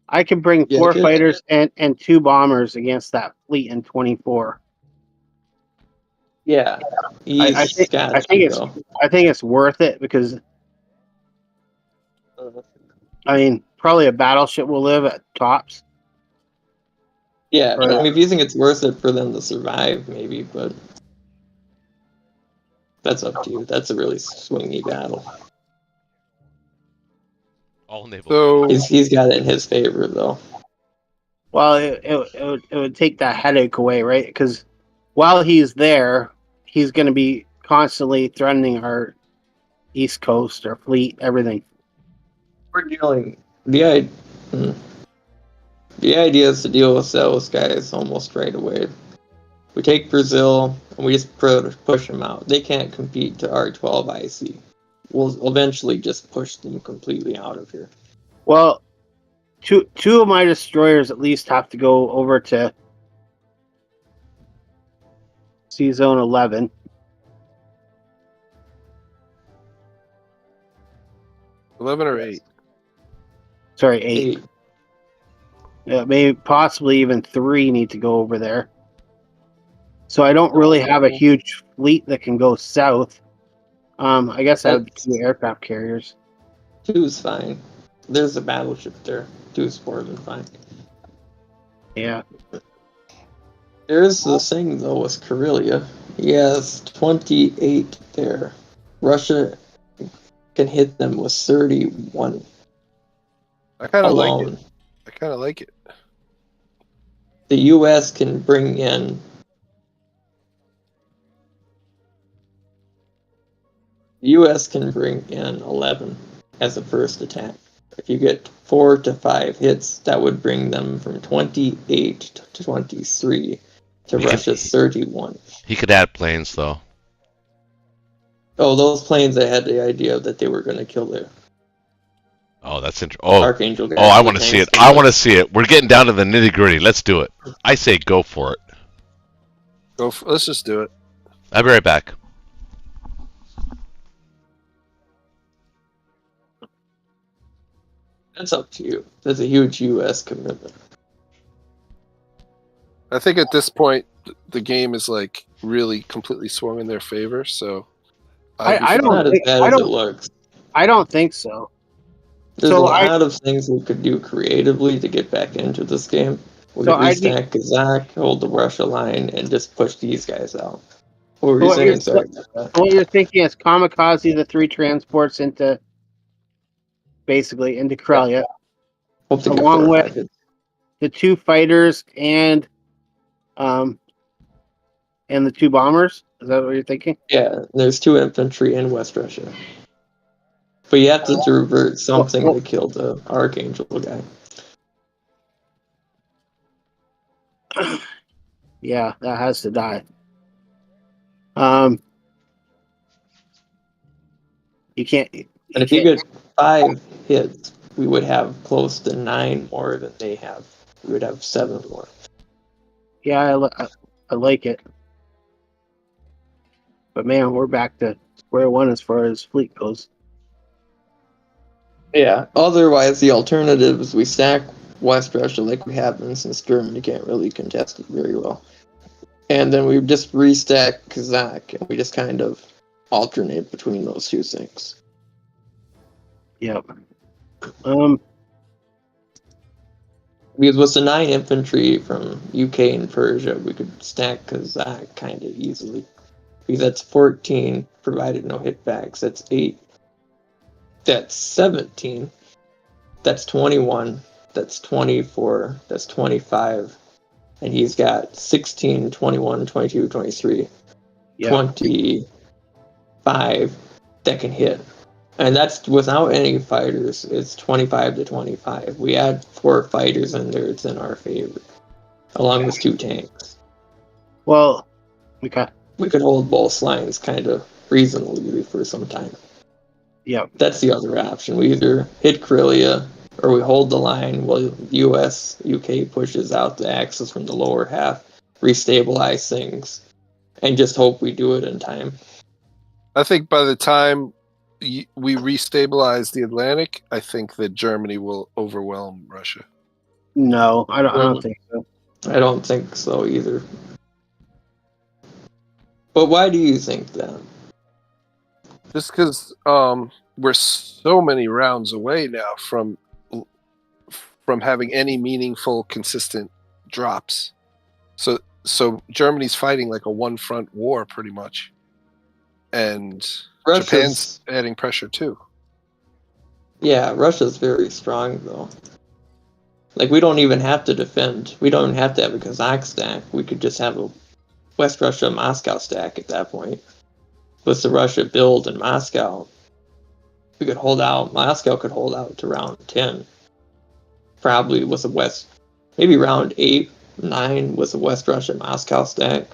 I could bring 4 fighters and 2 bombers against that fleet in 24. Yeah, I think it's worth it because I mean, probably a battleship will live at tops. Yeah, Right. I mean, if you think it's worth it for them to survive, maybe, but that's up to you. That's a really swingy battle. All naval. So He's got it in his favor, though. Well, it would take that headache away, right? Because while he's there, he's going to be constantly threatening our East Coast, our fleet, everything. We're dealing the idea is to deal with those guys almost right away. We take Brazil and we just push them out. They can't compete to R12 IC. We'll eventually just push them completely out of here. Well, two of my destroyers at least have to go over to Sea Zone 11. or 8? Sorry, 8. Yeah, maybe possibly even 3 need to go over there. So I don't really have a huge fleet that can go south. I guess I have 2 aircraft carriers. 2 is fine. There's a battleship there. 2 is more than fine. Yeah. There's the thing though with Karelia. He has 28 there. Russia can hit them with 31 I kind of like alone. it. I kind of like it. The U.S. can bring in. The U.S. can bring in 11 as a first attack. If you get 4 to 5 hits, that would bring them from 28 to 23 to Russia's 31. He could add planes though. Oh, those planes! I had the idea that they were going to kill their Oh, that's interesting. Oh, Archangel guys. oh, I want to see it. I want to see it. We're getting down to the nitty gritty. Let's do it. I say go for it. Let's just do it. I'll be right back. That's up to you. That's a huge U.S. commitment. I think at this point the game is like really completely swung in their favor. So I It's don't not as think- bad I as it don't- looks. I don't think so. There's So a lot of things we could do creatively to get back into this game. We So could I'd be- restack Kazakh, hold the Russia line, and just push these guys out. What were you What saying? you're- Sorry about that. What you're thinking is kamikaze the 3 transports into Karelia, Hope to get along 4 or with- 5 hits. the 2 fighters and the 2 bombers. Is that what you're thinking? Yeah, there's 2 infantry in West Russia. But you have to revert something to kill the Archangel guy. Yeah, that has to die. You can't. And if you get 5 hits, we would have close to 9 more than they have. We would have 7 more. Yeah, I like it. But man, we're back to square one as far as fleet goes. Yeah. Otherwise, the alternative is we stack West Russia like we have been since Germany can't really contest it very well. And then we just restack Kazakh, and we just kind of alternate between those 2 things. Yep. Because with the 9 infantry from UK and Persia, we could stack Kazakh kind of easily. Because that's 14, provided no hitbacks. That's 8. That's 17. That's 21. That's 24. That's 25. And he's got 16, 21, 22, 23, Yeah. 25 that can hit. And that's without any fighters. It's 25 to 25. We add 4 fighters in there, it's in our favor. Along with 2 tanks. Well, okay. We could hold both lines kind of reasonably for some time. Yep. That's the other option. We either hit Karelia or we hold the line while US, UK pushes out the Axis from the lower half, restabilize things, and just hope we do it in time. I think by the time we restabilize the Atlantic, I think that Germany will overwhelm Russia. No, I don't think so. I don't think so either. But why do you think that? Just because we're so many rounds away now from from having any meaningful, consistent drops. So Germany's fighting like a one-front war, pretty much, and Japan's adding pressure too. Yeah, Russia's very strong though. Like, we don't even have to defend. We don't even have to have a Kazakh stack. We could just have a West Russia Moscow stack at that point. With the Russia build in Moscow, we could hold out. Moscow could hold out to round 10. Probably with a West, maybe round 8, 9 with a West Russia Moscow stack.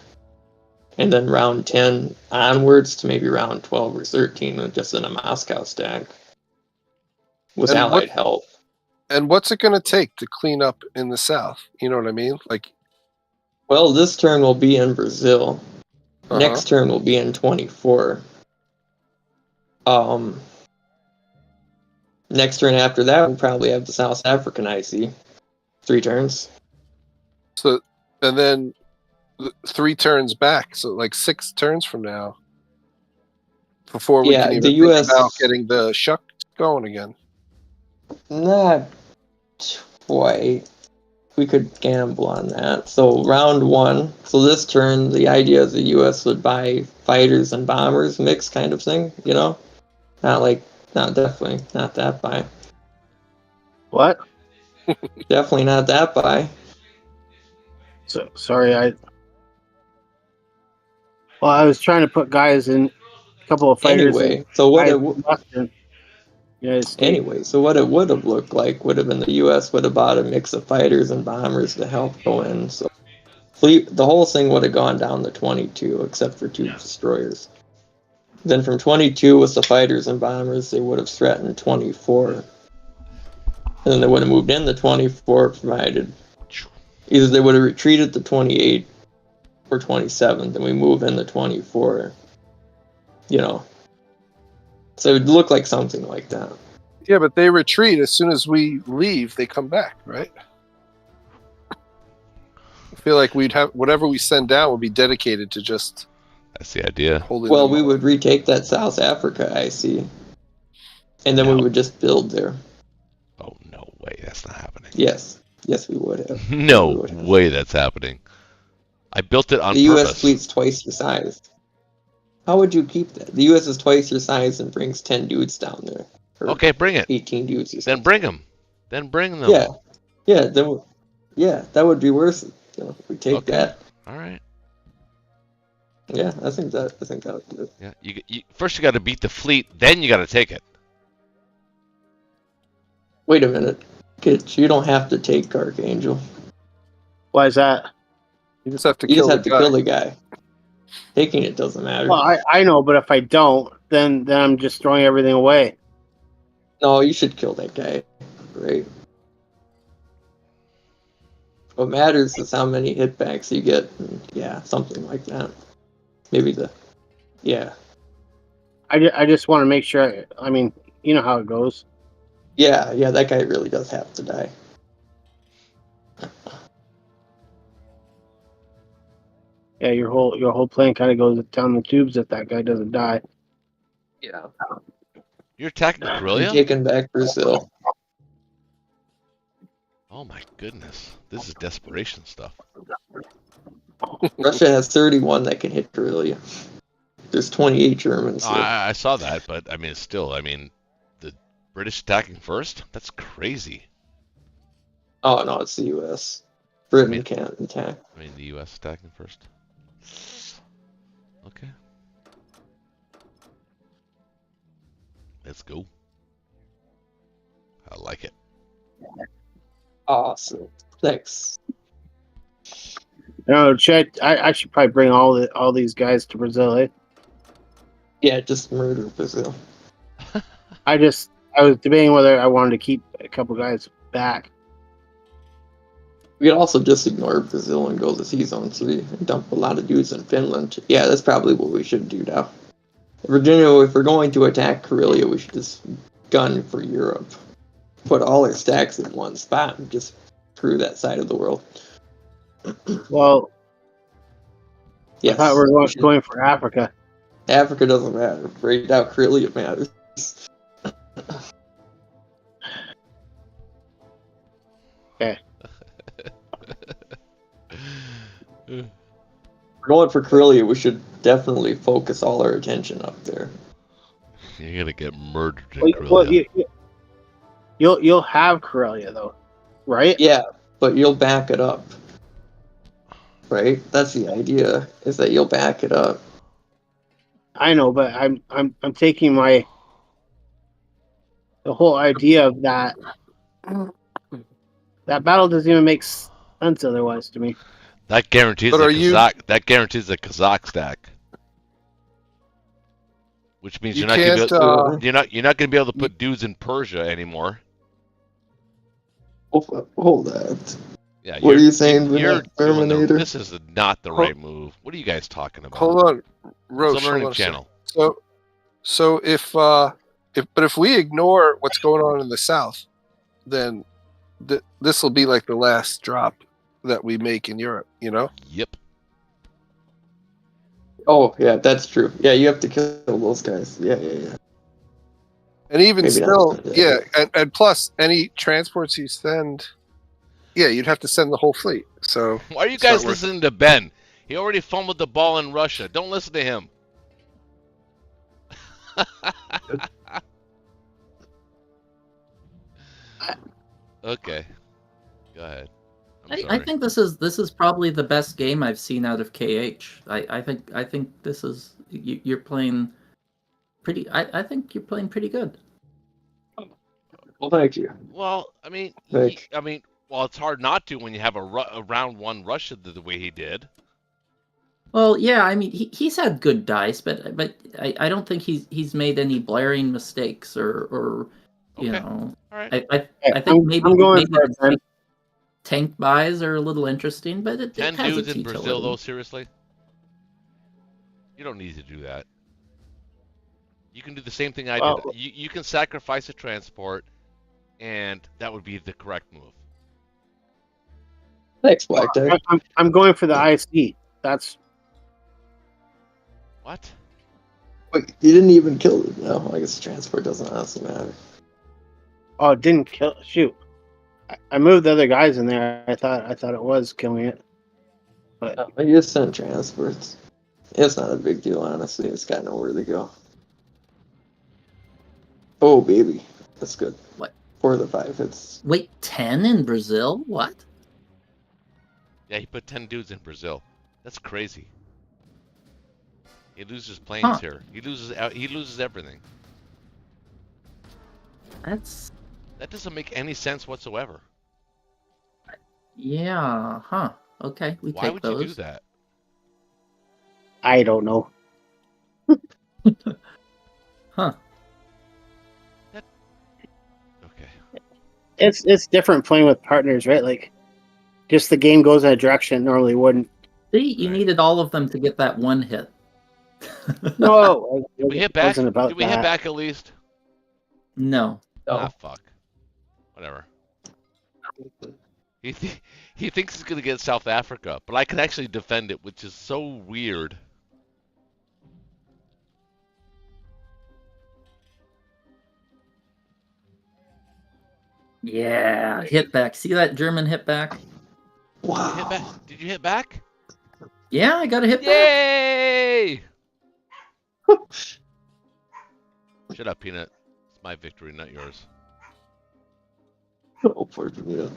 And then round 10 onwards to maybe round 12 or 13 with just in a Moscow stack. With And Allied help. And what's it going to take to clean up in the South? You know what I mean? Like, well, this turn will be in Brazil. Next turn will be in 24. Next turn after that, we'll probably have the South African IC. 3 turns. So, and then 3 turns back. So, like 6 turns from now, before we can even think about getting the shuck going again. Not quite. We could gamble on that. So round 1. So this turn, the idea is the U.S. would buy fighters and bombers mix kind of thing. You know, not definitely not that buy. What? Definitely not that buy. So sorry, I was trying to put guys in a couple of fighters. Anyway, so what it would have looked like would have been the U.S. would have bought a mix of fighters and bombers to help go in. So the whole thing would have gone down to 22, except for 2 destroyers. Then from 22 with the fighters and bombers, they would have threatened 24. And then they would have moved in the 24, provided either they would have retreated to 28 or 27, then we move in the 24. You know. So it would look like something like that. Yeah, but they retreat as soon as we leave. They come back, right? I feel like we'd have whatever we send down would be dedicated to just. That's the idea. Well, we would retake that South Africa IC, and then we would just build there. Oh no way! That's not happening. Yes, we would have. No way that's happening. I built it on purpose. The U.S. fleet's twice your size. How would you keep that? The U.S. is twice your size and brings 10 dudes down there. Okay, bring it. 18 dudes. Then bring them. Then bring them. Yeah. That would be worth it. You know, we take that. All right. Yeah, I think that would do it. Yeah, you first you got to beat the fleet, then you got to take it. Wait a minute, kids. You don't have to take Archangel. Why is that? You just have to. Kill the guy. Taking it doesn't matter. Well, I know, but if I don't, then I'm just throwing everything away. No, you should kill that guy. Right. What matters is how many hitbacks you get. Yeah, something like that. Maybe I just want to make sure. I mean, you know how it goes. Yeah, that guy really does have to die. Yeah, your whole plan kind of goes down the tubes if that guy doesn't die. Yeah. You're attacking Karelia? You're taking back Brazil. Oh my goodness. This is desperation stuff. Russia has 31 that can hit Karelia. There's 28 Germans. I saw that, but I mean, the British attacking first? That's crazy. Oh, no, it's the U.S. Britain can't attack. I mean, the U.S. attacking first. Okay. Let's go. I like it. Awesome. Thanks. No, I should probably bring all these guys to Brazil, eh? Yeah, just murder Brazil. I was debating whether I wanted to keep a couple guys back. We could also just ignore Brazil and go to T-Zone 3 and dump a lot of dudes in Finland. Yeah, that's probably what we should do now. Virginia, if we're going to attack Karelia, we should just gun for Europe. Put all our stacks in one spot and just screw that side of the world. Well, yes, I thought we were going for Africa. Africa doesn't matter. Right now, Karelia matters. Okay. We're going for Corellia. We should definitely focus all our attention up there. You're gonna get murdered in Well, Corellia. you'll have Corellia though, right? Yeah, but you'll back it up, right? That's the idea. Is that you'll back it up. I know, but I'm taking the whole idea of that. That battle doesn't even make sense otherwise to me. That guarantees But a are you- Kazakh. That guarantees a Kazakh stack. Which means You you're not gonna can't. be able, you're not gonna be able to put dudes in Persia anymore. Hold that. Yeah. What are you saying, You're doing Terminator? this is not the right move. What are you guys talking about? Hold on, It's Roche. a hold learning on a second. channel. So if we ignore what's going on in the south, then this will be like the last drop that we make in Europe. You know. Yep. Oh, yeah, that's true. Yeah, you have to kill those guys. Yeah. And even Maybe still, not. yeah, and plus any transports you send, yeah, you'd have to send the whole fleet. So Why are you it's not guys worth listening to Ben? He already fumbled the ball in Russia. Don't listen to him. Okay. Go ahead. I'm I sorry. think this is probably the best game I've seen out of KH. I think this is you're playing pretty. I think you're playing pretty good. Well, thank you. Well, I mean, Thank- well, it's hard not to when you have a round one Russia the way he did. Well, yeah, I mean he's had good dice, but I don't think he's made any blaring mistakes or you Okay. know. All right. I think maybe I'm going maybe for it, Ben. tank buys are a little interesting, but it 10 has dudes its in Brazil, utility. though, seriously? You don't need to do that. You can do the same thing I did. Well- You can sacrifice a transport, and that would be the correct move. Thanks, Black Day. I'm going for the IC. That's What? Wait, you didn't even kill it. No, I guess transport doesn't honestly matter. it didn't kill. Shoot, I moved the other guys in there. I thought it was killing it, but I just sent transports. It's not a big deal, honestly. It's got nowhere to go. Oh, baby. That's good. What? 4 of the 5 hits. Wait, 10 in Brazil? What? Yeah, he put 10 dudes in Brazil. That's crazy. He loses planes Huh. here. He loses everything. That doesn't make any sense whatsoever. Yeah, huh. Okay, we Why take would those. you do that? I don't know. Huh. Okay. It's different playing with partners, right? Like, just the game goes in a direction it normally wouldn't. See, you Right. needed all of them to get that one hit. No, Did we hit it back? wasn't about Did we that. hit back at least? No. Ah, fuck. Whatever. He thinks he's gonna get South Africa, but I can actually defend it, which is so weird. Yeah, hit back. See that German hit back? Did you hit Wow. back? Did you hit back? Yeah, I got a hit back. Yay! Shut up, Peanut. It's my victory, not yours. Oh, poor Bermuda.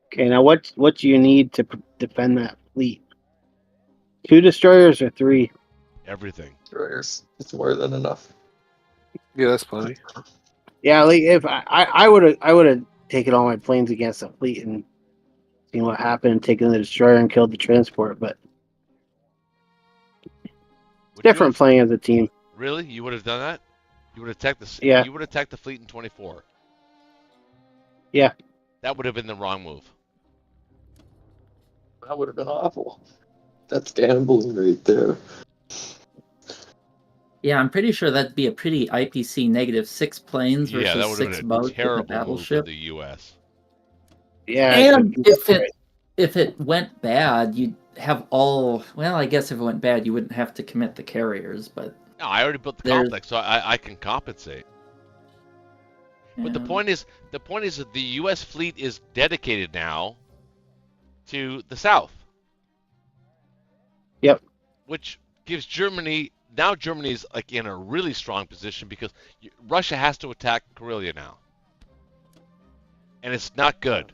Okay, now what do you need to defend that fleet? 2 destroyers or 3? Everything. Destroyers. It's more than enough. Yeah, that's plenty. Yeah, like if I would have taken all my planes against the fleet and seen what happened, taken the destroyer and killed the transport. But Would different you playing as a team. have, really? You would have done that? You would have attacked the. Yeah. You would have attacked the fleet in 24. Yeah. That would have been the wrong move. That would have been awful. That's gambling right there. Yeah, I'm pretty sure that'd be a pretty IPC -6 planes Yeah, that versus would 6 have been boats a in a terrible move for battleship. the U.S. Yeah. And if it went bad, you'd have all. Well, I guess if it went bad, you wouldn't have to commit the carriers, but No, I already built the There's- complex, so I can compensate. But the point is that the U.S. fleet is dedicated now to the south. Yep. Which gives Germany now Germany's like in a really strong position because Russia has to attack Karelia now, and it's not good.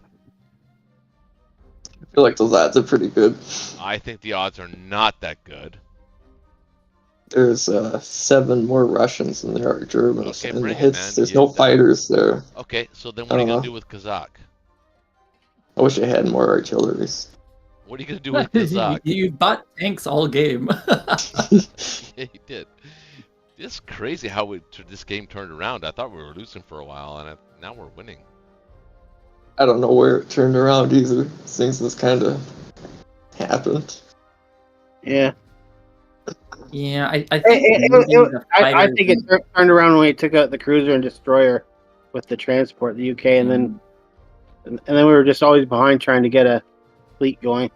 I feel like those odds are pretty good. I think the odds are not that good. There's 7 more Russians than there are Germans, Okay, and bring the it, hits, man. there's no fighters there. Okay, so then what are you gonna do with Kazakh? I wish I had more artilleries. What are you gonna do with Kazakh? You bought tanks all game. Yeah, he did. It's crazy how this game turned around. I thought we were losing for a while, and now we're winning. I don't know where it turned around either. Things just kind of happened. Yeah. Yeah, I think I think it turned around when we took out the cruiser and destroyer with the transport, the UK, and then we were just always behind trying to get a fleet going.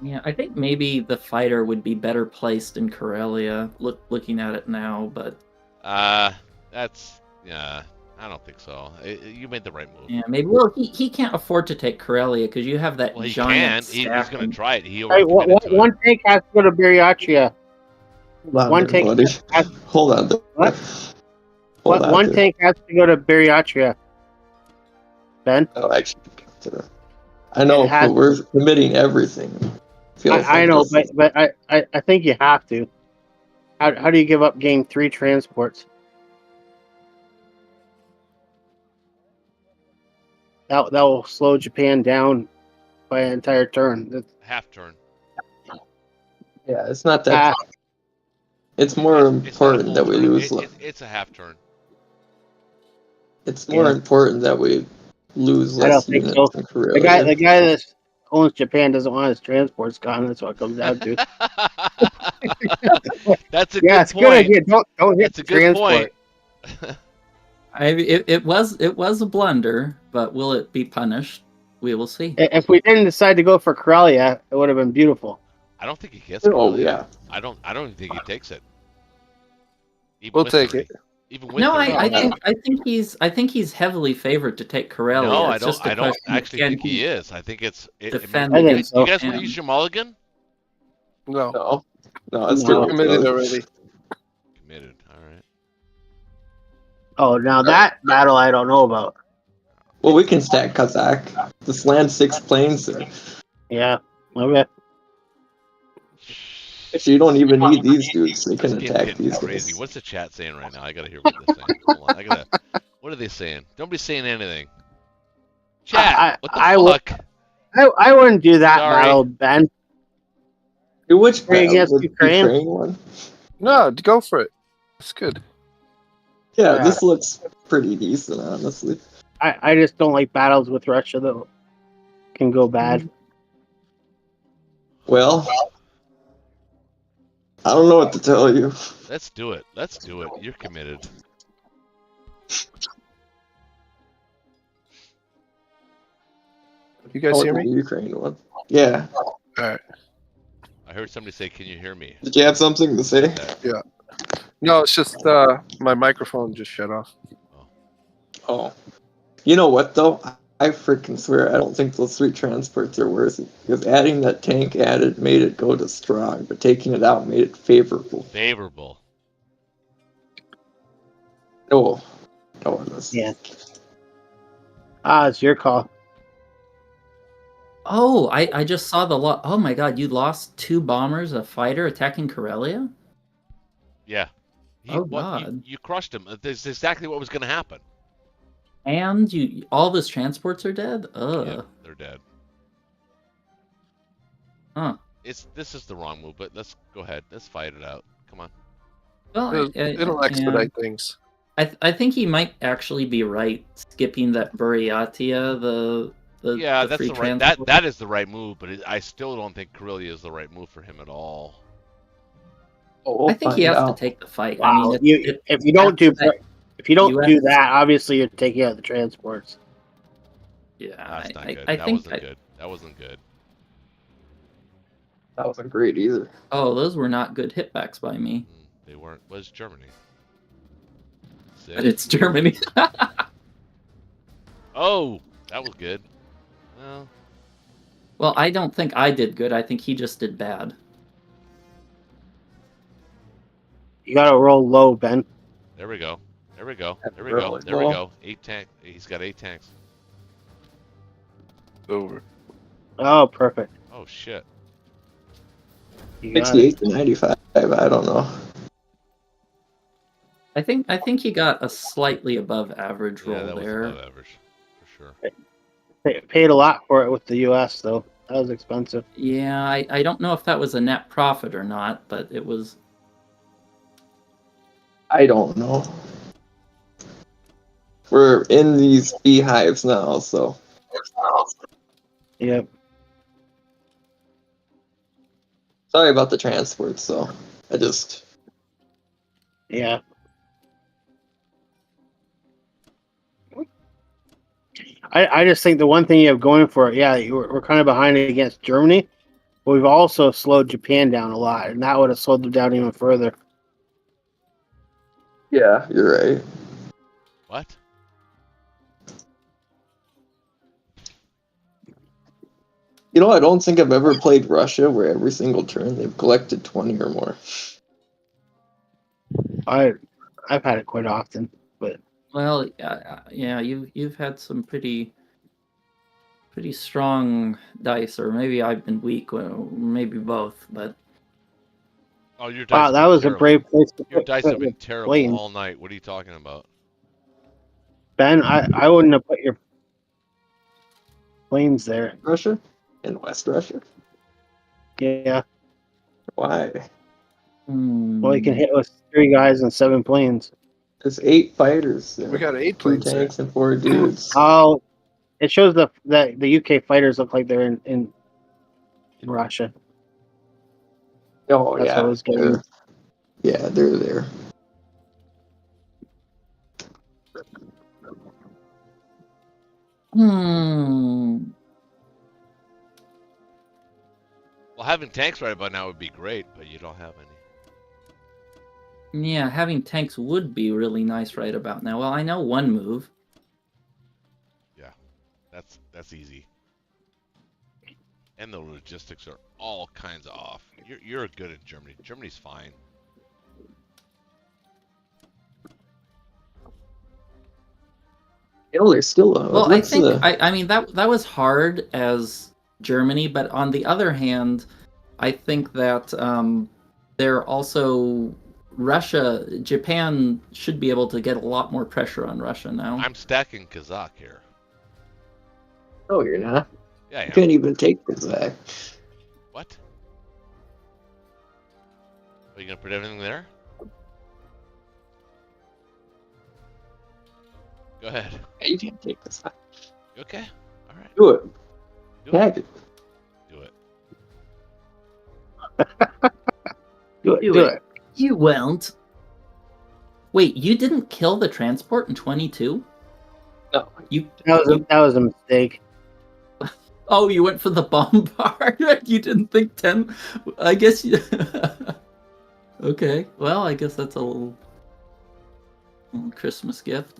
Yeah, I think maybe the fighter would be better placed in Karelia. Looking at it now, but that's I don't think so. You made the right move. yeah, maybe. Well, he can't afford to take Karelia because you have that Well, he giant. can. He's going to try it. He Right, one tank has to go to Bariatria. One tank. Hold on. One tank has to go to Bariatria. Ben? Oh, actually, I know, but we're committing everything. I know, but I think you have to. How do you give up game 3 transports? That will slow Japan down by an entire turn. Half turn. Yeah, it's not that. It's more important that we lose. It's a half turn. It's more important that we lose less units in Korea. The guy that owns Japan doesn't want his transports gone. That's what it comes down to. That's a good point. It's a good idea. Don't hit the transport. Point. It was a blunder, but will it be punished? We will see. If we didn't decide to go for Karelia, it would have been beautiful. I don't think he gets it. Oh yeah. I don't think he takes it. We'll take it. Even with no, I think he's heavily favored to take Karelia. No, it's I don't actually think he is. I think it's. Defend I think you so. guys want to use your mulligan? No, it's No. Committed already. Committed. All right. Oh, now that battle I don't know about. Well, we can stack Kazakh. Just land 6 planes there. Yeah. Okay. Actually, you don't even need these dudes. They can This game's attack getting these crazy. guys. What's the chat saying right now? I gotta hear what they're saying. Hold on. What are they saying? Nobody's saying anything. Chat. What the fuck? I wouldn't do that Sorry. battle, Ben. Which Ukraine battle? against The Ukraine? one? No, go for it. It's good. Yeah, this looks pretty decent, honestly. I just don't like battles with Russia that can go bad. Well, I don't know what to tell you. Let's do it. Let's do it. You're committed. You guys hear The me? Ukraine one. Yeah. Alright. I heard somebody say, "Can you hear me?" Did you have something to say? No, it's just my microphone just shut off. Oh. You know what, though? I freaking swear I don't think those 3 transports are worth it. Because adding that tank made it go to strong, but taking it out made it favorable. Favorable. No, it was. Yeah. It's your call. Oh, I just saw the lot. Oh my God, you lost 2 bombers, a fighter attacking Karelia? Yeah. God. You crushed him. That's exactly what was going to happen. And all of his transports are dead? Ugh. Yeah, they're dead. Huh. This is the wrong move, but let's go ahead. Let's fight it out. Come on. Well, It'll expedite things. I think he might actually be right, skipping that Buryatia, the That's free the right. transport. That is the right move, but I still don't think Karelia is the right move for him at all. I think he has to take the fight. Wow. I mean, if you don't do US do that, obviously you're taking out the transports. Yeah, That's not good. I That think wasn't good. That wasn't good. That wasn't great either. Oh, those were not good hitbacks by me. They weren't. Was Germany? But it's Germany. Oh, that was good. Well, Well, I don't think I did good. I think he just did bad. You gotta roll low, Ben. there we go. There we go. Have There to we roll go. it There we low. go. 8 tank. He's got 8 tanks. Over. Oh, perfect. Oh shit. You got it. 68 to 95. I don't know. I think he got a slightly above average Yeah, roll that was there. above average for sure. Paid a lot for it with the U.S. though. That was expensive. Yeah, I don't know if that was a net profit or not, but it was. I don't know. We're in these beehives now, so. Yep. Sorry about the transport, so I just. Yeah. I just think the one thing you have going for it, yeah, we're kind of behind against Germany, but we've also slowed Japan down a lot, and that would have slowed them down even further. Yeah, you're right. What? You know, I don't think I've ever played Russia where every single turn they've collected 20 or more. I've had it quite often, but Well, yeah, you've had some pretty strong dice, or maybe I've been weak, or maybe both. But Oh, your dice wow, have that been was terrible. a brave place to Your put dice have the been terrible planes. all night. What are you talking about? Ben, I wouldn't have put your planes there. Russia? In West Russia? Yeah, Why? well, you can hit with 3 guys and 7 planes. There's 8 fighters. There. We got 8 2 planes there. tanks and 4 dudes. Oh, it shows that the UK fighters look like they're in Russia. Oh, That's yeah. what I was getting. Yeah, they're there. Well, having tanks right about now would be great, but you don't have any. Yeah, having tanks would be really nice right about now. Well, I know one move. That's easy. And the logistics are all kinds of off. You're good in Germany. Germany's fine. You know, there's still a. Well, I what's think the- I mean that was hard as Germany, but on the other hand, I think that they're also Japan should be able to get a lot more pressure on Russia now. I'm stacking Kazakh here. Oh, you're not. Yeah, I You am. can't even take this back. What? Are you gonna put everything there? Go ahead. Yeah, you can't take this back. You okay? All right. Do it. Do Tag it. Do it. Do it. You won't. Wait, you didn't kill the transport in 22? No. That was a mistake. Oh, you went for the bombard. You didn't think 10. I guess you. Okay. Well, I guess that's a little Christmas gift.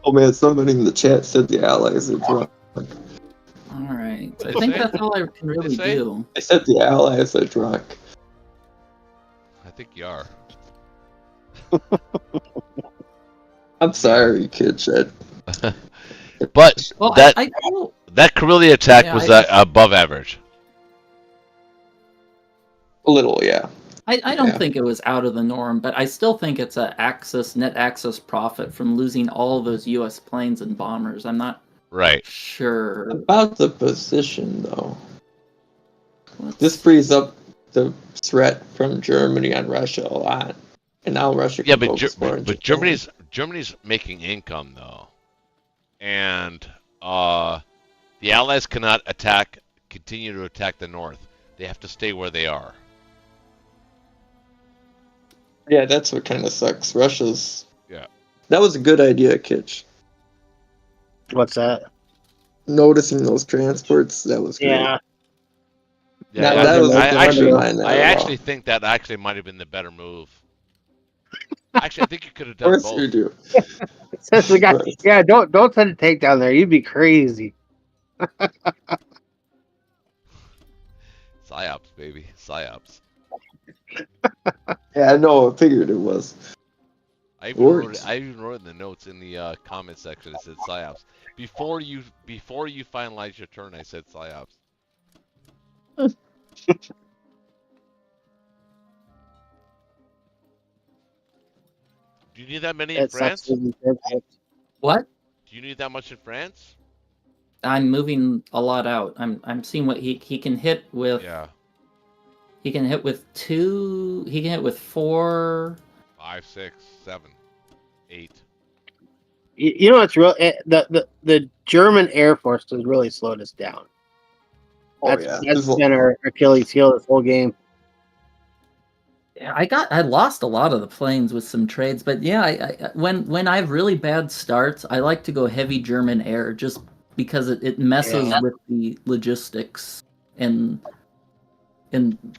Oh man, somebody in the chat said the Allies are drunk. All right. I What'd think you say? that's all I can What'd really you say? do. I said the Allies are drunk. I think you are. I'm sorry, kid. Shed. But Well, that I don't. that Karelia attack Yeah, was I- above average. A little, yeah. I don't Yeah. think it was out of the norm, but I still think it's a net access profit from losing all those U.S. planes and bombers. I'm not Right. sure. About the position, though. Let's This see. frees up the threat from Germany on Russia a lot, and now Russia can Yeah, but focus more on but Japan. Germany's making income though, and the Allies cannot continue to attack the north. They have to stay where they are. Yeah, that's what kind of sucks. Russia's. Yeah. That was a good idea, Kitch. What's that? Noticing those transports, that was great. Yeah. Yeah, That- that was I the actually, underline that I at all. actually think that actually might have been the better move. Actually, I think you could have Of done course both. you do. Says the guy. Yeah, don't send a tank down there. You'd be crazy. Psyops, baby. Psyops. Yeah, I know. I figured it was. I even wrote in the notes in the comment section. It said psyops. Before you finalize your turn, I said psyops. Do you need that many in It sucks. France? Do What? you need that much in France? I'm moving a lot out. I'm seeing what he can hit with. Yeah. He can hit with 2. He can hit with 4. 5, 6, 7, 8. You know what's real? The German Air Force has really slowed us down. Oh, That's been our Achilles heel this whole game. Yeah, I lost a lot of the planes with some trades, but yeah, when I have really bad starts, I like to go heavy German air just because it messes with the logistics and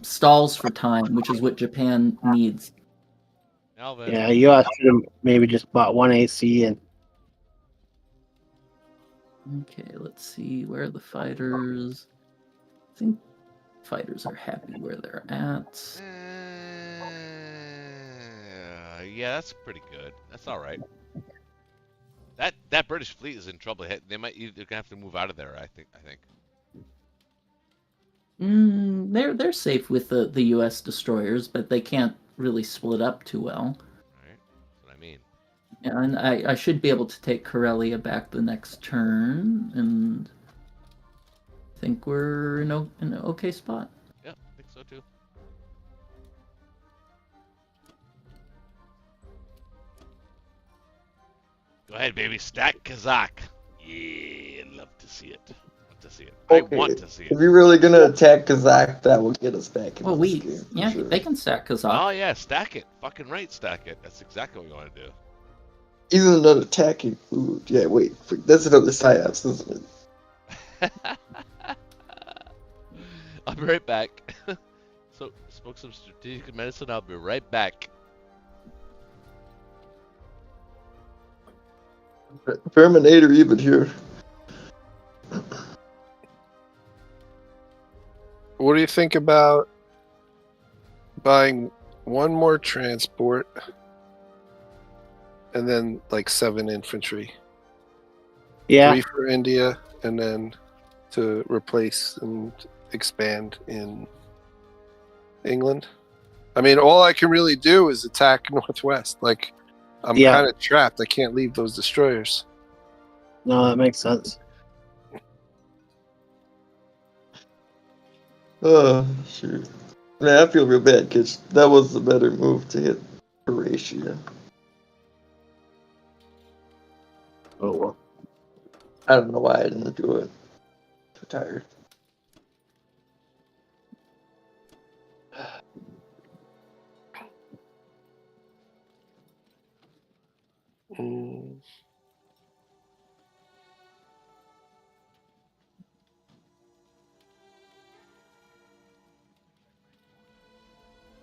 stalls for time, which is what Japan needs. Alvin. Yeah, U.S. should have maybe just bought one AC and. Okay, let's see where are the fighters. I think fighters are happy where they're at. Yeah, that's pretty good. That's all right. That British fleet is in trouble. They're gonna have to move out of there. I think. They're safe with the U.S. destroyers, but they can't really split up too well. Right. That's what I mean. Yeah, and I should be able to take Karelia back the next turn, and I think we're in an okay spot. Yeah, I think so too. Go ahead, baby. Stack Kazakh. Yeah, I'd love to see it. I want to see it. If you're really gonna attack Kazakh, that will get us back in this game. Yeah, sure. they can stack Kazakh. Oh yeah, stack it. Fucking right, stack it. That's exactly what we want to do. Even not attacking food. Yeah, wait. That's another psyops, isn't it? I'll be right back. So, smoke some strategic medicine. I'll be right back. Terminator even here. What do you think about buying one more transport and then like 7 infantry? Yeah. 3 for India, and then to replace and expand in England. I mean, all I can really do is attack northwest. Like, I'm kind of trapped. I can't leave those destroyers. No, that makes sense. Oh, sure. Man, I feel real bad because that was the better move to hit Horatio. Oh well. I don't know why I didn't do it. Too tired.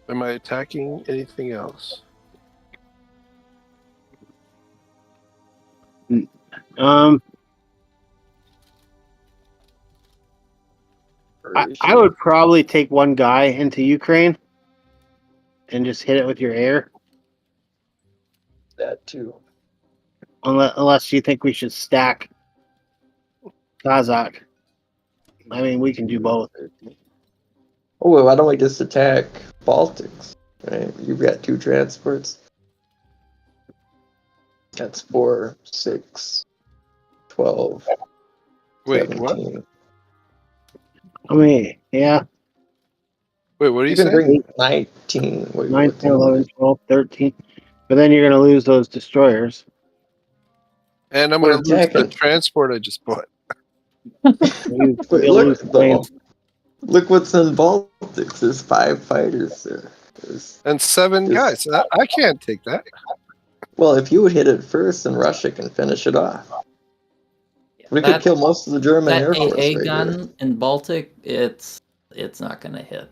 Am I attacking anything else? I would probably take one guy into Ukraine and just hit it with your air. That too. Unless you think we should stack Kazakh. I mean, we can do both. Oh, well, why don't we just attack Baltics? Right? You've got 2 transports. That's 4, 6, 12. Wait, 17. what? I mean, yeah. Wait, what are you You can saying? bring 19. 9, 10, 11, 12, 13. But then you're going to lose those destroyers. And I'm going to lose the transport I just bought. Wait, look what's in Baltics. There's 5 fighters there. And 7 guys. I can't take that. Well, if you would hit it first, then Russia can finish it off. We could kill most of the German Air Force. That AA gun in Baltic, it's not going to hit.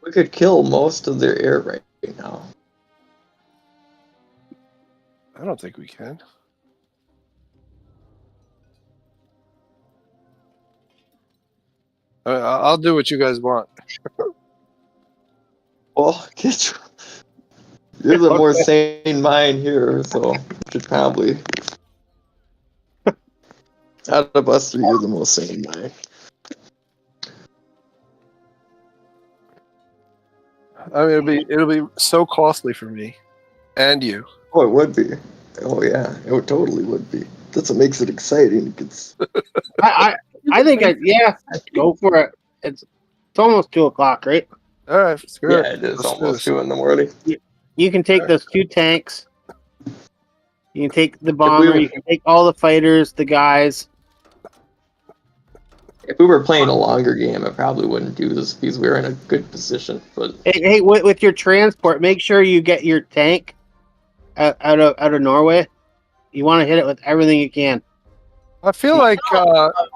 We could kill most of their air right now. I don't think we can. I'll do what you guys want. Well, you're the more sane mind here, so you should probably. Out of us three, you're the most sane mind. I mean, it'll be so costly for me and you. Oh, it would be. Oh yeah, it totally would be. That's what makes it exciting. It's I think go for it. It's almost 2:00, right? All right, screw yeah, it is Let's do almost this. 2 in the morning. You can take those 2 tanks. You can take the bomber. You can take all the fighters, the guys. If we were playing a longer game, I probably wouldn't do this because we're in a good position. But Hey, with your transport, make sure you get your tank out of Norway. You want to hit it with everything you can. I feel like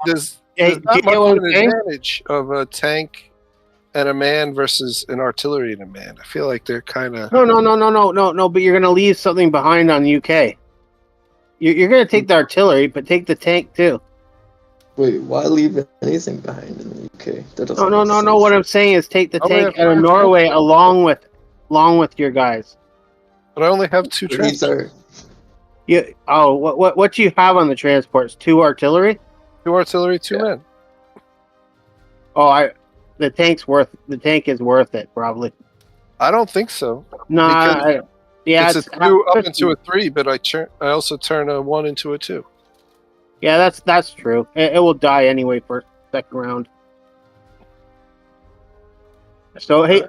there's Hey, not do you much get of what an I'm saying? advantage of a tank and a man versus an artillery and a man. I feel like they're kind of. No. But you're gonna leave something behind on UK. You're gonna take the artillery, but take the tank too. wait, why leave anything behind in the UK? That doesn't No. make sense. What I'm saying is take the Oh, yeah, tank out of fire Norway along with your guys. But I only have 2 But these transports. are What do you have on the transports? 2 artillery? 2 artillery, 2 Yeah. men. The tank is worth it probably. I don't think so. Nah, It's a 2 up into a 3, but I also turn a 1 into a 2. Yeah, that's true. It will die anyway for second round. So hey,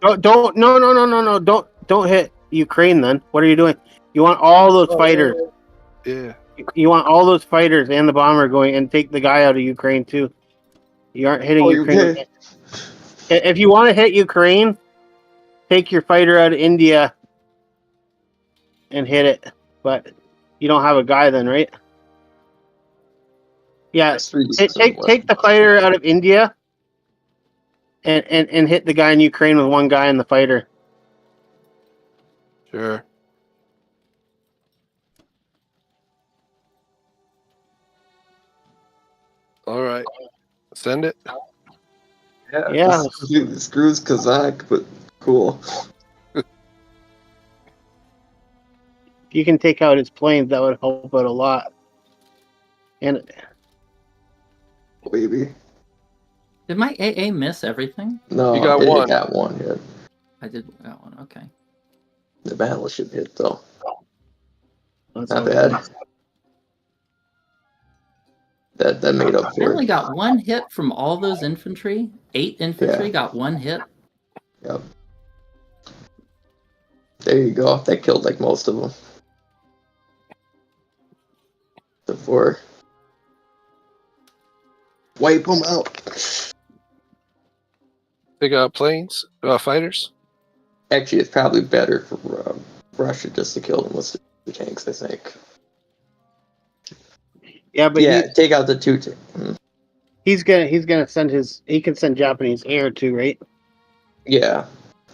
don't hit Ukraine then. What are you doing? You want all those fighters. Yeah. You want all those fighters and the bomber going and take the guy out of Ukraine too. You aren't hitting Ukraine. okay. If you want to hit Ukraine, take your fighter out of India and hit it. But you don't have a guy then, right? Yeah, That's 3d7 take the fighter out of India and hit the guy in Ukraine with one guy in the fighter. Sure. All right. Send it. Yeah. This completely screws Kazakh, but cool. If you can take out his planes, that would help out a lot. And Maybe. Did my AA miss everything? No, You got they one. got one hit. I did that one. Okay. The battleship hit though. that's Not all bad. right. That made up I for only it. got 1 hit from all those infantry. 8 infantry Yeah. got 1 hit. Yep. There you go. That killed like most of them. The 4. Wipe them out. They got planes, fighters. Actually, it's probably better for Russia just to kill them with the tanks, I think. Yeah, but yeah, take out the 2 tanks. he's gonna send he can send Japanese air too, right? Yeah,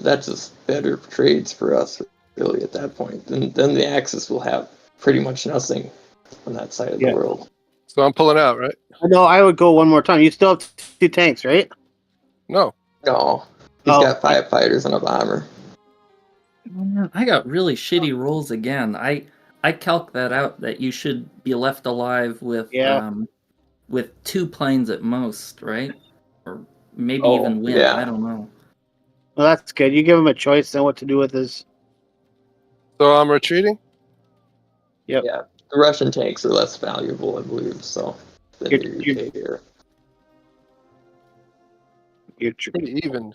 that's just better trades for us, really, at that point. Then the Axis will have pretty much nothing on that side of the world. So I'm pulling out, right? No, I would go one more time. You still have 2 tanks, right? No. No, he's got 5 fighters and a bomber. I got really shitty rolls again. I calc that out that you should be left alive with 2 planes at most, right? Or maybe even win. yeah. I don't know. Well, that's good. You give him a choice on what to do with his. So I'm retreating? Yep. Yeah, the Russian tanks are less valuable, I believe, so than your UK here. You're pretty even.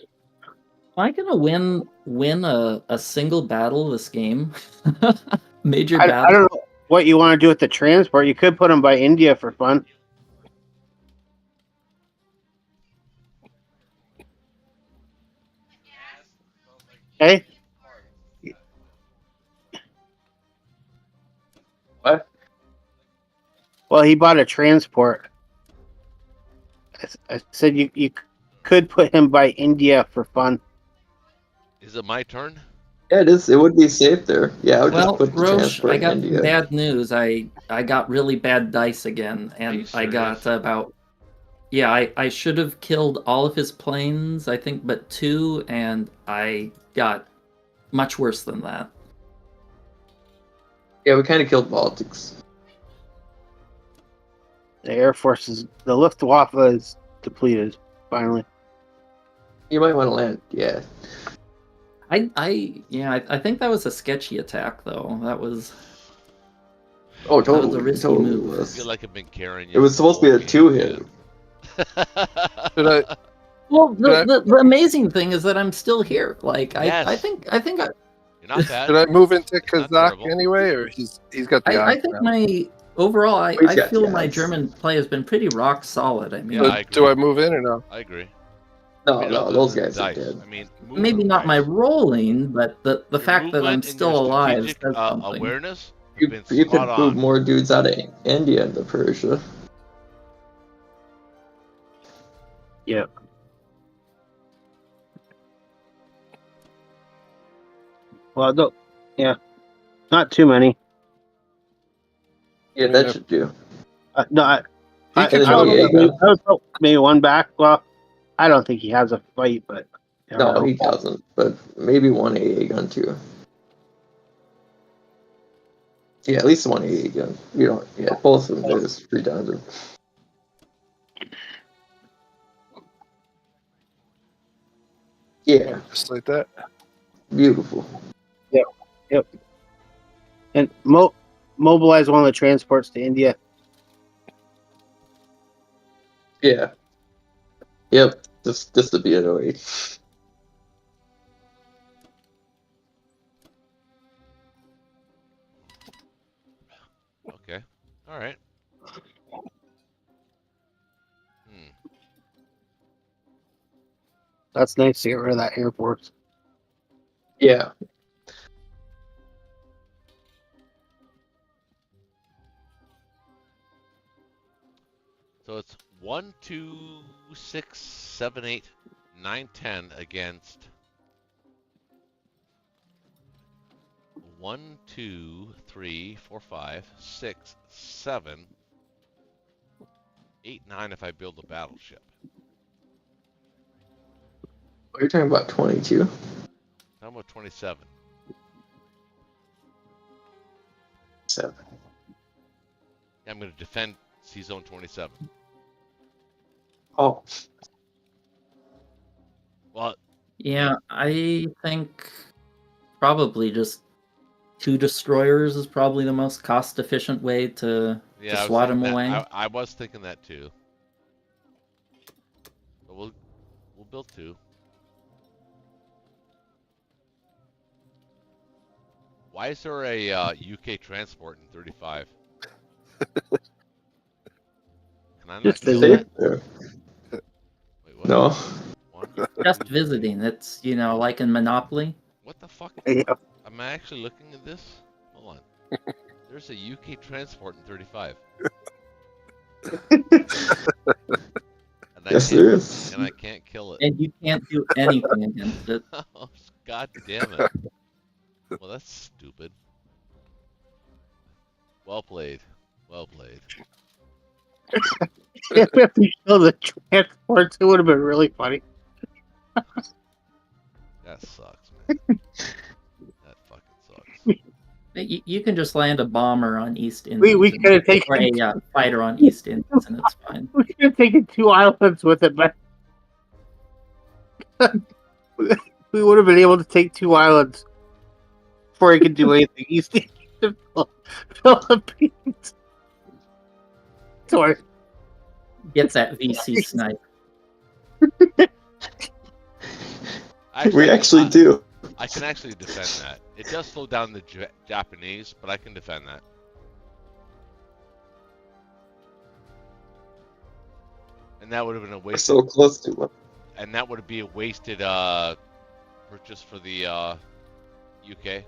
Am I gonna win a single battle this game? Major I battle? don't know what you want to do with the transport. You could put them by India for fun. Hey? What? Well, he bought a transport. I said you could put him by India for fun. Is it my turn? Yeah, it is. It would be safe there. Yeah, I would Well, just put the Roche, transport I in got India. bad news. I got really bad dice again, Are you and I got serious? about. Yeah, I should have killed all of his planes, I think, but 2, and I got much worse than that. Yeah, we kind of killed Baltics. The Air Force is the Luftwaffe is depleted finally. You might want to land. Yeah. I think that was a sketchy attack, though. That was Oh, That was a totally. risky Totally move. I was. feel like I've been carrying you. It was supposed to be a 2-hit. Should I? well. Can The amazing thing is that I'm still here. Like I Yes. think You're not bad. Should I move into Not Kazakh terrible. anyway, or he's got the I odds think now? my overall He's I got feel the my odds. German play has been pretty rock solid. I mean, Yeah, So I agree. do I move in or no? I agree. No, I mean, no, other those than guys are dice. dead. I mean, maybe movement not my wise, rolling, but the your fact that I'm movement and still your alive strategic, says something. awareness have You, been you spot could move on. more dudes out of India into Persia. Yeah. Well, no, yeah, not too many. Yeah, I mean, that if- should do. He No, I can didn't tell know them he that. had I would put maybe one back. Well, I don't think he has a fight, but I don't No, know. he doesn't. But maybe one AA gun too. Yeah, at least one AA gun. You don't. Yeah, both of them is redundant. Yeah, Just like that. beautiful. And mobilize one of the transports to India. Yeah. Yep. Just to be annoying. Okay. All right. That's nice to get rid of that Air Force. Yeah. So it's 1, 2, 6, 7, 8, 9, 10 against 1, 2, 3, 4, 5, 6, 7, 8, 9 if I build a battleship. Are you talking about 22? How about 27? 7. Yeah, I'm going to defend C-Zone 27. Oh. Well, Yeah, I think probably just 2 destroyers is probably the most cost-efficient way to yeah, I was swat him thinking that. away. I was thinking that too. But we'll build 2. Why is there a UK transport in 35? Can I not Just kill Safe that? there. Wait, what? No. What? Just visiting. It's like in Monopoly. What the fuck? Yeah. Am I actually looking at this? Hold on. There's a UK transport in 35. And Yes, there is. And I can't kill it. And you can't do anything against it. Oh, God damn it. Well, that's stupid. Well played. Well played. If we killed the transports, it would have been really funny. That sucks, man. That fucking sucks. You can just land a bomber on East Indies. We could have taken or a fighter on East Indies, and it's fine. we could have taken 2 islands with it, but we would have been able to take 2 islands before he could do anything. East Indies, Philippines. Sorry. Gets that VC snipe. We actually do. I can actually defend that. It does slow down the Japanese, but I can defend that. And that would have been a We're waste. so close to one. And that would be a wasted purchase for the UK,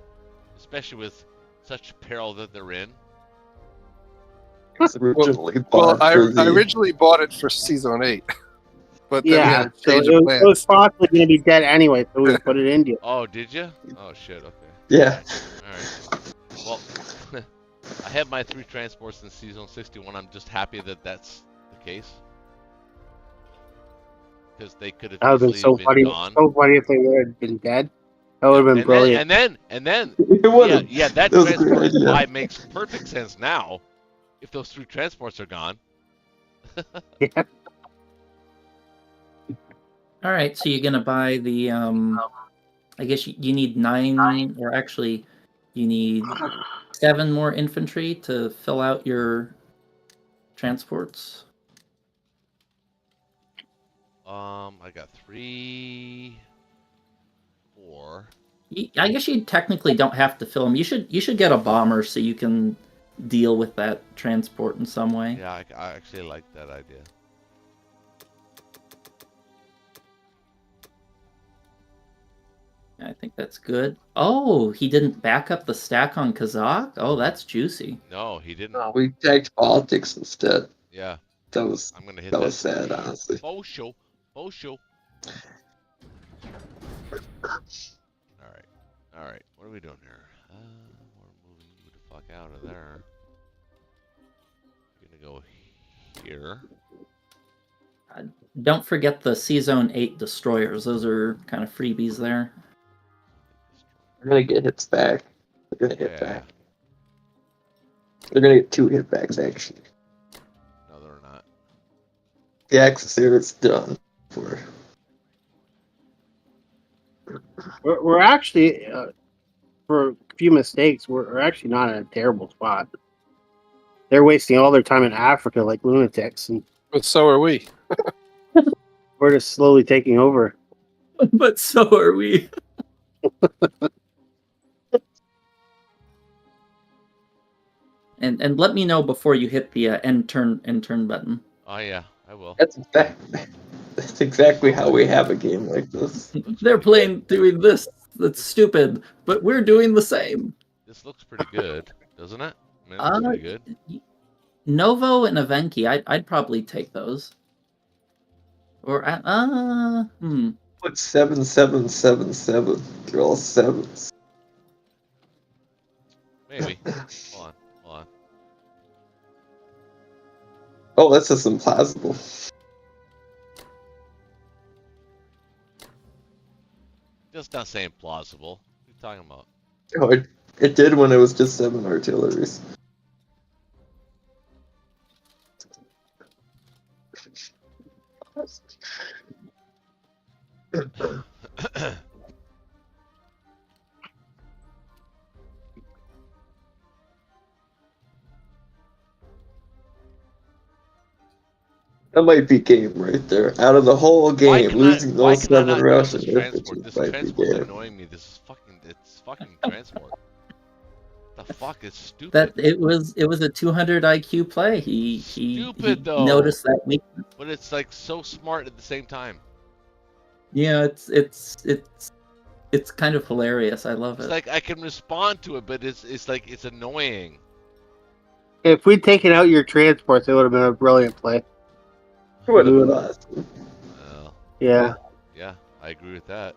especially with such peril that they're in. It's originally Well, bought I for the... originally bought it for C-Zone 8. But then we Yeah, had a so change it of was, it was plans. possibly going to be dead anyway, so we put it in India. Oh, did you? Oh shit. Okay. Yeah. All right. Well, I have my 3 transports in season 61. I'm just happy that that's the case because they could have That would have been easily so been funny. gone. So funny if they would have been dead. That would Yep. have been brilliant. And then, It would have. yeah, that That was a great transport idea. buy makes perfect sense now. If those 3 transports are gone. Yeah. All right, so you're gonna buy the I guess you need 9, or actually, you need 7 more infantry to fill out your transports. I got 3, 4. I guess you technically don't have to fill them. You should get a bomber so you can deal with that transport in some way. Yeah, I actually like that idea. I think that's good. Oh, he didn't back up the stack on Kazakh? Oh, that's juicy. No, he didn't. No, we tagged politics instead. Yeah, That was I'm gonna hit that that. was sad, honestly. Faux show. All right. What are we doing here? We're moving you the fuck out of there. Gonna go here. Don't forget the C-Zone 8 destroyers. Those are kind of freebies there. They're gonna get hits back. They're gonna hit Yeah. back. They're gonna get 2 hit backs actually. No, they're not. The Axis here is done for. We're actually, for a few mistakes, we're actually not in a terrible spot. They're wasting all their time in Africa like lunatics, and But so are we. we're just slowly taking over. But so are we. And let me know before you hit the end turn button. Oh yeah, I will. That's exactly how we have a game like this. They're doing this. That's stupid, but we're doing the same. This looks pretty good, doesn't it? I mean, it looks pretty good. Novo and Evenki, I'd probably take those. Or Put 7, 7, 7, 7. They're all 7s. Maybe. Hold on. Oh, that's just implausible. Just not saying plausible. What are you talking about? Oh, it did when it was just 7 artilleries. That might be game right there. Out of the whole game, losing those 7 Russian infantry This might be transport's game. annoying me. It's fucking transport. The fuck is stupid. that it was a 200 IQ play. He Stupid, though. noticed that weakness. But it's like so smart at the same time. Yeah, it's kind of hilarious. I love It's it. like I can respond to it, but it's like it's annoying. If we'd taken out your transports, it would have been a brilliant play. It would have been awesome. Well, Yeah. yeah, I agree with that.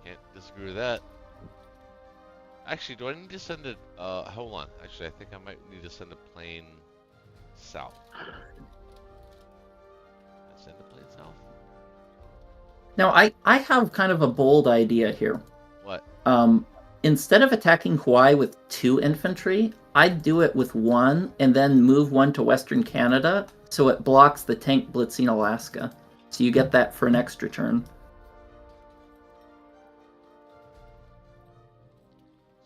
Can't disagree with that. Actually, do I need to send it? Hold on. Actually, I think I might need to send a plane south. Can I send a plane south? Now, I have kind of a bold idea here. What? Instead of attacking Hawaii with 2 infantry, I'd do it with 1 and then move 1 to Western Canada so it blocks the tank blitzing Alaska. So you get that for an extra turn.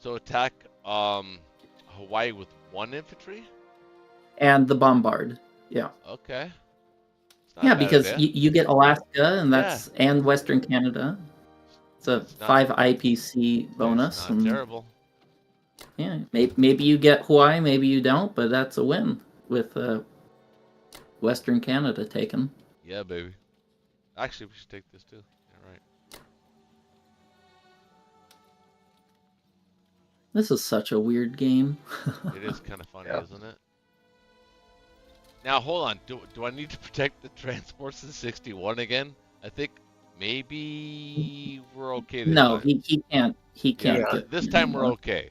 So attack Hawaii with 1 infantry? And the bombard. Yeah. Okay. It's not Yeah, a bad because idea. you get Alaska and and Western Canada. It's a 5 IPC bonus. It's not terrible. Yeah, maybe you get Hawaii, maybe you don't, but that's a win with Western Canada taken. Yeah, baby. Actually, we should take this too. Yeah, right. This is such a weird game. It is kind of funny, isn't it? Now hold on. Do I need to protect the transports in 61 again? I think maybe we're okay this No, time. he can't. He can't Yeah. get This time we're anymore. okay.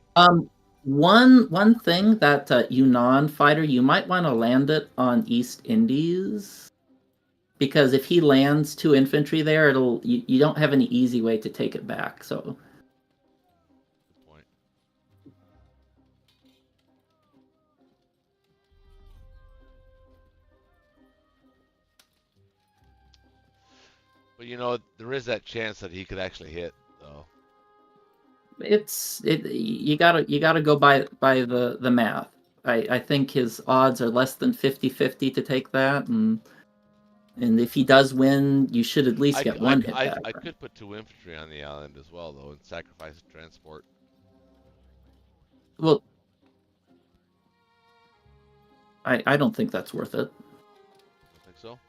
One thing that Yunnan fighter, you might want to land it on East Indies, because if he lands 2 infantry there, you don't have any easy way to take it back. So Good point. But you know, there is that chance that he could actually hit, though. you gotta go by the math. I think his odds are less than 50-50 to take that, and if he does win, you should at least get one hit back. I could put 2 infantry on the island as well, though, and sacrifice the transport. Well, I don't think that's worth it. I think so.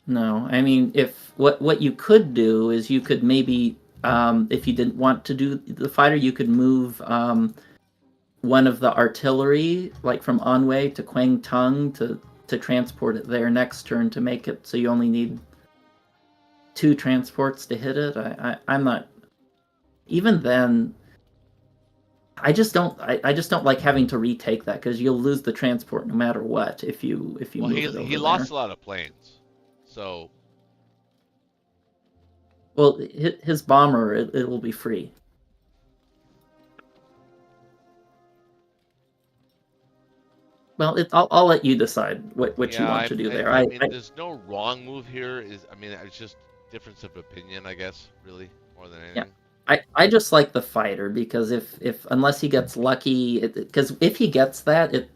No, I mean, if what you could do is you could maybe, if you didn't want to do the fighter, you could move one of the artillery, like from Anhui to Quang Tung, to transport it there next turn to make it so you only need 2 transports to hit it. I'm not. Even then, I just don't like having to retake that, because you'll lose the transport no matter what if you Well, move it over he lost there. a lot of planes, so Well, his bomber, it will be free. Well, I'll let you decide what you want to do there. I mean, there's no wrong move here. I mean, it's just difference of opinion, I guess, really, more than anything. I just like the fighter, because if unless he gets lucky, because if he gets that,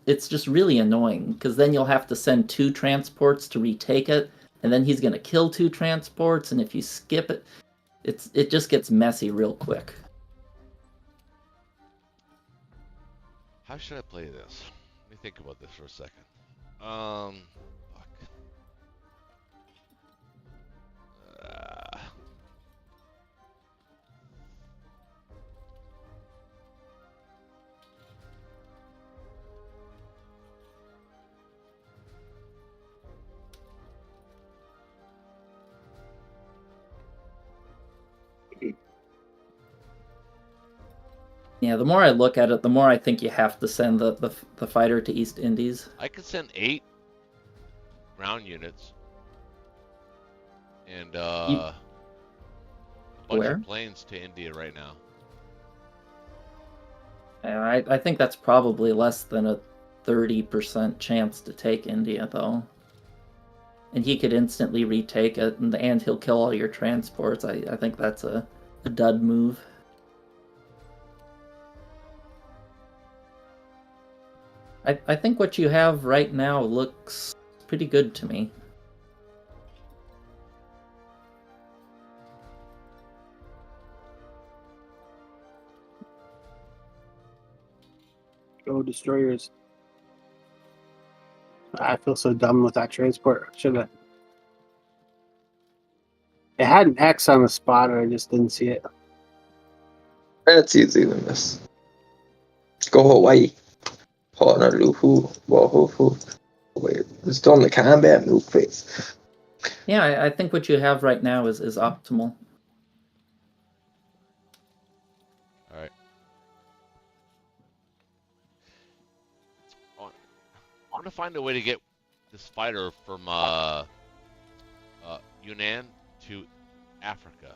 it's just really annoying, because then you'll have to send 2 transports to retake it, and then he's gonna kill 2 transports, and if you skip it, it just gets messy real quick. How should I play this? Let me think about this for a second. Fuck. Yeah, the more I look at it, the more I think you have to send the fighter to East Indies. I could send 8 ground units and a bunch Where? of planes to India right now. I think that's probably less than a 30% chance to take India, though. And he could instantly retake it, and he'll kill all your transports. I think that's a dud move. I think what you have right now looks pretty good to me. Go destroyers. I feel so dumb with that transport. Should have. It had an X on the spotter. I just didn't see it. That's easy to miss. Go Hawaii. Honolulu. Whoa. Wait, we're still in the combat move phase. Yeah, I think what you have right now is optimal. All right. I want to find a way to get this fighter from Yunnan to Africa.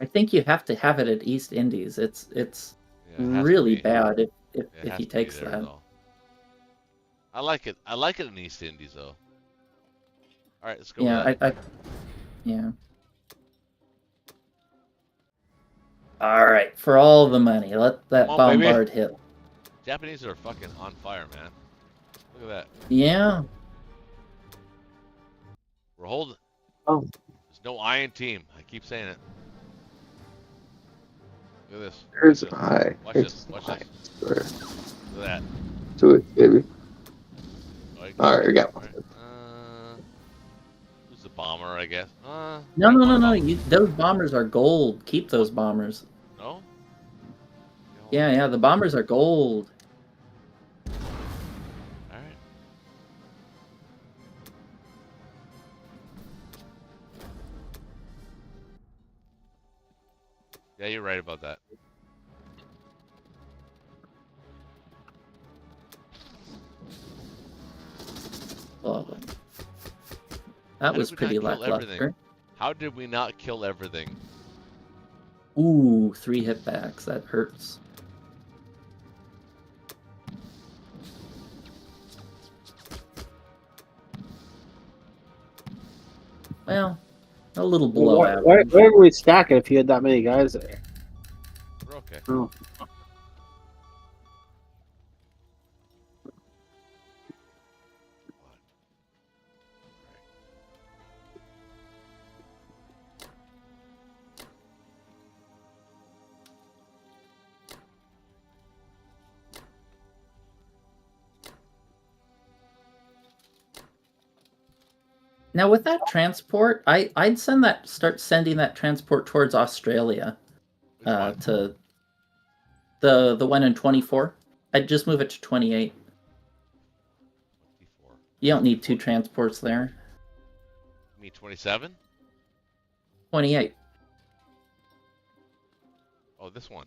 I think you have to have it at East Indies. It's Yeah, it has to really be. bad if It if has he to be takes there, that. though. I like it. I like it in East Indies, though. All right, let's go. Yeah, with that. yeah. All right, for all the money, let that Come on, baby. bombard hit. Japanese are fucking on fire, man. Look at that. Yeah. We're holding. Oh. There's no iron team. I keep saying it. Look at this. Here's Watch this. high. Watch Here's this. Watch high. this. Look at that. Do it, baby. Like, Alright, we got one. Who's the bomber, I guess? No. bomber. Those bombers are gold. Keep those bombers. No? Yeah. The bombers are gold. Alright. right about that. Oh, How that did was we not pretty kill lackluster. everything? How did we not kill everything? Ooh, 3 hitbacks. That hurts. Well, a little below Why average. would we stack it if you had that many guys there? We're okay. Oh. Now with that transport, I'd start sending that transport towards Australia. Which one? To the one in 24. I'd just move it to 28. 24. You don't need 2 transports there. You mean 27? 28. Oh, this one.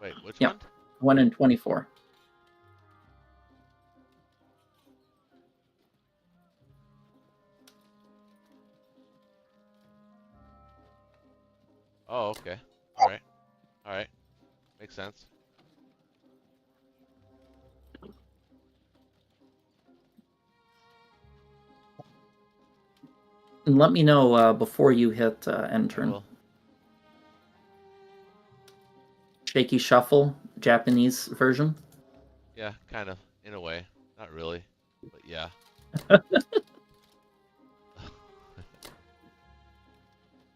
Wait, which Yep. one? One in 24. Oh, okay. All right. All right. Makes sense. And let me know before you hit end I turn. will. Shaky shuffle, Japanese version. Yeah, kind of. In a way. Not really. But yeah.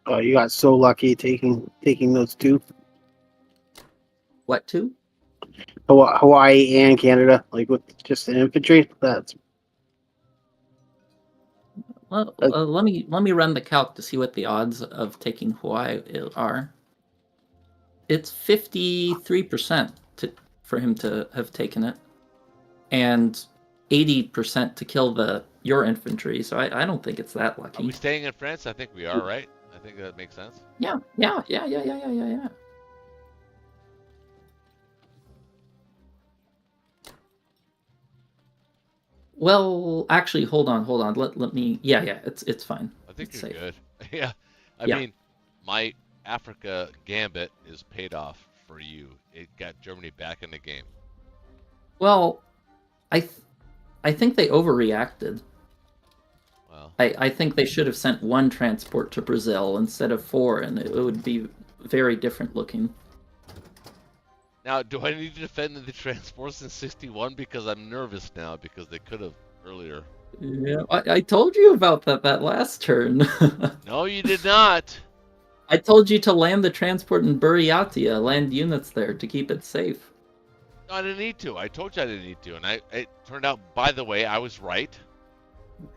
Oh, you got so lucky taking those 2. What two? Hawaii and Canada, like with just the infantry. That's Well, let me run the calc to see what the odds of taking Hawaii are. It's 53% for him to have taken it, and 80% to kill your infantry. So I don't think it's that Are lucky. we staying in France? I think we are, right? I think that makes sense. Yeah. Well, actually, hold on. Let me. Yeah, it's fine. I think It's you're safe. good. Yeah. I Yeah. mean, my Africa gambit is paid off for you. It got Germany back in the game. Well, I think they overreacted. Well, I think they should have sent 1 transport to Brazil instead of 4, and it would be very different looking. now, do I need to defend the transports in 61? Because I'm nervous now because they could have earlier. Yeah, I told you about that last turn. No, you did not. I told you to land the transport in Buryatia, land units there to keep it safe. No, I didn't need to. I told you I didn't need to. And it turned out, by the way, I was right.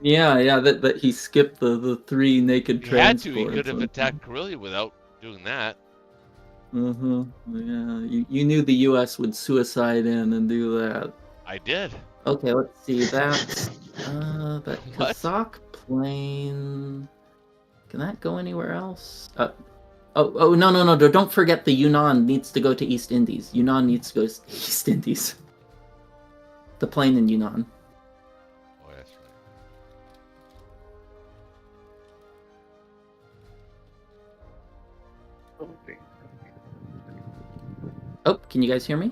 Yeah, that he skipped the 3 naked He had transports. to. He could have attacked Karelia without doing that. Yeah, you knew the U.S. would suicide in and do that. I did. Okay, let's see. That's that What? Kazakh plane. Can that go anywhere else? No! Don't forget the Yunnan needs to go to East Indies. Yunnan needs to go to East Indies. The plane in Yunnan. Oh, that's right. Oh, can you guys hear me?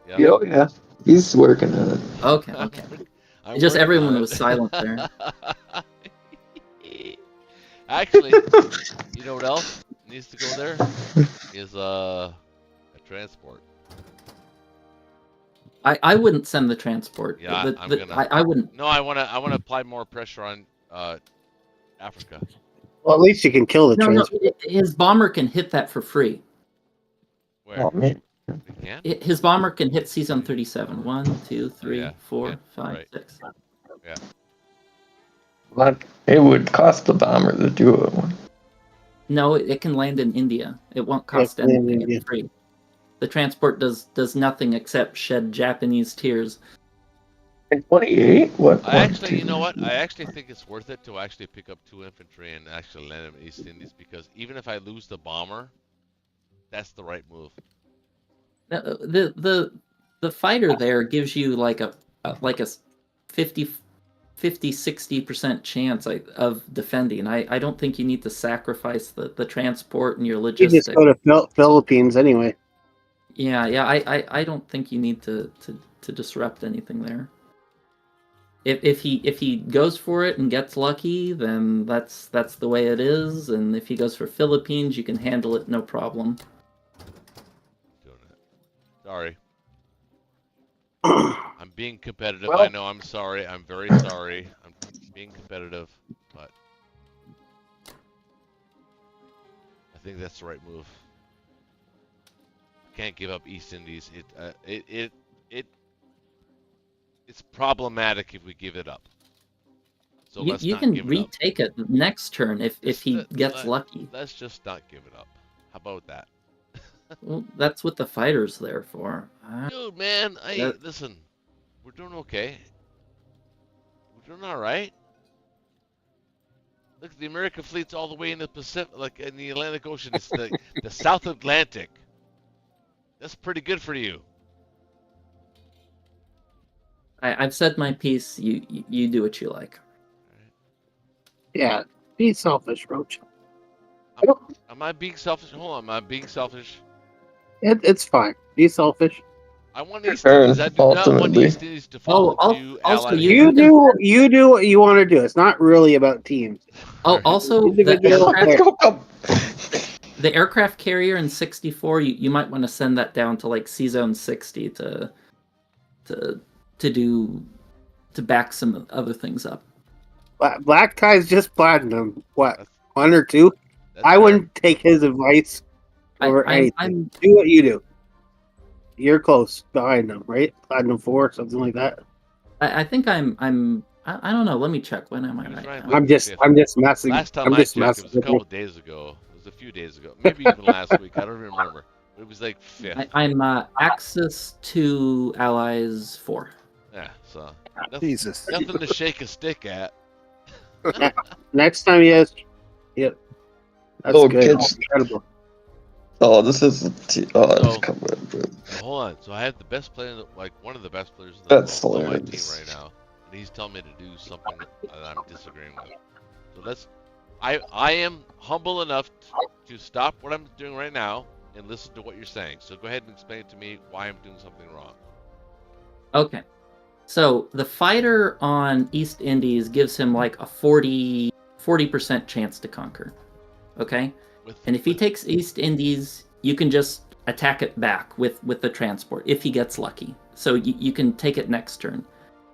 Yeah. Oh, yeah. He's working on it. Okay. I'm Just working everyone on was it. silent there. Actually, you know what else needs to go there? Is a transport. I wouldn't send the transport. Yeah, I'm gonna. I wouldn't. No, I wanna apply more pressure on Africa. well, at least you can kill the No, transport. his bomber can hit that for free. Where? Oh, man. We can? His bomber can hit season 37. 1, 2, 3, yeah, 4, yeah, 5, right. 6. Yeah. But it would cost the bomber to do it. No, it can land in India. It won't cost Yeah, land in anything. India. It's free. The transport does nothing except shed Japanese tears. In 28? What? I actually, you know what? I actually think it's worth it to actually pick up 2 infantry and actually land them in East Indies because even if I lose the bomber, that's the right move. The fighter there gives you like a 50 60% chance of defending. I don't think you need to sacrifice the transport and your You logistics. just go to Philippines anyway. Yeah, I don't think you need to disrupt anything there. If he goes for it and gets lucky, then that's the way it is. And if he goes for Philippines, you can handle it no problem. Doing it. Sorry. I'm being competitive. Well- I know. I'm sorry. I'm very sorry. I'm being competitive, but I think that's the right move. Can't give up East Indies. It's problematic if we give it up. So let's You not can give it up. retake it next turn if he gets let- lucky. Let's just not give it up. How about that? Well, that's what the fighter's there for. Dude, man, That- listen. We're doing okay. We're doing all right. Look, the American fleet's all the way in the Pacific, like in the Atlantic Ocean. It's the South Atlantic. That's pretty good for you. I've said my piece. You do what you like. Yeah, be selfish, Roach. Am I being selfish? Hold on, am I being selfish? It's fine. Be selfish. I want East Fair, Indies. I do not want ultimately. East Indies to fall Oh, into also Allied you hands. You do what you want to do. It's not really about teams. Oh, also the Individual aircraft, the aircraft carrier in 64. You might want to send that down to like C Zone 60 to back some other things up. Black Tie's just platinum. What, That's- 1 or 2? That's I fair. wouldn't take his advice over anything. Do what you do. You're close behind them, right? Platinum 4, something like that. I think I don't know. Let me check. When am I He was right right. now? I'm just messing. Last time I'm I just checked, it messing was a with couple you. days ago. It was a few days ago. Maybe even last week. I don't even remember. It was like 5th. I'm Axis 2 Allies 4. Yeah, so nothing, Jesus. nothing to shake a stick at. Next time he has, yep. That's Oh, good. kids. Incredible. Oh, this is it's So- coming. So hold on. So I have the best player, like one of the best players in the That's world on my team hilarious. right now, and he's telling me to do something that I'm disagreeing with. So that's, I am humble enough to stop what I'm doing right now and listen to what you're saying. So go ahead and explain to me why I'm doing something wrong. Okay. So the fighter on East Indies gives him like a 40% chance to conquer. Okay? And if he takes East Indies, you can just attack it back with the transport if he gets lucky. So you can take it next turn.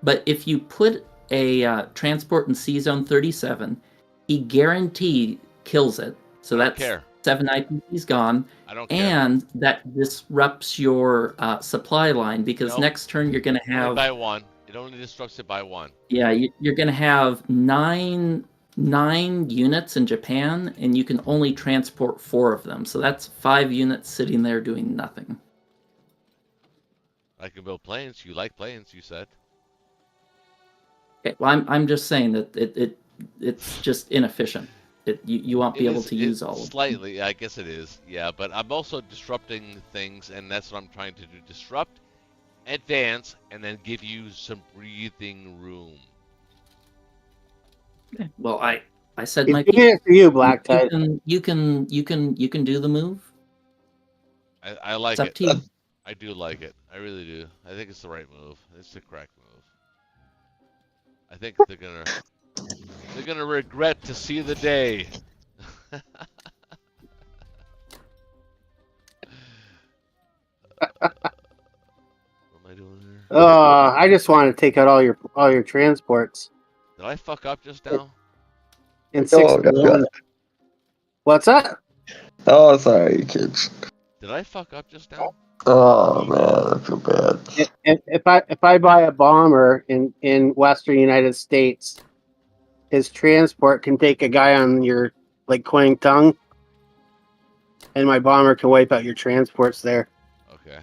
But if you put a transport in C Zone 37, he guaranteed kills it. So I don't that's care. 7 IPs gone. I don't care. And that disrupts your supply line because Nope. next turn you're going to Only have by one. It only disrupts it by one. yeah, you're going to have nine units in Japan, and you can only transport 4 of them. So that's 5 units sitting there doing nothing. I can build planes. You like planes, you said. Okay, well, I'm just saying that it's just inefficient. You won't be It able is- to use all of them. Slightly, I guess it is. Yeah, but I'm also disrupting things, and that's what I'm trying to do. Disrupt, advance, and then give you some breathing room. Okay, well, I said He's my doing piece. it for you, Black Tie. You can do the move. I like It's up it. to you. I do like it. I really do. I think it's the right move. It's the correct move. I think they're gonna regret to see the day. What am I doing here? I just want to take out all your transports Did I fuck up just now? in Oh, 61. What's that? Oh, sorry, kids. Did I fuck up just now? Oh man, I feel bad. If I buy a bomber in Western United States, his transport can take a guy on your like Kwang Tung, and my bomber can wipe out your transports there. Okay.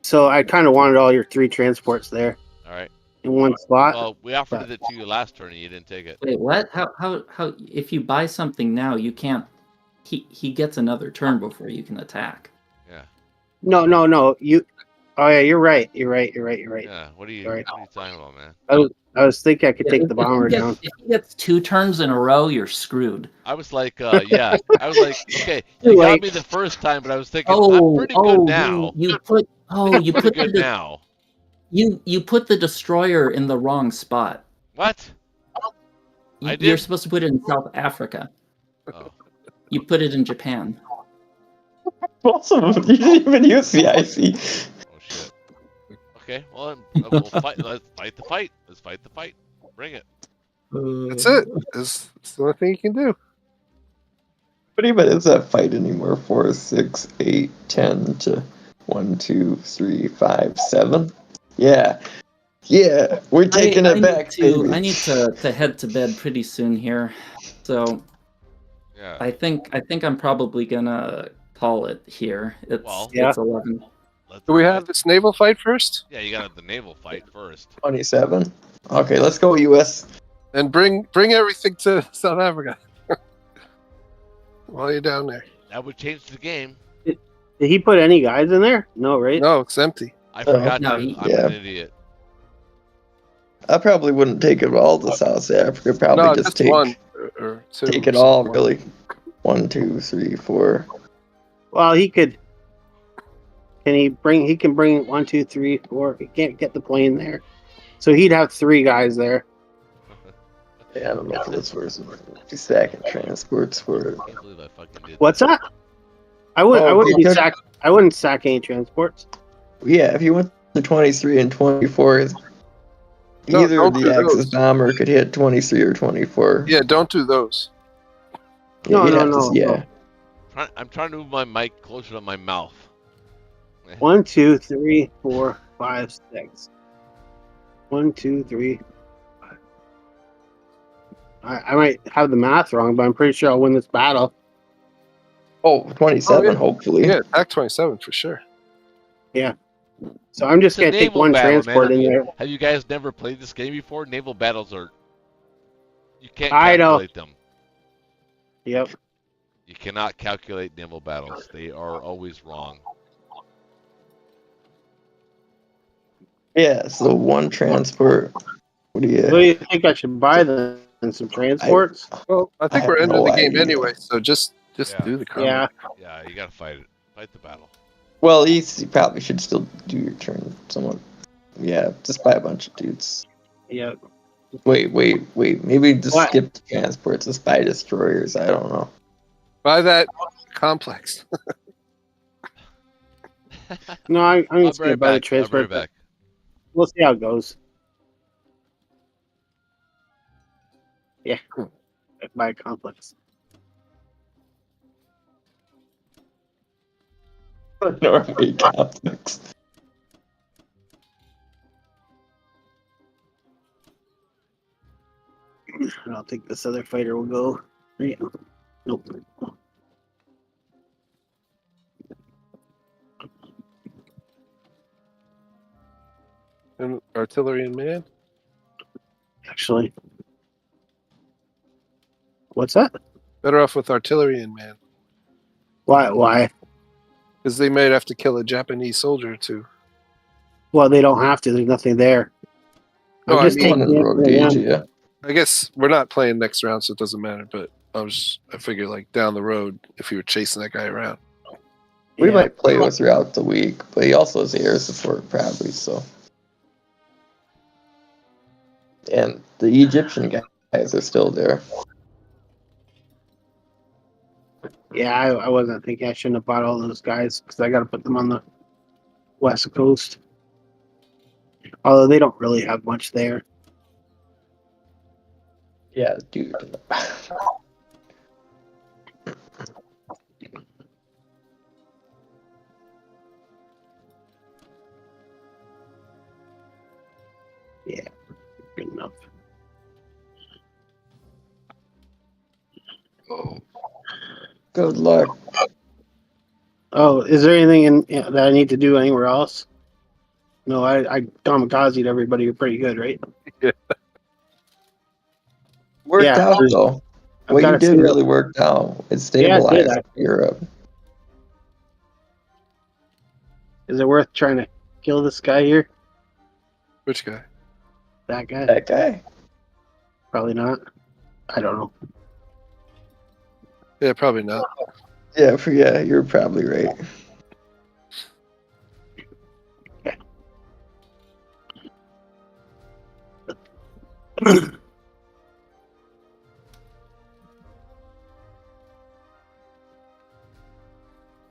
So I kind of wanted all your 3 transports there All right. in one spot. Well, we offered it to you last turn, and you didn't take it. Wait, what? How? If you buy something now, you can't he gets another turn before you can attack. Yeah. No. Oh yeah, you're right. You're right. Yeah. What are you Right. talking about, man? I was thinking I could take the If bomber he gets, down. If he gets 2 turns in a row, you're screwed. I was like, yeah. I was like, okay, Too you got late. me the first time, but I was thinking I'm pretty good now. You put I'm pretty good now. You put the destroyer in the wrong spot. What? I You're did? supposed to put it in South Africa. Oh. You put it in Japan. Also, you didn't even use the IC. Oh shit. Okay, well, we'll fight. Let's fight the fight. Let's fight the fight. Bring it. That's it. It's the only thing you can do. But even is that fight anymore? 4, 6, 8, 10 to 1, 2, 3, 5, 7. Yeah, we're taking it back, baby. I need to head to bed pretty soon here, so Yeah. I think I'm probably gonna call it here. It's 11. Do we have this naval fight first? Yeah, you got the naval fight first. 27. Okay, let's go US. And bring everything to South Africa while you're down there. That would change the game. Did he put any guys in there? No, right? No, it's empty. I forgot no, to. I'm yeah. an idiot. I probably wouldn't take it all to South Africa. Probably No, just just one or two. take it all, really. 1, 2, 3, 4. Well, he could. He can bring 1, 2, 3, 4. He can't get the plane there, so he'd have 3 guys there. Yeah, I don't know if this was second transports for it. I can't believe I fucking did. What's that? I wouldn't sack any transports. Yeah, if you went to 23 and 24, No, either don't do the Axis those. bomber could hit 23 or 24. Yeah, don't do those. No. I'm trying to move my mic closer to my mouth. 1, 2, 3, 4, 5, 6. 1, 2, 3. 5. I might have the math wrong, but I'm pretty sure I'll win this battle. Oh, 27, Oh, yeah. hopefully. Yeah, Act 27 for sure. So I'm just It's a gonna take naval one battle, transport man. in there. Have you guys never played this game before? Naval battles are. You can't I know. calculate them. Yep. You cannot calculate naval battles. They are always wrong. Yeah, so one transport. What do What do you... you think I should buy then? Some transports? Well, I think I we're have ending no the game idea. anyway, so just Yeah. do the combat. Yeah. Yeah, you gotta fight it. Fight the battle. Well, you probably should still do your turn somewhat. Yeah, just buy a bunch of dudes. Yep. Wait. Maybe just What? skip the transports. Just buy destroyers. I don't know. Buy that complex. No, I'm I'll just be gonna right buy the back. I'll be transport. right back. We'll see how it goes. Yeah. Buy a complex. Norway complex. I don't think this other fighter will go. Yeah. Nope. And artillery and man. Actually. What's that? Better off with artillery and man. Why? Because they might have to kill a Japanese soldier or two. Well, they don't have to. There's nothing there. No, I'm I just mean, One in the road gauge, yeah. I guess we're not playing next round, so it doesn't matter. But I figure like down the road, if you were chasing that guy around. We Yeah. might play with throughout the week, but he also has air support probably, so. And the Egyptian guys are still there. Yeah, I wasn't thinking I shouldn't have bought all those guys because I got to put them on the west coast. Although they don't really have much there. Yeah, dude. Yeah, good enough. Good luck. Oh, is there anything that I need to do anywhere else? No, I kamikazed everybody pretty good, right? Worked Yeah, out though. what you gotta did see that. really worked out. It Yeah, it did, stabilized Europe. Is it worth trying to kill this guy here? Which guy? That guy? That guy. Probably not. I don't know. Yeah, probably not. Yeah, you're probably right.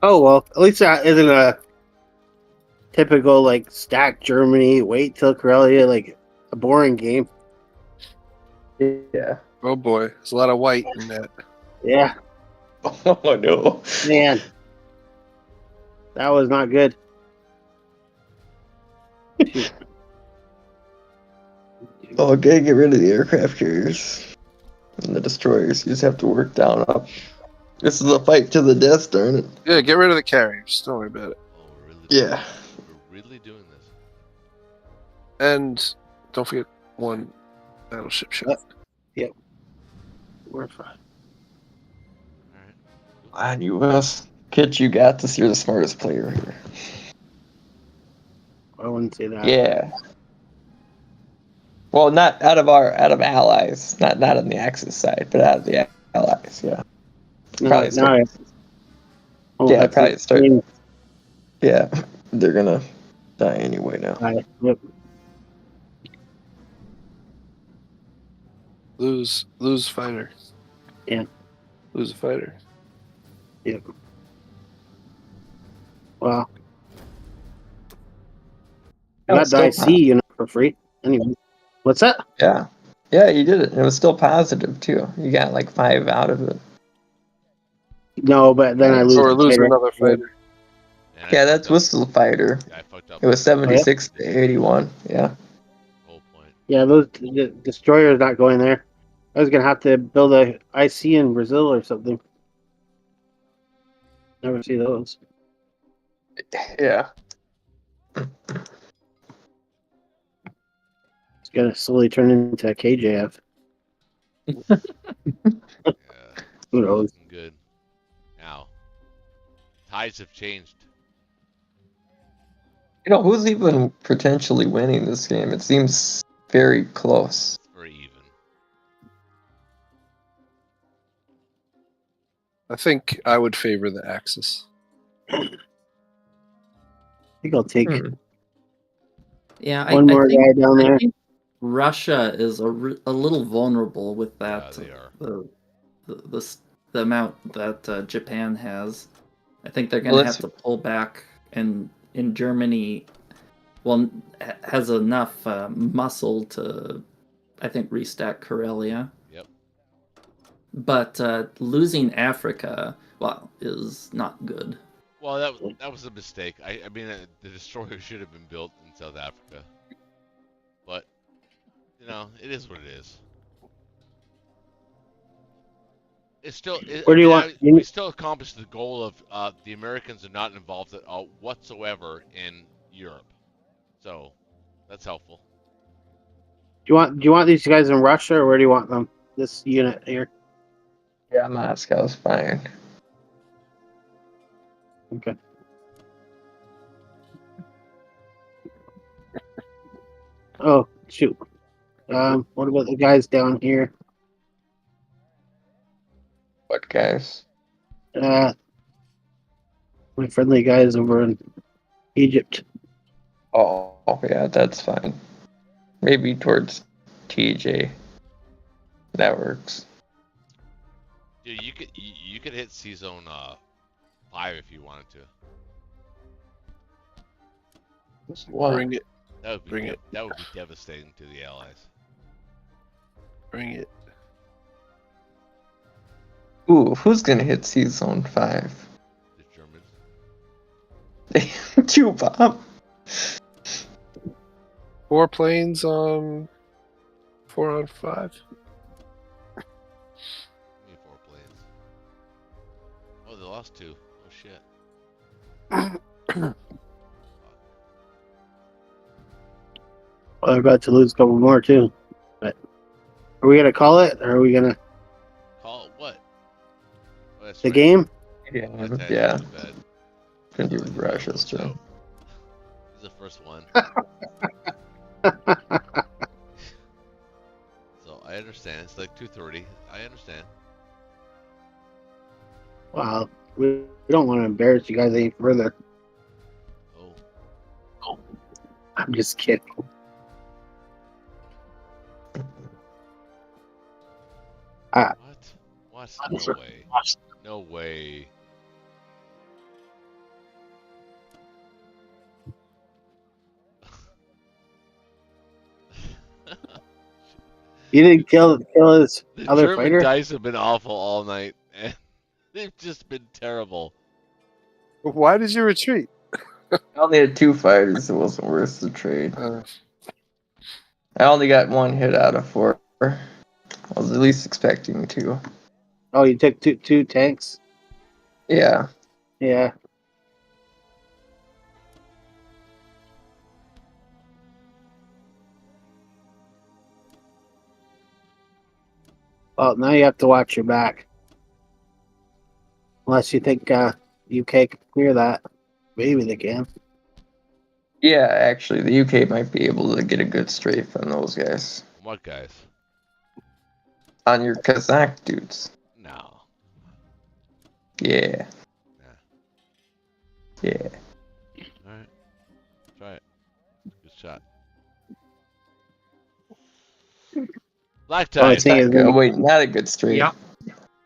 Oh well, at least that isn't a typical like stack Germany, wait till Karelia, like a boring game. Yeah. Oh boy, there's a lot of white in that. Yeah, Oh no. man, that was not good. Oh, okay, get rid of the aircraft carriers and the destroyers. You just have to work down up. This is a fight to the death, darn it. Yeah, get rid of the carriers. Don't worry about it. Oh, we're really Yeah. we're really doing this. And don't forget one battleship shot. We're fine. All right. On US. Kit, you got this. You're the smartest player here. I wouldn't say that. Yeah. Well, not out of allies, not on the Axis side, but out of the allies. Yeah. No, Probably no, Yeah, that's probably it. start. Yeah, they're gonna die anyway now. Yep. Lose fighter. Yeah. Lose a fighter. Yep. Wow. Oh, Got it's the still IC, for free. Anyway, what's that? Yeah, yeah, you did it. It was still positive too. You got like 5 out of it. No, but then I lose. Or lose fighter. another fighter. And I Yeah, fucked that's up. Whistle Fighter. I fucked up. It was 76 to 81. Yeah. Whole point. Yeah, the destroyer is not going there. I was gonna have to build a IC in Brazil or something. Never see those. Yeah. It's gonna slowly turn into a KJF. Yeah. Who knows? Looking good. Now, tides have changed. You know, who's even potentially winning this game? It seems very close. It's very even. I think I would favor the Axis. I think I'll take Yeah, one more think, guy down there. I think Russia is a little vulnerable with that. Yeah, they are. The amount that Japan has. I think they're going to have to pull back, and in Germany, has enough muscle to, I think, restack Karelia. Yep. But losing Africa, is not good. Well, that was a mistake. I mean, the destroyer should have been built in South Africa. But, it is what it is. It's still. Where do you want? We still accomplished the goal of the Americans are not involved at all whatsoever in Europe, so that's helpful. Do you want these guys in Russia, or where do you want them? This unit here. Yeah, Moscow's fine. Okay. Oh shoot. What about the guys down here? What guys? My friendly guys over in Egypt. Oh, yeah, that's fine. Maybe towards TJ. That works. Dude, you could hit C Zone 5 if you wanted to. What? Bring it. That would be Bring it. That would be devastating to the Allies. Bring it. Ooh, who's gonna hit C Zone 5? The Germans. 2 bomb. 4 planes on 4 on 5. Give me 4 planes. Oh, they lost 2. Oh shit. Well, they're about to lose a couple more too. But are we gonna call it, or are we gonna? That's The right. game? Yeah, Black Tide yeah. is bad. Can do This Russia's too. is the first one. So I understand. It's like 2:30. I understand. Wow. We don't want to embarrass you guys any further. Oh, I'm just kidding. what? What? No way. No way. You didn't kill his The other German fighter? dice have been awful all night, and they've just been terrible. Why did you retreat? I only had 2 fighters. It wasn't worth the trade. I only got 1 hit out of 4. I was at least expecting 2. Oh, you took two tanks? Yeah. Yeah. Well, now you have to watch your back. Unless you think UK can clear that. Maybe they can. Yeah, actually, the UK might be able to get a good strafe on those guys. What guys? On your Kazakh dudes. No. Yeah. Nah. Yeah. All right. Try it. Good shot. Black Oh, I Tide. think Wait, not a good strafe. Yeah.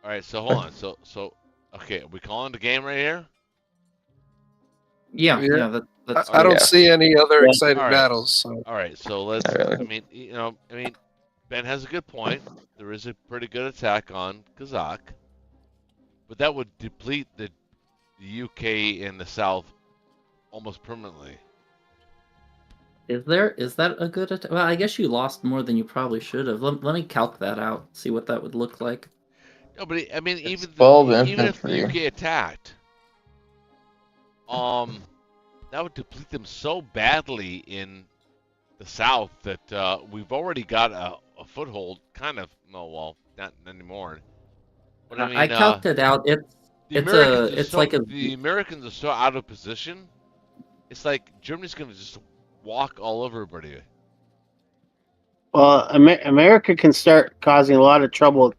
All right. So hold on. So okay. Are we calling the game right here? Yeah, Yeah. that's I don't Yeah. see any other Yeah. exciting All right. battles. So. All right. So let's. Not really. I mean, Ben has a good point. There is a pretty good attack on Kazakh, but that would deplete the UK in the south almost permanently. Is that a good attack? Well, I guess you lost more than you probably should have. Let me calc that out. See what that would look like. No, but I mean, It's even 12 even if the infantry. UK attacked, that would deplete them so badly in the south that we've already got a foothold. Kind of. No, well, not anymore. But I mean, I calced it out. the Americans are so out of position. It's like Germany's going to just walk all over everybody. Well, America can start causing a lot of trouble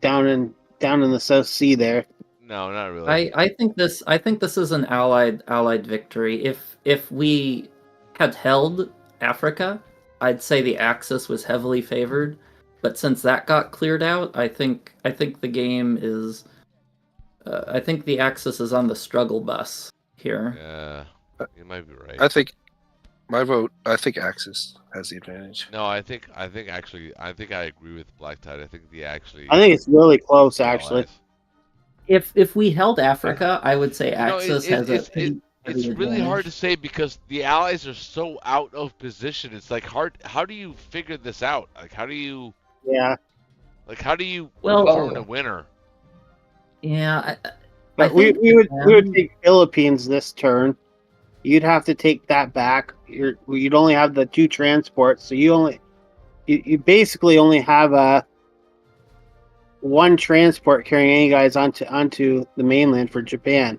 down in the South Sea there. No, not really. I think this is an allied victory. If we had held Africa, I'd say the Axis was heavily favored. But since that got cleared out, I think the game is. I think the Axis is on the struggle bus here. Yeah, you might be right. I think my vote. I think Axis has the advantage. No, I think actually, I agree with Black Tide. I think I think it's really close, actually. If we held Africa, I would say Axis has a. It's really hard to say because the Allies are so out of position. It's like hard. How do you figure this out? Like, how do you? Yeah. Like, how do you Well, determine a winner? Yeah, But we would take Philippines this turn. You'd have to take that back. You'd only have the 2 transports, so you basically only have 1 transport carrying any guys onto the mainland for Japan.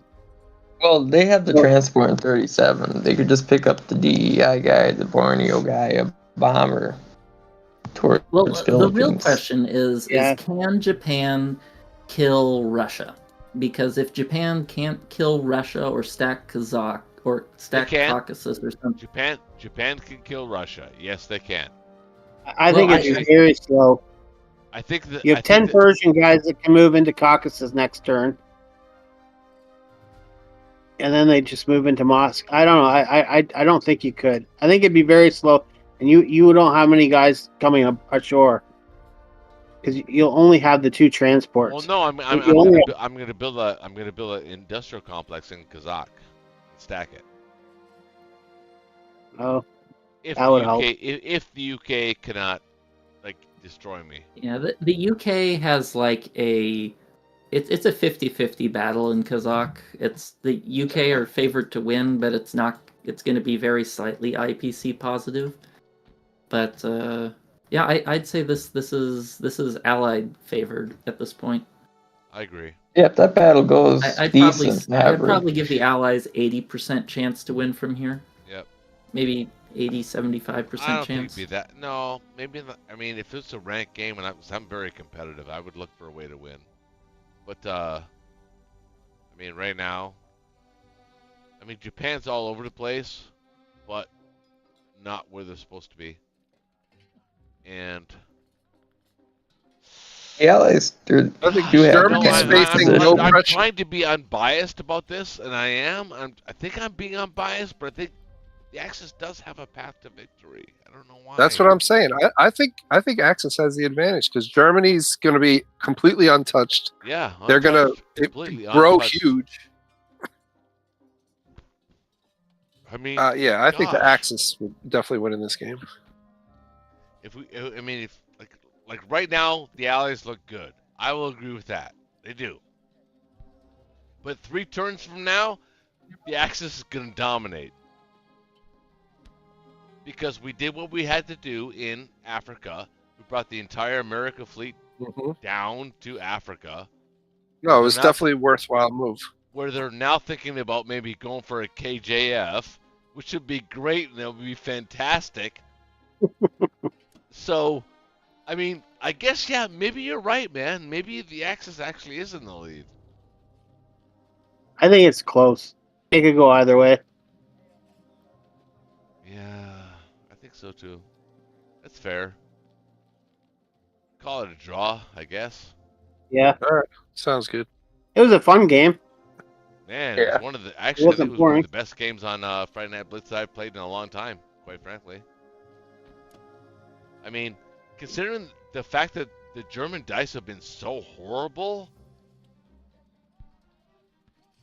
Well, they have the transport in 37. They could just pick up the DEI guy, the Borneo guy, a bomber towards Philippines. The real question is Yeah. can Japan kill Russia? Because if Japan can't kill Russia or stack Kazakh or stack Caucasus or something, Japan can kill Russia. Yes, they can. I think it's very slow. I think that You have 10 Persian guys that can move into Caucasus next turn. And then they just move into Moscow. I don't know. I don't think you could. I think it'd be very slow, and you don't have many guys coming up ashore because you'll only have the 2 transports. Well, no, I'm gonna build an industrial complex in Kazakh, and stack it. Oh, If that the would UK, help. if the UK cannot destroy me. yeah, the UK has like it's a 50-50 battle in Kazakh. It's the UK are favored to win, but it's going to be very slightly IPC positive. But yeah, I'd say this is Allied favored at this point. I agree. Yeah, if that battle goes I'd decent, probably give the Allies 80% chance to win from here. Yep. Maybe 80, I 75% don't think it'd chance. be that. No, maybe. I mean, if it's a ranked game and I'm very competitive, I would look for a way to win. But I mean, right now, I mean, Japan's all over the place, but not where they're supposed to be. And the Allies do I think have Germany's advantage facing no position. I'm pressure. trying to be unbiased about this, and I am. I think I'm being unbiased, but I think the Axis does have a path to victory. I don't know why. That's what I'm saying. I think Axis has the advantage because Germany's going to be completely untouched. Yeah, They're going untouched, to completely grow untouched. huge. I mean, Yeah, I think the gosh. Axis would definitely win in this game. I mean, if like right now, the Allies look good. I will agree with that. They do. But 3 turns from now, the Axis is going to dominate. Because we did what we had to do in Africa. We brought the entire American fleet down to Africa. No, it was definitely a worthwhile move. Where they're now thinking about maybe going for a KJF, which would be great and that would be fantastic. So, I mean, I guess, yeah, maybe you're right, man. Maybe the Axis actually is in the lead. I think it's close. It could go either way. Yeah, I think so too. That's fair. Call it a draw, I guess. Yeah. All right, sounds good. It was a fun game. Man, Yeah. it was one of the actually I think it was one boring. of the best games on Friday Night Blitz I've played in a long time, quite frankly. I mean, considering the fact that the German dice have been so horrible.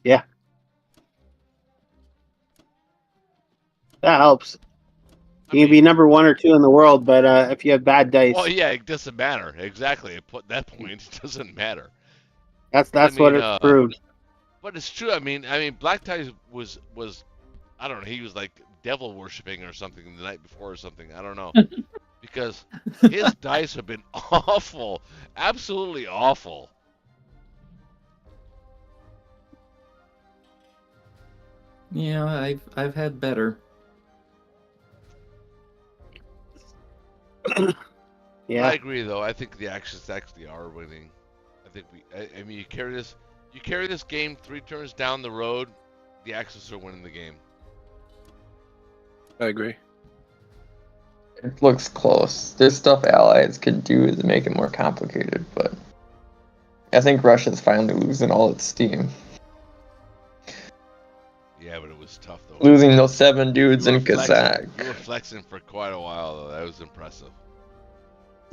Yeah. That helps. You can be number 1 or 2 in the world, but if you have bad dice, Well, yeah, it doesn't matter. Exactly. At that point, it doesn't matter. that's I what mean, it proved. But it's true. I mean, Black Tie was I don't know. He was like devil worshipping or something the night before or something. I don't know because his dice have been awful, absolutely awful. Yeah, I've had better. Yeah. I agree, though. I think the Axis actually are winning. I think I mean, you carry this game 3 turns down the road, the Axis are winning the game. I agree. It looks close. There's stuff Allies could do to make it more complicated, but I think Russia's finally losing all its steam. Yeah, but it was tough though. Losing those 7 dudes You in were flexing- Kazakh. You were flexing for quite a while though. That was impressive.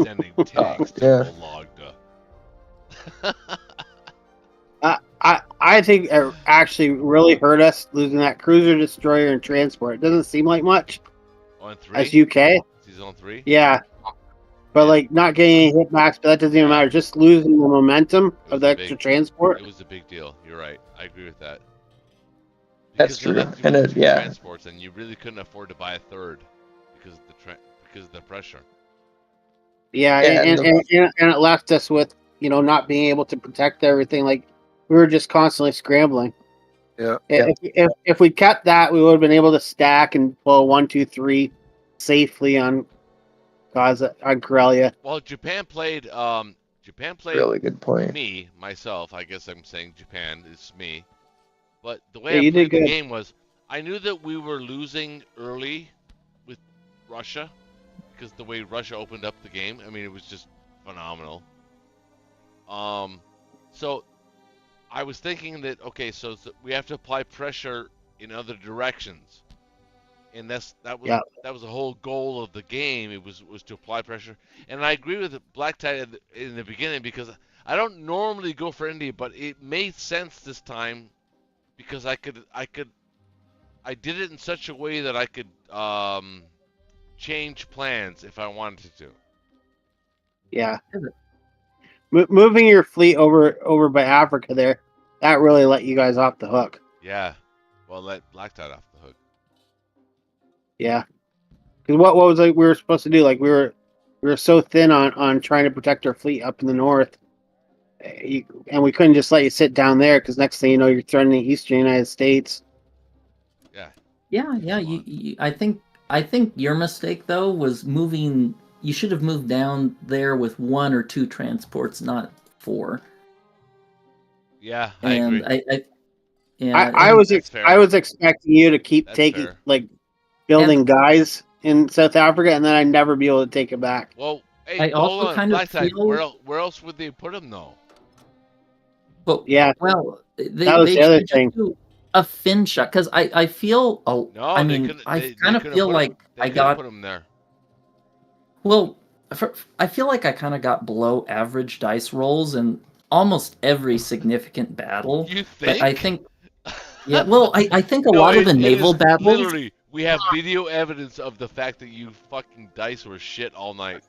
Sending tanks yeah. to Vologda. I think it actually really hurt us losing that cruiser, destroyer, and transport. It doesn't seem like much On 3? as UK. He's on 3? Yeah. But like not getting any hit backs, but that doesn't even matter. Just losing the momentum of the extra transport. It was a big deal. You're right. I agree with that. That's Because true. of And the 2 yeah. transports, and you really couldn't afford to buy a third because of the pressure. Yeah, Yeah, and it left us with, not being able to protect everything. Like we were just constantly scrambling. Yeah. If we kept that, we would have been able to stack and pull 1, 2, 3 safely on Karelia. Well, Japan played Really good point. me, myself. I guess I'm saying Japan is me. But the Yeah, way I you did played the good. game was I knew that we were losing early with Russia because the way Russia opened up the game, I mean, it was just phenomenal. So I was thinking that okay, so we have to apply pressure in other directions, and that was the whole goal of the game. It was to apply pressure, and I agree with Black Tie in the beginning because I don't normally go for India, but it made sense this time because I did it in such a way that I could change plans if I wanted to. Yeah. Moving your fleet over by Africa there, that really let you guys off the hook. Yeah, well, let Black Tie off the hook. Yeah. Because what was like we were supposed to do? Like we were so thin on trying to protect our fleet up in the north, and we couldn't just let you sit down there because next thing you know, you're threatening the Eastern United States. Yeah. I think your mistake though was moving. You should have moved down there with 1 or 2 transports, not 4. Yeah, I agree. I was expecting you to keep That's taking fair. building guys in South Africa, and then I'd never be able to take it back. Well, hey, I hold also on, kind of Black Tide. feel- Where else would they put him though? But Yeah, well, that was they the other should thing. just do a fin shot because I feel. Oh, No, I they mean, couldn't. I They kind of couldn't feel put like him, they I couldn't got. put him there. Well, I feel like I kind of got below average dice rolls in almost every significant battle. You But think? I think, yeah. Well, I think a No, lot of the it naval is battles. literally. We have video evidence of the fact that you fucking dice were shit all night.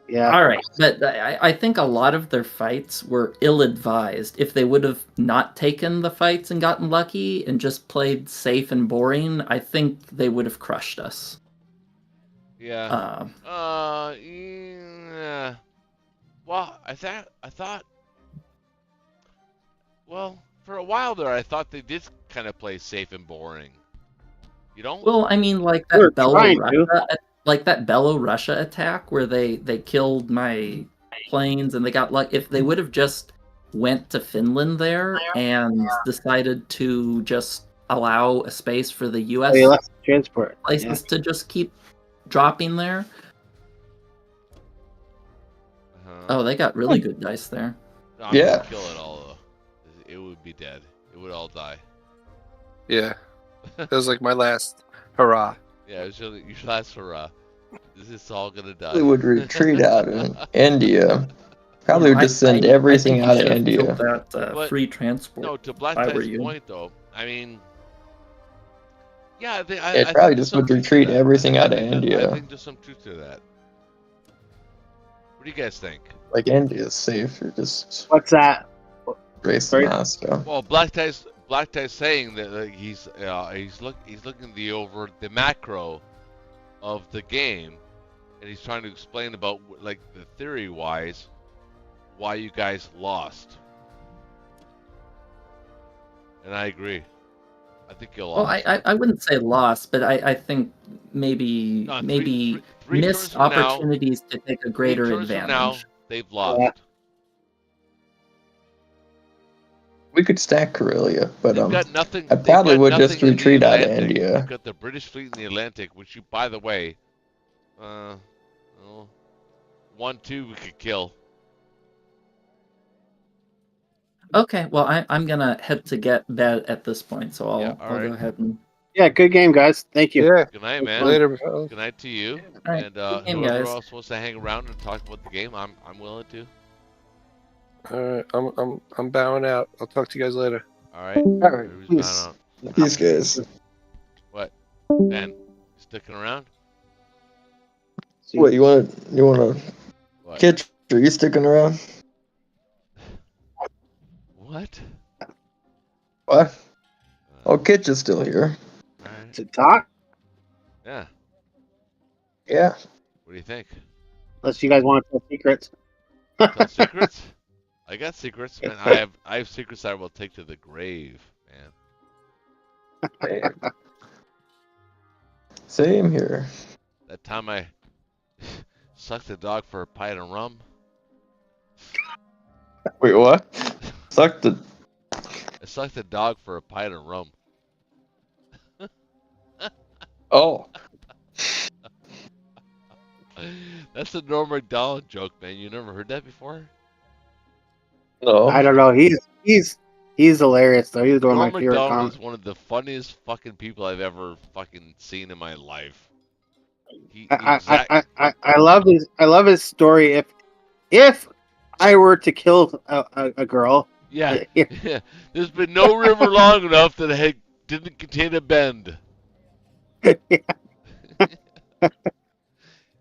Yeah. All right, but I think a lot of their fights were ill-advised. If they would have not taken the fights and gotten lucky and just played safe and boring, I think they would have crushed us. Yeah. Yeah. Well, I thought. Well, for a while there, I thought they did kind of play safe and boring. You don't? Well, I mean, like We're that trying Belo-Russia attack where they killed my planes and they got luck. If they would have just went to Finland there and decided to just allow a space for the U.S. You left the transport. places to just keep dropping there. Oh, they got really good dice there. No, I'm Yeah. gonna kill it all though. It would be dead. It would all die. Yeah. That was like my last hurrah. Yeah, it was your last hurrah. This is all gonna die. Probably would retreat out in India. Probably You know, would just send I everything think you out of should have India. killed that But- free transport. No, to Black if I were Tide's you. point though, I mean, yeah, It I probably think there's just some would truth to retreat that. everything out of I India. think there's some truth to that. What do you guys think? Like India's safe. You're just What's that? race Sorry? to Moscow. Well, Black Tie's saying that he's looking over the macro of the game, and he's trying to explain about like the theory wise why you guys lost. And I agree. I think you Well, lost. I wouldn't say lost, but I think maybe No, maybe three missed turns from now- opportunities to take a 3 greater turns from now, advantage. they've lost. Yeah. We could stack Karelia, but They've got nothing. I they've probably got would just nothing in the retreat out of Atlantic. India. You've got the British fleet in the Atlantic, which you, by the way, 1-2 we could kill. Okay, well I'm gonna head to get bed at this point, so I'll Yeah, all I'll right. go ahead and Yeah, good game, guys. Thank you. Yeah. Good night, man. Later. fellas. Good night to you. All right, And good game, whoever guys. else wants to hang around and talk about the game, I'm willing to. All right. I'm bowing out. I'll talk to you guys later. All right. All right, Everybody's peace. bowing out. These guys. What? Ben, sticking around? What you want? What? Kitch? Are you sticking around? What? What? Oh, Kitch is still here. All right. To talk? Yeah. Yeah. What do you think? Unless you guys want to tell secrets. Tell secrets? I got secrets, man. I have secrets I will take to the grave, man. Same here. That time I sucked a dog for a pint of rum. Wait, what? Sucked the. I sucked a dog for a pint of rum. Oh. That's a Norm Macdonald joke, man. You never heard that before? No. I don't know. He's hilarious though. He's one of Norm my favorite Macdonald comics. is one of the funniest fucking people I've ever fucking seen in my life. I love his story. If I were to kill a girl, Yeah. There's been no river long enough that didn't contain a bend.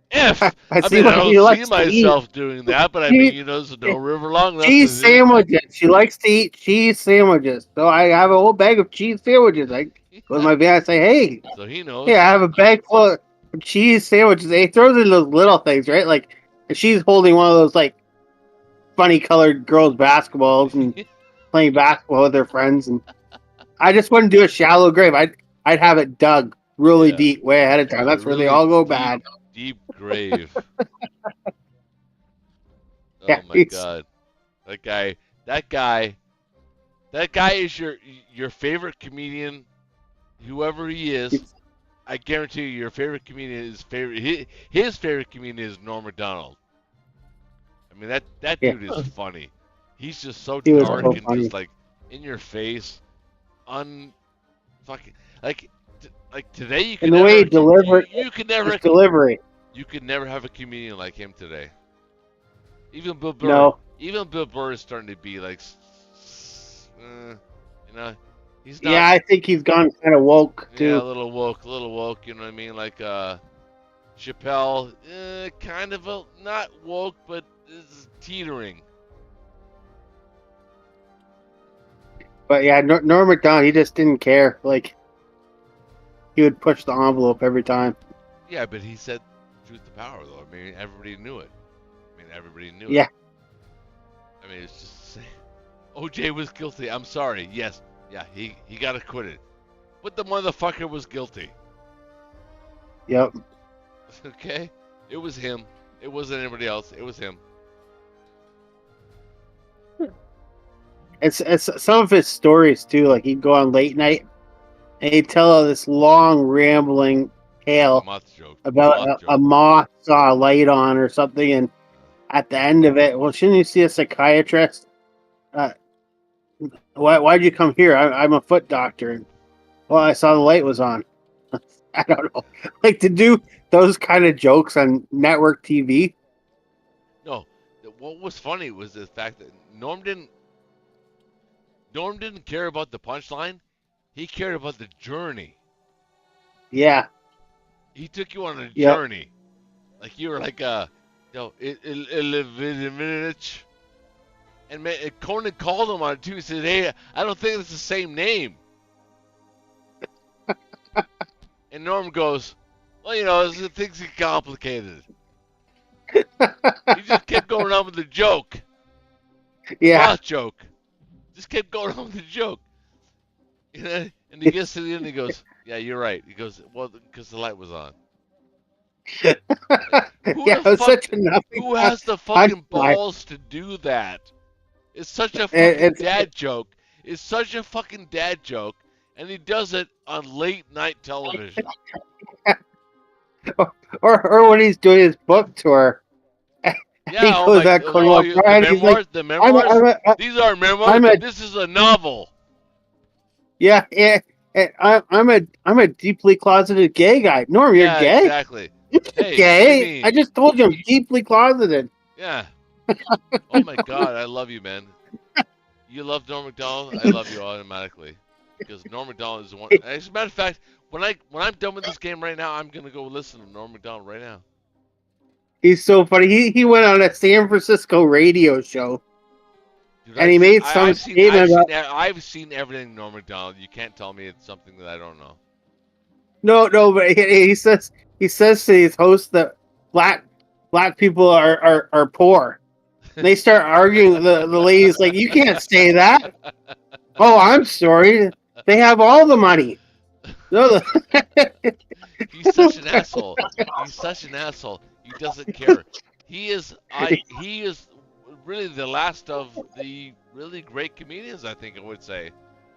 If I see mean, what I he don't likes see to eat. myself doing that, but I mean, there's no river long enough. Cheese to do- sandwiches. She likes to eat cheese sandwiches. So I have a whole bag of cheese sandwiches. I go to my van. I say, hey, So he knows. yeah, I have a bag full of cheese sandwiches. He throws in those little things, right? Like, and she's holding one of those like funny colored girls' basketballs and playing basketball with their friends. And I just wouldn't do a shallow grave. I'd have it dug really deep, way ahead of time. That's where they really all go deep, bad. Deep grave. Yeah, Oh my God, that guy is your favorite comedian, whoever he is. I guarantee you, your favorite comedian is his favorite comedian is Norm Macdonald. I mean that dude is funny. He's just so He was dark so and funny. just like in your face, fucking like today you can And the never way he delivered you could never his delivery. you could never have a comedian like him today. Even Bill Burr. No. Even Bill Burr is starting to be like, you know, he's not. Yeah, I think he's gone kind of woke too. Yeah, a little woke. You know what I mean? Like Chappelle, kind of not woke, but is teetering. But yeah, Norm Macdonald, he just didn't care. Like, he would push the envelope every time. Yeah, but he said truth to power, though. I mean, everybody knew it. Yeah. I mean, it's just the same. OJ was guilty. I'm sorry. Yes. Yeah, he got acquitted. But the motherfucker was guilty. Yep. Okay? It was him. It wasn't anybody else. It was him. It's some of his stories too. Like, he'd go on late night and he'd tell this long rambling tale Moth joke. about a moth saw a light on or something, and at the end of it, well, shouldn't you see a psychiatrist? Why'd you come here? I'm a foot doctor. And, well, I saw the light was on. I don't know. Like, to do those kind of jokes on network TV. No, what was funny was the fact that Norm didn't care about the punchline. He cared about the journey. Yeah. He took you on a journey. Like you were like Ilevich. And Conan called him on it too. He said, "Hey, I don't think it's the same name." And Norm goes, "Well, you know, things get complicated." He just kept going on with the joke. Yeah. Moth joke. Just kept going on with the joke. You know? And he gets to the end and he goes, "Yeah, you're right." He goes, "Well, because the light was on." Yeah, it was such a nothing. Who has the fucking balls to do that? It's such a fucking dad joke. It's such a fucking dad joke, and he does it on late night television. or when he's doing his book tour. Yeah, he goes that the memoirs. These are memoirs. This is a novel. Yeah. I'm a deeply closeted gay guy. Norm, you're gay. Exactly. Hey, gay. I just told you I'm deeply closeted. Yeah. Oh my God, I love you, man. You love Norm Macdonald. I love you automatically because Norm Macdonald is the one. As a matter of fact, when I'm done with this game right now, I'm gonna go listen to Norm Macdonald right now. He's so funny. He went on a San Francisco radio show. Dude, and he made some statement about... I've seen everything Norm Macdonald. You can't tell me it's something that I don't know. No, but he says to his host that black people are poor. And they start arguing. The lady's like, "You can't say that." "Oh, I'm sorry. They have all the money." No, He's such an asshole. He's such an asshole. He doesn't care. He is really the last of the really great comedians, I think I would say.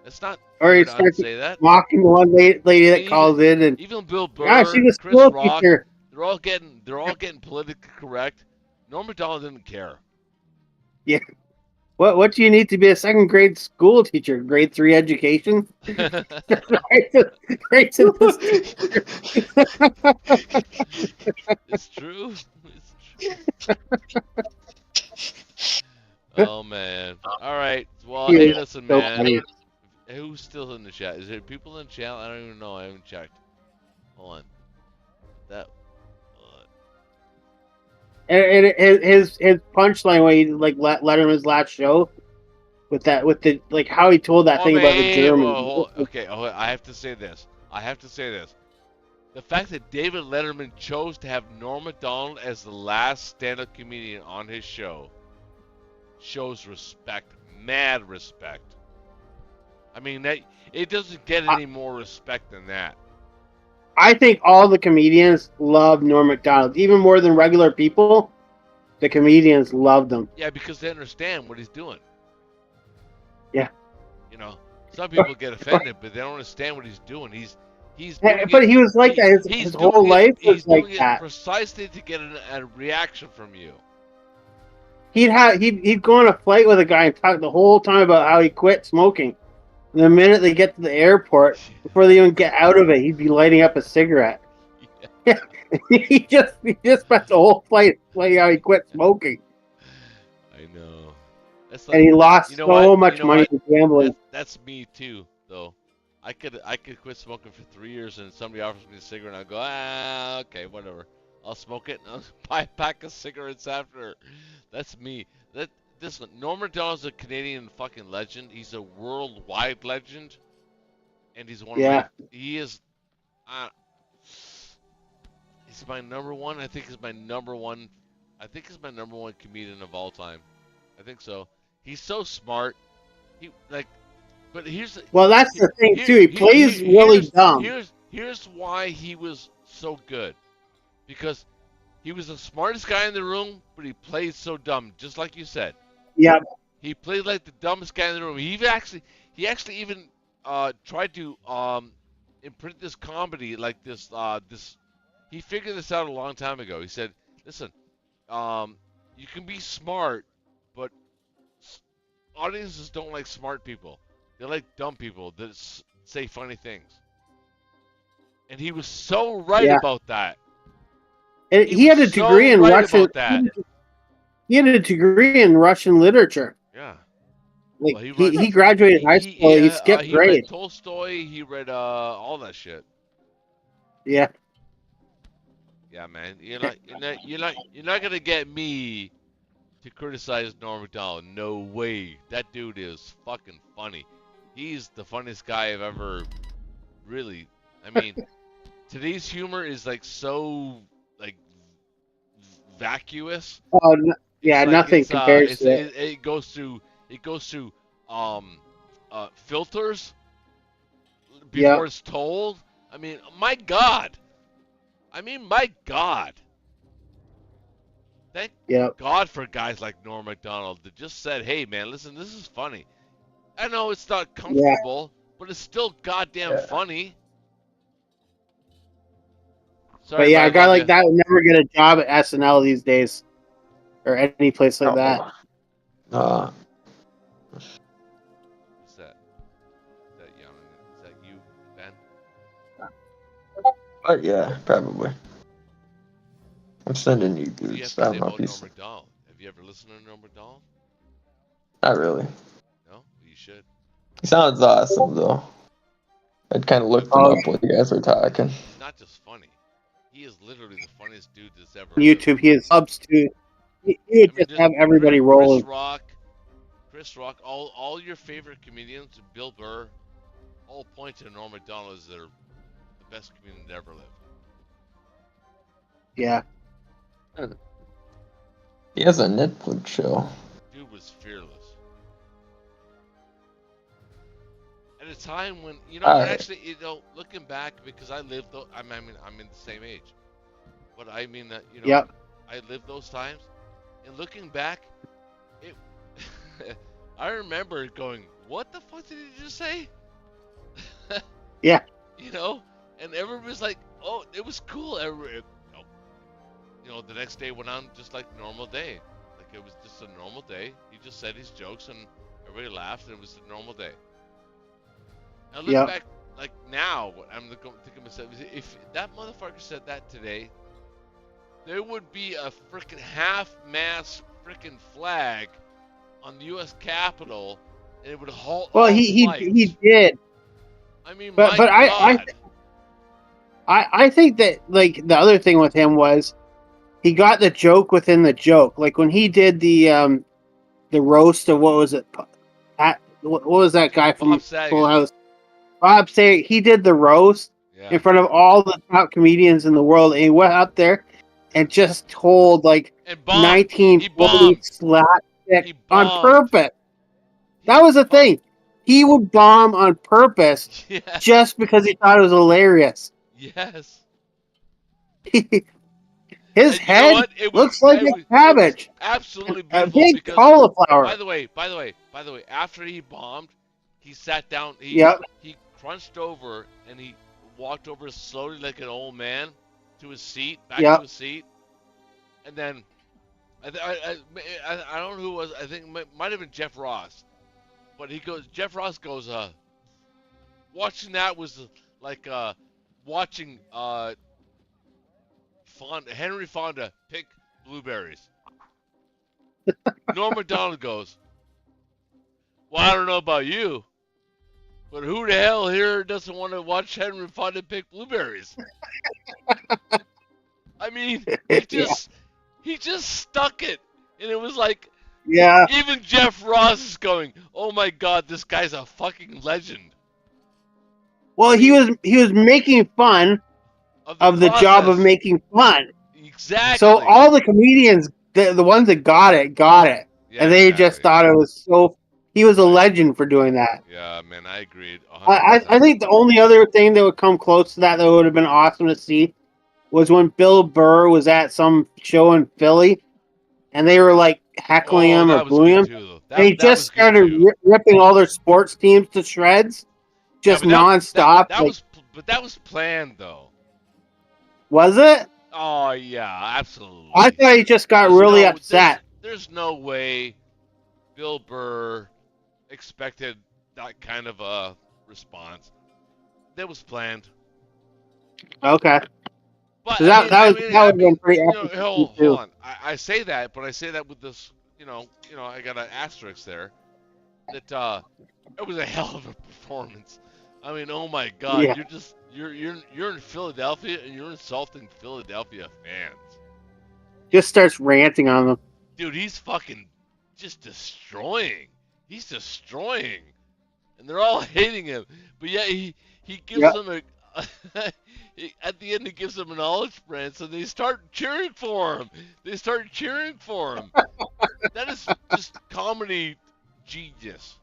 It's not or he to starts say that. mocking the one lady that calls in, and even Bill Burr, she was Chris Rock, teacher. they're all getting politically correct. Norm Macdonald didn't care. Yeah. What do you need to be a second grade school teacher? Grade 3 education? right to this. It's true. Oh man. All right. Well, hey, listen, man. Funny. Who's still in the chat? Is there people in the chat? I don't even know. I haven't checked. Hold on. That. And his punchline when he like Letterman's last show with the like how he told that thing about the German. Okay, I have to say this. The fact that David Letterman chose to have Norm Macdonald as the last stand-up comedian on his show shows respect, mad respect. I mean, that it doesn't get any more respect than that. I think all the comedians love Norm Macdonald, even more than regular people. The comedians love them. Yeah, because they understand what he's doing. Yeah. You know, some people get offended, but they don't understand what he's doing. He's But he was like that. His whole life was like that. Precisely to get a reaction from you. He'd go on a flight with a guy and talk the whole time about how he quit smoking. And the minute they get to the airport, before they even get out of it, he'd be lighting up a cigarette. Yeah. he just spent the whole flight explaining how he quit smoking. I know. That's and he lost so much money to gambling. That's me too, though. I could quit smoking for 3 years, and somebody offers me a cigarette, and I go, okay, whatever. I'll smoke it, and I'll buy a pack of cigarettes after. That's me. Listen, Norm Macdonald's a Canadian fucking legend. He's a worldwide legend, and he's one of my. He is. He's my number one. I think he's my number one. I think he's my number one comedian of all time. I think so. He's so smart. But here's. Well, that's the thing too. He plays really dumb. Here's why he was so good, because he was the smartest guy in the room, but he played so dumb, just like you said. Yeah. He played like the dumbest guy in the room. He actually even tried to imprint this comedy like this. He figured this out a long time ago. He said, "Listen, you can be smart, but audiences don't like smart people. They like dumb people that say funny things." And he was so right about that. And he had a degree in Russian. He had a degree in Russian literature. Yeah. Like he graduated high school. He skipped he grade. Read Tolstoy. He read all that shit. Yeah. Yeah, man. You're not gonna get me to criticize Norm Macdonald. No way. That dude is fucking funny. He's the funniest guy I've ever really. I mean, today's humor is like so like vacuous. Oh yeah, nothing compares to it. It goes through filters before it's told. I mean, my God. Thank God for guys like Norm Macdonald that just said, "Hey, man, listen, this is funny. I know it's not comfortable, but it's still goddamn funny." Sorry, but yeah, a guy like that would never get a job at SNL these days, or any place like that. What's that? Is that you, Ben? Yeah, probably. I'm sending you dudes. What do you have to say about Norm Macdonald? Have you ever listened to Norm Macdonald? Not really. No? You should. He sounds awesome, though. I'd kind of looked him up while you guys were talking. He's not just funny. He is literally the funniest dude that's ever. YouTube, he is subs too. He would just have everybody rolling. Chris Rock, all your favorite comedians, Bill Burr, all point to Norm Macdonald as the best comedian that ever lived. Yeah. He has a Netflix show. Dude was fearless. At a time when, actually, looking back, because I lived, I'm in the same age. But I mean, I lived those times. And looking back, I remember going, what the fuck did he just say? Yeah. And everyone was like, oh, it was cool. The next day went on just like a normal day. Like it was just a normal day. He just said his jokes and everybody laughed and it was a normal day. Now look back, like now, I'm thinking to myself, if that motherfucker said that today, there would be a freaking half-mast freaking flag on the U.S. Capitol, and it would halt. Well, he did. I mean, but I think that like the other thing with him was he got the joke within the joke. Like when he did the roast of what was it? What was that guy from Full House? Bob Saget. He did the roast in front of all the top comedians in the world, and he went up there and just told like 19 fully slap stick He on bombed. purpose. That was the thing. He would bomb on purpose Yeah. just because he thought it was hilarious. Yes. His And you know head what? looks like a cabbage. It was absolutely A beautiful big because cauliflower. by the way, after he bombed, he sat down, Yep. he crunched over and he walked over slowly like an old man to his seat, back Yep. to his seat. And then I don't know who it was. I think it might have been Jeff Ross. But Jeff Ross goes, watching that was like watching Henry Fonda pick blueberries. Norm Macdonald goes, well, I don't know about you, but who the hell here doesn't want to watch Henry Fonda pick blueberries? I mean, he just stuck it, and it was like, Yeah. even Jeff Ross is going, oh my God, this guy's a fucking legend. Well, he was making fun of the job of process. making fun. Exactly. So all the comedians, the ones that got it, Yeah, and they exactly. just thought it was so. He was a legend for doing that. Yeah, man, I agreed. I think the only other thing that would come close to that would have been awesome to see was when Bill Burr was at some show in Philly, and they were like heckling him or booing him. And he just started ripping all their sports teams to shreds, just nonstop. That was planned, though. Was it? Oh yeah, absolutely. I thought he just got really upset. There's no way Bill Burr expected that kind of a response. That was planned. Okay. But that would have been pretty epic. Hold on. I say that, but I say that with this, I got an asterisk there. That it was a hell of a performance. I mean, oh my God, Yeah. you're in Philadelphia and you're insulting Philadelphia fans. Just starts ranting on them. Dude, he's fucking just destroying. He's destroying, and they're all hating him. But yeah, he gives them a. At the end, he gives them an olive branch, so they start cheering for him. That is just comedy genius.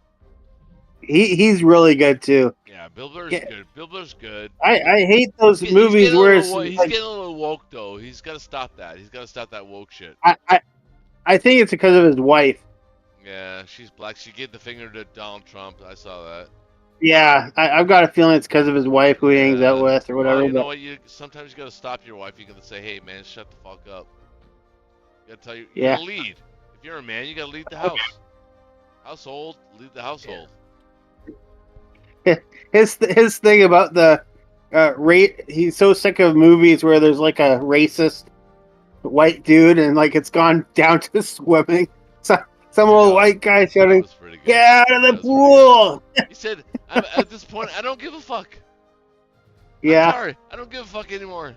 He's really good too. Yeah, Bill Burr's good. Bill Burr's good. I hate those movies where he's getting a little woke though. He's got to stop that. He's got to stop that woke shit. I think it's because of his wife. Yeah, she's black. She gave the finger to Donald Trump. I saw that. Yeah, I've got a feeling it's because of his wife who he hangs out with or whatever. Well, you know what? Sometimes you got to stop your wife. You got to say, "Hey, man, shut the fuck up." You got to tell you. You got to lead. If you're a man, you got to lead the house. Household, lead the household. His thing about the he's so sick of movies where there's like a racist white dude and like it's gone down to swimming. Some old white guy shouting, "Get out of the pool!" He said, "At this point, I don't give a fuck." Yeah. I'm sorry, I don't give a fuck anymore.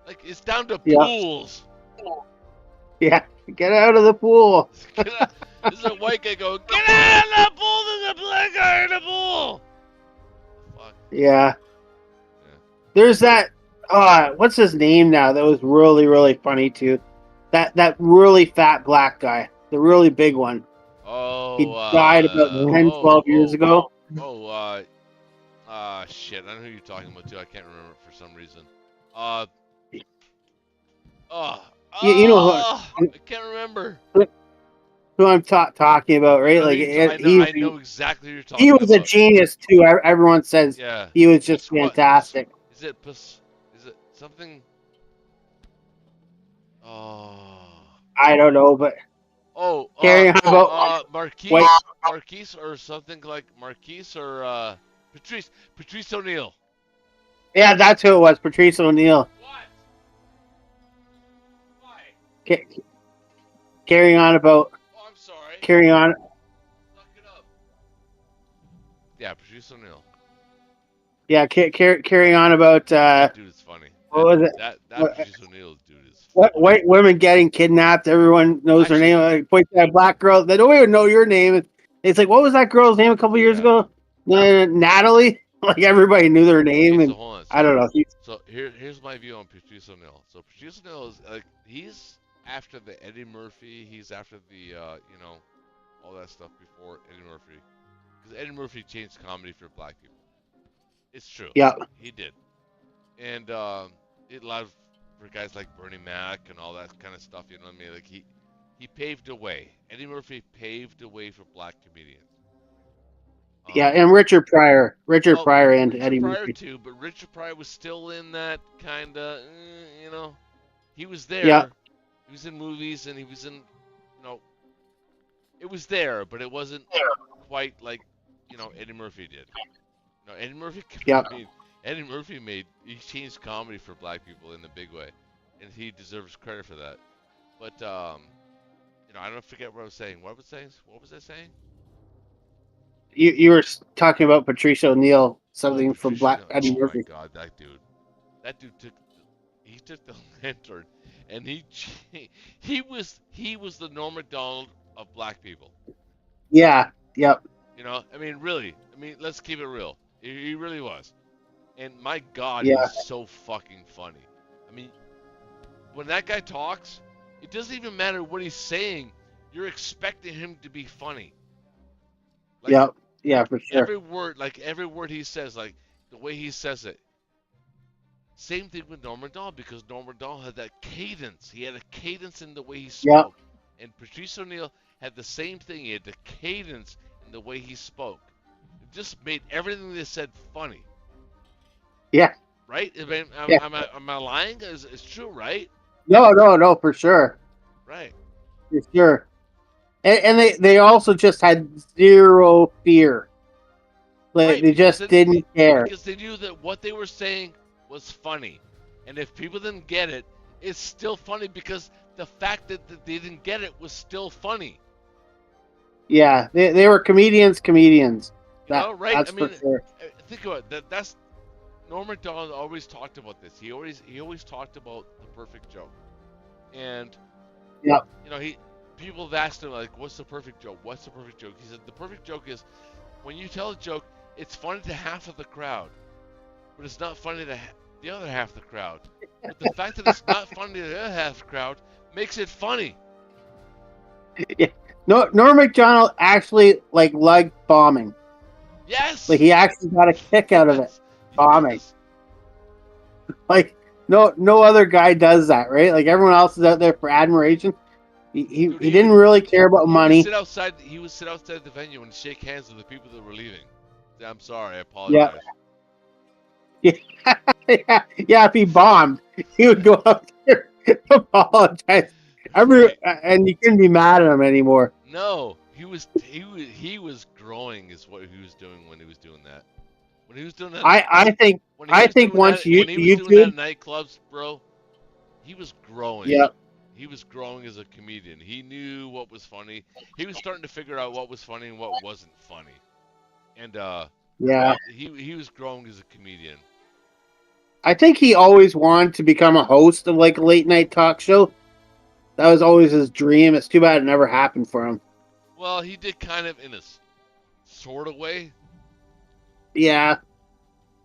Like it's down to pools. Yeah, get out of the pool. This is a white guy going, "Get out of the pool! There's a black guy in the pool." Fuck. Yeah. There's that. What's his name now? That was really, really funny too. That really fat black guy, the really big one. Oh. He died about 10, 12 years ago. Shit. I know who you're talking about too. I can't remember for some reason. You know who, I can't remember. Who I'm talking about, right? I know exactly who you're talking He about. was a genius too. Everyone says he was just fantastic. Is it something? Oh. I don't know, but carrying on about Marquise or something like Marquise or Patrice O'Neill. Yeah, that's who it was, Patrice O'Neill. What? Why? Carrying on about. Oh, I'm sorry. Carrying on. Look it up. Yeah, Patrice O'Neill. Yeah, carrying on about. That dude is funny. What was it? That Patrice O'Neill dude is. What white women getting kidnapped? Everyone knows her name. Like, point to that black girl. They don't even know your name. It's like, what was that girl's name a couple years ago? Natalie. Like everybody knew their name, and I don't know. So here's my view on Patrice O'Neill. So Patrice O'Neill is like he's after the Eddie Murphy. He's after the all that stuff before Eddie Murphy, because Eddie Murphy changed comedy for black people. It's true. Yeah. He did, and it allowed for guys like Bernie Mac and all that kind of stuff. You know what I mean? Like he paved the way. Eddie Murphy paved the way for black comedians. Yeah, and Richard Pryor and Richard Eddie Pryor Murphy. too, but Richard Pryor was still in that kind of, you know, he was there. Yeah. He was in movies and he was in, it was there, but it wasn't quite like, Eddie Murphy did. No, Eddie Murphy. Yeah. I mean, Eddie Murphy he changed comedy for black people in a big way, and he deserves credit for that. But I don't forget what I was saying. What was I saying? You were talking about Patricia O'Neill, something from Patricia Eddie O'Neil. Murphy. Oh my God, that dude took the lantern, and he was the Norm Macdonald of black people. Yeah. Yep. I mean, really. I mean, let's keep it real. He really was. And my God, Yeah. he's so fucking funny. I mean, when that guy talks, it doesn't even matter what he's saying. You're expecting him to be funny. Like, Yep. Yeah, for sure. every word he says, like the way he says it. Same thing with Norm Macdonald, because Norm Macdonald had that cadence. He had a cadence in the way he spoke. And Patrice O'Neil had the same thing. He had the cadence in the way he spoke. It just made everything they said funny. Yeah. Right? Yeah. Am I lying? It's true, right? No, for sure. Right. For sure. And they also just had zero fear. Like, Right, they just didn't care. Because they knew that what they were saying was funny. And if people didn't get it, it's still funny because the fact that they didn't get it was still funny. Yeah, they were comedians. Right? That's I mean, for sure. think about it. That's Norm Macdonald always talked about this. He always talked about the perfect joke. And Yep. people have asked him, like, what's the perfect joke? What's the perfect joke? He said the perfect joke is when you tell a joke, it's funny to half of the crowd, but it's not funny to the other half of the crowd. But the fact that it's not funny to the other half of the crowd makes it funny. Yeah. No, Norm Macdonald actually liked bombing. Yes. Like, he actually got a kick out of it. Bombing. Yes. Like, no other guy does that, right? Like, everyone else is out there for admiration. He didn't really care about money. He would sit outside the venue and shake hands with the people that were leaving. Say, I'm sorry, I apologize. Yeah, if he bombed, he would go up there and apologize. And you couldn't be mad at him anymore. No, he was growing is what he was doing when he was doing that. When he was doing that, I think once when he was doing that at nightclubs, bro, he was growing. Yeah. He was growing as a comedian. He knew what was funny. He was starting to figure out what was funny and what wasn't funny. And yeah, he was growing as a comedian. I think he always wanted to become a host of like a late night talk show. That was always his dream. It's too bad it never happened for him. Well, he did kind of in a sort of way. Yeah.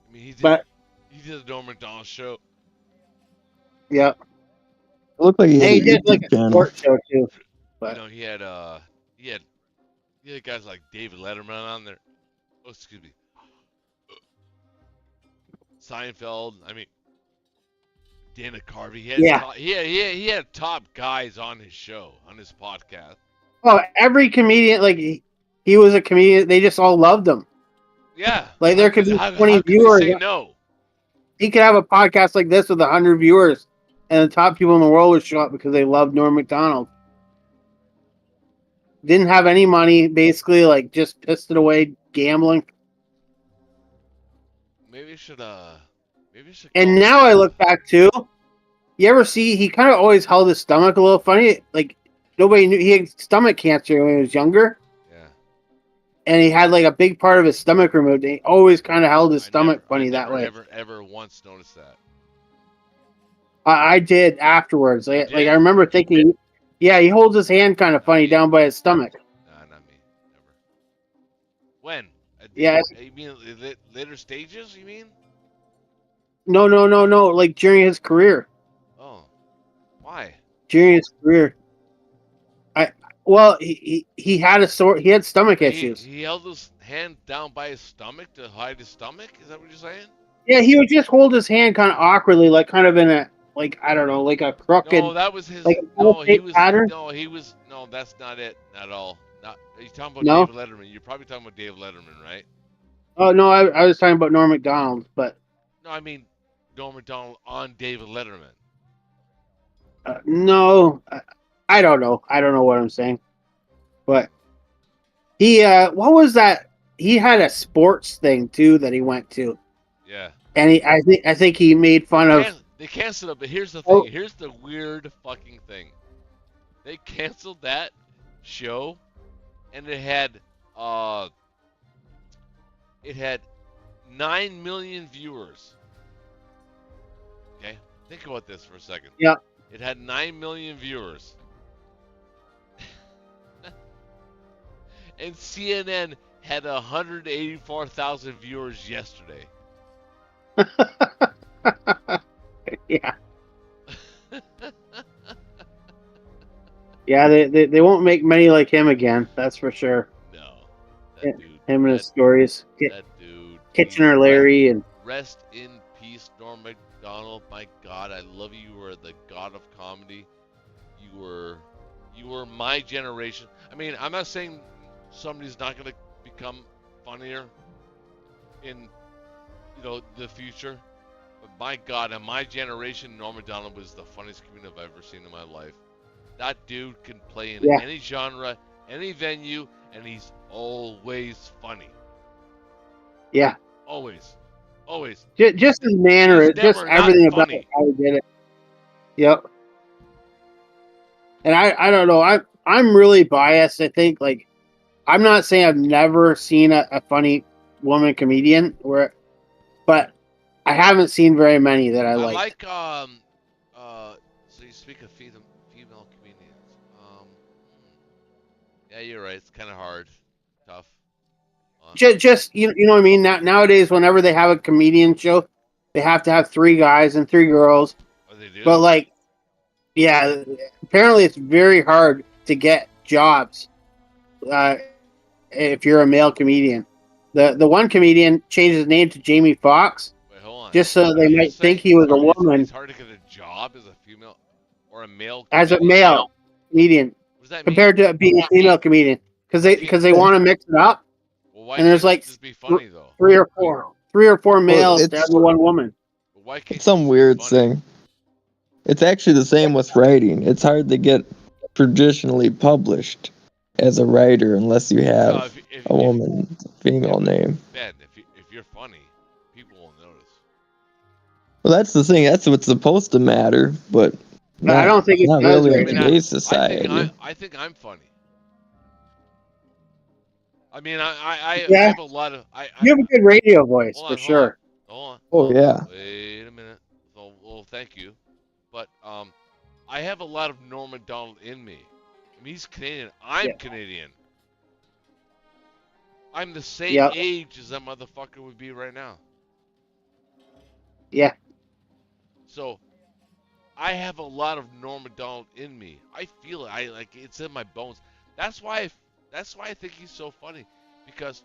I mean, he did the Norm Macdonald show. Yeah. It looked like he did like a channel. sports show too. But He had guys like David Letterman on there. Oh, excuse me. Seinfeld. I mean, Dana Carvey. He had top guys on his show, on his podcast. oh, every comedian, like he was a comedian. They just all loved him. Yeah. Like there could be 20 how viewers. Could they say no. He could have a podcast like this with 100 viewers, and the top people in the world would show up because they loved Norm Macdonald. Didn't have any money, basically, like just pissed it away gambling. Maybe you should. And now I look back too. You ever see? He kind of always held his stomach a little funny. Like nobody knew he had stomach cancer when he was younger. Yeah. And he had like a big part of his stomach removed. And he always kind of held his stomach funny that way. Ever once noticed that. I did afterwards. Like I remember thinking, yeah, he holds his hand kind of funny down by his stomach. Nah, not me. Never. When? Yeah. You mean later stages? You mean? No. Like during his career. Oh, why? During his career, Well, he had he had stomach issues. He held his hand down by his stomach to hide his stomach. Is that what you're saying? Yeah, he would just hold his hand kind of awkwardly, like kind of in a I don't know, like a crooked. No, that was his. Like No, he was. pattern? No, he was. No, that's not it at all. Not. You're talking about No? David Letterman. You're probably talking about David Letterman, right? Oh no, I was talking about Norm Macdonald, but No, I mean Norm Macdonald on David Letterman. no, I don't know. I don't know what I'm saying, but he what was that? He had a sports thing too that he went to, Yeah. and I think he made fun of. They canceled it, but here's the thing. Here's the weird fucking thing. They canceled that show, and it had 9 million viewers. Okay, think about this for a second. Yeah. It had 9 million viewers, and CNN had 184,000 viewers yesterday. Yeah. Yeah, they won't make many like him again. That's for sure. No, Yeah, that dude. Him and his stories. That dude. Kitchener Larry and Rest in peace, Norm Macdonald. My God, I love you. You were the god of comedy. You were my generation. I mean, I'm not saying somebody's not going to become funnier in the future, but my God, in my generation, Norm Macdonald was the funniest comedian I've ever seen in my life. That dude can play in any genre, any venue, and he's always funny. yeah. Always. Just his manner, He's just never everything not about funny. how he did it. Yep. And I don't know. I'm really biased. I think I'm not saying I've never seen a funny woman comedian, but I haven't seen very many that I like. So you speak of female comedians. Yeah, you're right. It's kind of hard, tough. Just you know what I mean. Nowadays, whenever they have a comedian show, they have to have 3 guys and 3 girls. Oh, they do. But yeah, apparently it's very hard to get jobs if you're a male comedian. The one comedian changed his name to Jamie Foxx. Wait, hold on. Just so they might think he was a woman. It's hard to get a job as a female or a male. As a male comedian, what does that compared to being a female comedian, because they want to mix it up. Well, why and there's can't it just be funny though? 3 or 4 males to every one woman. Well, why can't It's some weird thing. It's actually the same with writing. It's hard to get traditionally published as a writer unless you have a woman, female name. Ben, if you're funny, people will notice. Well, that's the thing. That's what's supposed to matter, but I don't think it not does really right in now. today's society. I think I'm funny. I mean, I have a lot of. You have a good radio voice for sure. Hold on. Oh yeah. Wait a minute. Well, thank you, but I have a lot of Norm Macdonald in me. I mean, he's Canadian. I'm Canadian. I'm the same age as that motherfucker would be right now. Yeah. So, I have a lot of Norm Macdonald in me. I feel it. It's in my bones. That's why I think he's so funny, because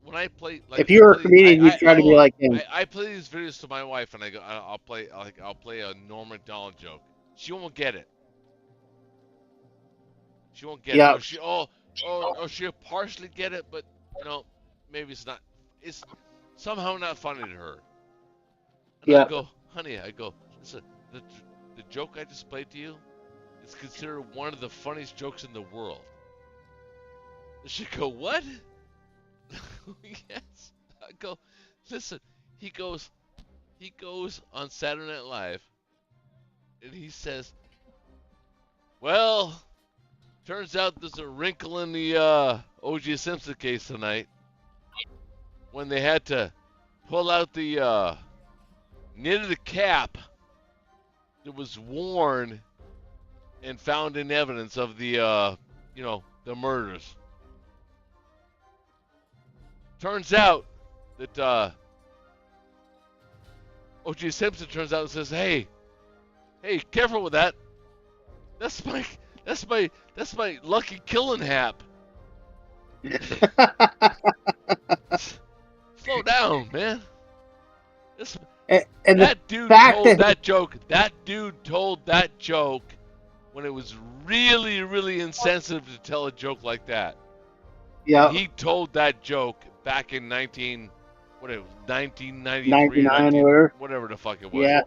when I play, if you were a comedian, you'd try to be like him. I play these videos to my wife, and I'll play a Norm Macdonald joke. She won't get it. She won't get it. She'll partially get it, but maybe it's not. It's somehow not funny to her. And I go, honey, listen, the joke I just played to you is considered one of the funniest jokes in the world. And she go, what? Yes. I go, listen. He goes on Saturday Night Live, and he says, well, turns out there's a wrinkle in the O.J. Simpson case tonight when they had to pull out the knitted cap that was worn and found in evidence of the the murders. Turns out that O.J. Simpson turns out and says, hey, careful with that. That's my lucky killing hap. Slow down, man. and That dude fact told that- that joke. That dude told that joke when it was really, really insensitive to tell a joke like that. yeah, He told that joke back in 1993, 99 or whatever. whatever the fuck it was. Yeah,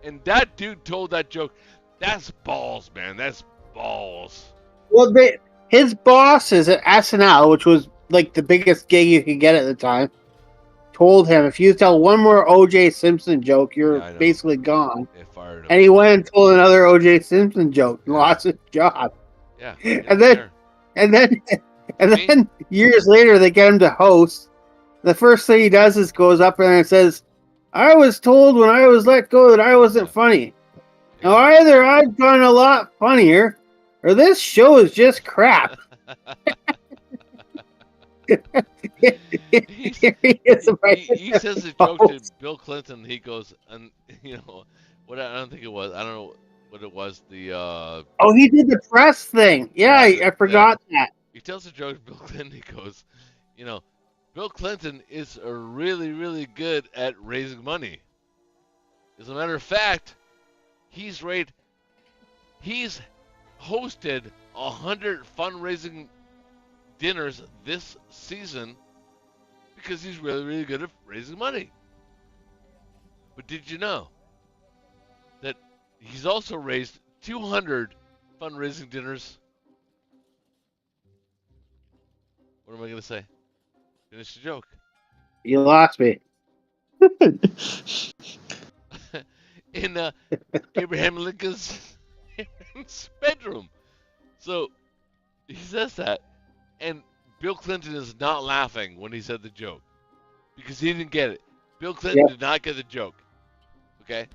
And that dude told that joke. That's balls, man. That's balls. well, his bosses at SNL, which was like the biggest gig you could get at the time, told him, if you tell one more O.J. Simpson joke, you're Yeah, I know. basically gone. They fired him. And he went and told another O.J. Simpson joke and lost his job. Yeah. And then- And then years later, they get him to host. The first thing he does is goes up there and says, I was told when I was let go that I wasn't funny. Now either I've gone a lot funnier, or this show is just crap. he He says a joke to Bill Clinton. He goes, and what I don't think it was. I don't know what it was. Oh, he did the press thing. Yeah, I forgot that. He tells a joke to Bill Clinton. He goes, Bill Clinton is really, really good at raising money. As a matter of fact, he's hosted 100 fundraising dinners this season because he's really, really good at raising money. But did you know that he's also raised 200 fundraising dinners? What am I going to say? Finish the joke. You lost me. In Abraham Lincoln's bedroom. So he says that, and Bill Clinton is not laughing when he said the joke because he didn't get it. Bill Clinton did not get the joke. Okay?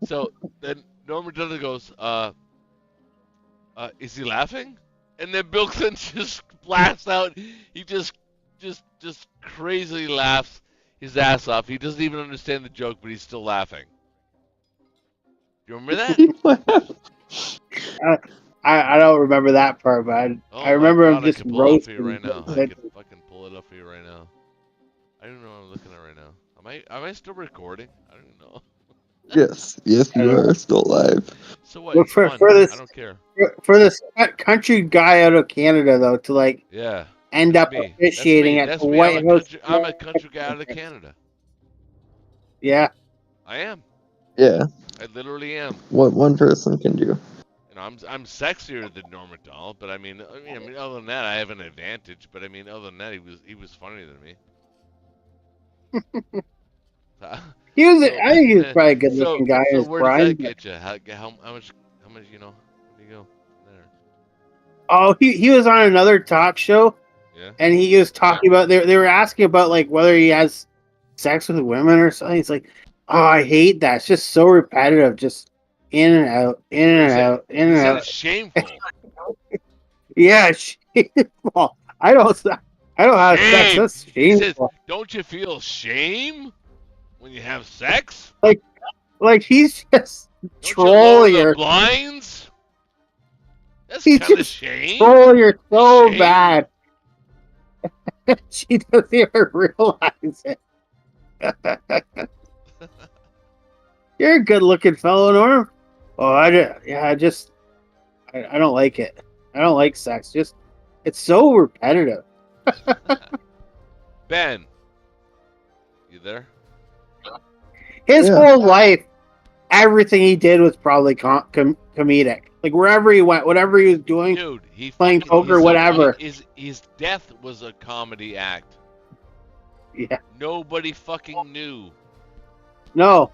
So then Norm Macdonald goes, is he laughing? And then Bill Clinton just blasts out. He just crazily laughs his ass off. He doesn't even understand the joke, but he's still laughing. Do you remember that? I don't remember that part, but I remember him just roasting. I can right now. I can fucking pull it up for you right now. I don't know what I'm looking at right now. Am I still recording? I don't know. Yes, you are still live. So what? Well, for this, I don't care. For this country guy out of Canada, though, to end up me. officiating at the White House. I'm a country guy out of Canada. Yeah. I am. Yeah. I literally am. What one person can do. I'm sexier than Norm Macdonald, but I mean, other than that, I have an advantage. But I mean, other than that, he was funnier than me. I think he was probably a good-looking guy. So where does that get you? How much? Where do you go there? Oh, he was on another talk show. Yeah. And he was talking about they were asking about whether he has sex with women or something. He's like, oh, I hate that. It's just so repetitive. Just in and out, in and out, in and out. It's shameful. Yeah, shameful. I don't have sex. That's shameful. Says, don't you feel shame when you have sex? Like he's just trolling her. Blinds. That's He's kind of just shame. trolling her so Shame. bad. She doesn't even realize it. You're a good-looking fellow, Norm. Oh, I don't like it. I don't like sex. It's so repetitive. Ben, you there? His whole life, everything he did was probably comedic. Like wherever he went, whatever he was doing, Dude, he playing poker, whatever. His death was a comedy act. Yeah. Nobody fucking knew. No.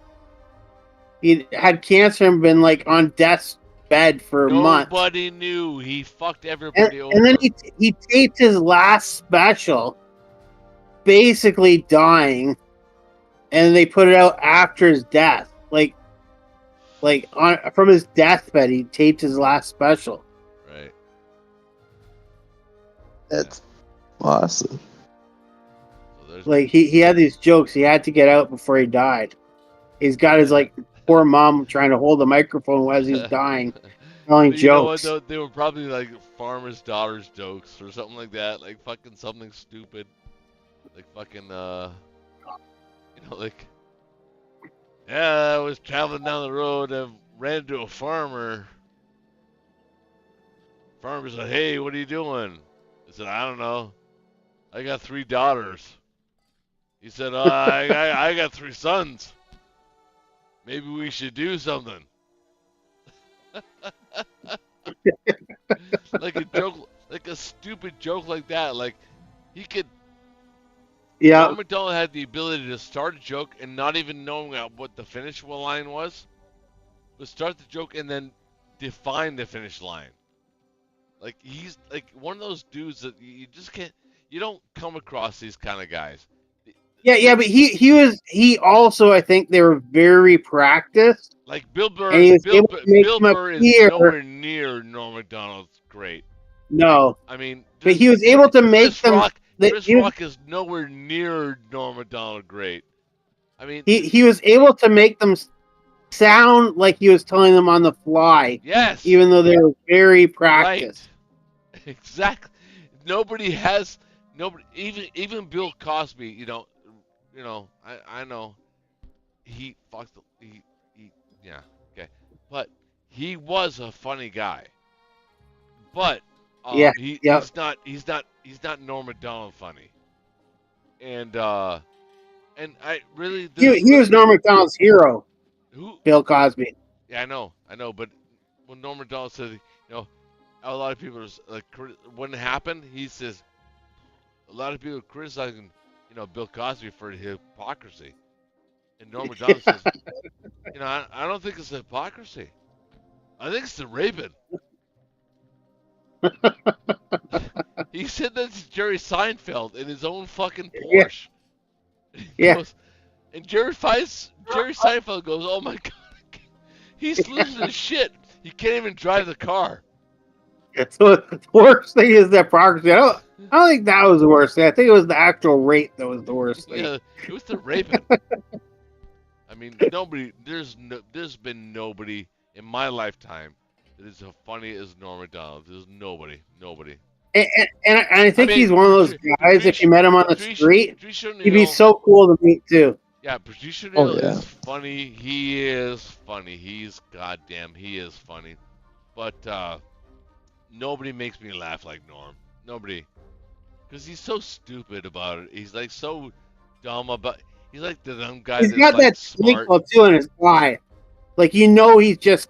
He had cancer and been on death's bed for a month. Nobody knew. He fucked everybody over. And then he taped his last special, basically dying, and they put it out after his death. From his deathbed, he taped his last special. Right. That's awesome. So he had these jokes he had to get out before he died. He's got his poor mom trying to hold the microphone as he's dying. telling But you know what jokes. though? They were probably like farmers' daughters jokes or something like that. Like fucking something stupid. Like fucking like, yeah, I was traveling down the road and ran into a farmer. Farmer said, "Hey, what are you doing?" I said, "I don't know. I got 3 daughters." He said, I got 3 sons. Maybe we should do something." Like a joke, like a stupid joke like that. Like he could. Yeah, Norm Macdonald had the ability to start a joke and not even knowing what the finish line was, but start the joke and then define the finish line. Like he's like one of those dudes that you just can't. You don't come across these kind of guys. yeah, but he also, I think they were very practiced, Like Bill and Burr. he was able to make Bill them Burr is appear. nowhere near Norm Macdonald's great. No, I mean, but he was able to make them. Chris Rock is nowhere near Norm Macdonald great. I mean, He was able to make them sound like he was telling them on the fly, yes, even though they were very practiced. right, exactly. Nobody, even Bill Cosby. I know he fucked. Yeah, okay, but he was a funny guy. But Yeah, he's not Norm Macdonald funny. And I really He was Norm Macdonald's hero, who Bill Cosby. yeah, I know, but when Norm Macdonald said, a lot of people was like when it happened, he says a lot of people are criticizing, Bill Cosby for hypocrisy. And Norm Macdonald says, I don't think it's hypocrisy. I think it's the raping. He said that to Jerry Seinfeld in his own fucking Porsche. Yeah. And Jerry Seinfeld goes, "Oh my god, he's losing his shit. He can't even drive the car." So the worst thing is that progress. I don't think that was the worst thing. I think it was the actual rape that was the worst thing. Yeah, it was the raping. I mean, there's been nobody in my lifetime that is as funny as Norm Macdonald. There's nobody. And I think he's one of those guys. If you met him on the street, he'd be so cool to meet too. Yeah, Patrice O'Neal yeah. is funny. He is funny. He is funny. But nobody makes me laugh like Norm. Nobody. Because he's so stupid about it. He's like so dumb about. He's like the dumb guy. He's that's got like that smart. twinkle too in his eye. Like he's just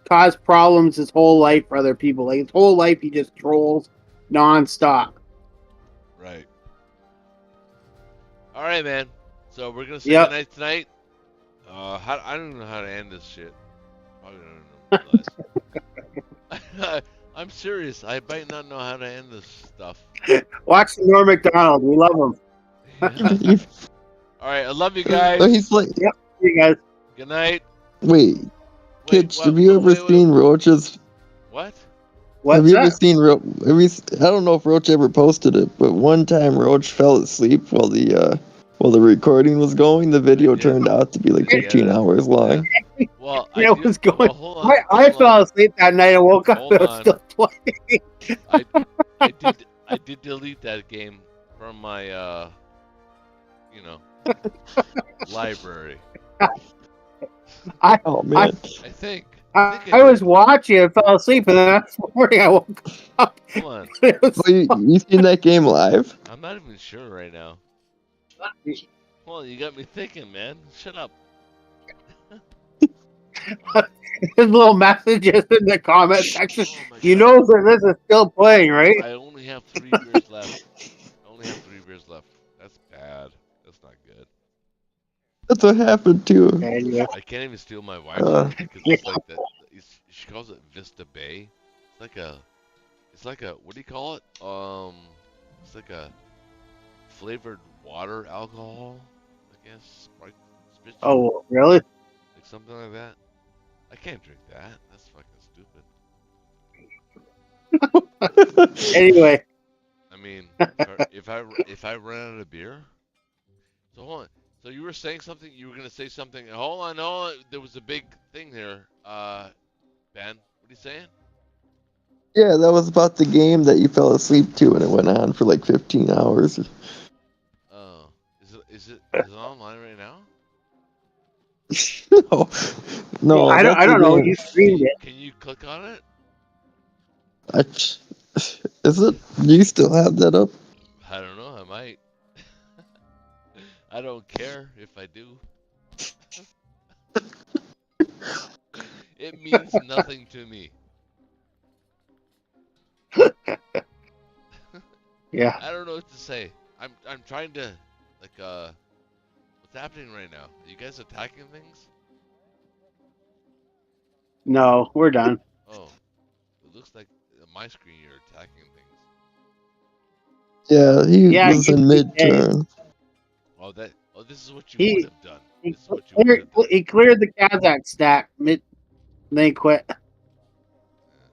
caused problems his whole life for other people. Like his whole life he just trolls nonstop. Right. All right, man. So we're gonna say goodnight tonight. I don't know how to end this shit. Probably don't know. I'm serious. I might not know how to end this stuff. Watch Norm Macdonald. We love him. All right, I love you guys. So he's like, Yep. See you guys. Good night. wait, Kitch, have you ever seen Roach's? What? What's have you ever that? seen I don't know if Roach ever posted it, but one time Roach fell asleep while the recording was going. The video turned out to be like 15 hours long. Well, It was going. Well, hold on, I fell asleep that night and woke up. It was still playing. I did delete that game from my library. Oh man. I think. I was watching and fell asleep, and then next morning I woke up. Come on. You seen that game live? I'm not even sure right now. Well, you got me thinking, man. Shut up. His little messages in the comment section. Oh my You God. know that this is still playing, right? I only have 3 beers left. That's bad. That's not good. That's what happened too. I can't even steal my wife's because it's like that. She calls it Vista Bay. It's like a what do you call it? It's like a flavored water alcohol, I guess. Oh, really? Like something like that. I can't drink that. That's fucking stupid. Anyway. I mean, if I run out of beer, so hold on. So you were saying something. You were gonna say something. Hold on. There was a big thing there, Ben. What are you saying? Yeah, that was about the game that you fell asleep to, and it went on for like 15 hours. Oh, is it online right now? no, no, I that's the don't know. game. You streamed it. Can you click on it? Is it? Do you still have that up? I don't know. I might. I don't care if I do. It means nothing to me. Yeah. I don't know what to say. I'm trying to what's happening right now? Are you guys attacking things? No, we're done. Oh, it looks like on my screen you're attacking things. Yeah, he Yeah, was in mid-turn. Oh, this is what you He- would have done. He, This is what you would have done. he cleared the Kazakh stack mid. Then he quit.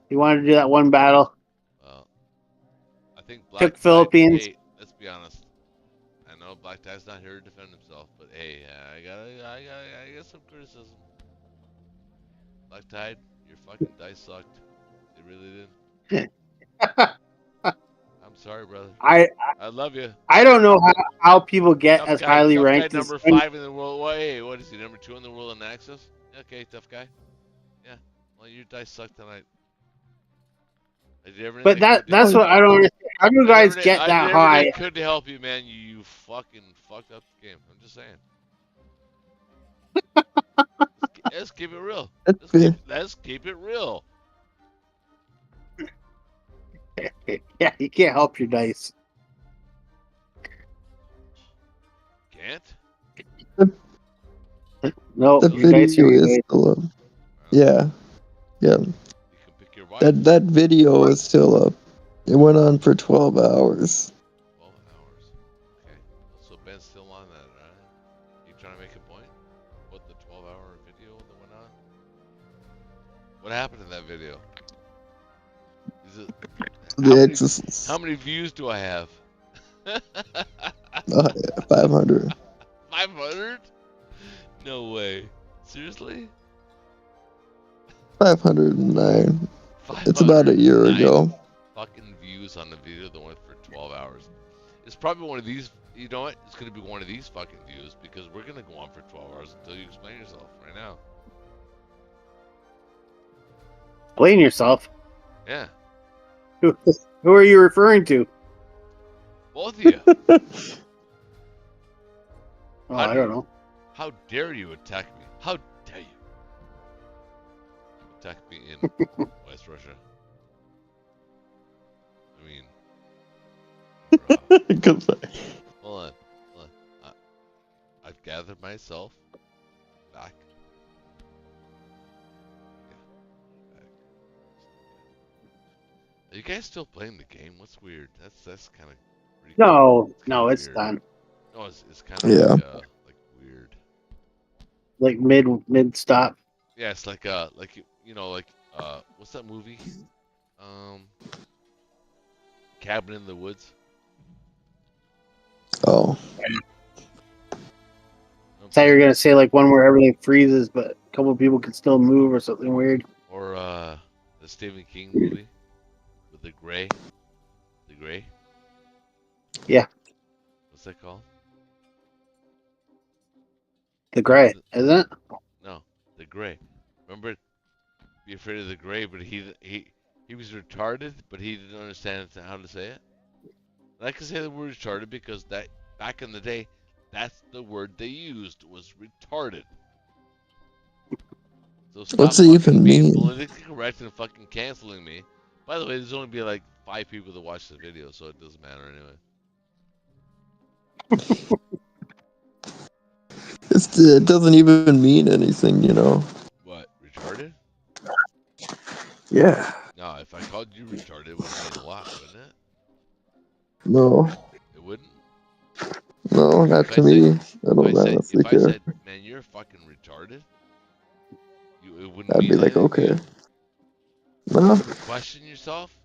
He wanted to do that one battle. Well, I think Black Took Tide, Philippines. hey, let's be honest. I know Black Tide's not here to defend himself, but hey, I got some criticism. Black Tide, your fucking dice sucked. They really did. I'm sorry, brother. I love you. don't know how people get Tough as guy, highly tough ranked guy as number 5 in the world. Well, hey, what is he? Number 2 in the world in Axis? Okay, tough guy. Yeah. Well, your dice sucked tonight. I did everything But I could to that's help what I don't understand. How do you I guys did get everything- that I did high? everything I could to help you, man. You fucking fucked up the game. I'm just saying. Let's keep it real. Let's keep it real. Yeah, you can't help your dice. Can't? No, The your dice video are your is dice. still up. Yeah, yeah. You can pick your wife. That video is still up. It went on for 12 hours. 12 hours. Okay. So Ben's still on that, right? You trying to make a point? What, the 12-hour video that went on? What happened in that video? Is it The Exorcist. how many views do I have? 500. 500? No way. Seriously? 509. It's about a year 509 ago. Fucking views on the video that went for 12 hours. It's probably one of these. You know what? It's gonna be one of these fucking views because we're gonna go on for 12 hours until you explain yourself right now. Explain yourself. Yeah, Who are you referring to? both of you. Oh, I don't know. How dare you attack me? How dare you attack me in West Russia? I mean, hold on. I've gathered myself back. Are you guys still playing the game? What's weird? That's kind of No, it's it's done. No, it's kind of Yeah. like weird. Like mid stop. Yeah, it's like what's that movie? Cabin in the Woods. Oh. I thought you were gonna say like one where everything freezes, but a couple of people can still move or something weird. Or the Stephen King movie with the gray. The gray. Yeah. What's that called? The gray, isn't it? No, the gray. Remember, Be Afraid of the Gray, but he was retarded, but he didn't understand how to say it. And I can say the word retarded because that back in the day, that's the word they used was retarded. So stop What's it fucking even being mean? politically correct and fucking canceling me. By the way, there's only be like 5 people that watch the video, so it doesn't matter anyway. It doesn't even mean anything, you know. What, retarded? Yeah. No, if I called you retarded, it would mean a lot, wouldn't it? No. It wouldn't? No, not If I to said- me. I don't honestly If I care. said, man, you're fucking retarded, it wouldn't I'd mean be like, anything to you? okay. No, Question yourself?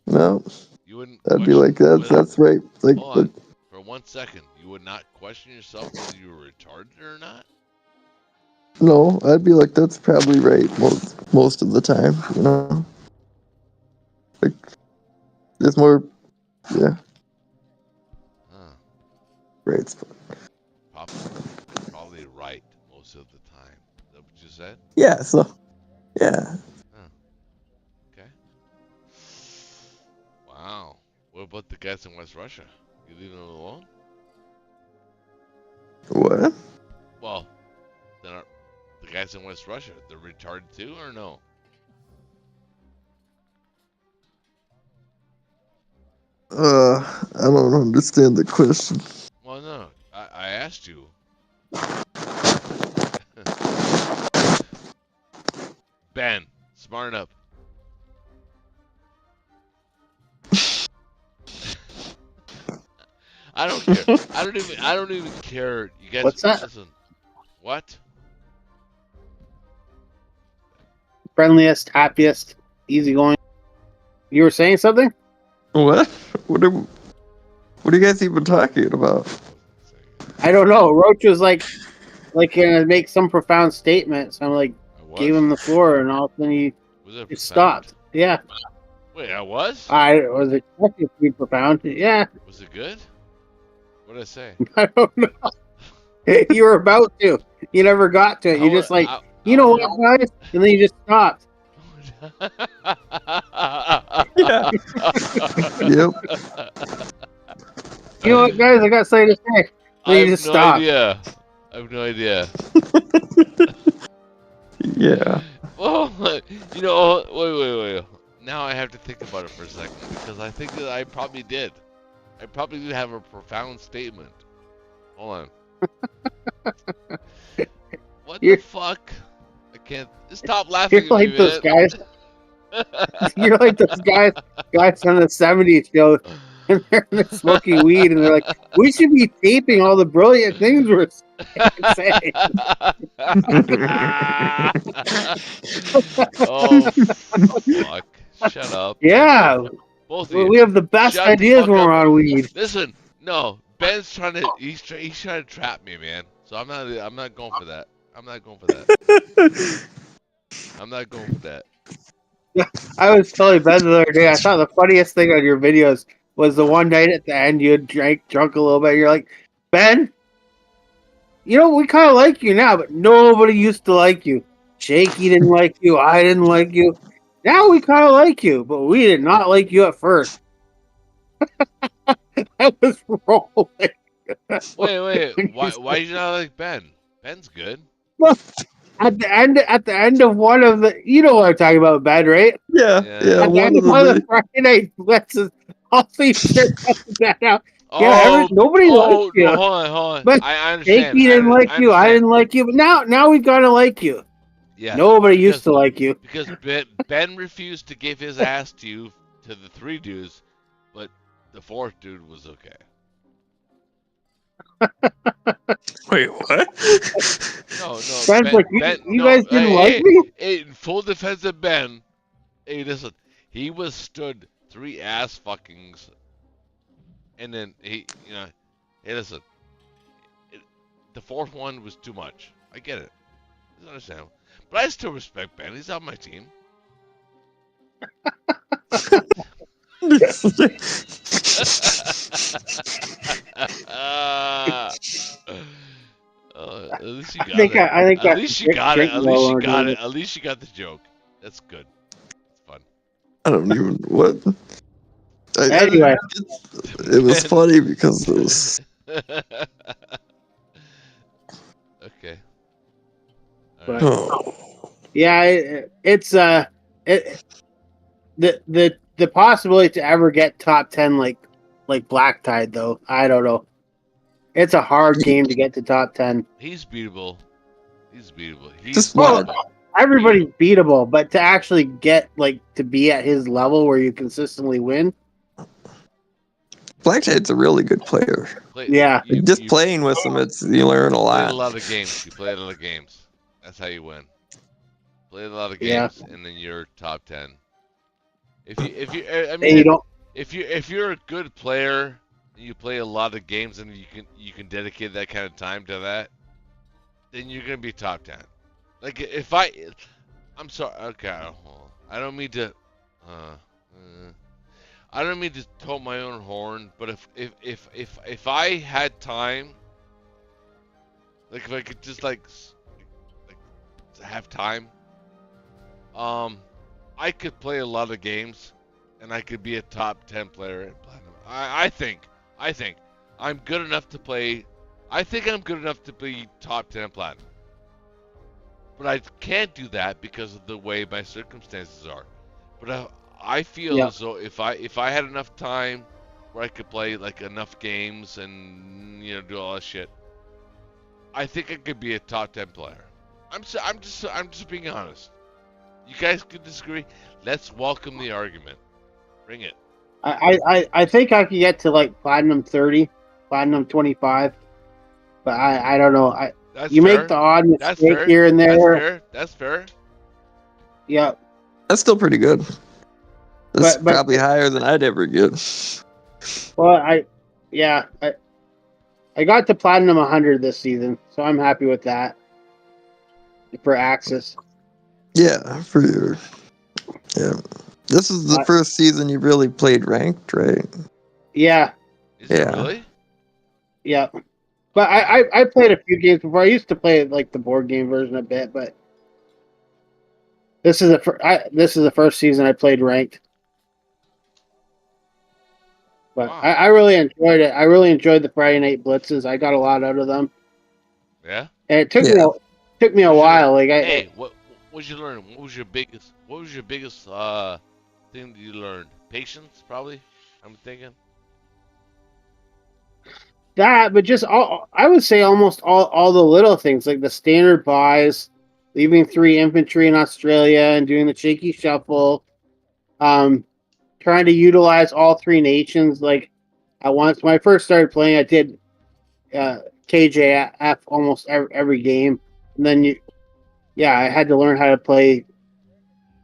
no. You wouldn't I'd be question like, whether- that's right. Like, Hold on. For 1 second, you would not question yourself whether you were retarded or not? no, I'd be like, that's probably right. most of the time, you know. Like, there's more, yeah. Huh. Right. Probably right most of the time. Is that what you said? Yeah, so, yeah. Okay. Wow. What about the guys in West Russia? You leaving them alone? What? Well, then the guys in West Russia, they're retarded too, or no? I don't understand the question. Well, no. I asked you. Ben, smarten up. I don't care. I don't even care. You guys What's that? listen. What? Friendliest, happiest, easygoing. You were saying something? What? What are you guys even talking about? I don't know. Roach was like gonna make some profound statement, so I'm like, gave him the floor, and all of a sudden he Was it just profound? stopped. Yeah, Wait, I was? I was expecting it to be profound. Yeah, Was it good? What did I say? I don't know. You were about to. You never got to it. You just like, you know what, guys? And then you just stopped. Yeah. Yep. You know what, guys? I got something to say. Then you just stopped. Idea. I have no idea. Yeah. Well, you know, wait. Now I have to think about it for a second because I think that I probably did. I probably did have a profound statement. Hold on. What the fuck? I can't. Stop laughing You're at me, like those man. guys. You're like those guys from the '70s show, and they're smoking weed, and they're like, "We should be taping all the brilliant things we're saying." Oh, fuck. Shut up. Yeah, Both of you. we have the best Shut the ideas fuck when we're up. on weed. Listen, no. Ben's trying to. He's trying to trap me, man. So I'm not going for that. I'm not going for that. I'm not going for that. I was telling Ben the other day, I thought the funniest thing on your videos was the one night at the end you had drunk a little bit. You're like, Ben, you know, we kind of like you now, but nobody used to like you. Shaky didn't like you. I didn't like you. Now we kind of like you, but we did not like you at first. That was rolling. Wait. Why you not like Ben? Ben's good. Well, at the end of one of the, you know what I'm talking about, Ben, right? Yeah. At the end of one of the Friday night blitzes, all these shit that out. Yeah, nobody liked you. No, hold on. But I understand. Jakey didn't like you. I didn't like you. But now we gotta like you. Yeah. Nobody used to like you. Because Ben refused to give his ass to you, to the 3 dudes, but the 4th dude was okay. Wait, what? No. Ben's like, you guys didn't like me? Hey, in full defense of Ben, hey, listen, he withstood 3 ass fuckings, and then hey, listen, the 4th one was too much. I get it. It's understandable. But I still respect Ben. He's on my team. At least you got it. At least you got it. At least you got the joke. That's good. It's fun. I don't even what. Anyway, it was funny because it was. Okay. But, Oh. yeah, it's the possibility to ever get top 10 like Black Tide though. I don't know. It's a hard game to get to top 10. He's beatable. Everybody's beatable, but to actually get to be at his level where you consistently win. Black Tide's a really good player. Just playing with him, you learn a lot. You play a lot of games. You play a lot of games. That's how you win. Play a lot of games, and then you're top 10. If you're a good player, and you play a lot of games, and you can dedicate that kind of time to that, then you're gonna be top 10. Like if I'm sorry. Okay, hold on. I don't mean to. I don't mean to toot my own horn, but if I had time, like if I could just like have time, I could play a lot of games, and I could be a top 10 player in Platinum. I think I'm good enough to play. I think I'm good enough to be top 10 Platinum. But I can't do that because of the way my circumstances are. But I feel Yeah. as though if I had enough time where I could play like enough games and do all that shit, I think I could be a top 10 player. I'm just being honest. You guys could disagree. Let's welcome the argument. Bring it. I think I could get to like Platinum 30, Platinum 25, but I don't know. That's You fair. make the odd That's mistake fair. here and That's there. fair. That's fair. Yeah, That's still pretty good. That's But- probably higher than I'd ever get. well, I got to Platinum 100 this season, so I'm happy with that for Axis. Yeah, for your. Yeah. This is the first season you really played ranked, right? Yeah, Is it Yeah. really? yeah. But I played a few games before. I used to play like the board game version a bit, but this is the first season I played ranked. But Wow. I really enjoyed it. I really enjoyed the Friday night blitzes. I got a lot out of them, Yeah. and it took Yeah. me a while. Like Hey, what did you learn? What was your biggest thing that you learned? Patience, probably. I'm thinking. that, but just I would say almost all the little things like the standard buys, leaving 3 infantry in Australia and doing the shaky shuffle, trying to utilize all 3 nations. Like at once, when I first started playing, I did KJF almost every game, and then I had to learn how to play.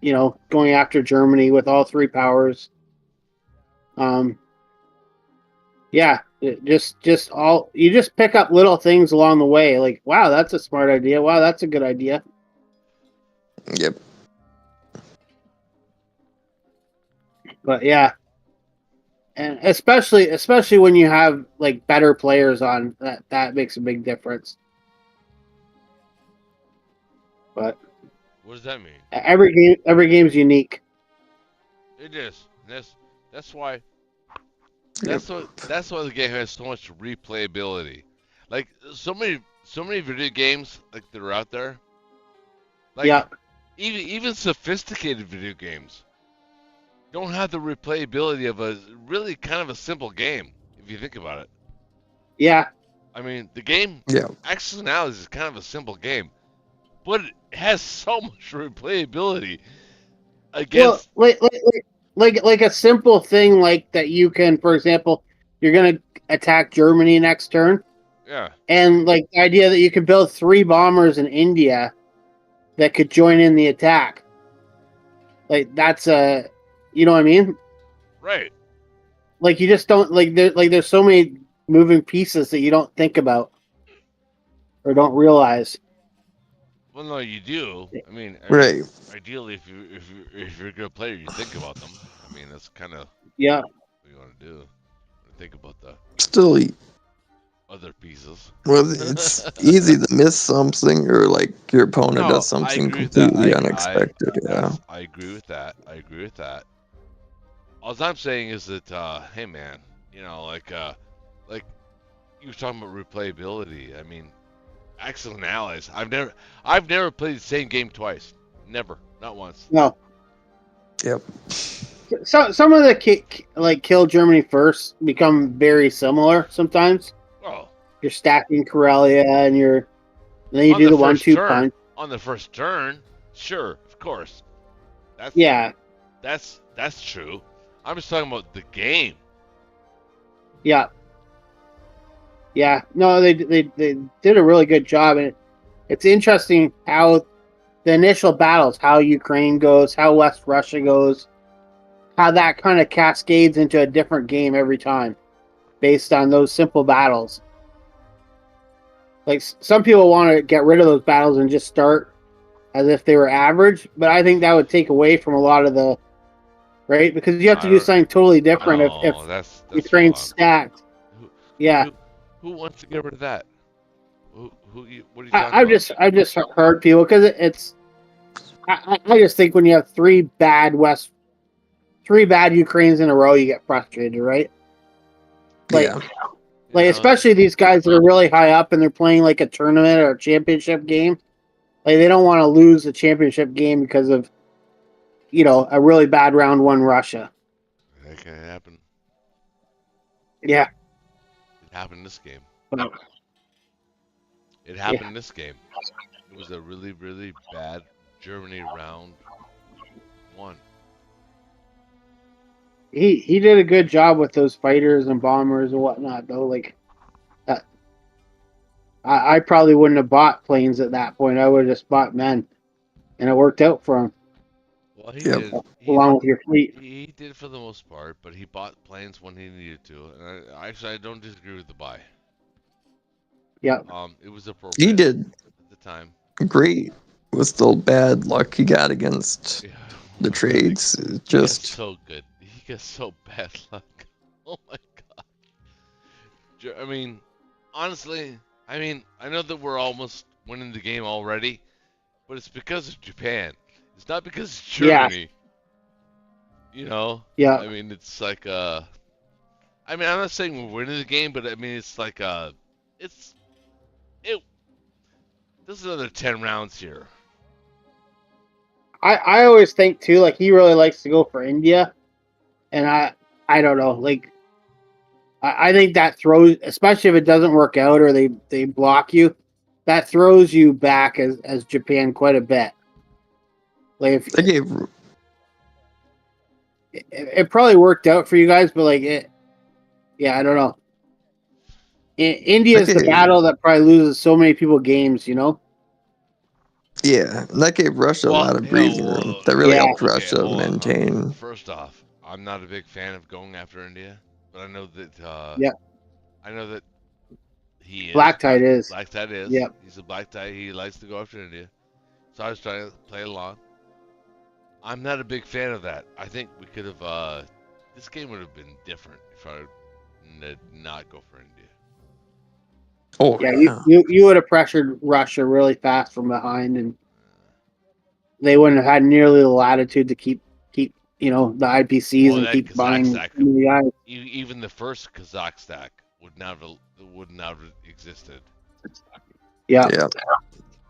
Going after Germany with all 3 powers. Just all you just pick up little things along the way. Like, wow, that's a smart idea. Wow, that's a good idea. Yep. But yeah, and especially when you have like better players on, that makes a big difference. But What does that mean? every game's unique. It is. That's why. That's why the game has so much replayability. Like so many video games like that are out there. Like Yeah. even sophisticated video games don't have the replayability of a really kind of a simple game if you think about it. Yeah, I mean, the game Yeah. Axis Analysis is kind of a simple game, but it has so much replayability against. well, like a simple thing like that. You can, for example, you're gonna attack Germany next turn, Yeah. and like the idea that you could build 3 bombers in India that could join in the attack. Like that's you know what I mean? Right. Like you just don't there's so many moving pieces that you don't think about or don't realize. Well, no, you do. I mean, Right. ideally, if you're a good player, you think about them. I mean, that's kind of Yeah, what you want to do. Think about the Still, other pieces. well, it's easy to miss something or like your opponent No, does I something agree with that. completely unexpected. Yeah. I agree with that. All I'm saying is that, hey man, like you were talking about replayability. I mean, Axis and Allies. I've never played the same game twice. Never, not once. no. Yep. So some of the kill Germany first become very similar sometimes. Oh, You're stacking Karelia and then you on do the first 1-2 turn- punch. on the first turn, sure, of course. Yeah, That's true. I'm just talking about the game. yeah. No, they did a really good job, and it's interesting how the initial battles, how Ukraine goes, how West Russia goes, how that kind of cascades into a different game every time, based on those simple battles. Like some people want to get rid of those battles and just start as if they were average, but I think that would take away from a lot of the right because you have to I do don't- something totally different if No, that's Ukraine's wrong. stacked. Who- Yeah, Who wants to get rid of that? What are you talking I've about? just heard people because it's. I just think when you have three bad Ukraines in a row, you get frustrated, right? Like, Yeah. like You know, especially these guys that are really high up and they're playing like a tournament or a championship game. Like they don't want to lose a championship game because of, a really bad round one Russia. that can happen. Yeah. It happened this game. Well, It happened this game. It was a really, really bad Germany round one. he did a good job with those fighters and bombers and whatnot though. Like, I probably wouldn't have bought planes at that point. I would have just bought men, and it worked out for him Well, he Yep. did. along with your fleet. He did for the most part, but he bought planes when he needed to. And I don't disagree with the buy. Yeah. It was appropriate. He did at the time. great with the bad luck he got against Yeah. the trades. He got Just so good. He got so bad luck. Oh my god. I mean, honestly, I know that we're almost winning the game already, but it's because of Japan. It's not because it's Germany. Yeah. I mean, it's like I'm not saying we're winning the game, but I mean it's like this is another 10 rounds here. I always think too, like he really likes to go for India, and I don't know, like I think that throws, especially if it doesn't work out or they block you, that throws you back as Japan quite a bit. Like if they gave it probably worked out for you guys, but like I don't know. India is the Okay. battle that probably loses so many people games, that gave Russia a lot of breathing room. That really Yeah. helped Russia hold on. maintain. First off, I'm not a big fan of going after India, but I know that Yeah. I know that he is. Black Tide is. Black Tide is. Yep. He's a Black Tide. He likes to go after India. So I was trying to play along. I'm not a big fan of that. I think we could have. This game would have been different if I did not go for India. Oh Yeah, you would have pressured Russia really fast from behind, and they wouldn't have had nearly the latitude to keep the IPCs Well, and that keep Kazakh buying stack- the guys. Even the first Kazakh stack would not have existed. Yeah.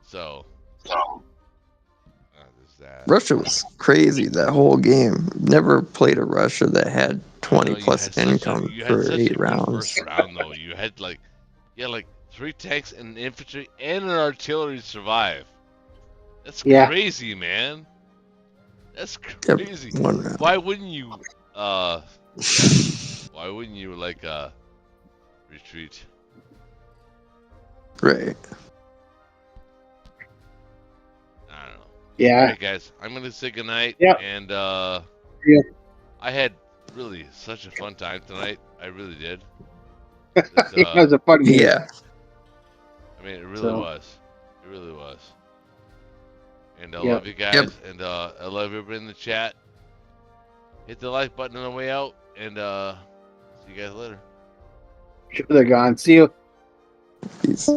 So. There's that. Russia was crazy that whole game. Never played a Russia that had 20 No, you plus had such a- income you had for such a 8 good rounds. First round though, you had like 3 tanks and infantry and an artillery to survive. That's Yeah. crazy, man. That's Yep, crazy. 1 round. Why wouldn't you retreat? Right. I don't know. Yeah. Alright guys, I'm gonna say goodnight. Yep. And Yeah. I had really such a fun time tonight. I really did. It was a fun game. Yeah. I mean, it really So- was. It really was. And I Yep. love you guys. And I love everybody in the chat. Hit the like button on the way out. And see you guys later. They're gone. See you. Peace.